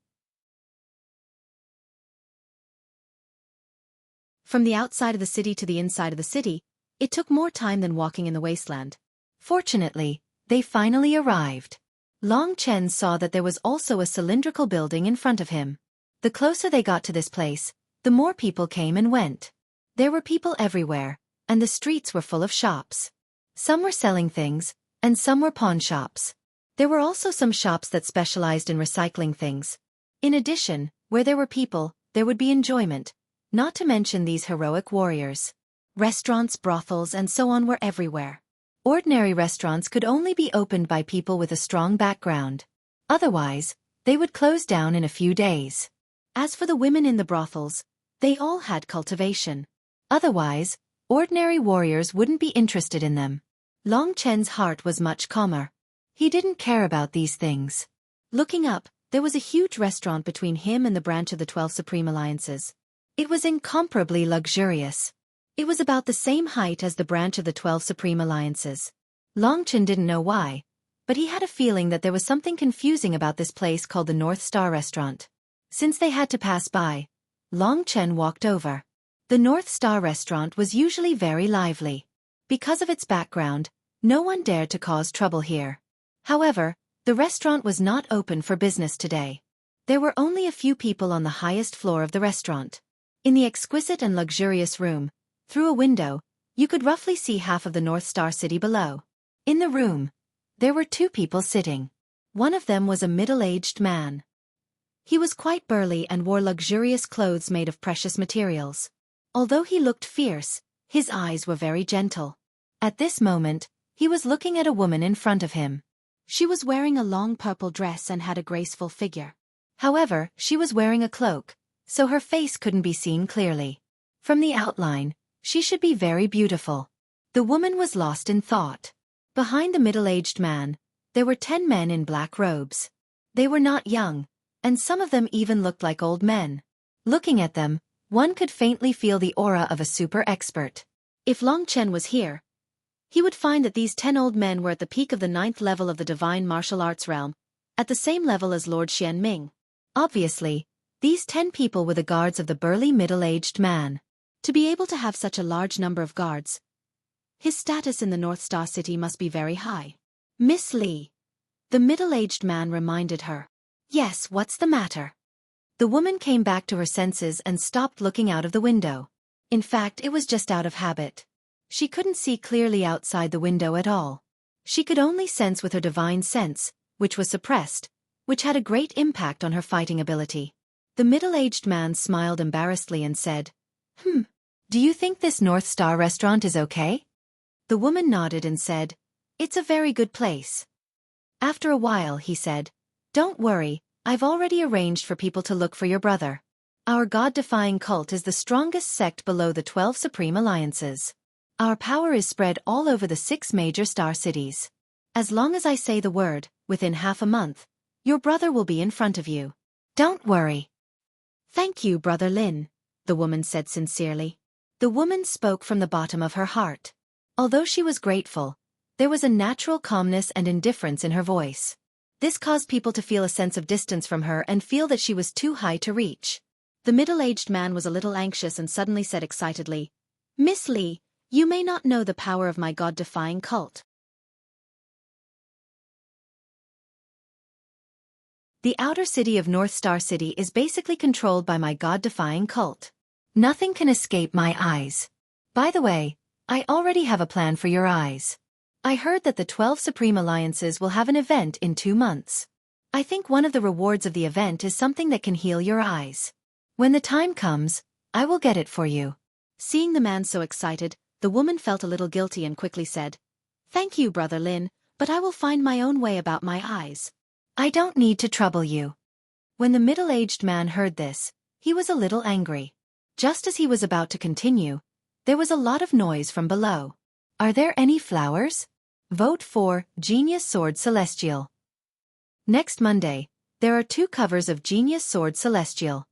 From the outside of the city to the inside of the city, it took more time than walking in the wasteland. Fortunately, they finally arrived. Long Chen saw that there was also a cylindrical building in front of him. The closer they got to this place, the more people came and went. There were people everywhere, and the streets were full of shops. Some were selling things, and some were pawn shops. There were also some shops that specialized in recycling things. In addition, where there were people, there would be enjoyment, not to mention these heroic warriors. Restaurants, brothels, and so on were everywhere. Ordinary restaurants could only be opened by people with a strong background. Otherwise, they would close down in a few days. As for the women in the brothels, they all had cultivation. Otherwise, ordinary warriors wouldn't be interested in them. Long Chen's heart was much calmer. He didn't care about these things. Looking up, there was a huge restaurant between him and the branch of the 12 Supreme Alliances. It was incomparably luxurious. It was about the same height as the branch of the 12 Supreme Alliances. Long Chen didn't know why, but he had a feeling that there was something confusing about this place called the North Star Restaurant. Since they had to pass by, Long Chen walked over. The North Star Restaurant was usually very lively. Because of its background, no one dared to cause trouble here. However, the restaurant was not open for business today. There were only a few people on the highest floor of the restaurant. In the exquisite and luxurious room, through a window, you could roughly see half of the North Star City below. In the room, there were two people sitting. One of them was a middle-aged man. He was quite burly and wore luxurious clothes made of precious materials. Although he looked fierce, his eyes were very gentle. At this moment, he was looking at a woman in front of him. She was wearing a long purple dress and had a graceful figure. However, she was wearing a cloak, so her face couldn't be seen clearly. From the outline, she should be very beautiful. The woman was lost in thought. Behind the middle-aged man, there were 10 men in black robes. They were not young, and some of them even looked like old men. Looking at them, one could faintly feel the aura of a super expert. If Long Chen was here, he would find that these 10 old men were at the peak of the 9th level of the divine martial arts realm, at the same level as Lord Xian Ming. Obviously, these 10 people were the guards of the burly middle-aged man. To be able to have such a large number of guards, his status in the North Star City must be very high. Miss Li. The middle-aged man reminded her. Yes, what's the matter? The woman came back to her senses and stopped looking out of the window. In fact, it was just out of habit. She couldn't see clearly outside the window at all. She could only sense with her divine sense, which was suppressed, which had a great impact on her fighting ability. The middle-aged man smiled embarrassedly and said, Do you think this North Star restaurant is okay? The woman nodded and said, It's a very good place. After a while he said, Don't worry, I've already arranged for people to look for your brother. Our God-defying cult is the strongest sect below the 12 Supreme Alliances. Our power is spread all over the 6 major star cities. As long as I say the word, within half a month, your brother will be in front of you. Don't worry. Thank you, Brother Lin, the woman said sincerely. The woman spoke from the bottom of her heart. Although she was grateful, there was a natural calmness and indifference in her voice. This caused people to feel a sense of distance from her and feel that she was too high to reach. The middle-aged man was a little anxious and suddenly said excitedly, Miss Li, you may not know the power of my God-defying cult. The outer city of North Star City is basically controlled by my God-defying cult. Nothing can escape my eyes. By the way, I already have a plan for your eyes. I heard that the 12 Supreme Alliances will have an event in 2 months. I think one of the rewards of the event is something that can heal your eyes. When the time comes, I will get it for you. Seeing the man so excited, the woman felt a little guilty and quickly said, Thank you, Brother Lin, but I will find my own way about my eyes. I don't need to trouble you. When the middle-aged man heard this, he was a little angry. Just as he was about to continue, there was a lot of noise from below. Are there any flowers? Vote for Genius Sword Celestial. Next Monday, there are 2 covers of Genius Sword Celestial.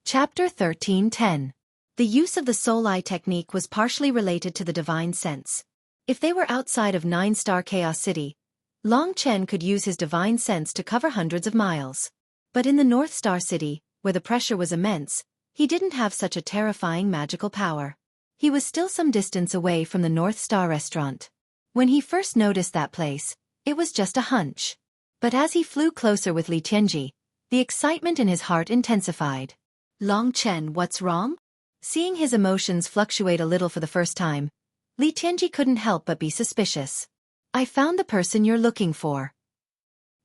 Chapter 13:10. The use of the soul eye technique was partially related to the divine sense. If they were outside of 9-star Chaos City, Long Chen could use his divine sense to cover hundreds of miles. But in the North Star City, where the pressure was immense, he didn't have such a terrifying magical power. He was still some distance away from the North Star restaurant. When he first noticed that place, it was just a hunch. But as he flew closer with Li Tianji, the excitement in his heart intensified. Long Chen, what's wrong? Seeing his emotions fluctuate a little for the first time, Li Tianji couldn't help but be suspicious. I found the person you're looking for.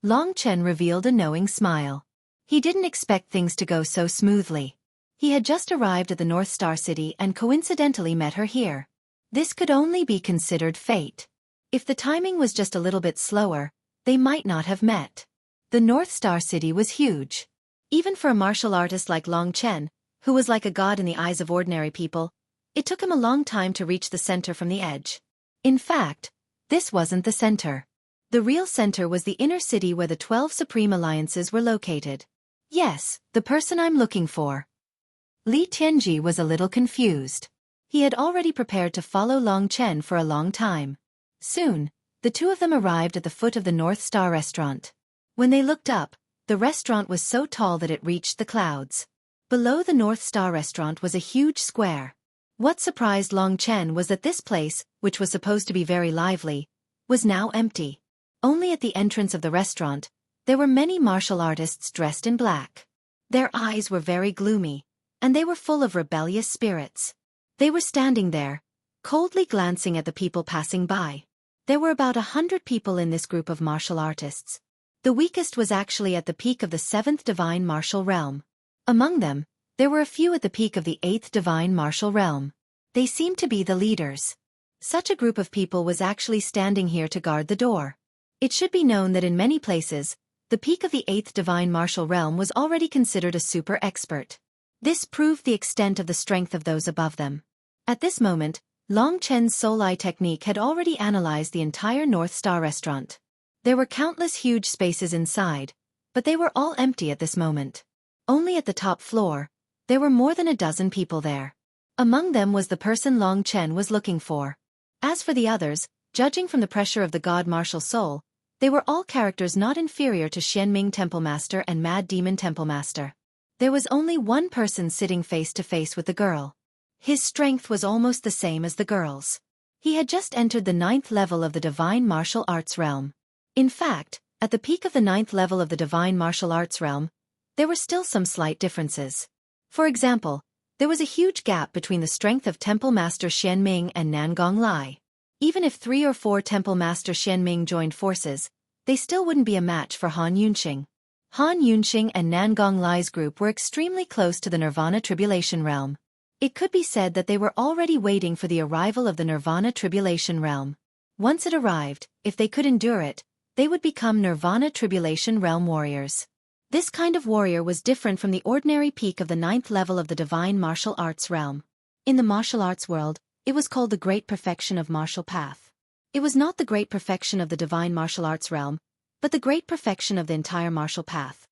Long Chen revealed a knowing smile. He didn't expect things to go so smoothly. He had just arrived at the North Star City and coincidentally met her here. This could only be considered fate. If the timing was just a little bit slower, they might not have met. The North Star City was huge. Even for a martial artist like Long Chen, who was like a god in the eyes of ordinary people, it took him a long time to reach the center from the edge. In fact, this wasn't the center. The real center was the inner city where the 12 Supreme Alliances were located. Yes, the person I'm looking for. Li Tianji was a little confused. He had already prepared to follow Long Chen for a long time. Soon, the 2 of them arrived at the foot of the North Star restaurant. When they looked up, the restaurant was so tall that it reached the clouds. Below the North Star restaurant was a huge square. What surprised Long Chen was that this place, which was supposed to be very lively, was now empty. Only at the entrance of the restaurant, there were many martial artists dressed in black. Their eyes were very gloomy, and they were full of rebellious spirits. They were standing there, coldly glancing at the people passing by. There were about 100 people in this group of martial artists. The weakest was actually at the peak of the 7th Divine Martial Realm. Among them, there were a few at the peak of the 8th Divine Martial Realm. They seemed to be the leaders. Such a group of people was actually standing here to guard the door. It should be known that in many places, the peak of the 8th Divine Martial Realm was already considered a super expert. This proved the extent of the strength of those above them. At this moment, Long Chen's soul eye technique had already analyzed the entire North Star restaurant. There were countless huge spaces inside, but they were all empty at this moment. Only at the top floor, there were more than a dozen people there. Among them was the person Long Chen was looking for. As for the others, judging from the pressure of the God Martial Soul, they were all characters not inferior to Xianming Temple Master and Mad Demon Temple Master. There was only one person sitting face to face with the girl. His strength was almost the same as the girl's. He had just entered the 9th level of the Divine Martial Arts realm. In fact, at the peak of the 9th level of the Divine Martial Arts realm, there were still some slight differences. For example, there was a huge gap between the strength of Temple Master Xianming and Nangong Lai. Even if 3 or 4 Temple Master Xianming joined forces, they still wouldn't be a match for Han Yunxing. Han Yunxing and Nangong Lai's group were extremely close to the Nirvana Tribulation realm. It could be said that they were already waiting for the arrival of the Nirvana Tribulation realm. Once it arrived, if they could endure it, they would become Nirvana Tribulation realm warriors. This kind of warrior was different from the ordinary peak of the 9th level of the Divine Martial Arts realm. In the martial arts world, it was called the Great Perfection of Martial Path. It was not the Great Perfection of the Divine Martial Arts realm, but the Great Perfection of the entire martial path.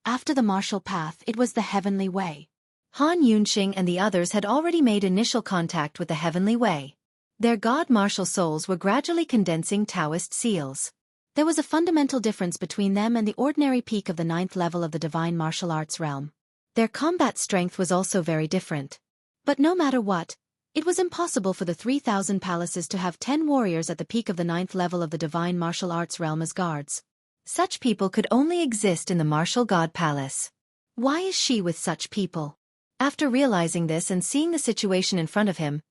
After the martial path, it was the Heavenly Way. Han Yunxing and the others had already made initial contact with the Heavenly Way. Their God martial souls were gradually condensing Taoist seals. There was a fundamental difference between them and the ordinary peak of the 9th level of the Divine Martial Arts realm. Their combat strength was also very different. But no matter what, it was impossible for the 3,000 palaces to have 10 warriors at the peak of the 9th level of the Divine Martial Arts realm as guards. Such people could only exist in the Martial God Palace. Why is she with such people? After realizing this and seeing the situation in front of him,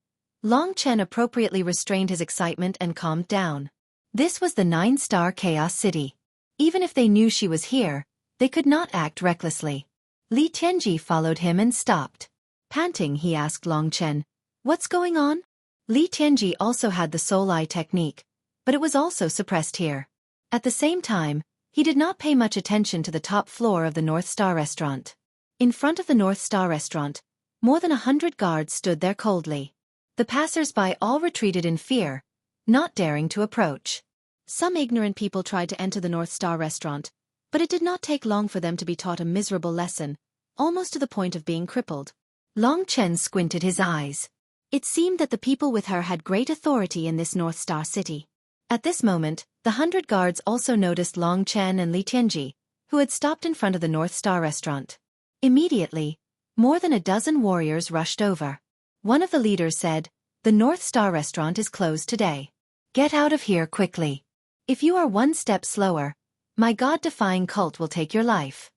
Long Chen appropriately restrained his excitement and calmed down. This was the 9-star Chaos City. Even if they knew she was here, they could not act recklessly. Li Tianji followed him and stopped. Panting, he asked Long Chen, "What's going on?" Li Tianji also had the soul eye technique, but it was also suppressed here. At the same time, he did not pay much attention to the top floor of the North Star restaurant. In front of the North Star restaurant, more than 100 guards stood there coldly. The passers-by all retreated in fear, not daring to approach. Some ignorant people tried to enter the North Star restaurant, but it did not take long for them to be taught a miserable lesson, almost to the point of being crippled. Long Chen squinted his eyes. It seemed that the people with her had great authority in this North Star city. At this moment, the 100 guards also noticed Long Chen and Li Tianji, who had stopped in front of the North Star restaurant. Immediately, more than a dozen warriors rushed over. One of the leaders said, "The North Star restaurant is closed today. Get out of here quickly. If you are one step slower, my God-defying cult will take your life."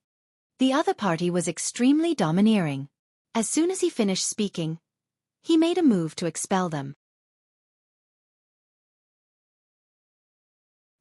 The other party was extremely domineering. As soon as he finished speaking, he made a move to expel them.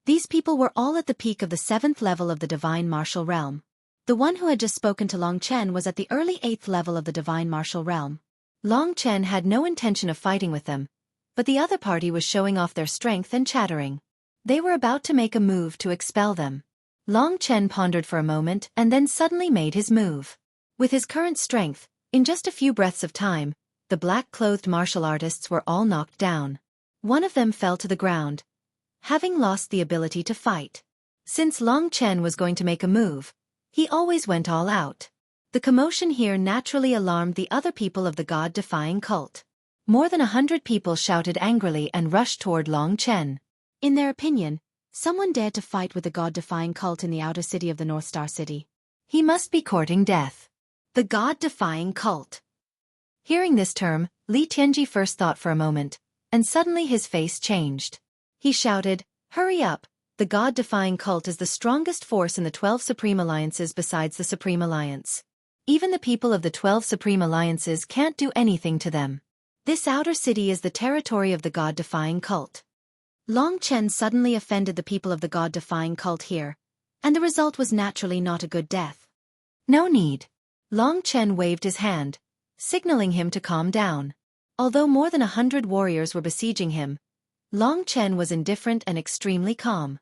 These people were all at the peak of the 7th level of the Divine Martial Realm. The one who had just spoken to Long Chen was at the early 8th level of the Divine Martial Realm. Long Chen had no intention of fighting with them, but the other party was showing off their strength and chattering. They were about to make a move to expel them. Long Chen pondered for a moment and then suddenly made his move. With his current strength, in just a few breaths of time, the black-clothed martial artists were all knocked down. One of them fell to the ground, having lost the ability to fight. Since Long Chen was going to make a move, he always went all out. The commotion here naturally alarmed the other people of the God-defying cult. More than 100 people shouted angrily and rushed toward Long Chen. In their opinion, someone dared to fight with the God-defying cult in the outer city of the North Star City. He must be courting death. The God-defying cult. Hearing this term, Li Tianji first thought for a moment, and suddenly his face changed. He shouted, "Hurry up! The God-defying cult is the strongest force in the 12 Supreme Alliances besides the Supreme Alliance. Even the people of the 12 Supreme Alliances can't do anything to them. This outer city is the territory of the God-defying cult." Long Chen suddenly offended the people of the God-defying cult here, and the result was naturally not a good death. "No need." Long Chen waved his hand, signaling him to calm down. Although more than 100 warriors were besieging him, Long Chen was indifferent and extremely calm.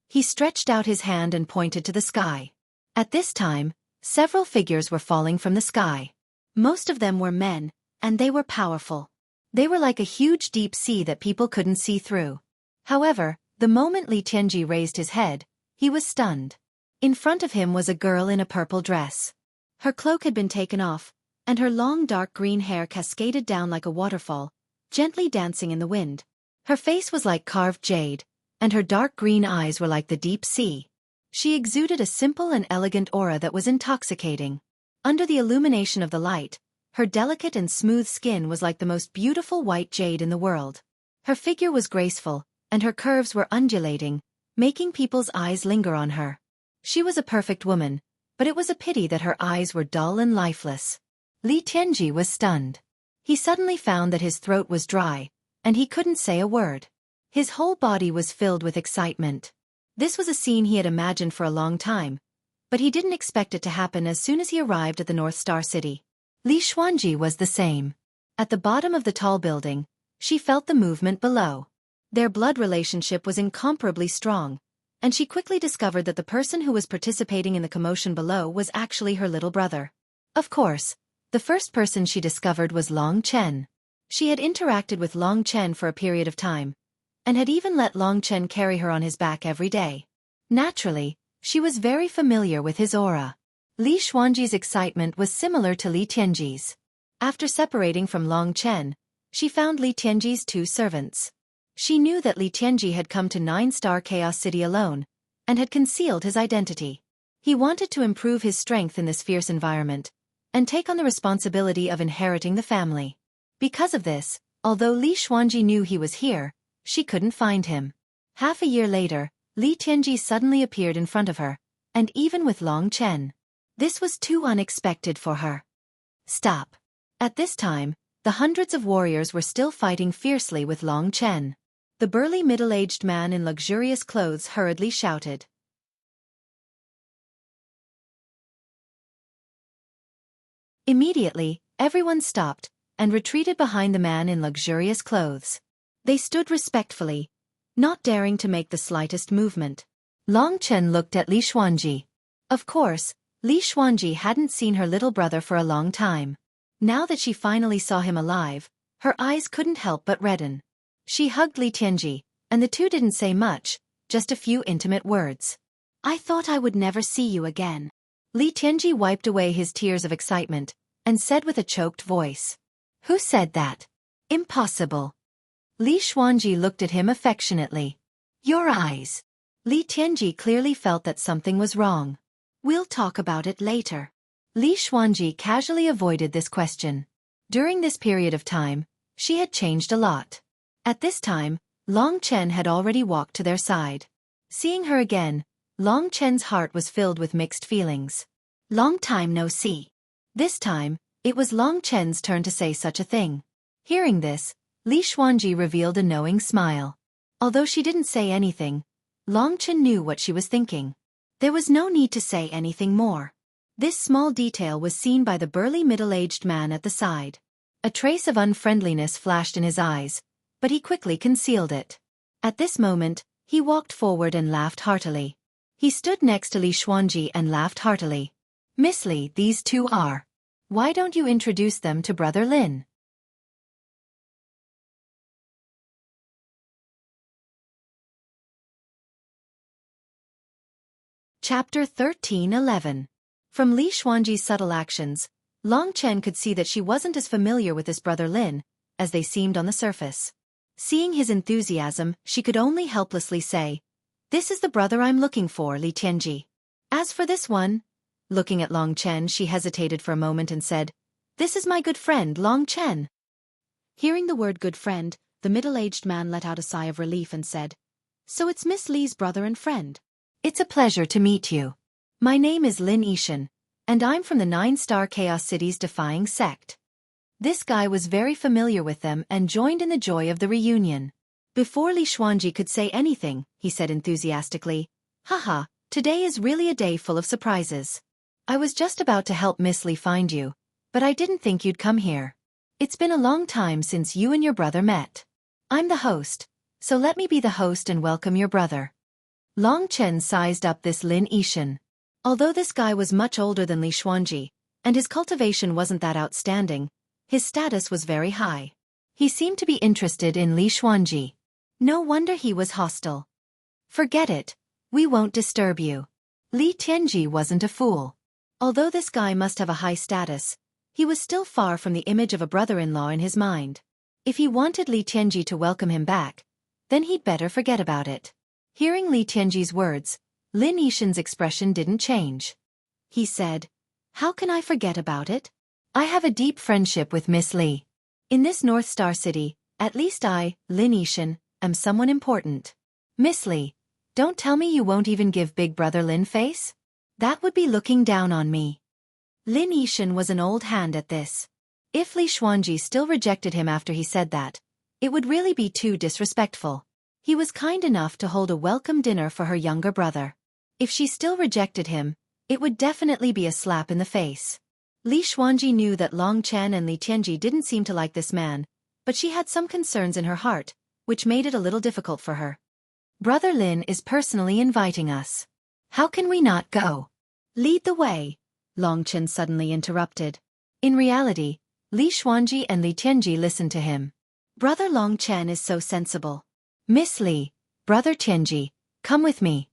He stretched out his hand and pointed to the sky. At this time, several figures were falling from the sky. Most of them were men, and they were powerful. They were like a huge deep sea that people couldn't see through. However, the moment Li Tianji raised his head, he was stunned. In front of him was a girl in a purple dress. Her cloak had been taken off, and her long dark green hair cascaded down like a waterfall, gently dancing in the wind. Her face was like carved jade, and her dark green eyes were like the deep sea. She exuded a simple and elegant aura that was intoxicating. Under the illumination of the light, her delicate and smooth skin was like the most beautiful white jade in the world. Her figure was graceful, and her curves were undulating, making people's eyes linger on her. She was a perfect woman, but it was a pity that her eyes were dull and lifeless. Li Tianji was stunned. He suddenly found that his throat was dry, and he couldn't say a word. His whole body was filled with excitement. This was a scene he had imagined for a long time, but he didn't expect it to happen as soon as he arrived at the North Star City. Li Xuanji was the same. At the bottom of the tall building, she felt the movement below. Their blood relationship was incomparably strong, and she quickly discovered that the person who was participating in the commotion below was actually her little brother. Of course, the first person she discovered was Long Chen. She had interacted with Long Chen for a period of time, and had even let Long Chen carry her on his back every day. Naturally, she was very familiar with his aura. Li Xuanji's excitement was similar to Li Tianji's. After separating from Long Chen, she found Li Tianji's 2 servants. She knew that Li Tianji had come to 9-star Chaos City alone, and had concealed his identity. He wanted to improve his strength in this fierce environment, and take on the responsibility of inheriting the family. Because of this, although Li Xuanji knew he was here, she couldn't find him. Half a year later, Li Tianji suddenly appeared in front of her, and even with Long Chen. This was too unexpected for her. "Stop." At this time, the hundreds of warriors were still fighting fiercely with Long Chen. The burly middle-aged man in luxurious clothes hurriedly shouted, Immediately, everyone stopped and retreated behind the man in luxurious clothes. They stood respectfully, not daring to make the slightest movement. Long Chen looked at Li Xuanji. Of course, Li Xuanji hadn't seen her little brother for a long time. Now that she finally saw him alive, her eyes couldn't help but redden. She hugged Li Tianji, and the two didn't say much, just a few intimate words. "I thought I would never see you again." Li Tianji wiped away his tears of excitement and said with a choked voice. "Who said that? Impossible." Li Xuanji looked at him affectionately. "Your eyes." Li Tianji clearly felt that something was wrong. "We'll talk about it later." Li Xuanji casually avoided this question. During this period of time, she had changed a lot. At this time, Long Chen had already walked to their side. Seeing her again, Long Chen's heart was filled with mixed feelings. "Long time no see." This time, it was Long Chen's turn to say such a thing. Hearing this, Li Xuanji revealed a knowing smile. Although she didn't say anything, Long Chen knew what she was thinking. There was no need to say anything more. This small detail was seen by the burly middle-aged man at the side. A trace of unfriendliness flashed in his eyes, but he quickly concealed it. At this moment, he walked forward and laughed heartily. He stood next to Li Xuanji and laughed heartily. "Miss Li, these two are. Why don't you introduce them to Brother Lin?" Chapter 13:11. From Li Xuanji's subtle actions, Long Chen could see that she wasn't as familiar with his brother Lin as they seemed on the surface. Seeing his enthusiasm, she could only helplessly say, "This is the brother I'm looking for, Li Tianji. As for this one..." Looking at Long Chen, she hesitated for a moment and said, "This is my good friend, Long Chen." Hearing the word good friend, the middle-aged man let out a sigh of relief and said, "So it's Miss Li's brother and friend. It's a pleasure to meet you. My name is Lin Yishan, and I'm from the 9-star Chaos City's Defying Sect." This guy was very familiar with them and joined in the joy of the reunion. Before Li Xuanji could say anything, he said enthusiastically, "Haha, today is really a day full of surprises. I was just about to help Miss Li find you, but I didn't think you'd come here. It's been a long time since you and your brother met. I'm the host, so let me be the host and welcome your brother." Long Chen sized up this Lin Yishan. Although this guy was much older than Li Xuanji, and his cultivation wasn't that outstanding, his status was very high. He seemed to be interested in Li Xuanji. No wonder he was hostile. "Forget it, we won't disturb you." Li Tianji wasn't a fool. Although this guy must have a high status, he was still far from the image of a brother-in-law in his mind. If he wanted Li Tianji to welcome him back, then he'd better forget about it. Hearing Li Tianji's words, Lin Yishan's expression didn't change. He said, "How can I forget about it? I have a deep friendship with Miss Li. In this North Star City, at least I, Lin Yishan, am someone important. Miss Li, don't tell me you won't even give Big Brother Lin face? That would be looking down on me." Lin Yishan was an old hand at this. If Li Xuanji still rejected him after he said that, it would really be too disrespectful. He was kind enough to hold a welcome dinner for her younger brother. If she still rejected him, it would definitely be a slap in the face. Li Xuanji knew that Long Chen and Li Tianji didn't seem to like this man, but she had some concerns in her heart, which made it a little difficult for her. "Brother Lin is personally inviting us. How can we not go?" "Lead the way," Long Chen suddenly interrupted. In reality, Li Xuanji and Li Tianji listened to him. "Brother Long Chen is so sensible." "Miss Li, Brother Tianji, come with me."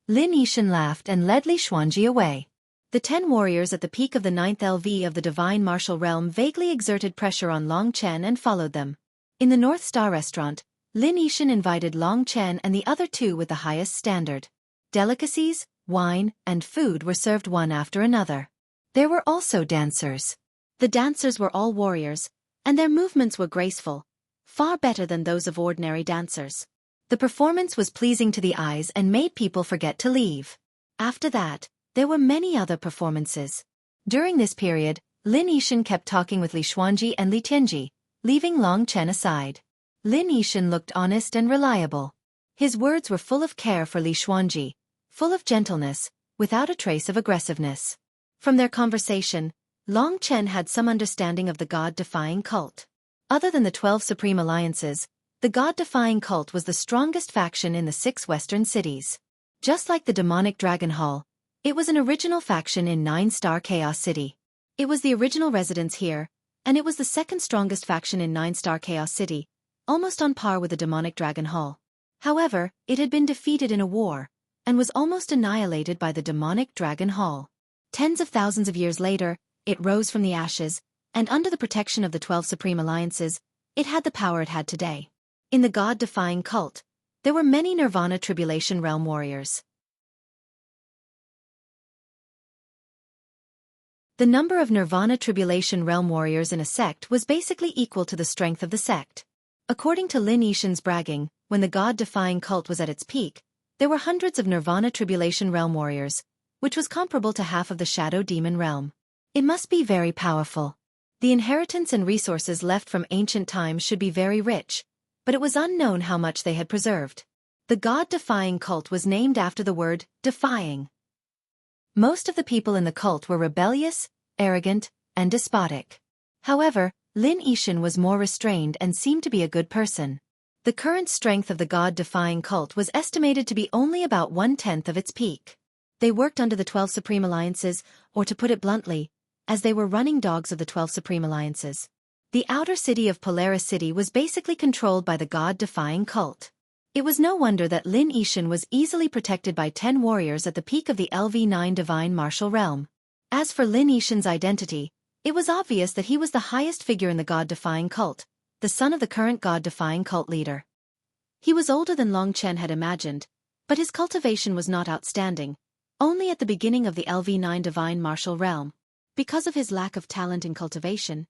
Lin Yishan laughed and led Li Xuanji away. The 10 warriors at the peak of the 9th LV of the Divine Martial Realm vaguely exerted pressure on Long Chen and followed them. In the North Star restaurant, Lin Yishan invited Long Chen and the other two with the highest standard. Delicacies, wine, and food were served one after another. There were also dancers. The dancers were all warriors, and their movements were graceful, far better than those of ordinary dancers. The performance was pleasing to the eyes and made people forget to leave. After that, there were many other performances. During this period, Lin Yishan kept talking with Li Xuanji and Li Tianji, leaving Long Chen aside. Lin Yishan looked honest and reliable. His words were full of care for Li Xuanji, full of gentleness, without a trace of aggressiveness. From their conversation, Long Chen had some understanding of the God-defying cult. Other than the 12 supreme alliances, the God-defying cult was the strongest faction in the 6 western cities. Just like the demonic Dragon Hall, it was an original faction in 9-star Chaos City. It was the original residence here, and it was the second strongest faction in 9-star Chaos City, almost on par with the demonic Dragon Hall. However, it had been defeated in a war, and was almost annihilated by the demonic Dragon Hall. Tens of thousands of years later, it rose from the ashes, and under the protection of the 12 supreme alliances, it had the power it had today. In the God-defying cult, there were many Nirvana Tribulation Realm warriors. The number of Nirvana Tribulation Realm warriors in a sect was basically equal to the strength of the sect. According to Lin Yixin's bragging, when the God-defying cult was at its peak, there were hundreds of Nirvana Tribulation Realm warriors, which was comparable to half of the Shadow Demon Realm. It must be very powerful. The inheritance and resources left from ancient times should be very rich, but it was unknown how much they had preserved. The God-defying cult was named after the word defying. Most of the people in the cult were rebellious, arrogant, and despotic. However, Lin Yixin was more restrained and seemed to be a good person. The current strength of the God-defying cult was estimated to be only about 1/10 of its peak. They worked under the 12 Supreme Alliances, or to put it bluntly, as they were running dogs of the 12 Supreme Alliances. The outer city of Polaris City was basically controlled by the God-defying cult. It was no wonder that Lin Yixin was easily protected by 10 warriors at the peak of the LV9 Divine Martial Realm. As for Lin Yixin's identity, it was obvious that he was the highest figure in the God-defying cult, the son of the current God-defying cult leader. He was older than Long Chen had imagined, but his cultivation was not outstanding, only at the beginning of the LV9 Divine Martial Realm. Because of his lack of talent in cultivation,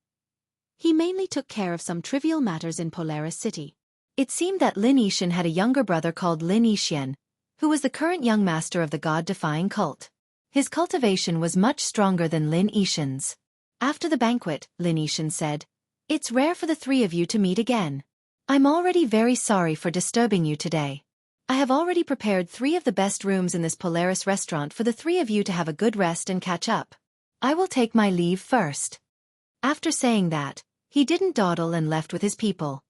he mainly took care of some trivial matters in Polaris City. It seemed that Lin Yixin had a younger brother called Lin Yixian, who was the current young master of the God-defying cult. His cultivation was much stronger than Lin Yixin's. After the banquet, Lin Yixin said, "It's rare for the 3 of you to meet again. I'm already very sorry for disturbing you today. I have already prepared 3 of the best rooms in this Polaris restaurant for the 3 of you to have a good rest and catch up. I will take my leave first." After saying that, he didn't dawdle and left with his people.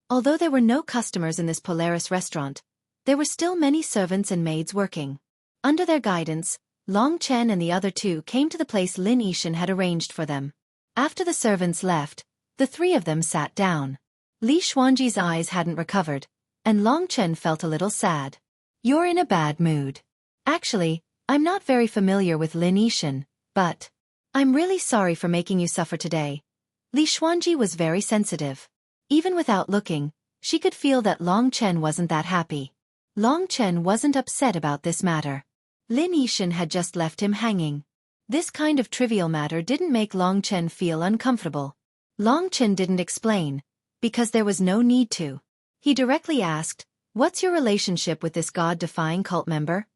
Although there were no customers in this Polaris restaurant, there were still many servants and maids working. Under their guidance, Long Chen and the other 2 came to the place Lin Yixin had arranged for them. After the servants left, the 3 of them sat down. Li Xuanji's eyes hadn't recovered, and Long Chen felt a little sad. "You're in a bad mood. Actually, I'm not very familiar with Lin Yixin, but I'm really sorry for making you suffer today." Li Xuanji was very sensitive. Even without looking, she could feel that Long Chen wasn't that happy. Long Chen wasn't upset about this matter. Lin Yixin had just left him hanging. This kind of trivial matter didn't make Long Chen feel uncomfortable. Long Chen didn't explain, because there was no need to. He directly asked, "What's your relationship with this God-defying cult member?"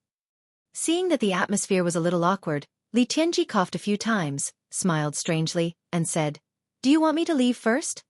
Seeing that the atmosphere was a little awkward, Li Tianji coughed a few times, smiled strangely, and said, "Do you want me to leave first?"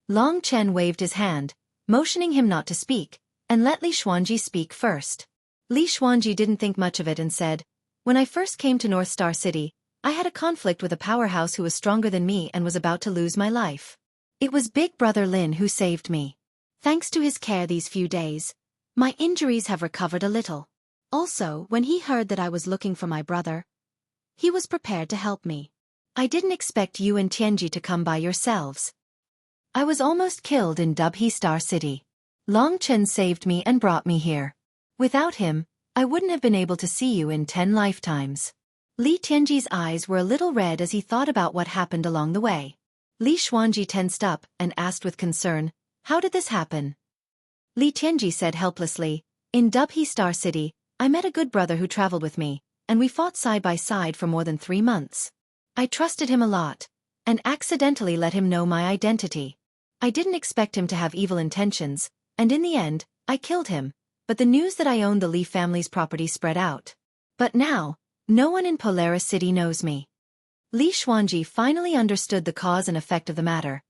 Long Chen waved his hand, motioning him not to speak, and let Li Xuanji speak first. Li Xuanji didn't think much of it and said, "When I first came to North Star City, I had a conflict with a powerhouse who was stronger than me and was about to lose my life. It was Big Brother Lin who saved me. Thanks to his care these few days, my injuries have recovered a little. Also, when he heard that I was looking for my brother, he was prepared to help me. I didn't expect you and Tianji to come by yourselves. I was almost killed in Dubhe Star City. Long Chen saved me and brought me here. Without him, I wouldn't have been able to see you in 10 lifetimes." Li Tianji's eyes were a little red as he thought about what happened along the way. Li Xuanji tensed up and asked with concern, "How did this happen?" Li Tianji said helplessly, "In Dubhe Star City, I met a good brother who traveled with me, and we fought side by side for more than 3 months. I trusted him a lot, and accidentally let him know my identity. I didn't expect him to have evil intentions, and in the end, I killed him, but the news that I owned the Li family's property spread out. But now, no one in Polaris City knows me." Li Xuanji finally understood the cause and effect of the matter,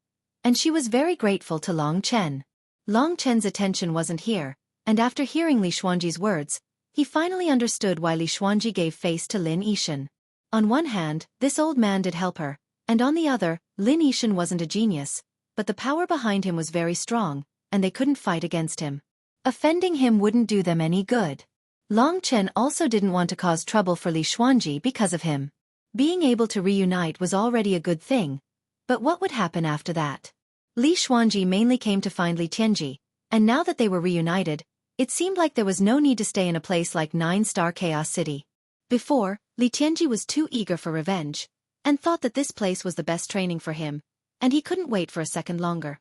and she was very grateful to Long Chen. Long Chen's attention wasn't here, and after hearing Li Xuanji's words, He finally understood why Li Xuanji gave face to Lin Yixin. On one hand, this old man did help her, and on the other, Lin Yixin wasn't a genius, but the power behind him was very strong, and they couldn't fight against him. Offending him wouldn't do them any good. Long Chen also didn't want to cause trouble for Li Xuanji because of him. Being able to reunite was already a good thing, but what would happen after that? Li Xuanji mainly came to find Li Tianji, and now that they were reunited, it seemed like there was no need to stay in a place like 9-star Chaos City. Before, Li Tianji was too eager for revenge, and thought that this place was the best training for him, and he couldn't wait for a second longer.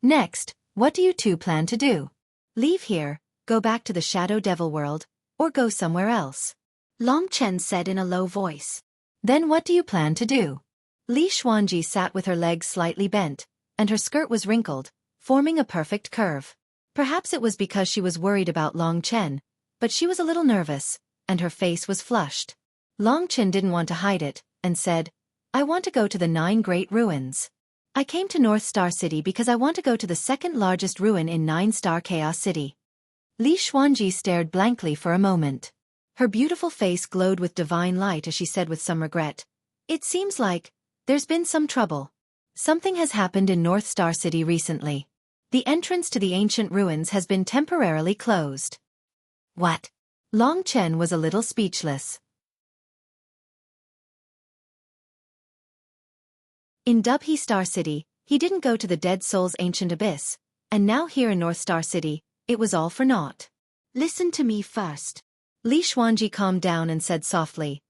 Next, what do you two plan to do? Leave here, go back to the Shadow Devil world, or go somewhere else? Long Chen said in a low voice. Then what do you plan to do? Li Xuanji sat with her legs slightly bent, and her skirt was wrinkled, forming a perfect curve. Perhaps it was because she was worried about Long Chen, but she was a little nervous, and her face was flushed. Long Chen didn't want to hide it, and said, I want to go to the 9 Great Ruins. I came to North Star City because I want to go to the second largest ruin in 9-star Chaos City. Li Xuanji stared blankly for a moment. Her beautiful face glowed with divine light as she said with some regret, It seems like there's been some trouble. Something has happened in North Star City recently. The entrance to the ancient ruins has been temporarily closed. What? Long Chen was a little speechless. In Dubhe Star City, he didn't go to the Dead Soul's ancient abyss, and now here in North Star City, it was all for naught. Listen to me first. Li Xuanji calmed down and said softly,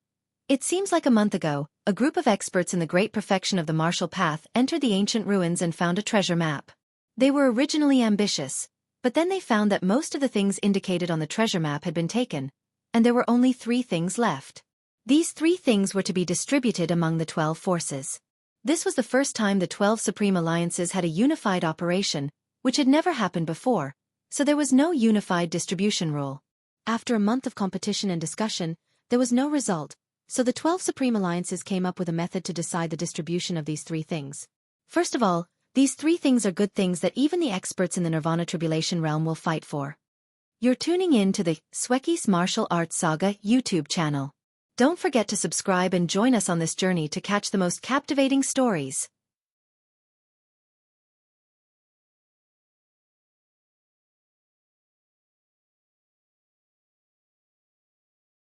It seems like a month ago, a group of experts in the great perfection of the martial path entered the ancient ruins and found a treasure map. They were originally ambitious, but then they found that most of the things indicated on the treasure map had been taken, and there were only 3 things left. These 3 things were to be distributed among the 12 forces. This was the first time the 12 Supreme Alliances had a unified operation, which had never happened before, so there was no unified distribution rule. After a month of competition and discussion, there was no result, so the 12 Supreme Alliances came up with a method to decide the distribution of these 3 things. First of all, these 3 things are good things that even the experts in the Nirvana Tribulation realm will fight for. You're tuning in to the Xueqi's Martial Arts Saga YouTube channel. Don't forget to subscribe and join us on this journey to catch the most captivating stories.